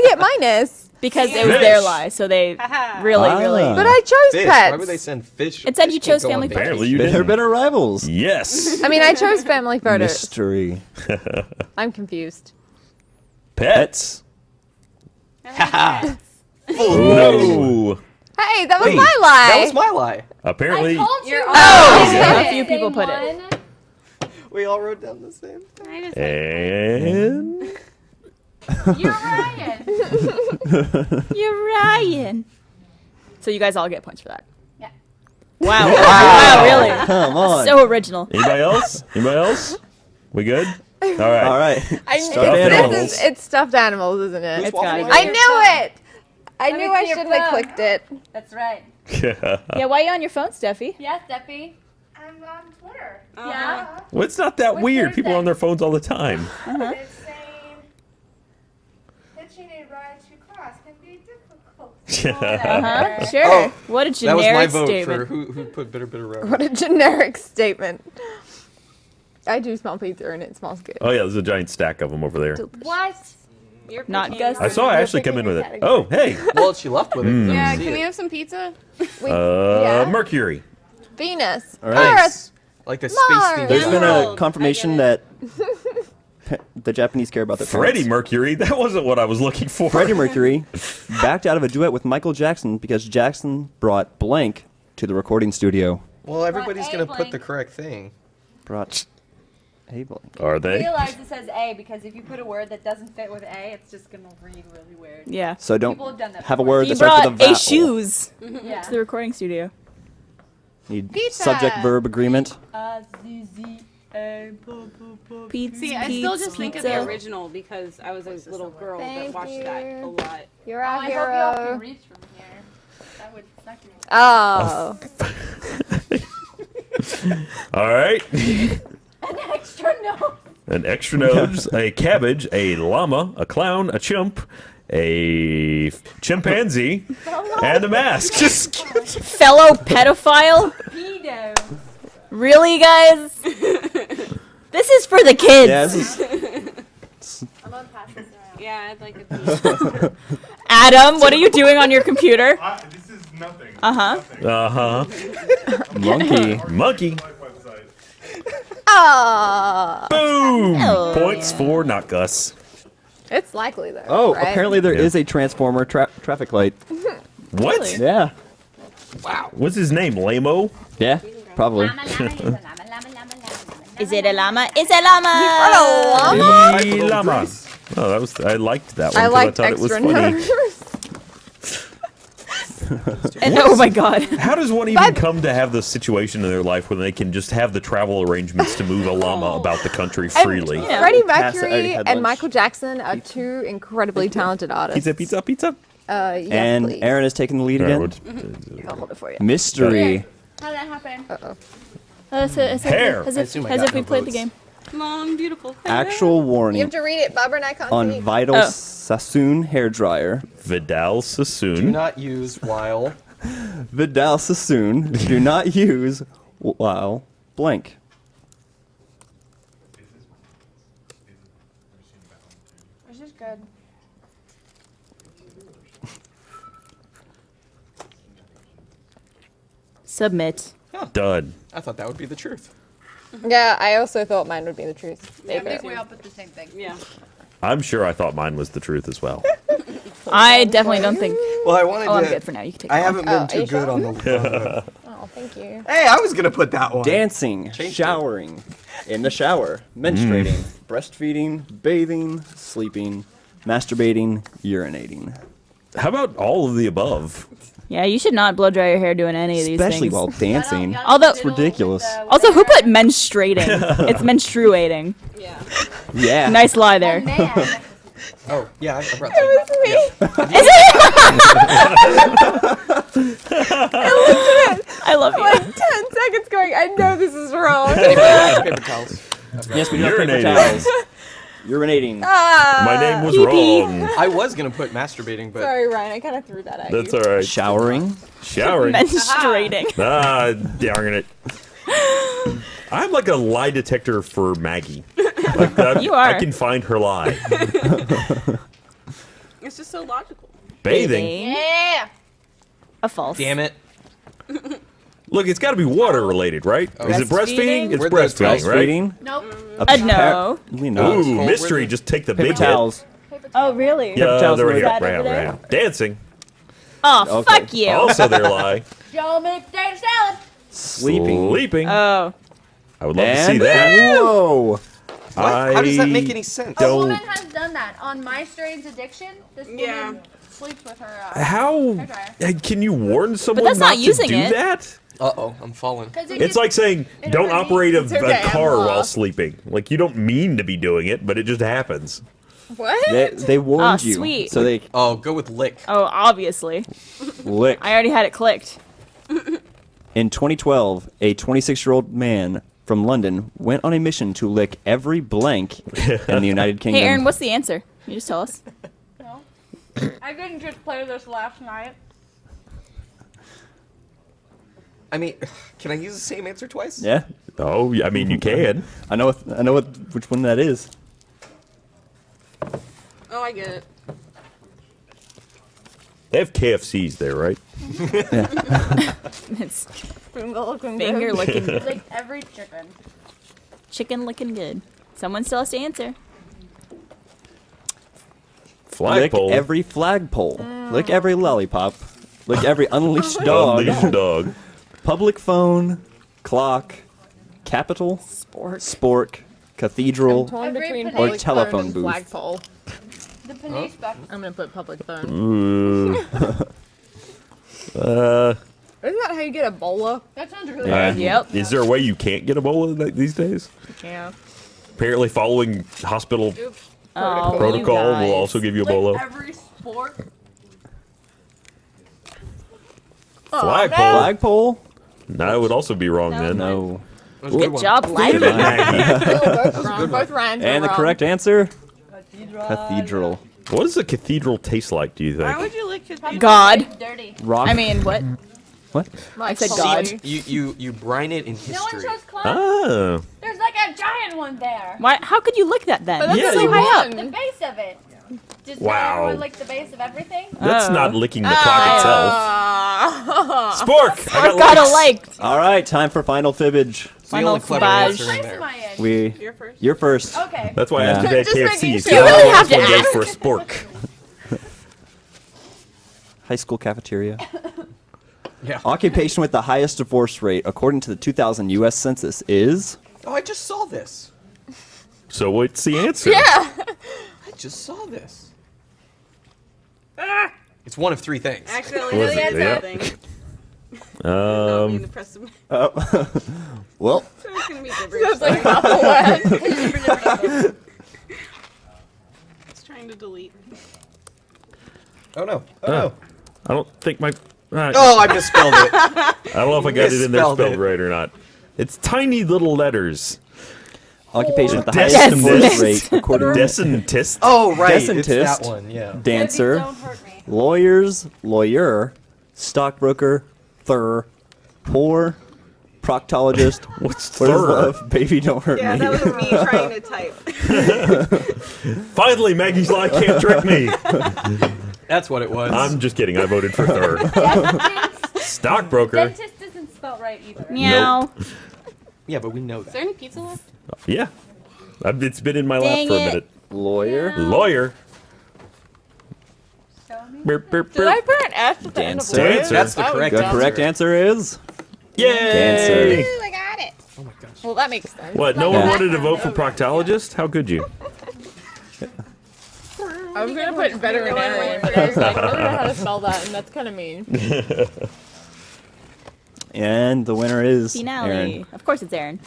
get minus? Because it was their lie, so they really. But I chose Fish. pets. Why would they send fish? It said you Fish can't chose go on family vacation. Apparently you Bitter didn't. rivals. Yes. I mean, I chose family photos. Mystery. I'm confused. Pets. Haha. No. Hey, that was Wait, my lie. That was my lie. Apparently. You're A few people put it. We all wrote down the same thing. I just And You're Ryan. You're Ryan. So you guys all get points for that. Yeah. Wow. Wow, really? Come on. So original. anybody else? Anybody else? We good? All right. All right. Stuffed animals. It's stuffed animals, isn't it? It's gotta be. I knew it. I Let me knew I see your shouldn't have phone. clicked it. That's right. Yeah, why are you on your phone, Steffi? Yeah, Steffi. I'm on Twitter. Yeah. Well, it's not that What's weird. yours People are then? on their phones all the time. It's saying hitching a ride to class can be difficult. Uh-huh. Sure. Oh, What a That was my generic vote statement. for who put bitter rivals. What a generic statement. I do smell pizza and it smells good. Oh yeah, there's a giant stack of them over there. What? You're Not picking Gus. I saw Ashley come in with it. Oh, hey. Well, she left with it. Mm. Yeah, I see can it. we have some pizza? Yeah. Mercury. Venus. All right. Earth. Like the Mars. space theme. There's been a Emerald. confirmation that the Japanese care about their Freddie parents. Mercury. That wasn't what I was looking for. Freddie Mercury backed out of a duet with Michael Jackson because Jackson brought blank to the recording studio. Well, everybody's A gonna put blank. the correct thing. Brought a blank. Are they? Realize it says A because if you put a word that doesn't fit with A, it's just gonna read really weird. Yeah. So don't People have done that have a before. word He that starts with brought a a vowel. shoes Yeah. to the recording studio. Need Pizza. subject verb agreement. Pizza. See, I still just think of the pizza. original because I was a little girl that Thank watched you. that a lot. You're Oh, our I hope y'all can hero. reach from here. That would suck. Oh. All right. An extra note. An extra nose, a cabbage, a llama, a clown, a chimp, a chimpanzee, and a mask. Fellow pedophile? Pedo. Really, guys? This is for the kids. Yeah, this is, I'm gonna pass this around. Yeah, I'd like a piece. Adam, what are you doing on your computer? This is nothing. Monkey. Ah. Boom. Oh. Points for not Gus. It's likely though. oh, right? apparently there is a transformer traffic light. What? Yeah. Wow. What's his name? Lamo? Yeah, probably. Is it a llama? It's a llama! Llama. Oh, that was. I liked that one. I 'cause liked I thought it was extra funny. numbers. And, oh my god. How does one even come to have the situation in their life when they can just have the travel arrangements to move a llama about the country freely? And Freddie Pass it, I already Mercury had and lunch. Michael Jackson are two incredibly talented artists. Pizza. Yes, And please. Aaron is taking the lead again. I'll hold it for you. Mystery. How did that happen? Uh-oh. Hair. As I if, assume I as got if we no played the votes. game. Long, beautiful hair. Actual You warning have to read it. Barbara and I can't on see. Vidal Oh. Sassoon hair dryer. Vidal Do Sassoon. not use while. Vidal Sassoon. Do not use while blank. This is good. Submit. Dud. I thought that would be the truth. Yeah, I also thought mine would be the truth. Yeah, I think we all put the same thing. Yeah. I'm sure I thought mine was the truth as well. I definitely don't think. Well, I wanted Oh, to. I'm good for now. You can take I it. haven't Oh, been are too you good sure? on the. Oh, thank you. Hey, I was gonna put that one. Dancing, showering, in the shower, menstruating, breastfeeding, bathing, sleeping, masturbating, urinating. How about all of the above? Yeah, you should not blow dry your hair doing any of these Especially things. while dancing. Although It's ridiculous. Also, who put menstruating? It's menstruating. Yeah. Nice lie there. Oh, yeah, I brought It some. was me. Is it? I love you. Like 10 seconds going, I know this is wrong. Paper towels. Yes, we do have paper Urinating. towels. Urinating. My name was wrong. I was gonna put masturbating, but Sorry, Ryan, I kind of threw that at you. That's all right. Showering. Showering. Menstruating. Ah, darn it. I'm like a lie detector for Maggie. Like that, You are. I can find her lie. It's just so logical. Bathing. Yeah. A false. damn it. Look, it's got to be water related, right? Is it breastfeeding? It's Where'd those breastfeeding, right? Breastfeeding. Nope. No. Apparently not. Ooh, mystery. Just take the Paper big towels. Oh, really? Paper towels they're were right there. here. That over Right, there? right. Dancing. Oh, Okay. fuck you. Also their lie. Show me potato salad. Sleeping. Sleeping. Oh. I would love to And see that. whoa. What? How does that make any sense? A Don't. woman has done that on My Strange Addiction. This woman sleeps with her. How hairdryer. can you warn someone that's not to using do it. that? Uh-oh, I'm falling. It's like saying don't operate It's okay, a I'm car while lost. sleeping. Like you don't mean to be doing it, but it just happens. What? They warned Oh, you. sweet. So they Oh, go with lick. Oh, obviously. lick. I already had it clicked. In 2012, a 26-year-old man from London went on a mission to lick every blank in the United Kingdom. Hey, Aaron, what's the answer? Can you just tell us? No. I didn't just play this last night. I mean, can I use the same answer twice? Yeah. Oh, I mean you can. I know which one that is. Oh, I get it. They have KFCs there, right? It's Finger looking finger good. looking It's like every chicken. chicken looking good. Someone still has to answer. Flagpole. Lick every flagpole. Lick every lollipop. Lick every unleashed dog. Unleashed dog. Public phone. Clock. Capital. Spork. Cathedral. I'm torn between or public telephone phone and booth. flagpole. The police stuff. I'm gonna put public phone. Ooh. Isn't that how you get Ebola? That sounds really Yeah. Yep. Is there a way you can't get Ebola these days? Yeah. Apparently, following hospital Oh, protocol you guys. will also give you like Ebola. every sport. Flagpole. Flagpole. No, it would also be wrong then. No. Good job, Light. Both wrong. Both Ryans And are the wrong. correct answer? Cathedral. What does a cathedral taste like, do you think? Why would you lick cathedral? God. Dirty. Rock. I mean, what? What? I said Like God. You brine it in history. No one chose clown. Oh. There's like a giant one there. Why? How could you lick that then? But that's Yeah, so you high would. up. The base of it. Just Wow. everyone lick the base of everything. That's Oh. not licking the clock itself. Spork! I got Gotta likes. like. All right, time for final fibbage. Final clever fibbage. answer in there. We. You're first. Okay. That's why I Yeah. asked you that Just KFC. making So sure. you You really have to one goes ask. for a spork. High school cafeteria. Yeah. Occupation with the highest divorce rate, according to the 2000 U.S. Census, is. Oh, I just saw this. So what's the answer? Yeah. I just saw this. It's one of three things. Accidentally Was hit it? the Yeah. thing. Don't mean to Um, press the Well, So it's gonna be gibberish. Sounds like Papa Wet. It's trying to delete. Oh no. Oh no. I don't think my. Oh, I misspelled it. I don't know if I got it in there Misspelled spelled it. right or not. It's tiny little letters. occupation with the Yes. highest divorce Yes. rate, according to Decentist. Oh right, it's Decentist, that one. Yeah. dancer, Don't hurt me. lawyers, lawyer, stockbroker, poor, proctologist. What's What is thur? love? Baby, don't hurt Yeah, me. that was me trying to type. Finally, Maggie's lie can't trick me. That's what it was. I'm just kidding. I voted for third. Stockbroker. Dentist isn't spelled right either. Meow. Yeah, but we know Is that. there any pizza left? Yeah. It's been in my lap Dang for a it. minute. Lawyer, Lawyer. Burp, burp, Did I burp. put an S at the end of Dancer. lawyer? Dancer. That's the That was correct the dumb. correct answer is Yay! dancer. Ooh, I got it. Oh my gosh. Well, that makes sense. What? No one wanted to vote for proctologist? How could you? I was gonna put veterinarian, but I was like, I don't know how to spell that, and that's kind of mean. And the winner is Finale. Aaron. Of course, it's Aaron.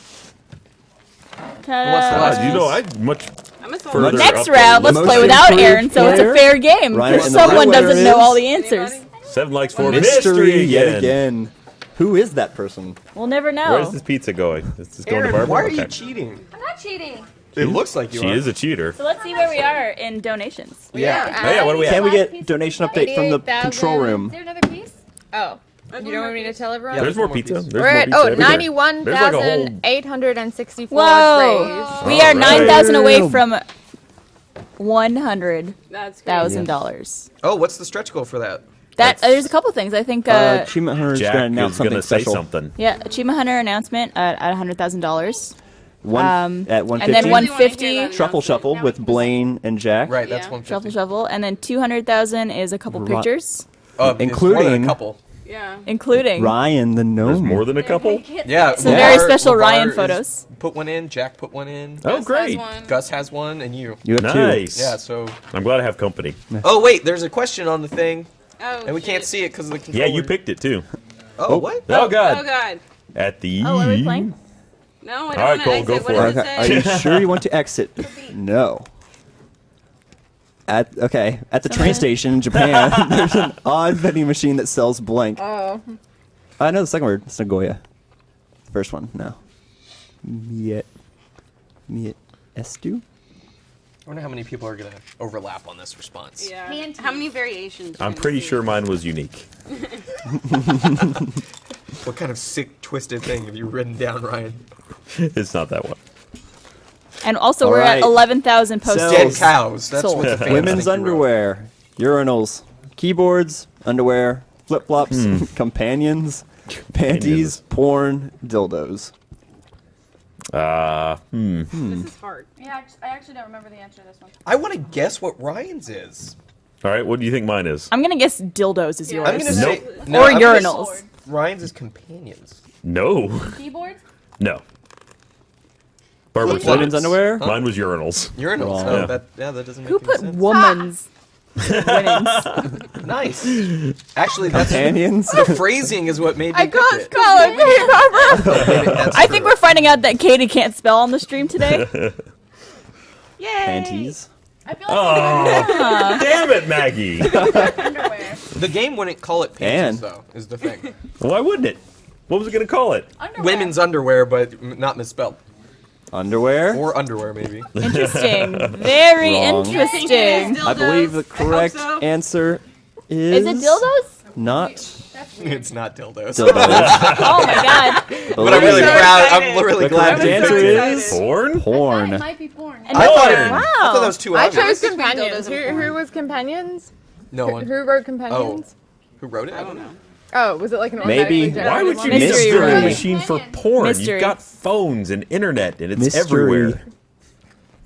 What's the last God, you know, I much I'm a further Next up round, let's Most play without improved Aaron, so it's a player. fair game. Ryan, Because and the someone winner doesn't know all is- the answers. 7 likes for Mystery yet again. again. Who is that person? We'll never know. Where's this pizza going? Is this going to Aaron, Barbara? why are you Okay. cheating? I'm not cheating. It looks like you She are. is a cheater. So let's see where we are in donations. Yeah. Oh, yeah, what do we Can have? we get donation update from the 88,000. control room? Is there another piece? Oh, you don't want me to tell everyone? Yeah, There's more more pizza. pieces. There's We're more at pizza everywhere. There's like a whole. 91,864 Whoa! raised. We are Alright. 9,000 away from $100,000. That's crazy. Oh, what's the stretch goal for that? That there's a couple things. I think. Achievement Hunter is Jack going to announce is something going to say special. something. Yeah, Achievement Hunter announcement at $100,000. At 150. And then 150 Truffle Shuffle with Blaine and Jack. Right, that's Yeah. 150. Shuffle Shuffle, and then 200,000 is a couple Ri- pictures, It's more than including a couple. Yeah. including Ryan the There's gnome. more than a couple. Yeah. some Yeah. very LeVar- special LeVar Ryan is- photos. Put one in. Jack put one in. Oh, Gus great. has one. Gus has one, and you. You have Nice. Yeah. So. I'm glad I have company. Oh wait, there's a question on the thing, Oh, and we can't shit. see it because of the Yeah, controller. you picked it too. Oh, what? Oh, Oh God. god. At the. Oh, are we playing? No, I don't All right, want to Cole, exit. go What for does it. it Okay. say? Are you sure you want to exit? No. At the train station in Japan, there's an odd vending machine that sells blank. Oh. I know the second word. It's Nagoya. The first one, no. Miet estu? I wonder how many people are gonna overlap on this response. Yeah. How many variations? I'm pretty sure mine was unique. What kind of sick, twisted thing have you written down, Ryan? It's not that one. And also, All we're right. at 11,000 posted. Dead cows. That's Sold. what the fans Women's think you wrote. underwear, urinals, keyboards, underwear, flip flops, companions, panties, porn, dildos. This is hard. Yeah, I actually don't remember the answer to this one. I want to guess what Ryan's is. All right, what do you think mine is? I'm gonna guess dildos is yours. I'm gonna say or I'm gonna urinals. say Ryan's is companions. No. Keyboards? No. Barbara said Women's it. underwear? Mine was urinals. Urinals. Wrong. Oh, Yeah. that doesn't make Who any put sense. woman's? Nice. Actually, that's Companions? the phrasing is what made me I pick can't it. spell it, hey, Barbara. I think we're finding out that Katie can't spell on the stream today. Yay! Panties. I feel like Oh, damn it, Maggie. underwear. The game wouldn't call it panties, though, is the thing. Why wouldn't it? What was it going to call it? Underwear. Women's underwear, but not misspelled. Underwear? Or underwear, maybe. Interesting. Very Wrong. interesting. I believe the correct answer is. Is it dildos? Not. It's not dildos. Oh my god. But I'm really proud. I'm really The glad. correct answer is porn. Porn. It might be porn. And I thought, wow. I thought that was too I obvious. chose companions. Who was companions? No one. Who wrote companions? Who wrote it? I don't know. Oh, was it like an Maybe. automatically Why would generated you one? need a Mystery spelling room. machine for porn? Mystery. You've got phones and internet, and it's Mystery. everywhere.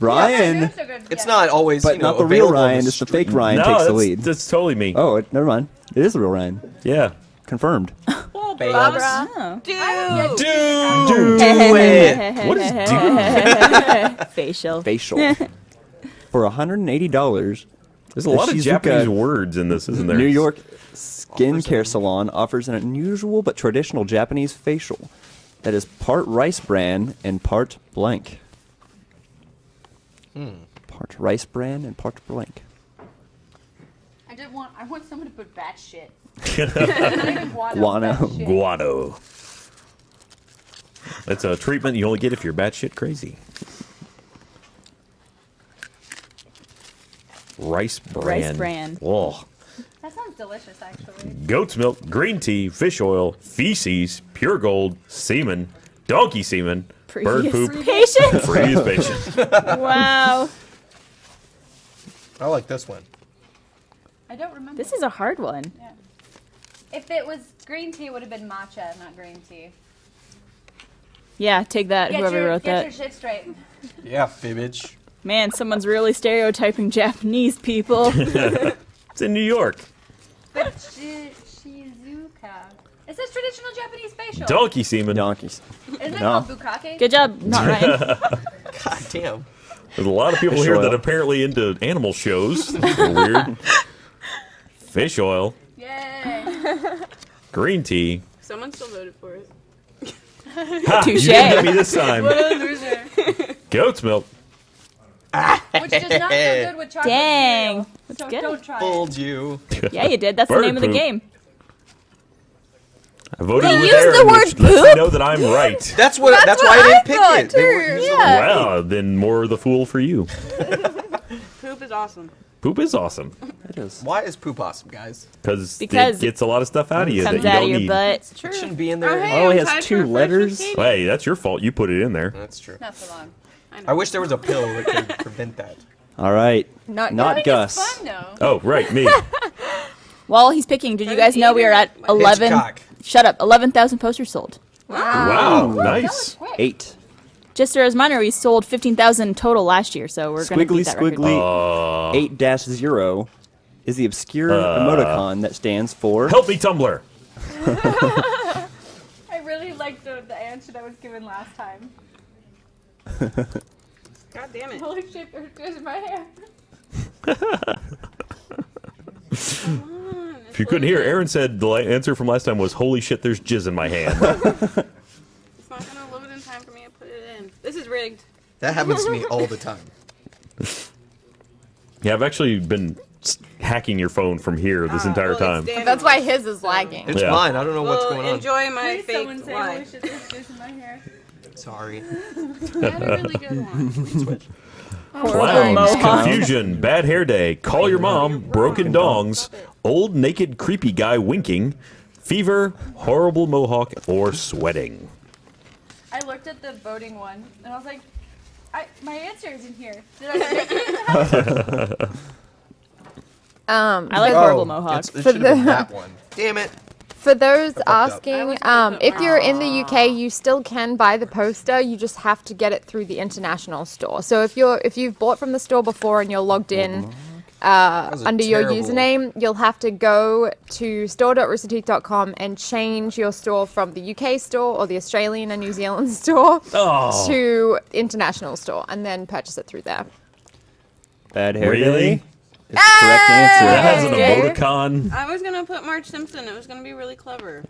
Ryan. It's not always, But you know, not the real available on Ryan, the it's the street. fake Ryan No, takes the that's- lead. That's totally me. Oh, never mind. It is the real Ryan. Yeah. Confirmed. Barbara. Oh. Dude. Do it. What is dude? Facial. Facial. For $180. There's a lot of Shizuka Japanese words in this, isn't there? New York skincare salon offers an unusual but traditional Japanese facial that is part rice bran and part blank. Part rice bran and part blank. I want someone to put bat shit. Guano. Guano. That's a treatment you only get if you're batshit crazy. Rice bran. Rice bran. Oh. That sounds delicious, actually. Goat's milk, green tea, fish oil, feces, pure gold, semen, donkey semen, bird poop. Patience. Previous patient. Wow. I like this one. I don't remember. This is a hard one. Yeah. If it was green tea, it would have been matcha, not green tea. Yeah, take that, whoever wrote get that. your shit straight. Yeah, fibbage. Man, someone's really stereotyping Japanese people. It's in New York. But Shizuka. It says traditional Japanese facial. Donkey semen. Donkeys. Isn't it No. called bukkake? Good job, not Ryan. God damn. There's a lot of people Fish here oil. that apparently into animal shows. Weird. Fish oil, Yay. green tea. Someone still voted for it. Ha! You Touche. didn't get me this time. What a loser. Goat's milk. Which does not go good with chocolate. Dang. cereal. That's So good. don't try it. Fooled you. Yeah, you did. That's the Bird name of the poop. game. I voted They with used Aaron, the word which lets me poop? know that I'm right. That's why I didn't pick thought it. They were too. using Yeah. Well, then more the fool for you. Poop is awesome. Poop is awesome It is. Why is poop awesome, guys? because it Because gets a lot of stuff out of you that Comes you out don't of your need. butt. It shouldn't be in there. hey. Oh, he I'm has tied 2 for first with letters. Katie. Hey, that's your fault. You put it in there. That's true. Not for long. I wish there was a pill that could prevent that. All right. Not Gus. It's fun, though. Oh, right, me. While he's picking, did you guys know we are at 11? Hitchcock. Shut up. 11,000 posters sold. Wow, nice. 8. Just as a reminder, we sold 15,000 total last year, so we're going to Squiggly beat that record. squiggly 8-0 is the obscure emoticon that stands for. Help me, Tumblr. I really liked the answer that was given last time. God damn it. Holy shit, there's tears in my hair. If you couldn't hear, Aaron said the answer from last time was, "Holy shit, there's jizz in my hand." It's not gonna load in time for me to put it in. This is rigged. That happens to me all the time. Yeah, I've actually been hacking your phone from here this entire time. That's why his is lagging. It's Yeah. mine. I don't know what's Well, going on. enjoy my Please fake someone say, lie. holy shit, there's tears in my hair. Sorry. I had a really good one. Clowns, confusion, bad hair day, call your mom, broken dongs, old naked creepy guy winking, fever, horrible mohawk, or sweating. I looked at the voting one, and I was like, my answer is in here. Did I pick it? I like horrible mohawk. It should have been that one. Damn it. For those asking, if you're in the UK, you still can buy the poster. You just have to get it through the international store. So if you've bought from the store before and you're logged in under your username, you'll have to go to store.roosterteeth.com and change your store from the UK store or the Australian and New Zealand store to international store, and then purchase it through there. Bad hair Really? day is the correct answer. That has an emoticon. I was gonna put Marge Simpson. It was gonna be really clever.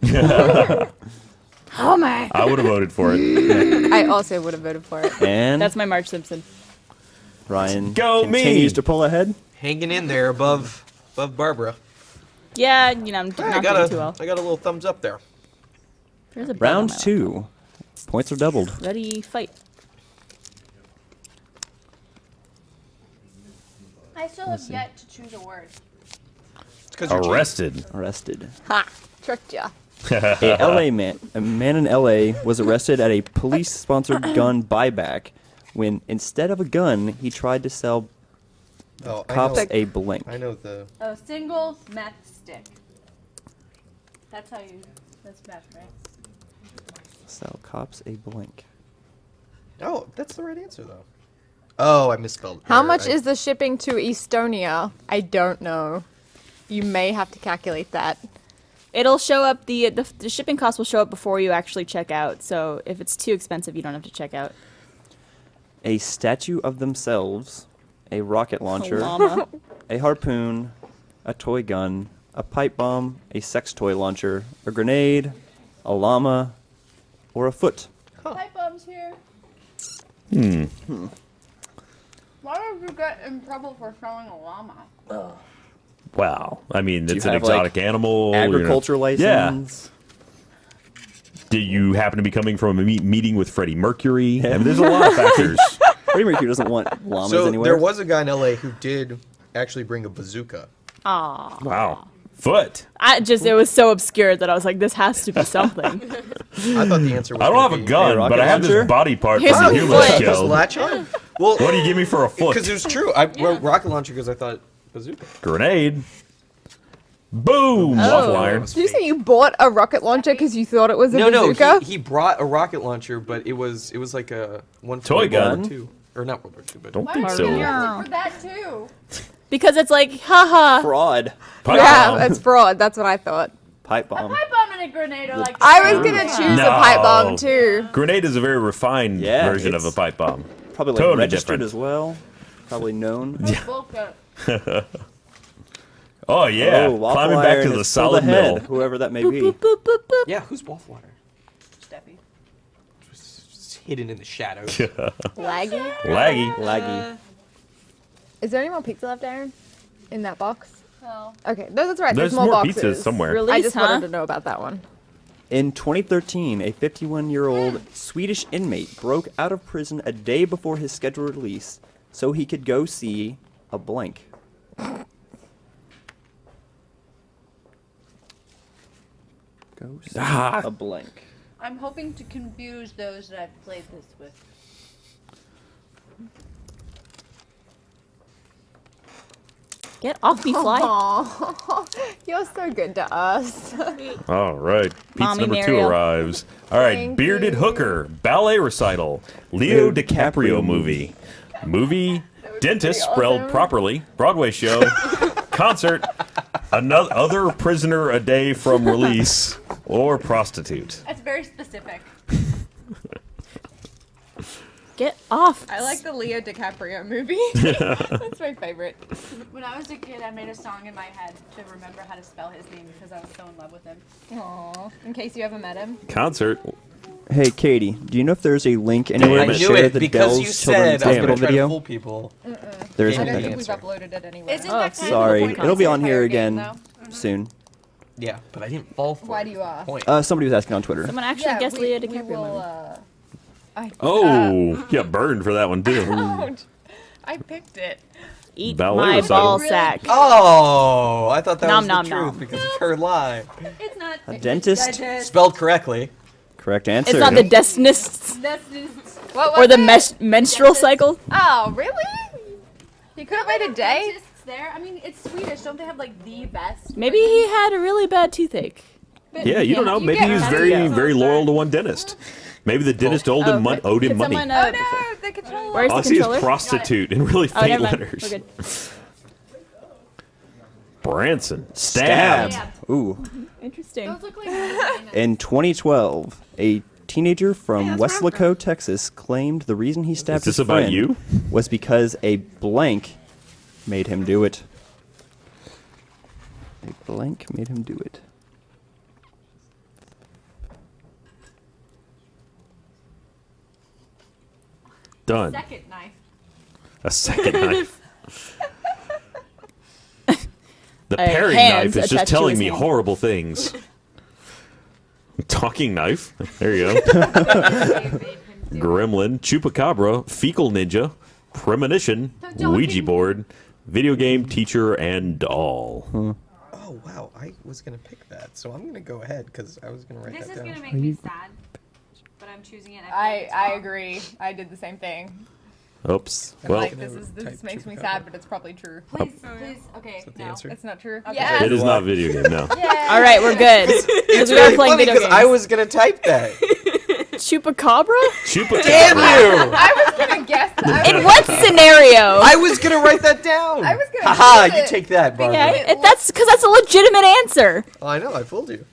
Homer. I would have voted for it. I also would have voted for it. And That's my Marge Simpson. Ryan Go me. continues to pull ahead. Hanging in there above Barbara. Yeah, you know, I'm I not got doing too well. a little thumbs up there. There's a bug on Round my 2. Points are doubled. lap. Ready, fight. I still have yet to choose a word. Arrested. Arrested. Ha! Tricked ya. A man in LA was arrested at a police-sponsored gun buyback when instead of a gun, he tried to sell cops a blank. I know the. A single meth stick. That's meth, right? Sell cops a blank. Oh, that's the right answer though. Oh, I misspelled. How much is the shipping to Estonia? I don't know. You may have to calculate that. It'll show up, the shipping cost will show up before you actually check out. So if it's too expensive, you don't have to check out. A statue of themselves, a rocket launcher, llama. a harpoon, a toy gun, a pipe bomb, a sex toy launcher, a grenade, a llama, or a foot. Pipe bombs here. Why did you get in trouble for selling a llama? Wow. I mean, Do it's you an have, like, exotic animal. agriculture license? Yeah. Did you happen to be coming from a meeting with Freddie Mercury? I mean, there's a lot of factors. Freddie Mercury doesn't want llamas So anywhere. there was a guy in LA who did actually bring a bazooka. Aw. Wow. Foot. It was so obscure that I was like, this has to be something. I thought the answer was. I don't have a gun, but I have this body part Here's from a the human foot. shell. Latch on? Well, What do you give me for a foot? Because it was true. I wrote rocket launcher because I thought bazooka. Grenade. Boom! Waffle iron. Did you say you bought a rocket launcher because you thought it was a bazooka? No, he brought a rocket launcher, but it was like a one Toy gun? World War II. Or not World War II, but Don't Why think are so. you arrested for that too? Because it's like, haha. Fraud. Pipe Yeah, bomb. it's fraud. That's what I thought. Pipe A bomb. pipe bomb and a grenade are like. I was gonna choose a pipe bomb too. Grenade is a very refined Yeah, version of a it's pipe bomb. Probably like Totally registered different. as well. Probably known. Bullshit. Oh yeah, Oh, waffle climbing back iron to the has solid pulled ahead, mill. whoever that may Boop, be. boop, boop, boop, boop. yeah, who's Waffle Iron? Steppy. It's hidden in the shadows. Laggy. Laggy. Laggy. Is there any more pizza left, Aaron? In that box? No. Okay, no, that's right. There's There's more more boxes. pizzas somewhere. I Release, just huh? wanted to know about that one. In 2013, a 51-year-old Swedish inmate broke out of prison a day before his scheduled release so he could go see a blank. Go see a blank. I'm hoping to confuse those that I've played this with. Get off me, fly. Aw, you're so good to us. All right, pizza Mommy number 2 Mariel. arrives. All right, Thank bearded you. hooker, ballet recital, Leo DiCaprio movie, dentist spelled properly, Broadway show, concert, another other prisoner a day from release, or prostitute. That's very specific. Get off. I like the Leo DiCaprio movie. That's my favorite. When I was a kid, I made a song in my head to remember how to spell his name because I was so in love with him. Aw, in case you haven't met him. Concert. Hey, Katie, do you know if there's a link anywhere I to knew share it the because Dell's you said Children's I was going Hospital to try to video? fool people. There Gave isn't me a the link. We've answer. uploaded it anyway. Isn't that kind Sorry, of the point it'll be of on here interrogation, again though? soon. Yeah, but I didn't fall for Why it. do you ask? Point. Somebody was asking on Twitter. Someone actually guessed we, Leo we DiCaprio will, movie. Oh, got burned for that one too. Don't. I picked it. Eat Ballet my recital. ball sack. Oh, I thought that Nom, was nom, the truth nom. because of her lie. It's not. A dentist? Spelled correctly. Correct answer. It's not the destinists That's just. What or was the it? menstrual cycle. Oh, really? You could have waited a day. Dentists there. I mean, it's Swedish. Don't they have like the best? Maybe he had a really bad toothache. Yeah, you don't know. You Maybe get he was money. very, Yeah. very loyal to one dentist. Maybe the dentist owed him money. Could money. someone, Oh no, the controller. Where's All I the see is controller? prostitute in really Oh, faint never mind. letters. We're good. Branson. Stabbed. Ooh. Interesting. Those look like. In 2012, a teenager from Weslaco, Texas, claimed the reason he stabbed Is this his about friend you? was because a blank made him do it. A blank made him do it. Done. Second knife. A second knife. The A paring hand's knife is just attached to telling his me hand. horrible things. Talking knife. There you go. Gremlin, Chupacabra, Fecal Ninja, Premonition, Ouija board, Video game, teacher, and doll. Oh wow, I was gonna pick that, so I'm gonna go ahead because I was gonna write This that is down. gonna make me sad, but I'm choosing it. I agree. I did the same thing. Oops. I'm Well, like, this makes me sad, but it's probably true. Please, okay. Is that the no. answer? It's not true. Okay. Yeah. it is not video game, no. All right, we're good. It's we are really playing funny video because games. I was gonna type that. Chupacabra? Chupacabra. Damn you! I was gonna guess that. In what scenario? I was gonna write that down. I was gonna Haha, guess you it. take that, Barbara. Okay, that's because that's a legitimate answer. Oh, I know, I fooled you.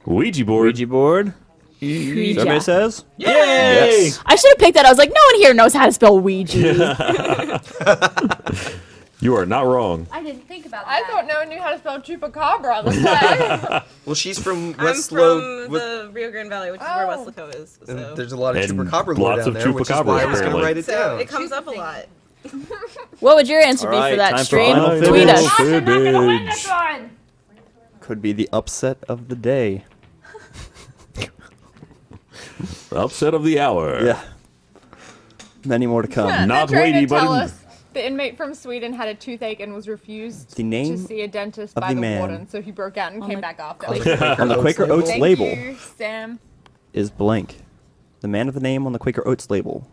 Ouija board. Ouija board. Ouija. Survey says. Yay! Yes. I should have picked that. I was like, no one here knows how to spell Ouija. You are not wrong. I didn't think about I that. thought no one knew how to spell chupacabra. That's why. Well, she's from I'm West from Slow. the Rio Grande Valley, which is where West Laco is. And So. there's a lot of And chupacabra lore lots down of there, which is chupacabras, why I was going to apparently. write it So down. it comes up a lot. What would your answer All be right, for that time for stream? final Tweet finish. us. I'm not gonna win this one. Could be the upset of the day. Upset of the hour. Yeah. Many more to come. Not They're trying weighty, to tell but us the inmate from Sweden had a toothache and was refused The name to see a dentist of by the the man. warden, so he broke out and came back after. On the Quaker Oats Thank label you, Sam. is blank. The man of the name on the Quaker Oats label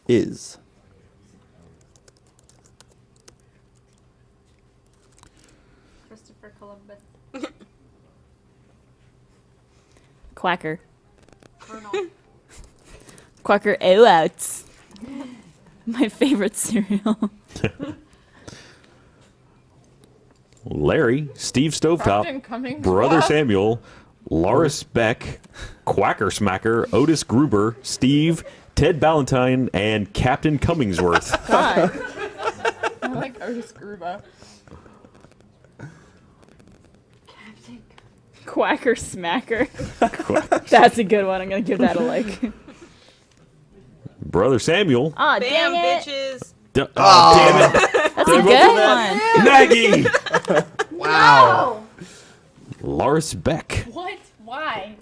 is Christopher Columbus. Quacker. Colonel. Quacker Oats. My favorite cereal. Larry, Steve Stovetop, Captain Cummings. Brother Samuel, Loris Beck, Quacker Smacker, Otis Gruber, Steve, Ted Ballantyne, and Captain Cummingsworth. God. I like Otis Gruber. Quacker Smacker. That's a good one. I'm going to give that a like. Brother Samuel. Aw, Bam, dang it. bitches. Oh, damn it. That's a good one. Maggie. Wow. Loris Beck. What? Why?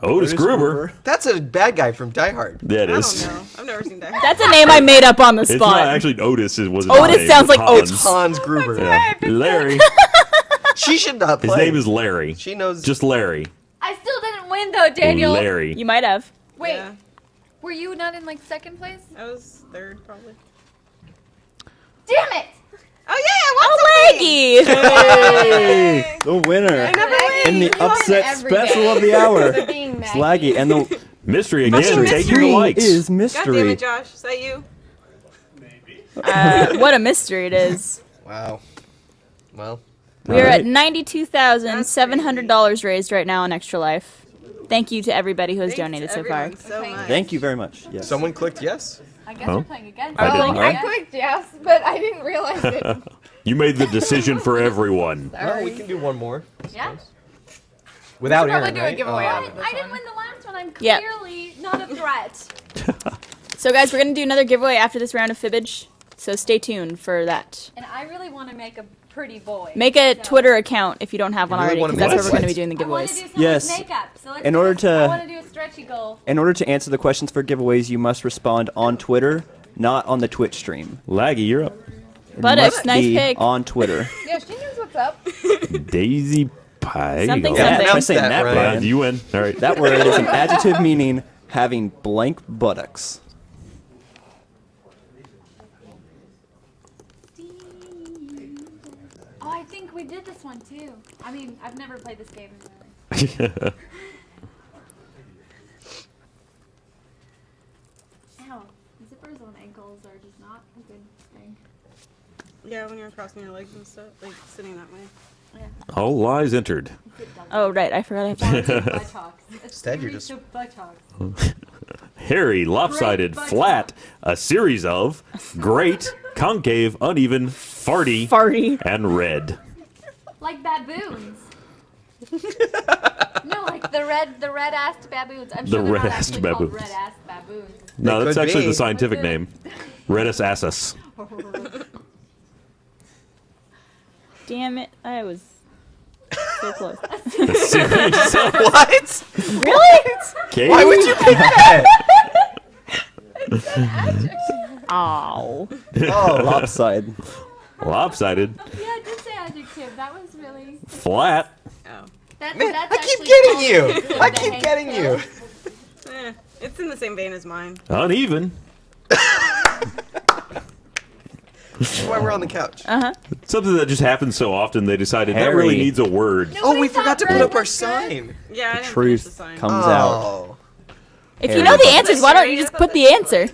Otis Gruber. That's a bad guy from Die Hard. That I is. don't know. I've never seen that. That's a name I made up on the It's spot. not actually Otis. It was Otis sounds like Hans. Oats. Hans Gruber. Yeah. Larry. She should not play. His name is Larry. She knows. Just Larry. I still didn't win though, Daniel. Larry. You might have. Wait, Yeah. were you not in like second place? I was third, probably. Damn it! Oh yeah, I won Oh, something! Hey, the winner in the upset special of the hour. It's Laggy, and the Mystery again. mystery Taking the likes. is God damn mystery. it, Josh. Is that you? What a mystery it is. Wow. Well. We are All at right. $92,700 raised right now on Extra Life. Thank you to everybody who has donated so far. Everyone so much. Thank you very much. Yes. Someone clicked yes. I guess Huh? we're playing again. I didn't. I clicked yes, but I didn't realize it. You made the decision for everyone. Well, we can do one more. Yeah. Without probably Aaron, do a right? giveaway out of this I didn't one. win the last one. I'm Yep. clearly not a threat. So, guys, we're going to do another giveaway after this round of Fibbage. So, stay tuned for that. And I really want to make a pretty boy. Make a so- Twitter account if you don't have one You really already, wanna because that's make where we're a going to be doing the I want to do giveaways. some Yes. makeup. So let's In do order this. I to- want to do a stretchy goal. In order to answer the questions for giveaways, you must respond on Twitter, not on the Twitch stream. Laggy, you're up. It Buttocks, must nice be pick. on Twitter. Yeah, she knows what's up. Daisy Pie. Something, There you go. something. I say that, that, Ryan. Yeah, Brian. you win. All right. That word is an adjective meaning having blank buttocks. Oh, I think we did this one too. I mean, I've never played this game. Ow. Zippers on ankles are just not a good thing. Yeah, when you're crossing your legs and stuff, like sitting that way. All lies entered. Oh, right. I forgot I have to. Buttocks. Instead, you're just- buttocks. Hairy, lopsided, Great flat, a series of, great, concave, uneven, farty, Farty. and red. Like baboons. No, like the red-assed baboons. I'm The sure they're not red-assed actually called baboons. red-assed baboons. No, They that's could actually be. the scientific What's name. Redis assus. Damn it. I was so close. What? Really? Okay. Why would you pick that? Ow. Oh. Lopsided. Lopsided. Yeah, I did say adjective. That was really. Flat. Oh. That's, Man, that's I keep actually getting called you. adjective I to keep hang getting you. still. It's in the same vein as mine. Uneven. That's why we're on the couch. Uh-huh. Something that just happens so often they decided that really Hairy. needs a word. Oh, we forgot to put up our sign. Yeah, I The didn't truth finish the sign. comes out. Oh. If Hairy. you know the answers, why don't you just put the answer?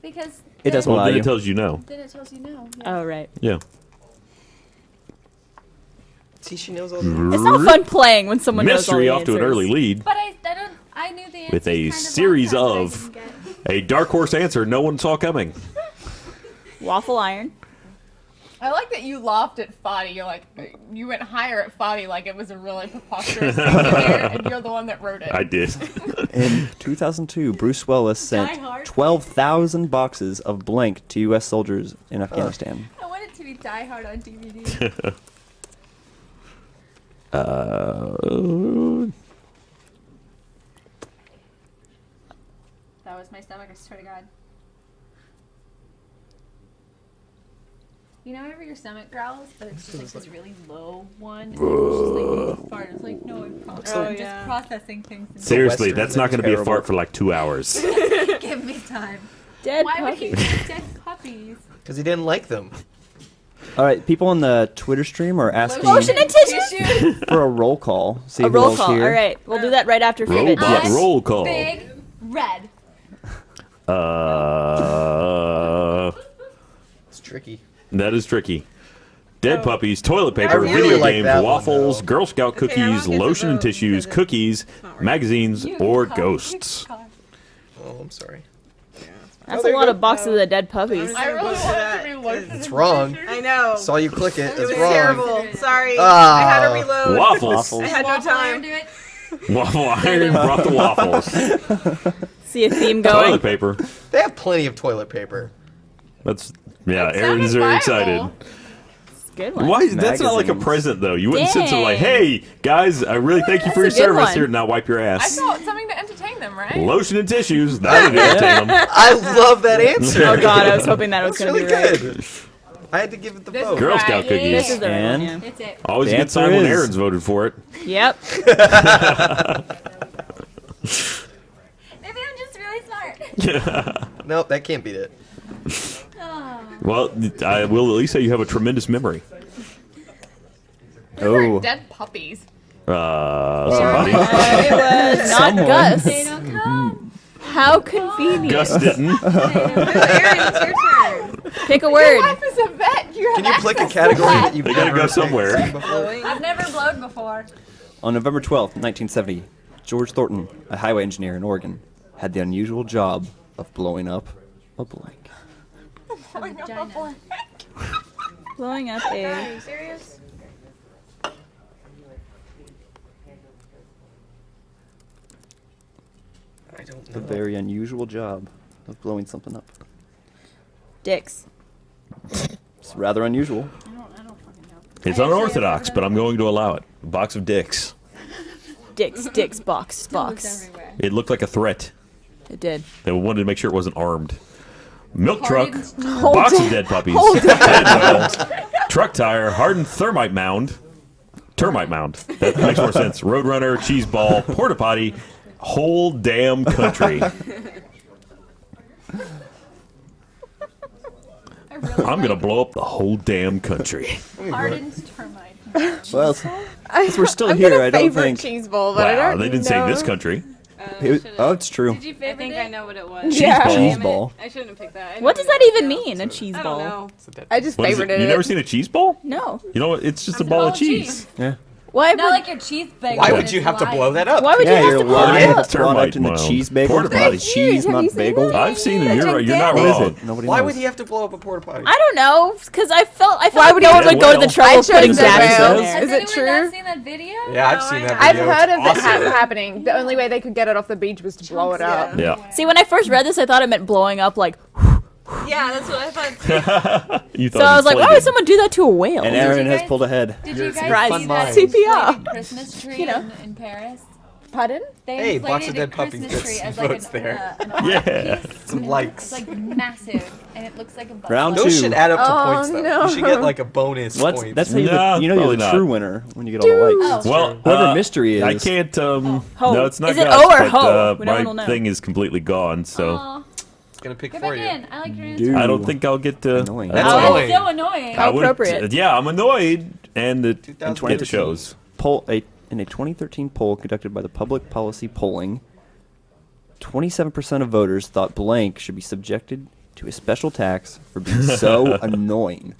Because It doesn't Well, allow then you. it tells you no. then it tells you no. Yeah. Oh, right. Yeah. See, she knows all the It's not fun playing when someone knows all Mystery the off to an answers. early lead But I knew the answer. with a series of a dark horse answer no one saw coming. Waffle iron. I like that you laughed at Fadi. You're like, you went higher at Fadi like it was a really preposterous thing to do, and you're the one that wrote it. I did. In 2002, Bruce Willis Die sent Hard. 12,000 boxes of blank to U.S. soldiers in Afghanistan. I want it to be Die Hard on DVD. That was my stomach, I swear to God. You know, whenever your stomach growls, but it's just like this really low one, and it's just like a fart. It's like, no, I'm just processing things. in Seriously, Western that's not going to be a terrible. fart for like 2 hours. my- Give me time. Dead Why would he puppies. eat dead puppies? Because he didn't like them. All right, people on the Twitter stream are asking Motion and tissue. for a roll call. See A who roll all's call. here. All right, we'll do that right after favorite. Robot Yes. roll call. Big red. It's tricky. That is tricky. Dead puppies, toilet I paper, really video like games, that one, waffles, though. Girl Scout Okay, I don't cookies, get to lotion and vote tissues, because cookies, magazines, or ghosts. Oh, I'm sorry. That's there a you lot go. of boxes of dead puppies. I really want it to be lotion. It's wrong. I know. Saw you click it. It It's was wrong. terrible. Sorry. Ah. I had to reload. Waffles. I had no time. Waffle iron brought the waffles. See a theme going. Toilet paper. They have plenty of toilet paper. That's Aaron's very excited. Good one. Why? That's not like a Magazines. present though. You wouldn't sit to like, Dang. hey guys, I really thank you for your That's a good service. one. Here, now wipe your I ass. thought something to entertain them, right? Lotion and tissues. That would entertain them. I love that answer. Oh God, I was hoping that was That's going to really be right. good. I had to give it the This vote. Girl Scout cookies. This is the right And- one. It's it. Always The a good answer sign when is- Aaron's voted for it. Yeah. Yep. Maybe I'm just really smart. Nope, that can't beat it. Oh. Well, I will at least say you have a tremendous memory. Oh, Dead puppies. Somebody. It was not Someone. Gus. They don't come. How convenient. Gus didn't. Aaron, it's your turn. Pick a Your word. wife is a vet. You Can have you pick a access to category that. that you've They gotta never go somewhere. seen before? I've never blowed before. on November 12th, 1970, George Thornton, a highway engineer in Oregon, had the unusual job of blowing up a blank. Vagina. Blowing up Are a. you serious? I don't A know. very unusual job of blowing something up. Dicks. It's rather unusual. I don't fucking know. It's unorthodox, but I'm going to allow it. A box of dicks. Dicks, box. Everywhere. It looked like a threat. It did. They wanted to make sure it wasn't armed. Milk truck, Hardened- box of dead puppies, dead well, truck tire, hardened thermite mound, termite mound. That makes more sense. Roadrunner, cheese ball, porta potty, whole damn country. I'm gonna blow up the whole damn country. Hardened termite. Well, since we're still I'm here, gonna I don't favorite think. cheese bowl, but I Wow, don't they didn't know. say this country. Oh, it's true. Did you I favorite think it? I know what it was. Yeah. Damn Cheese it. ball. I shouldn't have picked that. I What know does that even mean? A cheese I ball? don't know. I just What is it? favorited You it. never seen a cheese ball? No. You know what? It's just a ball of cheese. Yeah. Why Not would? like your cheese bagel. Why when would it's you have to live. blow that up? Why would Yeah, you you're have to blow lying. it up? It's brought up Termite in the mound. cheese bagel. Porta potty. Cheese, Have not you seen bagel. it? I've seen it. You're not What is wrong. it? Nobody Why knows. would he have to blow up a porta potty? I don't know, because I felt Why like would no he one have would to- go to the Well, trouble of I putting chose gas the in rails. there. Is Has it anyone not true? seen that video? Yeah, I've seen that I've video. heard of It's it awesome. happening. The only way they could get it off the beach was to blow it up. Yeah. See, when I first read this, I thought it meant blowing up, like. Yeah, that's what I thought. You So I was like, why would someone do that to a whale? And Aaron has pulled ahead. Did you guys surprised. see that CPR. like, Christmas tree You know. in Paris? Pardon? They Hey, box of inflated dead a puppies Christmas gets tree some as like votes there. an art Yeah. piece. Some likes. It's like massive, and it looks like a bus. Round Those two. should add up to Oh, points, though. no. You should get like a bonus point. That's how you, No, you know you're probably the not. true winner when you get all the likes. Oh. Well, Whoever mystery is. I can't. No, Ho. it's not. Is it Gus, O or but, ho? No one will my know. thing is completely gone, so Aw. Gonna pick Go for back you. in. I like your answer. Dude. I don't think I'll get to. Annoying. That's Oh, annoying. so annoying. How I would- appropriate. Yeah, I'm annoyed, and it 2013. shows. In a 2013 poll conducted by the Public Policy Polling, 27% of voters thought blank should be subjected to a special tax for being so annoying.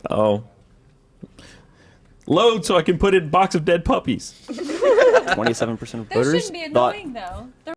Oh. Load so I can put in box of dead puppies. 27% of Those voters shouldn't be thought annoying, though. They're